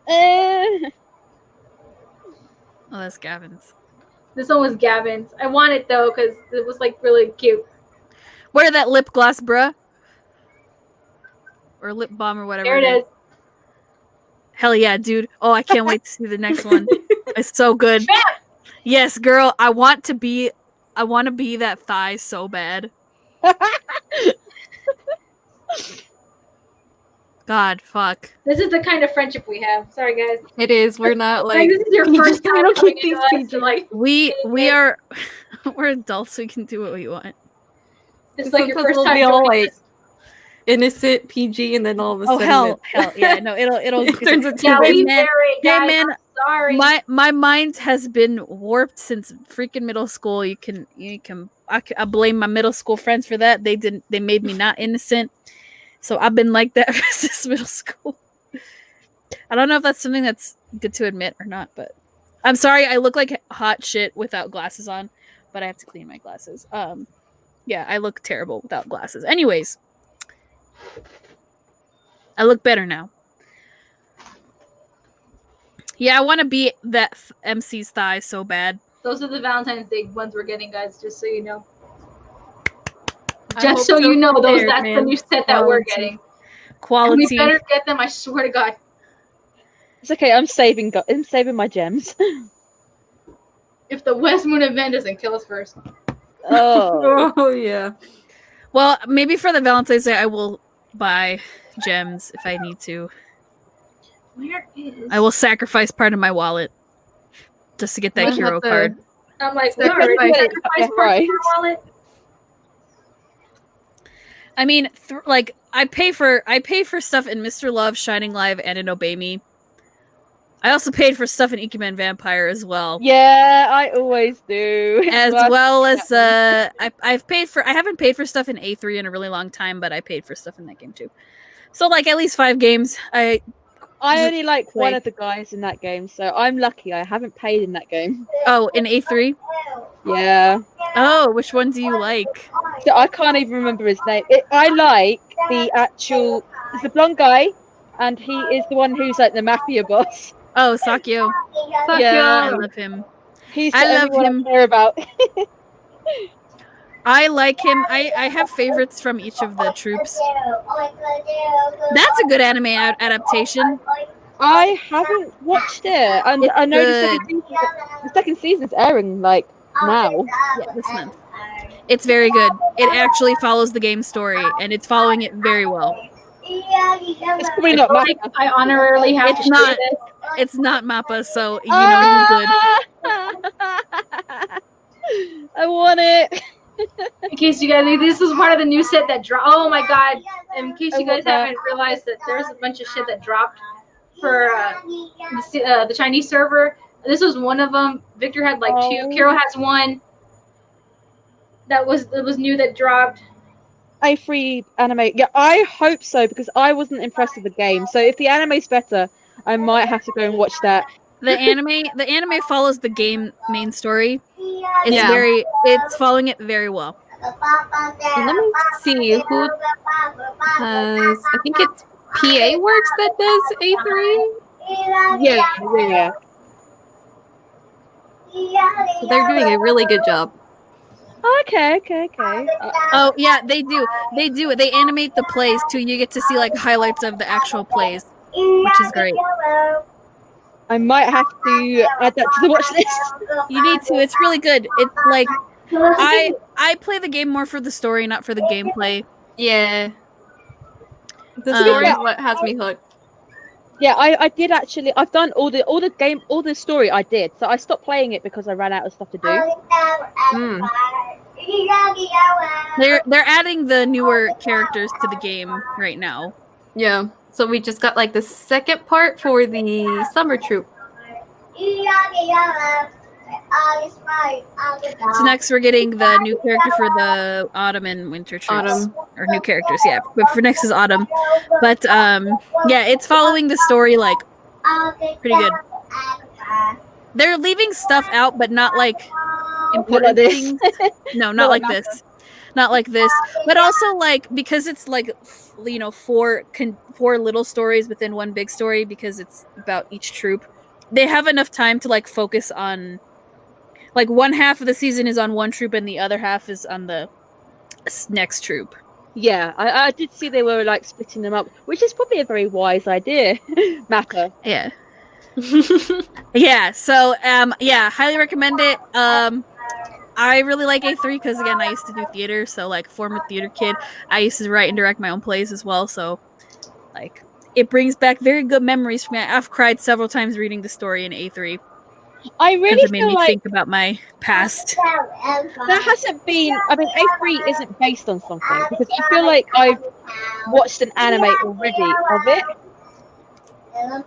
Eh. Oh, that's Gavin's. This one was Gavin's. I want it though because it was like really cute. Wear that lip gloss, bruh. Or lip balm or whatever. There it is. Hell yeah, dude. Oh, I can't wait to see the next one. It's so good. Yes, girl. I want to be that thigh so bad. God, fuck. This is the kind of friendship we have. Sorry, guys. It is. We're not Like like. this is your you first just time don't coming keep into these us, so, like We are we're adults. We can do what we want. it's like your Sometimes first we'll time be all joining like us. innocent PG, and then all of a Oh sudden hell yeah! No, it'll it turns into Yeah, Hey, we man. narrate, Hey, guys. man. I'm sorry. My mind has been warped since freaking middle school. I blame my middle school friends for that. They made me not innocent. So I've been like that since middle school. I don't know if that's something that's good to admit or not, but I'm sorry. I look like hot shit without glasses on, but I have to clean my glasses. Yeah, I look terrible without glasses. Anyways, I look better now. Yeah, I want to be that MC's thigh so bad. Those are the Valentine's Day ones we're getting, guys. Just so you know. I Just hope so you know, those there, that's the man. new set that we're Quality. getting. And Quality. we better get them. I swear to God. It's okay. I'm saving my gems. If the West Moon event doesn't kill us first. Oh. Oh yeah. Well, maybe for the Valentine's Day, I will buy gems if I need to. Where is? I will sacrifice part of my wallet just to get that We'll hero have to- card. I'm like, we Sacrifice. already sacrificed Yeah, part of right. your wallet. I mean, I pay for stuff in Mr. Love, Shining Live, and in Obey Me. I also paid for stuff in Ikemen Vampire as well. Yeah, I always do. As But- well as I haven't paid for stuff in A3 in a really long time, but I paid for stuff in that game too. So like at least 5 games. I only like one Like- of the guys in that game, so I'm lucky. I haven't paid in that game. Oh, in A3? Yeah. Oh, which one do you like? So I can't even remember his name. I like the actual. It's the blonde guy, and he is the one who's like the mafia boss. Oh, Sakyo. Yeah. I love him. He's I the love only one him. I care about. I like him. I have favorites from each of the troops. That's a good anime adaptation. I haven't watched it, and It's I know good. the second season's airing like now. Yeah, this month. It's very good. It actually follows the game story, and it's following it very well. It's probably not Like, Mappa. I honorarily have It's to not. share this. It's not MAPPA, so you know you're good. I want it. In case you guys, this is part of the new set that dropped. Oh my God! In case I you guys want that. haven't realized that there's a bunch of shit that dropped for the Chinese server. This was one of them. Victor had like 2. Oh. Kiro has 1. That was new that dropped. A3 anime. Yeah, I hope so because I wasn't impressed with the game. So if the anime's better, I might have to go and watch that. The anime follows the game main story. It's Yeah. it's following it very well. Let me see who has. I think it's PA Works that does A3. Yeah. So they're doing a really good job. Okay. Oh yeah, they do. They animate the plays too. You get to see like highlights of the actual plays, which is great. I might have to add that to the watch list. You need to. It's really good. It's like I play the game more for the story, not for the gameplay. Yeah. The story is what has me hooked. Yeah, I did actually. I've done all the story I did. So I stopped playing it because I ran out of stuff to do. Mm. They're adding the newer characters to the game right now. Yeah. So we just got like the second part for the summer troop. So next we're getting the new character for the autumn and winter troops. Autumn. Or new characters, yeah. But for next is autumn. But yeah, it's following the story like pretty good. They're leaving stuff out, but not like important things. No, not like this. Not like this. But also like because it's like four little stories within one big story because it's about each troop. They have enough time to like focus on like one half of the season is on one troop and the other half is on the next troop. Yeah, I did see they were like splitting them up, which is probably a very wise idea. MAPPA. Yeah. Yeah, so yeah, highly recommend it. I really like A3 because again I used to do theater, so like former theater kid. I used to write and direct my own plays as well, so like it brings back very good memories for me. I've cried several times reading the story in A3. I really it made feel me like think about my past. there hasn't been. I mean, A3 isn't based on something because I feel like I've watched an anime already of it.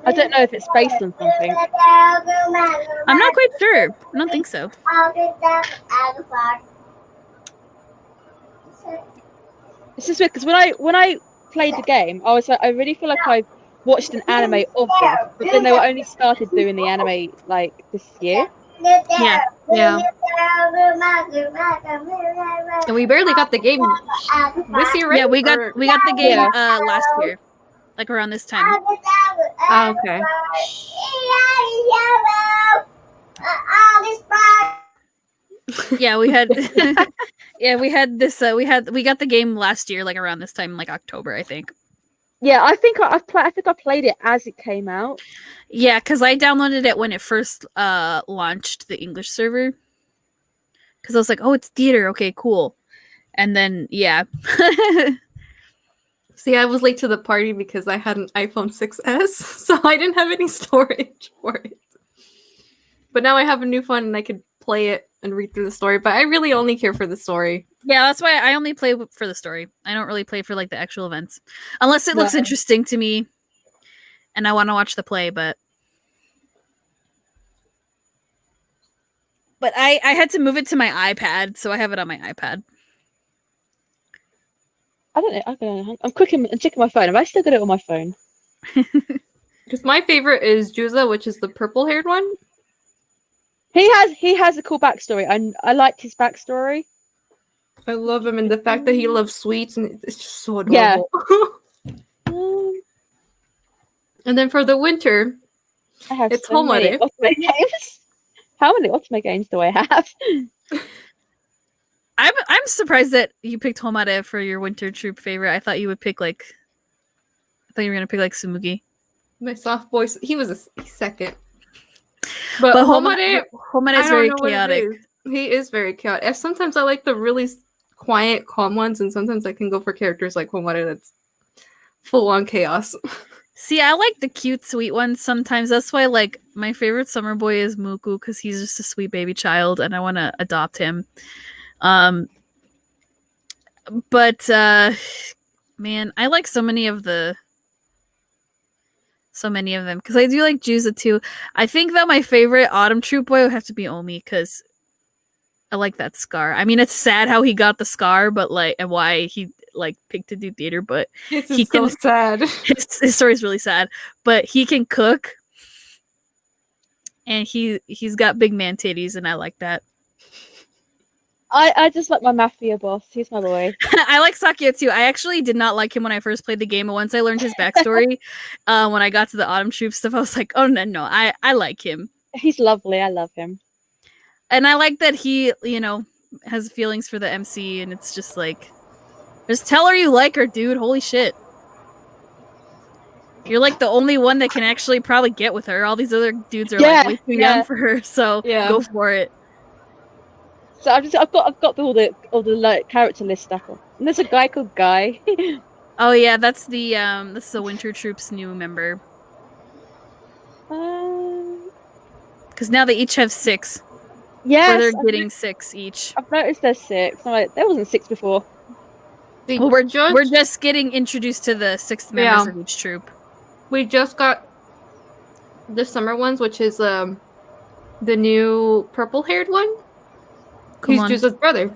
I don't know if it's based on something. I'm not quite sure. I don't think so. It's just weird because when I played the game, I was like, I really feel like I watched an anime of this, but then they were only started doing the anime like this year. Yeah. And we barely got the game this year, right? Yeah, we got the game last year, like around this time. Oh, okay. Yeah, we had we had this we got the game last year, like around this time, like October, I think. Yeah, I think I played it as it came out. Yeah, because I downloaded it when it first launched the English server. Because I was like, oh, it's theater. Okay, cool. And then, yeah. See, I was late to the party because I had an iPhone 6S, so I didn't have any storage for it. But now I have a new phone and I could play it and read through the story, but I really only care for the story. Yeah, that's why I only play for the story. I don't really play for like the actual events. Unless it looks interesting to me and I want to watch the play, but I had to move it to my iPad, so I have it on my iPad. I don't know. I'm clicking and checking my phone. Have I still got it on my phone? Because my favorite is Juza, which is the purple-haired one. He has a cool backstory. I liked his backstory. I love him and the fact that he loves sweets and it's just so adorable. Yeah. And then for the winter, it's so many Homare. otome games. How many otome games do I have? I'm surprised that you picked Homare for your winter troop favorite. I thought you would pick like you were gonna pick like Tsumugi. My soft voice, he was a second. But Homare is very chaotic. He is very chaotic. Sometimes I like the really quiet, calm ones, and sometimes I can go for characters like Homare that's full on chaos. See, I like the cute, sweet ones sometimes. That's why, like, my favorite summer boy is Muku because he's just a sweet baby child, and I want to adopt him. But man, I like so many of them because I do like Juza too. I think though my favorite autumn troop boy would have to be Omi because I like that scar. I mean, it's sad how he got the scar, but like, and why he like picked to do theater, but It's so sad. His story's really sad, but he can cook, and he's got big man titties, and I like that. I just like my mafia boss. He's my boy. I like Sakio too. I actually did not like him when I first played the game, but once I learned his backstory, when I got to the Autumn Troop stuff, I was like, oh no, I like him. He's lovely. I love him. And I like that he, has feelings for the MC, and it's just like, just tell her you like her, dude. Holy shit. You're like the only one that can actually probably get with her. All these other dudes are like way too young for her, so go for it. So I've got all the like character list stuff on. And there's a guy called Guy. Oh yeah, that's the Winter Troop's new member. Because now they each have 6. Yeah, they're getting 6 each. I've noticed there's 6. I'm like, there wasn't 6 before. Well, we're just getting introduced to the 6 members of each troop. We just got the summer ones, which is the new purple-haired one. He's Juza's brother.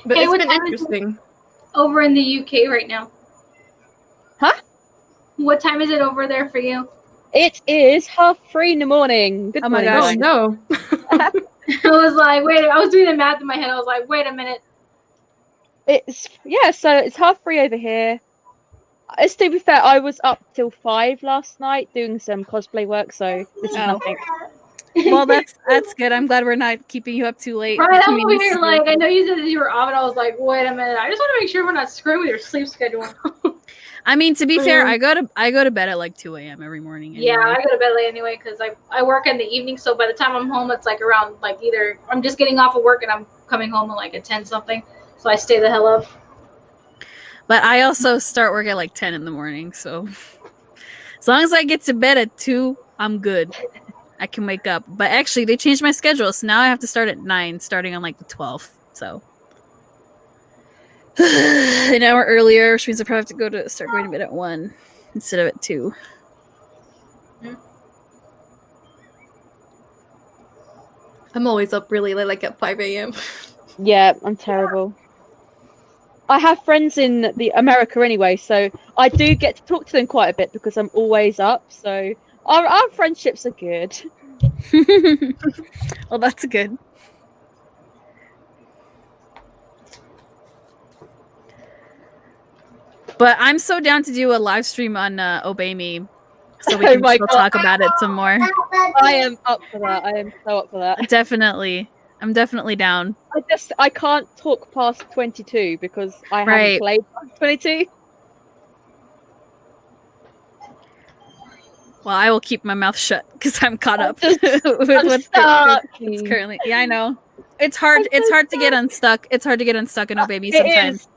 But it's been interesting. Over in the UK right now. Huh? What time is it over there for you? It is 3:30 in the morning. Good morning. Oh my gosh, no. I was like, I was doing the math in my head. I was like, wait a minute. So it's 3:30 over here. To be fair, I was up till 5 last night doing some cosplay work, so this is nothing. Well, that's good. I'm glad we're not keeping you up too late. Right, I'm over here like, I know you said that you were off, and I was like, wait a minute. I just want to make sure we're not screwing with your sleep schedule. I mean, to be fair, I go to bed at like 2 a.m. every morning. Anyway. Yeah, I go to bed late anyway because I work in the evening. So by the time I'm home, it's like around like either I'm just getting off of work and I'm coming home at like at 10 something. So I stay the hell up. But I also start work at like 10 in the morning. So as long as I get to bed at 2, I'm good. I can wake up. But actually, they changed my schedule, so now I have to start at 9, starting on like the 12th. So an hour earlier, which means I probably have to start going to bed at 1 instead of at 2. I'm always up really late, like at 5 a.m. Yeah, I'm terrible. I have friends in the America anyway, so I do get to talk to them quite a bit because I'm always up. So our friendships are good. Well, that's good. But I'm so down to do a live stream on Obey Me, so we can still talk about it some more. I am up for that. I am so up for that. Definitely. I'm definitely down. I can't talk past 22 because I haven't played past 22. Well, I will keep my mouth shut because I'm caught up with what's currently. Yeah, I know. It's hard. It's hard to get unstuck. It's hard to get unstuck in Obey Me sometimes.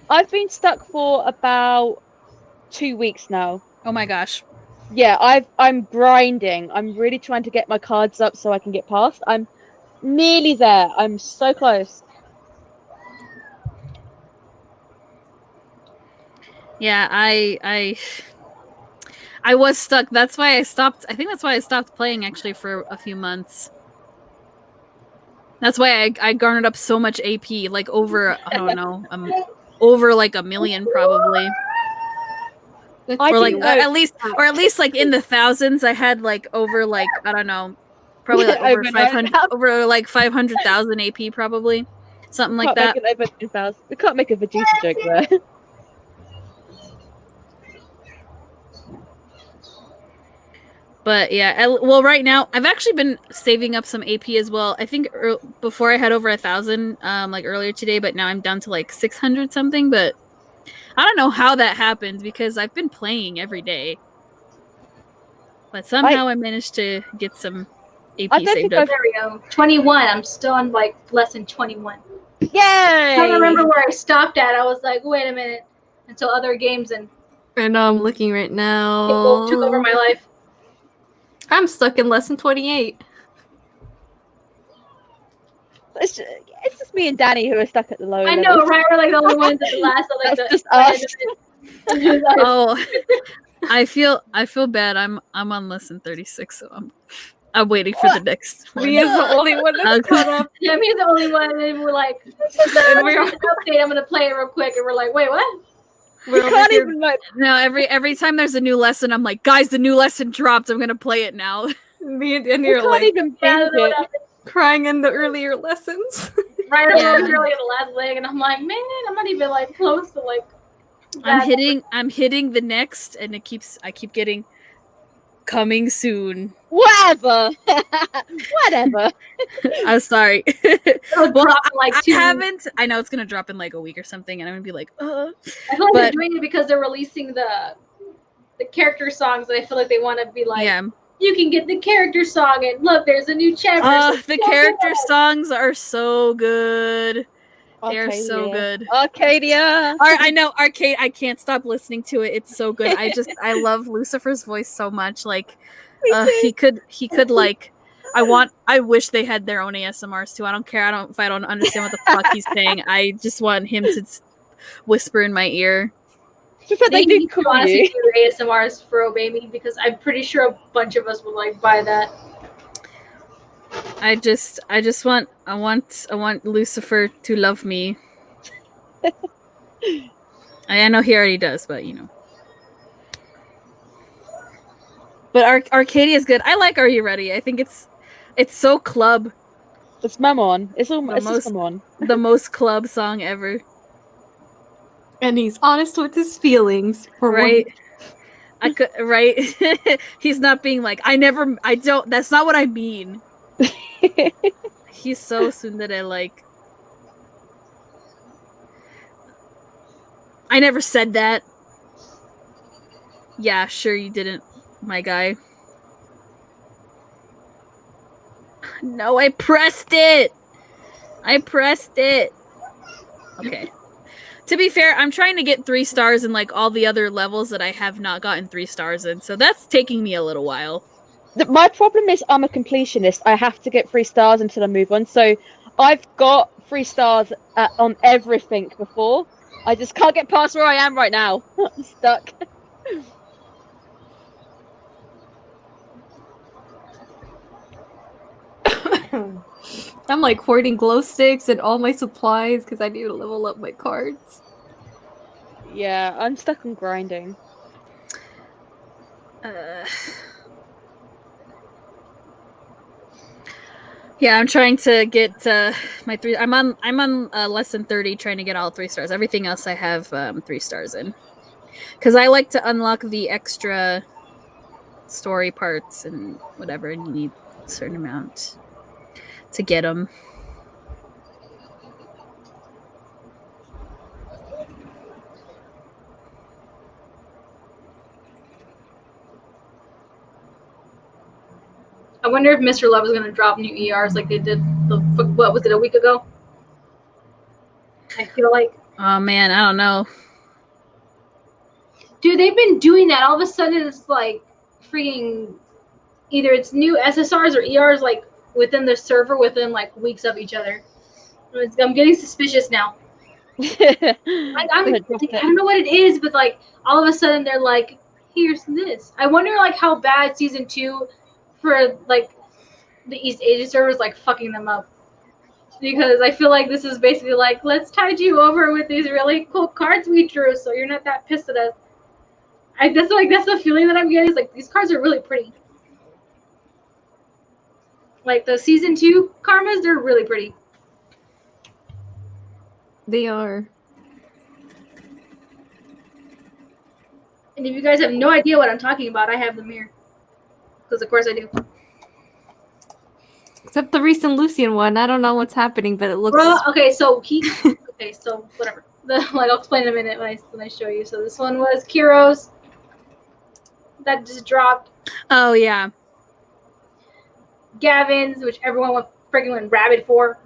I've been stuck for about 2 weeks now. Oh my gosh. Yeah, I'm grinding. I'm really trying to get my cards up so I can get past. I'm nearly there. I'm so close. Yeah, I was stuck. That's why I stopped. I think that's why I stopped playing actually for a few months. That's why I garnered up so much AP, like over, I don't know, over like 1 million probably. Or like at least like in the thousands. I had like over like, I don't know, probably like over 500, over like 500,000 AP probably, something like that. We can't make a Vegeta joke there. But yeah, well, right now I've actually been saving up some AP as well. I think before I had over 1,000, like earlier today, but now I'm down to like 600 something. But I don't know how that happened because I've been playing every day. But somehow I managed to get some AP saved up. There we go. 21. I'm still on like less than 21. Yay! I don't remember where I stopped at. I was like, wait a minute, until other games and I'm looking right now. Evol took over my life. I'm stuck in lesson 28. It's just me and Dani who are stuck at the lower I know, levels. right? We're like the only ones at the last. Like That's just us. Oh, I feel bad. I'm on lesson 36, so I'm waiting for the next one. Me is the only one that's caught up. Yeah, me is the only one, and we're like, update. I'm gonna play it real quick, and we're like, wait, what? We can't even like. No, every time there's a new lesson, I'm like, guys, the new lesson dropped. I'm gonna play it now. Me and Danny I are can't like even think it. crying in the earlier lessons. Right Yeah. over really in the last leg, and I'm like, man, I'm not even like close to like. I'm that. hitting the next, and I keep getting coming soon. Whatever. Whatever. I'm sorry. It'll Well, drop in like I 2 weeks. haven't. I know it's gonna drop in like a week or something, and I'm gonna be like, I feel like they're but- doing it because they're releasing the character songs, and I feel like they want to be like, yeah. you can get the character song, and look, there's a new chapter. so The go character go. songs are so good. They are so Arcadia. good. Arcadia. I know Arcade. I can't stop listening to it. It's so good. I love Lucifer's voice so much. Like, he could like. I wish they had their own ASMRs too. I don't care. If I don't understand what the fuck he's saying. I just want him to whisper in my ear. Just like They they need do to honestly you. do ASMRs for Obey Me, because I'm pretty sure a bunch of us would like buy that. I want Lucifer to love me. I know he already does, but you know. But Arcadia is good. I like Are You Ready? I think it's so club. It's Mammon. It's The almost most- Mammon. The most club song ever. And he's honest with his feelings for Right. Right. He's not being like, that's not what I mean. He's so tsundere, like, I never said that. Yeah, sure you didn't, my guy. No, I pressed it. Okay. To be fair, I'm trying to get 3 stars in like all the other levels that I have not gotten 3 stars in, so that's taking me a little while. My problem is I'm a completionist. I have to get 3 stars until I move on. So I've got 3 stars on everything before. I just can't get past where I am right now. I'm stuck. I'm like hoarding glow sticks and all my supplies because I need to level up my cards. Yeah, I'm stuck on grinding. Yeah, I'm trying to get my 3. I'm on lesson 30, trying to get all 3 stars. Everything else I have 3 stars in, because I like to unlock the extra story parts and whatever, and you need a certain amount to get them. I wonder if Mr. Love is gonna drop new ERs like they did what was it, a week ago? I feel like. Oh man, I don't know. Dude, they've been doing that. All of a sudden, it's like freaking either it's new SSRs or ERs like within the server within like weeks of each other. I'm getting suspicious now. Like, I don't know what it is, but like all of a sudden they're like, here's this. I wonder like how bad season 2 for like the East Asia servers like fucking them up. Because I feel like this is basically like, let's tide you over with these really cool cards we drew, so you're not that pissed at us. That's the feeling that I'm getting. Is like these cards are really pretty. Like the season 2 karmas, they're really pretty. They are. And if you guys have no idea what I'm talking about, I have them here. Because of course I do. Except the recent Lucian one. I don't know what's happening, but it looks... Okay, so whatever. I'll explain in a minute when I show you. So this one was Kiro's. That just dropped. Oh yeah. Gavin's, which everyone went rabid for.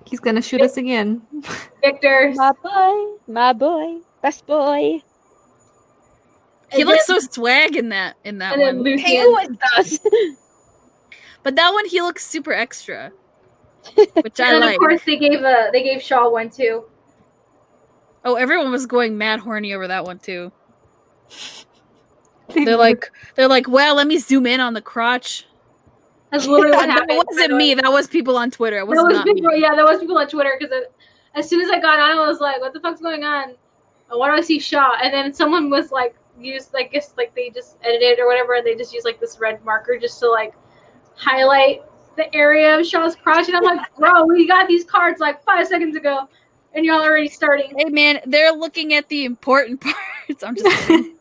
He's gonna shoot us again. Victor's. My boy, best boy. He looks so swag in that And then one. He Lucian. always does. But that one he looks super extra. Which I And then like. of course they gave Shaw one too. Oh, everyone was going mad horny over that one too. They're like, well, let me zoom in on the crotch. That's literally what That happened. wasn't me. That was people on Twitter. It was That was not me. people. Yeah, that was people on Twitter because as soon as I got on, I was like, "What the fuck's going on? Why do I see Shaw?" And then someone was like, use, I guess, like they just edited or whatever, and they just use like this red marker just to like highlight the area of Shaw's crotch. And I'm like, bro, we got these cards like 5 seconds ago, and y'all already starting. Hey man, they're looking at the important parts. I'm just kidding.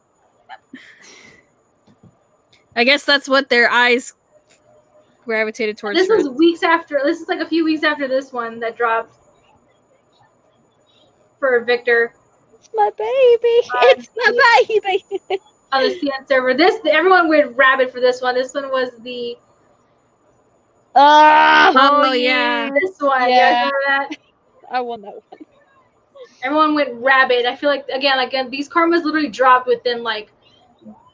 I guess that's what their eyes gravitated towards. This was weeks after. This is like a few weeks after this one that dropped for Victor. It's my baby. It's my baby. On the CN server. Everyone went rabid for this one. This one was the. Oh yeah. This one. Yeah. You guys remember that? I want that one. Everyone went rabid. I feel like again, these karmas literally dropped within like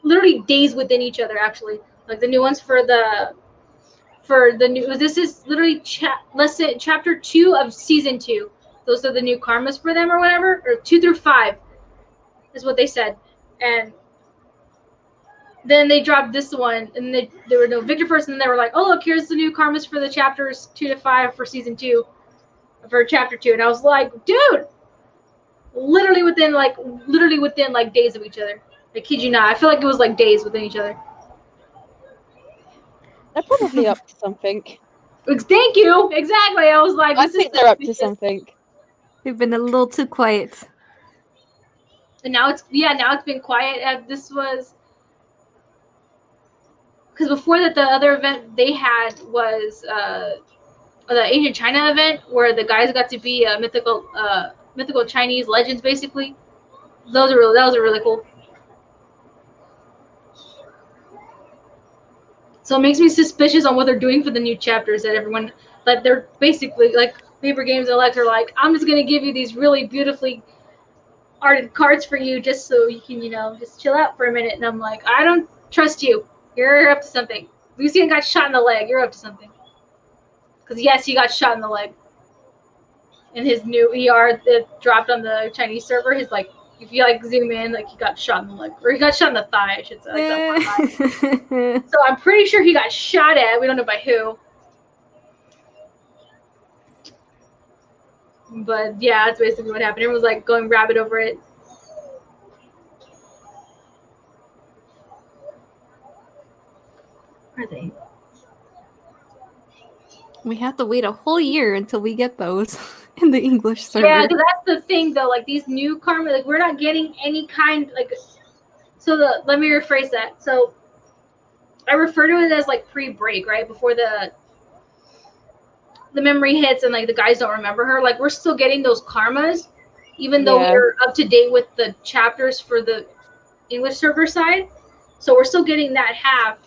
literally days within each other. Actually, like the new ones for the new. This is literally chapter 2 of season 2. Those are the new karmas for them or whatever, or 2 through 5 is what they said. And then they dropped this one, and there were no Victor first, and then they were like, oh look, here's the new karmas for the chapters 2 to 5 for season 2, for chapter 2. And I was like, dude, literally within days of each other. I kid you not. I feel like it was like days within each other. They're probably up to something. Thank you. Exactly. I was like, I think they're up to something. They've been a little too quiet. And now it's been quiet. This was because before that, the other event they had was the Asian China event where the guys got to be mythical Chinese legends, basically. That was really cool. So it makes me suspicious on what they're doing for the new chapters. That they're basically like Paper Games and Alex are like, I'm just gonna give you these really beautifully arted cards for you just so you can, just chill out for a minute. And I'm like, I don't trust you. You're up to something. Lucian got shot in the leg. You're up to something. Because yes, he got shot in the leg. In his new ER that dropped on the Chinese server, his like, if you like zoom in, like he got shot in the leg, or he got shot in the thigh, I should say. Like that thigh. So I'm pretty sure he got shot at. We don't know by who. But yeah, that's basically what happened. Everyone was like going rabid over it. Where are they? We have to wait a whole year until we get those in the English server. Yeah, because that's the thing though. Like these new karma, like we're not getting any kind like. So let me rephrase that. So I refer to it as like pre-break, right before the memory hits and like the guys don't remember her. Like we're still getting those karmas, even though we're up to date with the chapters for the English server side. So we're still getting that half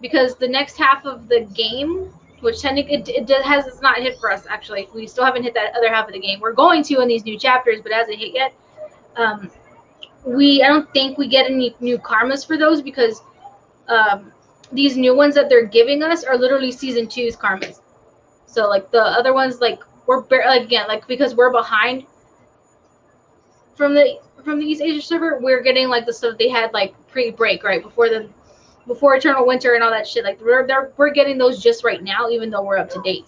because the next half of the game, which technically it's not hit for us actually. We still haven't hit that other half of the game. We're going to in these new chapters, but it hasn't hit yet. I don't think we get any new karmas for those because these new ones that they're giving us are literally season 2's karmas. So like the other ones, like we're because we're behind from the East Asia server, we're getting like the stuff they had like pre-break, right before Eternal Winter and all that shit. Like we're getting those just right now, even though we're up to date.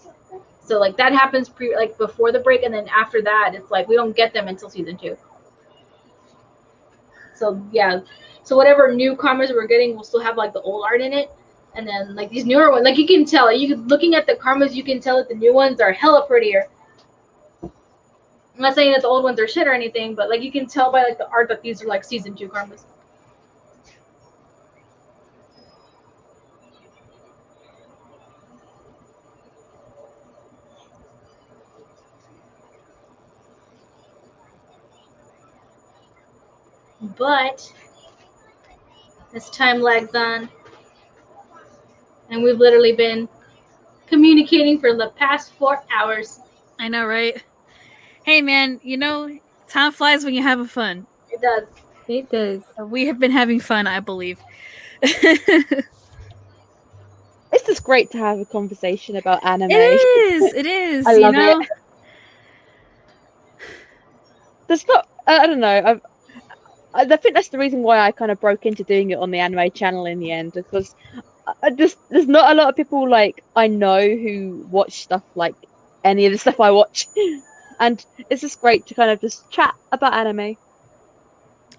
So like that happens before the break, and then after that, it's like we don't get them until season 2. So yeah, so whatever new karmas we're getting will still have like the old art in it, and then like these newer ones, like you can tell, looking at the karmas, you can tell that the new ones are hella prettier. I'm not saying that the old ones are shit or anything, but like you can tell by like the art that these are like season 2 karmas. But as time lags on, and we've literally been communicating for the past 4 hours. I know, right? Hey, man, time flies when you're having fun. It does. It does. We have been having fun, I believe. It's just great to have a conversation about anime. It is. I love it. There's not. I don't know. I think that's the reason why I kind of broke into doing it on the anime channel in the end, because there's not a lot of people like I know who watch stuff like any of the stuff I watch, and it's just great to kind of just chat about anime.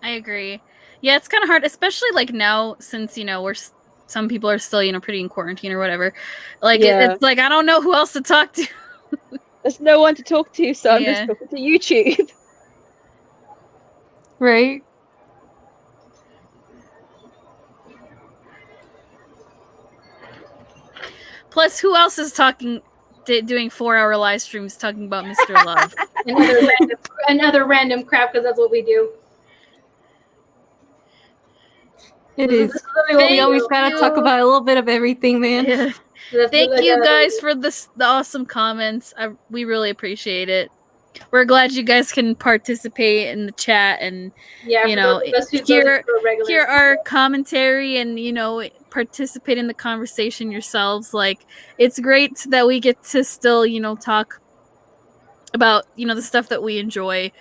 I agree. Yeah, it's kind of hard, especially like now since some people are still pretty in quarantine or whatever. Like it's like I don't know who else to talk to. There's no one to talk to, so I'm just talking to YouTube. Right. Plus, who else is doing 4-hour live streams talking about Mr. Love? another random crap, because that's what we do. It is. We always gotta talk about a little bit of everything, man. Yeah. Thank you guys for the awesome comments. We really appreciate it. We're glad you guys can participate in the chat and hear our commentary and participate in the conversation yourselves. Like, it's great that we get to still talk about the stuff that we enjoy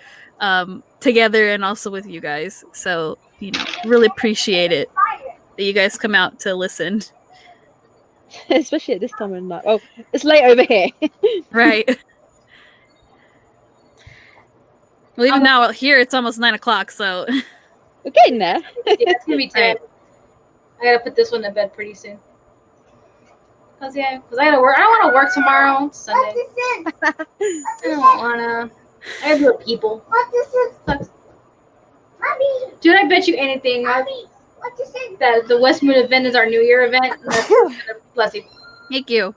together and also with you guys. So really appreciate it that you guys come out to listen. Especially at this time of night. Oh, it's late over here. Right. Well, even now here it's almost 9 o'clock, so we're getting there. Yeah, it's gonna be 10. Right. I gotta put this one to bed pretty soon. Cause I gotta work. I don't want to work tomorrow. It's Sunday. I don't wanna. I gotta do it, people. What is this? Mommy. Dude, I bet you anything. Mommy. What is it? That the West Moon event is our New Year event. Bless you. Thank you.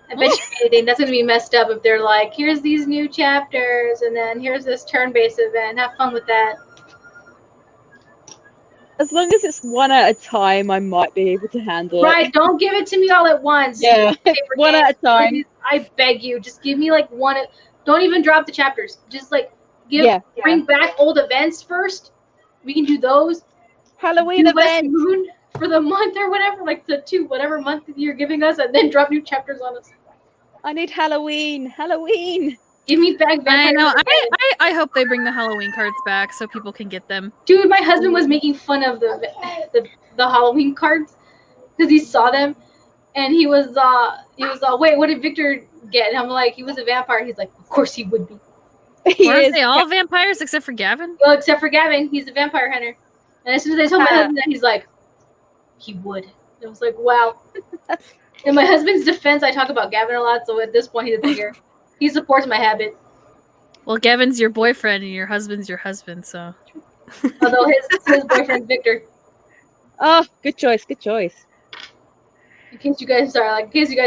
I bet you anything that's gonna be messed up if they're like, here's these new chapters, and then here's this turn-based event. Have fun with that. As long as it's one at a time, I might be able to handle it. Right, don't give it to me all at once. Yeah, one at a time. Please, I beg you, just give me like one. Don't even drop the chapters. Just like bring back old events first. We can do those. Halloween event Moon for the month or whatever, like whatever month you're giving us, and then drop new chapters on us. I need Halloween. Give me back vampire. I know. I hope they bring the Halloween cards back so people can get them. Dude, my husband was making fun of the Halloween cards because he saw them, and he was wait, what did Victor get? And I'm like, he was a vampire. He's like, of course he would be. Aren't they all vampires except for Gavin? Well, except for Gavin, he's a vampire hunter. And as soon as I told my husband that, he's like, he would. And I was like, wow. In my husband's defense, I talk about Gavin a lot, so at this point, he doesn't care. He supports my habit. Well, Gavin's your boyfriend, and your husband's your husband, so. Although his boyfriend's Victor. Oh, good choice. In case you guys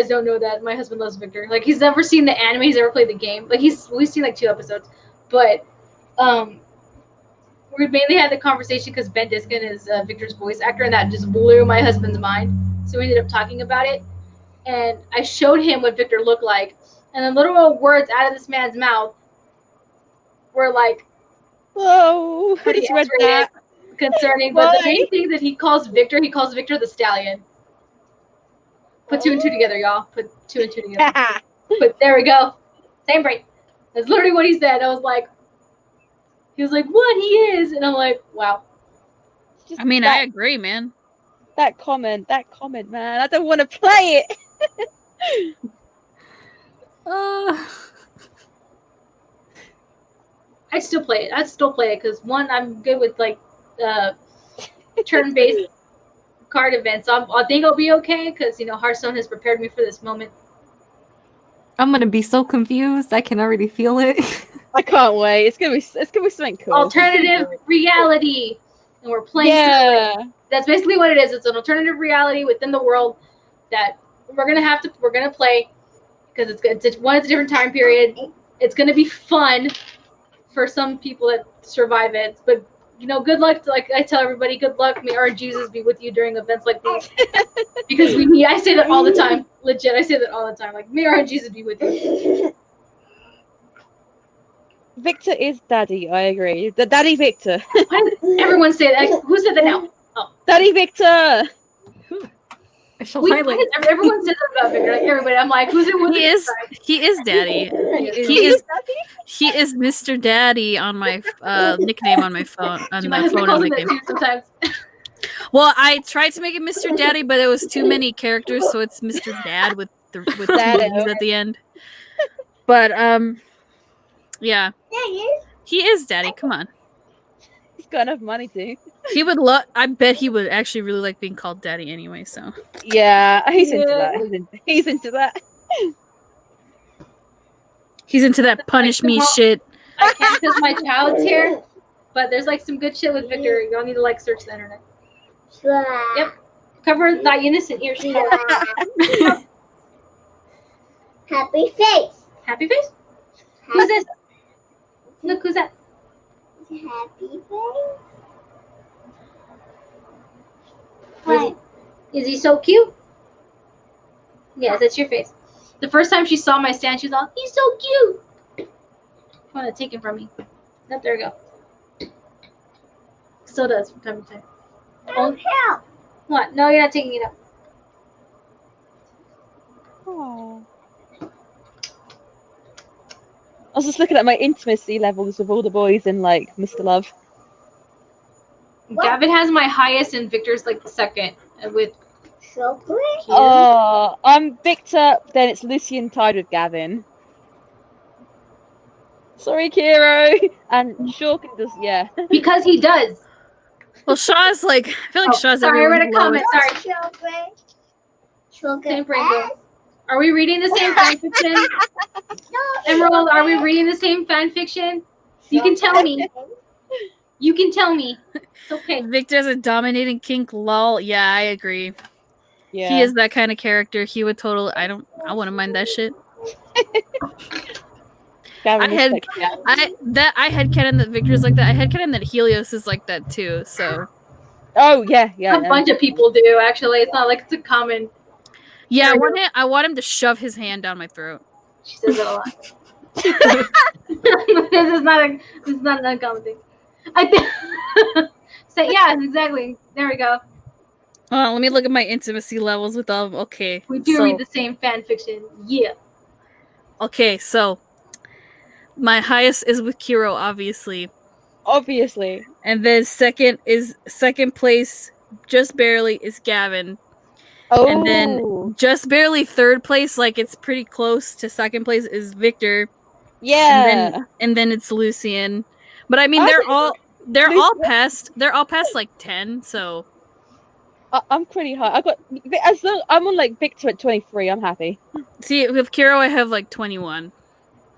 don't know that, my husband loves Victor. Like, he's never seen the anime, he's never played the game. Like, we've seen like 2 episodes. But, we mainly had the conversation because Ben Diskin is Victor's voice actor, and that just blew my husband's mind. So we ended up talking about it. And I showed him what Victor looked like. And the little words out of this man's mouth were like, whoa, I just read that. Concerning, but the main thing that he calls Victor the Stallion. Put 2 and 2 together, y'all. Put 2 and 2 together. There we go. Same brain. That's literally what he said. He was like, what? He is. And I'm like, wow. I mean, I agree, man. That comment, man. I don't want to play it. I'd still play it because one, I'm good with like turn-based card events. So I think I'll be okay because Hearthstone has prepared me for this moment. I'm gonna be so confused. I can already feel it. I can't wait. It's gonna be something cool. Alternative reality, and we're playing. Yeah, that's basically what it is. It's an alternative reality within the world that we're gonna play because it's a different time period. It's gonna be fun for some people that survive it, but good luck to, like I tell everybody, good luck. May our Jesus be with you during events like these. Because I say that all the time. Legit, I say that all the time. Like, may our Jesus be with you. Victor is daddy, I agree. The daddy Victor. Why does everyone say that? Who said that now? Oh. Daddy Victor! Everyone says that about Victor. Like, everybody. I'm like, who's it with? He is daddy. He is Mr. Daddy on my nickname on my phone. On my phone nickname. Sometimes. Well, I tried to make it Mr. Daddy, but it was too many characters, so it's Mr. Dad with two D's at the end. But yeah, he is Daddy. Come on, he's got enough money to. He would love. I bet he would actually really like being called daddy anyway. So Yeah, he's into Yeah. that. He's into that. he's into that punish me shit. I can't because my child's here, but there's like some good shit with Victor. Y'all need to like search the internet. Yep. Cover that innocent ear. Happy face. Happy face? Who's this? Look, who's that? Happy face. Is he so cute? Yes, that's your face. The first time she saw my stand, she was all, he's so cute. You want to take him from me? Yep, there we go. Still does from time to time. Oh, help. What? No, you're not taking it up. Oh. I was just looking at my intimacy levels with all the boys in like Mr. Love. Gavin has my highest and Victor's like the second with Chocolate. Oh, I'm Victor, then it's Lucian tied with Gavin. Sorry, Kiro. And Shaw can just, yeah. because he does. Well, Shaw's like. I feel like Shaw's sorry, I read a everyone's comment. lowest. Sorry. Chocolate. Same Chocolate. rainbow. Are we reading the same fan fiction? Emerald, are we reading the same fan fiction? You can tell me. You can tell me. It's okay. Victor's a dominating kink. Lol. Yeah, I agree. Yeah. He is that kind of character. He would totally. I wouldn't mind that shit. Gavin I is had- like, yeah. I headcanon that Victor's like that. I headcanon that Helios is like that too. So Oh, yeah, yeah. A bunch of people do, actually. It's not like it's a common. yeah, Fair I want him to shove his hand down my throat. She says it a lot. This is not an uncommon thing. I think. So yeah, exactly. There we go. Let me look at my intimacy levels with them. Okay. We do so, read the same fan fiction. Yeah. Okay, so my highest is with Kiro, obviously. Obviously. And then second place, just barely, is Gavin. Oh. And then just barely third place, like it's pretty close to second place, is Victor. yeah. And then it's Lucian. But I mean I they're think all past like 10, so I'm pretty high. As long I'm on like Victor at 23, I'm happy. see with Kiro I have like 21.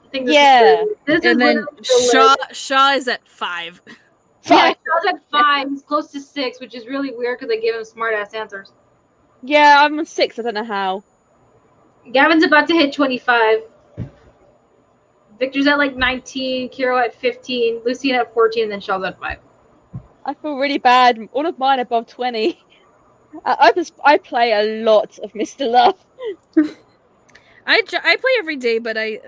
I think this Yeah. This is And then literally the list. Shaw is at 5. Yeah, Shaw's at 5. He's close to 6, which is really weird because I gave him smart ass answers. Yeah, I'm on 6. I don't know how. Gavin's about to hit 25. Victor's at like 19, Kiro at 15, Lucian at 14, and then Shaw's at 5. I feel really bad. All of mine above 20. I play a lot of Mr. Love. I play every day, but I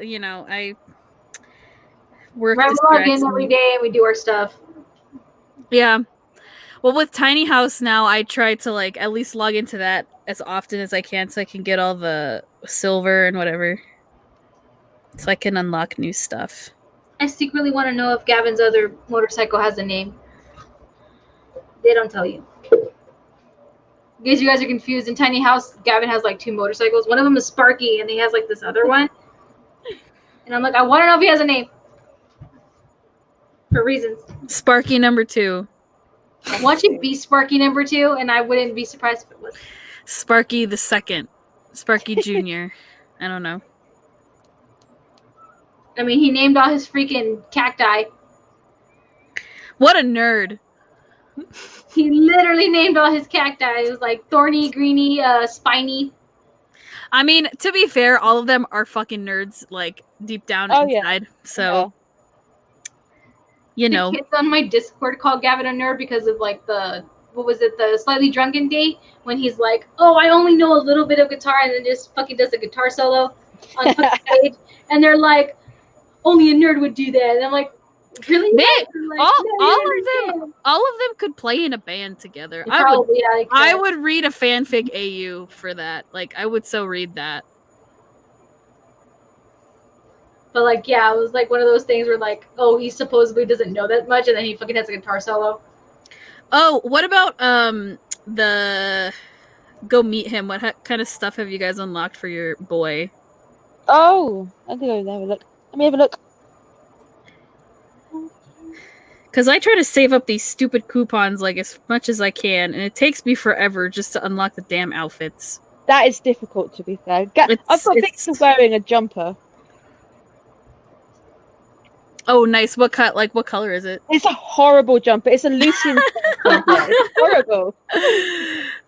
work We're distracts in me. every day and we do our stuff. Yeah. Well, with Tiny House now, I try to like at least log into that as often as I can so I can get all the silver and whatever. So I can unlock new stuff. I secretly want to know if Gavin's other motorcycle has a name. They don't tell you. In case you guys are confused, in Tiny House, Gavin has like 2 motorcycles. One of them is Sparky, and he has like this other one. And I'm like, I want to know if he has a name. For reasons. Sparky number 2. I want you to be Sparky number 2, and I wouldn't be surprised if it was. Sparky the second. Sparky Jr. I don't know. I mean, he named all his freaking cacti. What a nerd. He literally named all his cacti. It was like thorny, greeny, spiny. I mean, to be fair, all of them are fucking nerds, like deep down inside. So, you know. The kids on my Discord called Gavin a nerd because of like the slightly drunken date when he's like, oh, I only know a little bit of guitar, and then just fucking does a guitar solo on fucking stage, and they're like, only a nerd would do that, and I'm like, really? Like, all of them could play in a band together. Probably, I would read a fanfic AU for that. Like, I would so read that. But like, yeah, it was like one of those things where like, oh, he supposedly doesn't know that much, and then he fucking has a guitar solo. Oh, what about the go meet him? What kind of stuff have you guys unlocked for your boy? Oh, I'll go have a look. Let me have a look. Because I try to save up these stupid coupons like as much as I can, and it takes me forever just to unlock the damn outfits. That is difficult, to be fair. I've got Victor wearing a jumper. Oh, nice. What color is it? It's a horrible jumper. It's a Lucian jumper. It's horrible.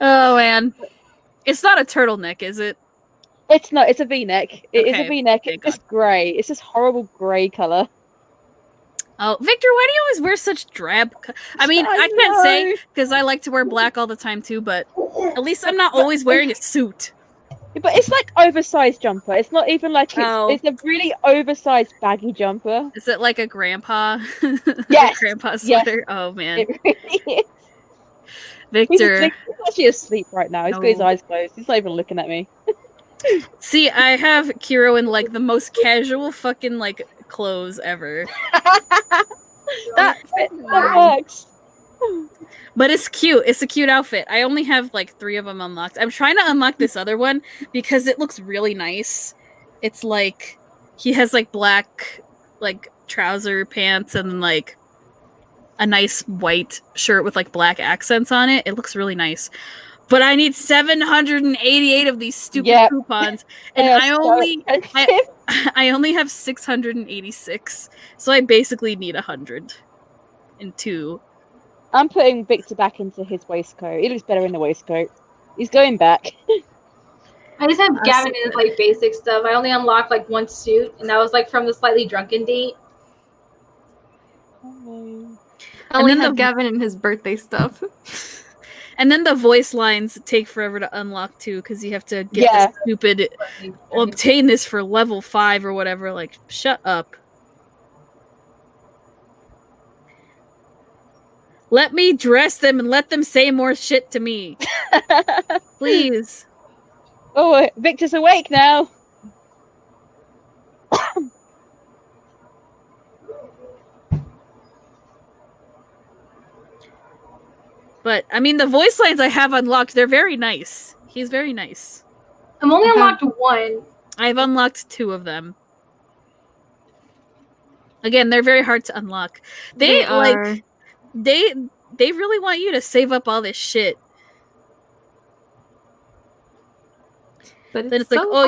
Oh man, it's not a turtleneck, is it? It's not. It's a V-neck. It is Okay, a V-neck. It's just grey. It's this horrible grey color. Oh, Victor, why do you always wear such drab? I mean, I can't say because I like to wear black all the time too, but at least I'm not always wearing a suit. But it's like oversized jumper. It's not even like it's a really oversized baggy jumper. Is it like a grandpa? Yes. Grandpa sweater. Yes. Oh man. It really is. Victor. He's actually asleep right now. He's got his eyes closed. He's not even looking at me. See, I have Kiro in like the most casual fucking like clothes ever. that works. But it's cute. It's a cute outfit. I only have like 3 of them unlocked. I'm trying to unlock this other one because it looks really nice. It's like he has like black like trouser pants and like a nice white shirt with like black accents on it. It looks really nice. But I need 788 of these stupid coupons, and I only have 686. So I basically need 102. I'm putting Victor back into his waistcoat. He looks better in the waistcoat. He's going back. I just have Gavin in his like basic stuff. I only unlocked like 1 suit, and that was like from the slightly drunken date. I only have Gavin in his birthday stuff. And then the voice lines take forever to unlock too, because you have to get the stupid obtain this for level 5 or whatever. Like, shut up. Let me dress them and let them say more shit to me. Please. Oh, Victor's awake now. But, I mean, the voice lines I have unlocked, they're very nice. He's very nice. I'm only unlocked 1. I've unlocked 2 of them. Again, they're very hard to unlock. They really want you to save up all this shit. But then it's like, oh,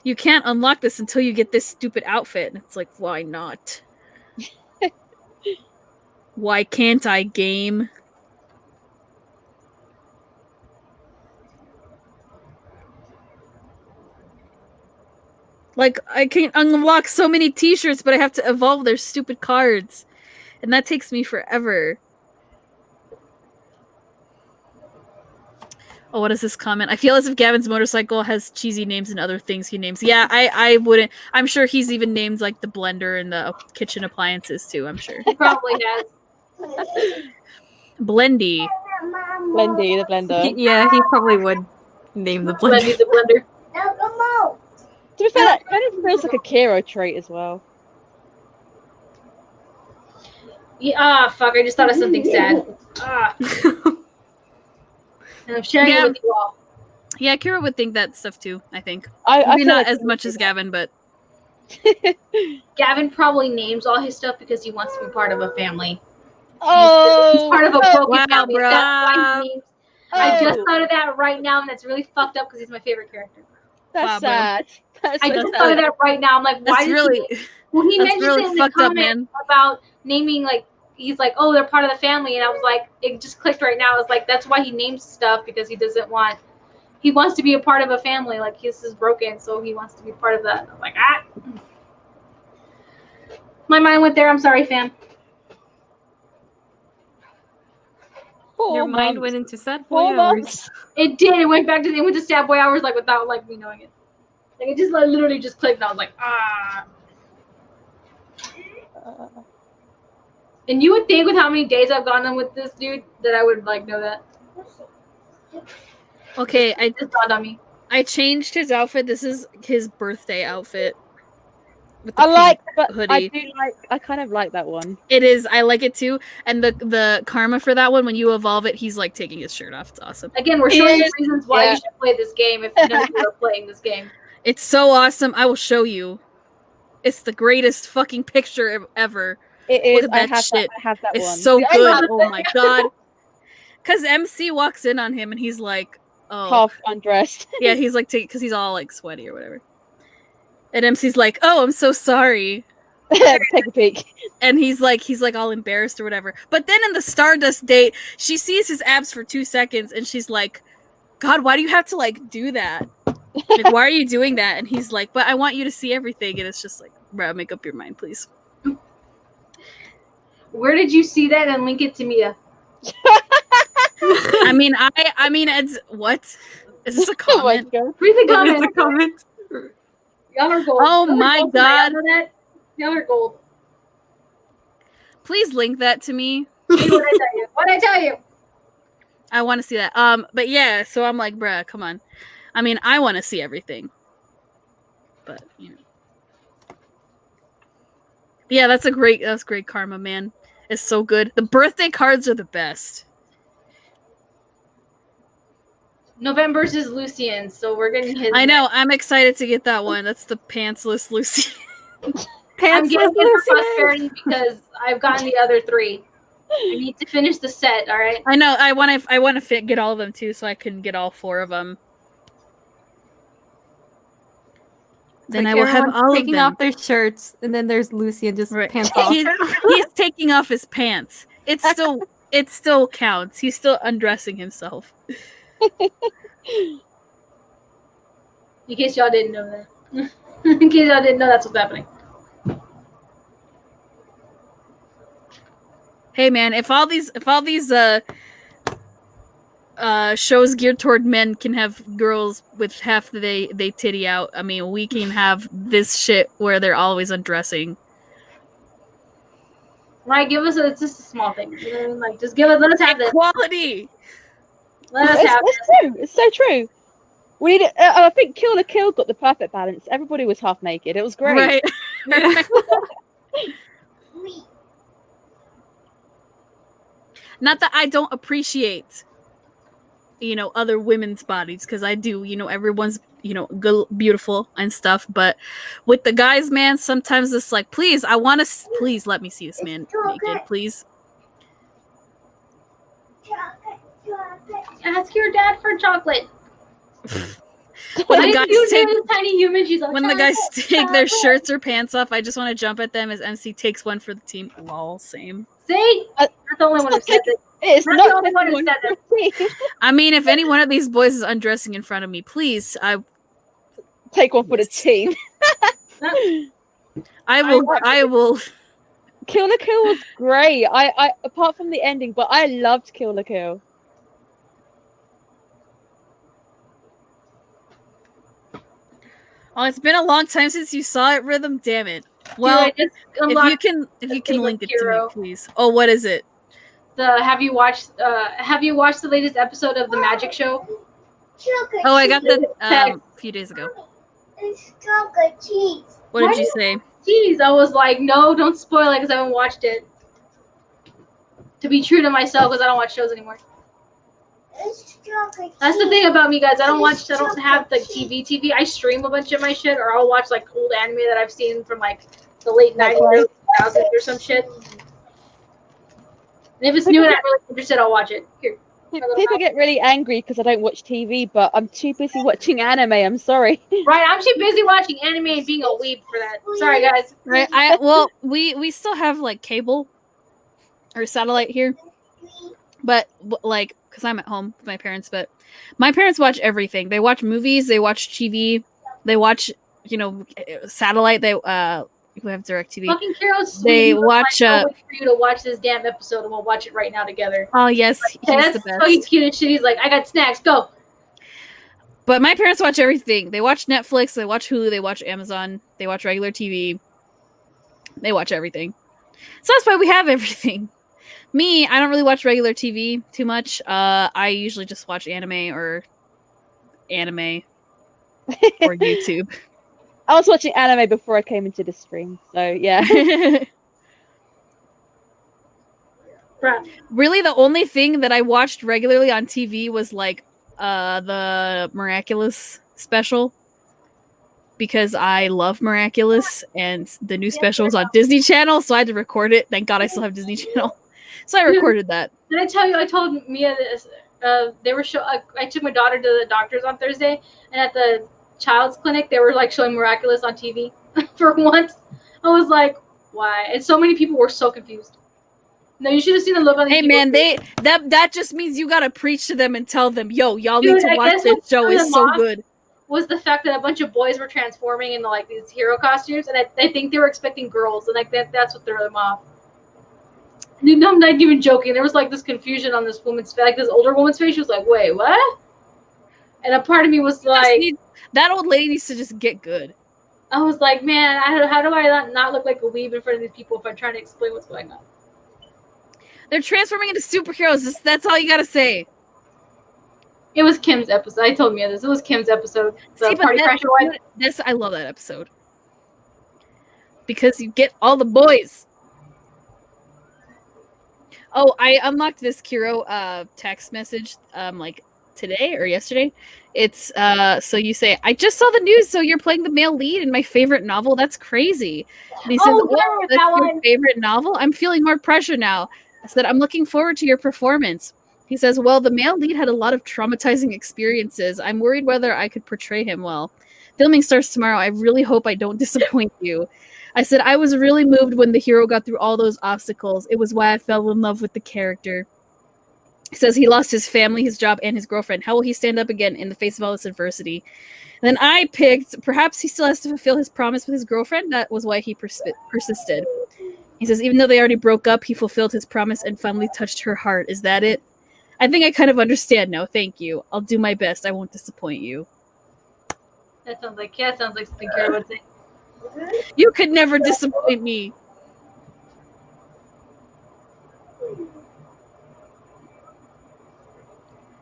you can't unlock this until you get this stupid outfit. And it's like, why not? Why can't I, game? Like, I can unlock so many t-shirts, but I have to evolve their stupid cards. And that takes me forever. Oh, what is this comment? I feel as if Gavin's motorcycle has cheesy names and other things he names. Yeah, I wouldn't. I'm sure he's even named, like, the blender and the kitchen appliances, too, I'm sure. He probably has. Blendy. Blendy, the blender. Yeah, he probably would name the blender. Blendy the blender. To be fair, that kind of feels like a Kiro trait as well. Yeah, fuck, I just thought of something sad. And I'm sharing it with you all. Yeah, Kira would think that stuff too, I think. Maybe not as much as Gavin, but... Gavin probably names all his stuff because he wants to be part of a family. Oh! He's part of a broken family. Bro. That's why he names. I just thought of that right now, and that's really fucked up because he's my favorite character. That's sad. I just thought of that right now. I'm like, why did really... Well, he mentioned really it in fucked the up, comment about naming, like, he's like, oh, they're part of the family. And I was like, it just clicked right now. I was like, that's why he names stuff, because he wants to be a part of a family. Like, his is broken, so he wants to be part of that. I'm like, My mind went there. I'm sorry, fam. Your mind went into sad boy 4 hours. months. It did. It went to sad boy hours, like, without, like, me knowing it. Like, it just, like, literally just clicked, and I was like, And you would think with how many days I've gone on with this dude that I would, like, know that. Okay, It just dawned on me. I changed his outfit. This is his birthday outfit. With the hoodie. I kind of like that one. It is. I like it too. And the karma for that one, when you evolve it, he's like taking his shirt off. It's awesome. Again, we're showing you reasons why you should play this game if none of you are playing this game. It's so awesome. I will show you. It's the greatest fucking picture ever. It is. Look at that shit. I have that It's one. so Yeah, good. Oh my god. Because MC walks in on him and he's like, oh. Half undressed. Yeah, he's like, because he's all like sweaty or whatever. And MC's like, oh, I'm so sorry. Take a peek. And he's like all embarrassed or whatever. But then in the Stardust date, she sees his abs for 2 seconds and she's like, God, why do you have to like do that? Like, why are you doing that? And he's like, but I want you to see everything. And it's just like, bro, make up your mind, please. Where did you see that and link it to Mia? I mean, it's what? Is this a Oh my comment? god. Read the It's comment. a comment. Y'all are gold. Oh Y'all are my gold God. tonight. Y'all are gold. Please link that to me. See what I tell you? What I tell you? I want to see that. But yeah, so I'm like, bruh, come on. I mean, I want to see everything. But, you know. Yeah, that's great karma, man. It's so good. The birthday cards are the best. November's is Lucian, so we're getting his. I know. I'm excited to get that one. That's the pantsless Lucy. I'm Pantsless getting it for Lucian. prosperity because I've gotten the other 3. I need to finish the set. All right. I know. I want to get all of them too, so I can get all 4 of them. Then Like I will have everyone's all of taking them. off their shirts, and then there's Lucian just Right. pants off. He's taking off his pants. It still counts. He's still undressing himself. In case y'all didn't know that. In case y'all didn't know that's what's happening. Hey man, if all these shows geared toward men can have girls with half they titty out, I mean, we can have this shit where they're always undressing. Right, it's just a small thing. You know what I mean? Like, just let us have this. Equality. Let us have It's true. It's so true. We need. I think Kill la Kill got the perfect balance. Everybody was half naked. It was great. Right. Not that I don't appreciate, other women's bodies, because I do. Everyone's, good, beautiful and stuff. But with the guys, man, sometimes it's like, please, please let me see this man naked, please. Ask your dad for chocolate. When the guys tiny human, she's like, when the guys take their shirts or pants off, I just want to jump at them as MC takes one for the team. Lol, same. See? That's the only one who said it. It's Not not the only one who said it. I mean, if any one of these boys is undressing in front of me, please, Take one for the team. I will. Kill la Kill was great. I apart from the ending, but I loved Kill la Kill. Oh, it's been a long time since you saw it, Rhythm. Damn it. Well, Dude, if you can link it to me, please. Oh, what is it? Have you watched the latest episode of the Magic Show? Oh, I got that a few days ago. It's chocolate cheese. What did you say? Jeez, I was like, no, don't spoil it because I haven't watched it. To be true to myself, because I don't watch shows anymore. It's chocolate That's the cheese. thing about me, guys. I don't have like TV. I stream a bunch of my shit, or I'll watch like old anime that I've seen from like the late 90s or 2000s or some shit. And if it's new and I'm really interested, I'll watch it. Here. People get really angry because I don't watch TV, but I'm too busy watching anime. I'm sorry. Right, I'm too busy watching anime and being a weeb for that. Sorry, guys. Right. We still have like cable or satellite here, but like because I'm at home with my parents. But my parents watch everything. They watch movies. They watch TV. They watch satellite. They who have DirecTV. Fucking Carol's sweet. They He was watch. like, "I'll wait for you to watch this damn episode, and we'll watch it right now together." Oh yes, he's That's the best. so cute as shit. He's like, "I got snacks. Go." But my parents watch everything. They watch Netflix, they watch Hulu, they watch Amazon, they watch regular TV. They watch everything. So that's why we have everything. Me, I don't really watch regular TV too much. I usually just watch anime or YouTube. I was watching anime before I came into the stream, so yeah. Really, the only thing that I watched regularly on TV was like the Miraculous special. because I love Miraculous and the new special was on Disney Channel, so I had to record it. Thank God I still have Disney Channel. So I recorded that. Did I tell you? I told Mia this. They were I took my daughter to the doctor's on Thursday, and at the child's clinic, they were like showing Miraculous on TV for once. I was like, why? And so many people were so confused. No, you should have seen the look on. Hey man, that just means you gotta preach to them and tell them, yo, y'all need to watch this show. It's so good. Was the fact that a bunch of boys were transforming into like these hero costumes, and I think they were expecting girls, and like that's what threw them off. I'm not even joking. There was like this confusion on this woman's face, like this older woman's face. She was like, "Wait, what?" And a part of me was like, "That old lady needs to just get good." I was like, "Man, how do I not look like a weeb in front of these people if I'm trying to explain what's going on?" They're transforming into superheroes. That's all you gotta say. It was Kim's episode. I told Mia this. It was Kim's episode. The party pressure one. I love that episode because you get all the boys. Oh, I unlocked this Kiro text message like today or yesterday. It's so you say, I just saw the news, so you're playing the male lead in my favorite novel. That's crazy. And he says, oh, that's your favorite novel? I'm feeling more pressure now. I said, I'm looking forward to your performance. He says, well, the male lead had a lot of traumatizing experiences. I'm worried whether I could portray him well. Filming starts tomorrow. I really hope I don't disappoint you. I said, I was really moved when the hero got through all those obstacles. It was why I fell in love with the character. He says he lost his family, his job, and his girlfriend. How will he stand up again in the face of all this adversity? And then I picked, perhaps he still has to fulfill his promise with his girlfriend. That was why he persisted. He says, even though they already broke up, he fulfilled his promise and finally touched her heart. Is that it? I think I kind of understand now. Thank you. I'll do my best. I won't disappoint you. That sounds like something Kara would say. You could never disappoint me.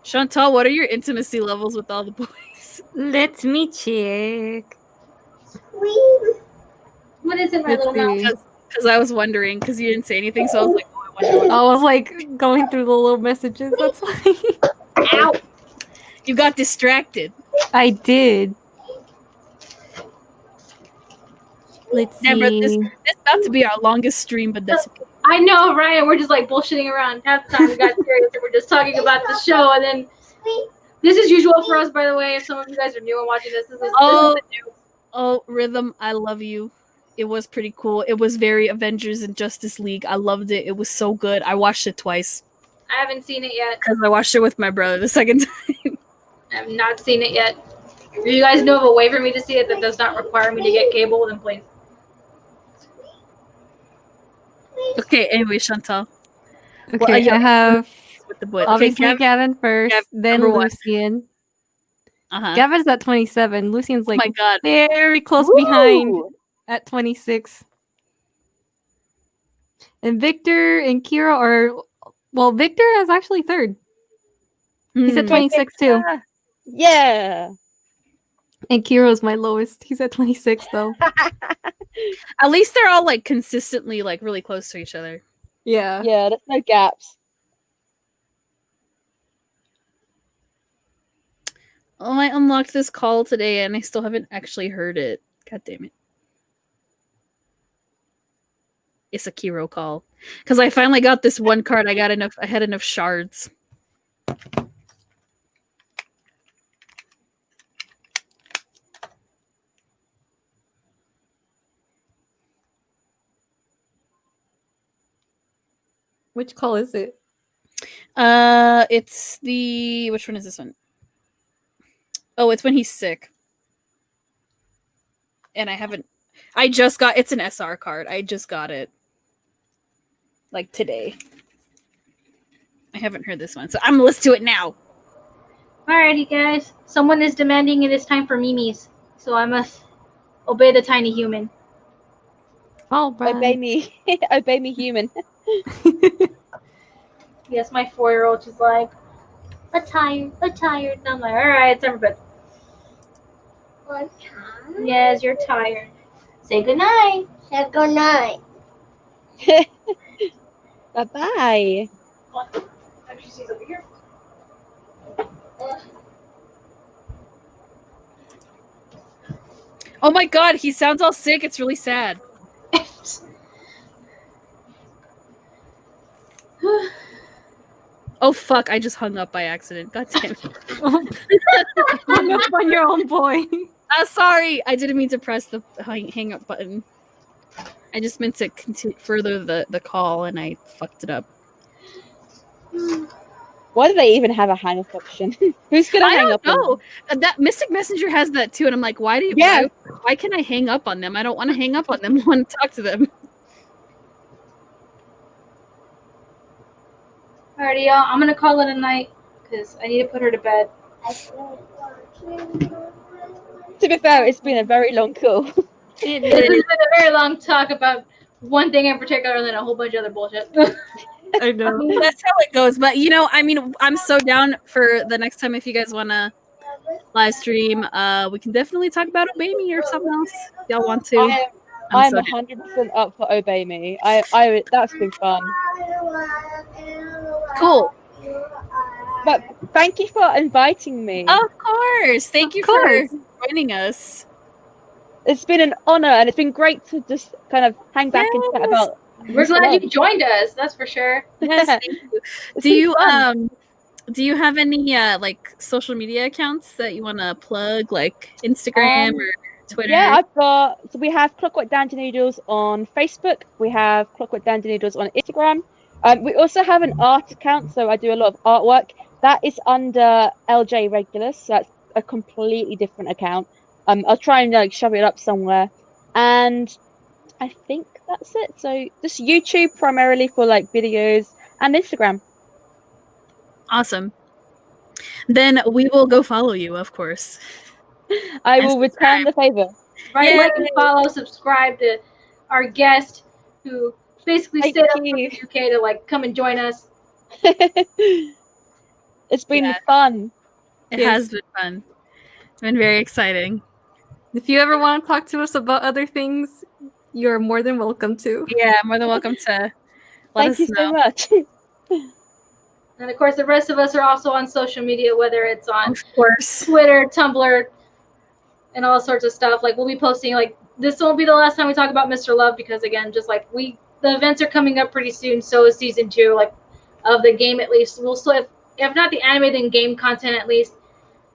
Chantal, what are your intimacy levels with all the boys? Let me check. What is it, my little mouth? Because I was wondering, because you didn't say anything, so I was like, oh, I wonder what. I was like going through the little messages. That's why. Ow! You got distracted. I did. Let's see. This is about to be our longest stream, but that's okay. I know, right? We're just like bullshitting around. Half the time we got serious and we're just talking about the show, and then this is usual for us, by the way. If some of you guys are new and watching this, oh, Rhythm, I love you. It was pretty cool. It was very Avengers and Justice League. I loved it. It was so good. I watched it twice. I haven't seen it yet. Because I watched it with my brother the second time. I have not seen it yet. If you guys know of a way for me to see it that does not require me to get cable, then please. Okay, anyway, Chantal. Okay, I have with the boy. Obviously Gavin first, then Lucian. Gavin's at 27. Lucian's like very close behind at 26. And Victor and Kira are, well, Victor is actually third. He's at 26 too. Yeah. And Kira's my lowest. He's at 26 though. At least they're all like consistently like really close to each other. Yeah. Yeah, there's no gaps. Oh, I unlocked this call today and I still haven't actually heard it. God damn it. It's a Kiro call. Because I finally got this one card. I had enough shards. Which call is it? It's the, which one is this one? Oh, it's when he's sick. And it's an SR card. I just got it. Like today. I haven't heard this one, so I'm gonna listen to it now. Alrighty, guys. Someone is demanding it is time for Mimi's, so I must obey the tiny human. Oh, obey me. Obey me, human. Yes, my 4-year-old is like, tired. And I'm like, alright, it's time for bed. I'm tired. Yes, you're tired. Say goodnight. Say goodnight. Bye-bye. Actually, she's over here. Oh my god, he sounds all sick. It's really sad. Oh fuck, I just hung up by accident. God damn it. Hung up on your own boy. Sorry, I didn't mean to press the hang up button. I just meant to further the call and I fucked it up. Why do they even have a hang up option? Who's gonna hang up? No, that Mystic Messenger has that too, and I'm like, why can I hang up on them? I don't want to hang up on them. I want to talk to them. Alrighty, y'all. I'm gonna call it a night because I need to put her to bed. To be fair, it's been a very long call. It's been a very long talk about one thing in particular and then a whole bunch of other bullshit. I know. That's how it goes. But I mean, I'm so down for the next time if you guys want to live stream. We can definitely talk about Obey Me or something else. If y'all want to. I'm so 100% up for Obey Me. That's been fun. Cool. But thank you for inviting me. Of course. Thank you for joining us. It's been an honor, and it's been great to just kind of hang back and chat about. We're glad you joined us. That's for sure. Yes, thank you. Do you have any like social media accounts that you want to plug, like Instagram or Twitter? Yeah, so we have Clockwork Dandy Noodles on Facebook. We have Clockwork Dandy Noodles on Instagram. We also have an art account, so I do a lot of artwork. That is under LJ Regulus, so that's a completely different account. I'll try and shove it up somewhere. And I think that's it. So just YouTube primarily for videos and Instagram. Awesome. Then we will go follow you, of course. I will return the favor. Right, like and follow, subscribe to our guest who basically stayed up from the UK to come and join us. It's been fun. It has been fun. It's been very exciting. If you ever want to talk to us about other things, you're more than welcome to. Yeah, more than welcome to let us know. Thank you so much. And of course, the rest of us are also on social media, whether it's on course Twitter, Tumblr, and all sorts of stuff. We'll be posting. This won't be the last time we talk about Mr. Love because again, just the events are coming up pretty soon. So is season 2, of the game at least. We'll still have, if not the anime, then game content at least.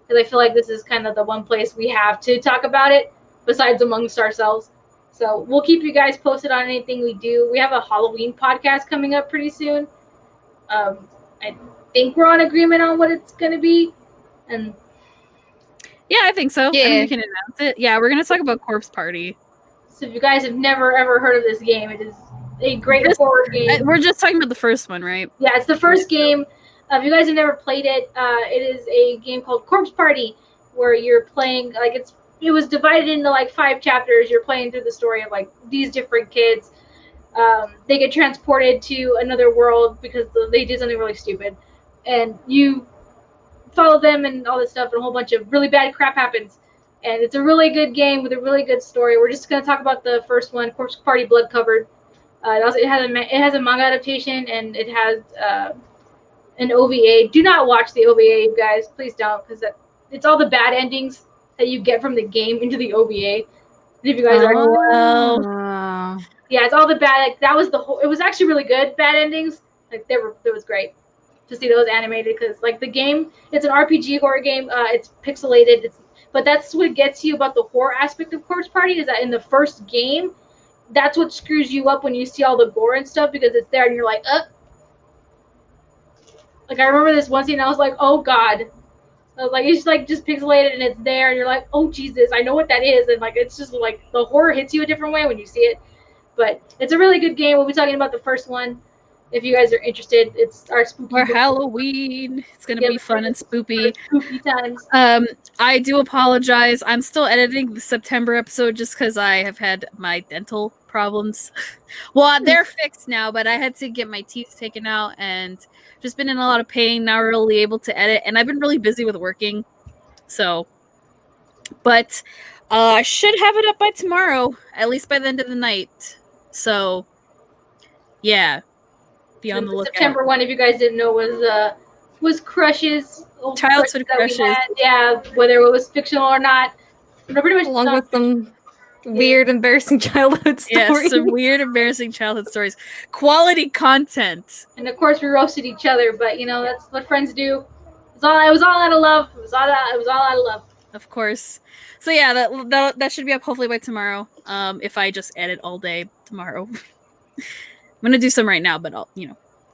Because I feel like this is kind of the one place we have to talk about it, besides amongst ourselves. So we'll keep you guys posted on anything we do. We have a Halloween podcast coming up pretty soon. I think we're on agreement on what it's going to be. And yeah, I think so. Yeah. I mean, we can announce it. Yeah, we're going to talk about Corpse Party. So if you guys have never, ever heard of this game, it is a great horror game. We're just talking about the first one, right? Yeah, it's the first game. If you guys have never played it, it is a game called Corpse Party, where you're playing, it was divided into 5 chapters. You're playing through the story of these different kids. They get transported to another world because they did something really stupid. And you follow them and all this stuff, and a whole bunch of really bad crap happens. And it's a really good game with a really good story. We're just going to talk about the first one, Corpse Party Blood Covered. It has a manga adaptation, and it has an OVA. Do not watch the OVA, you guys. Please don't, because it's all the bad endings that you get from the game into the OVA. And if you guys are... Yeah, it's all the bad. That was the whole... It was actually really good, bad endings. It was great to see those animated, because the game, it's an RPG horror game. It's pixelated. But that's what gets you about the horror aspect of Corpse Party, is that in the first game, that's what screws you up when you see all the gore and stuff, because it's there and you're like, I remember this one scene, I was like, oh god. I was it's just pixelated and it's there, and you're like, oh Jesus, I know what that is. And it's just the horror hits you a different way when you see it. But it's a really good game. We'll be talking about the first one if you guys are interested. It's our spooky. Or Halloween. It's gonna be fun and spoopy. Spooky times. I do apologize. I'm still editing the September episode just because I have had my dental problems. Well, they're fixed now, but I had to get my teeth taken out and just been in a lot of pain. Not really able to edit, and I've been really busy with working. So, but I should have it up by tomorrow, at least by the end of the night. So, yeah, be on the lookout. September 1, if you guys didn't know, was Crush's childhood crushes. Yeah, whether it was fictional or not. Pretty much along with some weird, embarrassing childhood stories. Yeah, some weird, embarrassing childhood stories. Quality content. And of course, we roasted each other, but you know that's what friends do. It was all out of love. It was all out of love. Of course. So yeah, that should be up hopefully by tomorrow. If I just edit all day tomorrow. I'm gonna do some right now, but I'll,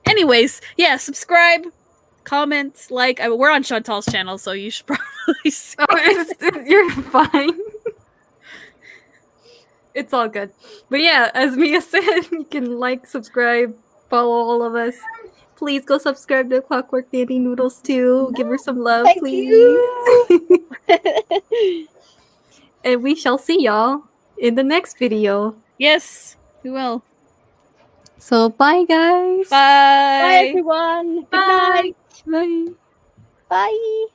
Anyways, yeah, subscribe, comment, like. We're on Chantal's channel, so you should probably see You're fine. It's all good. But yeah, as Mia said, you can like, subscribe, follow all of us. Please go subscribe to Clockwork Dandy Noodles too. Give her some love, Thank please. you. And we shall see y'all in the next video. Yes, we will. So bye, guys. Bye. Bye, everyone. Good night. Bye. Bye.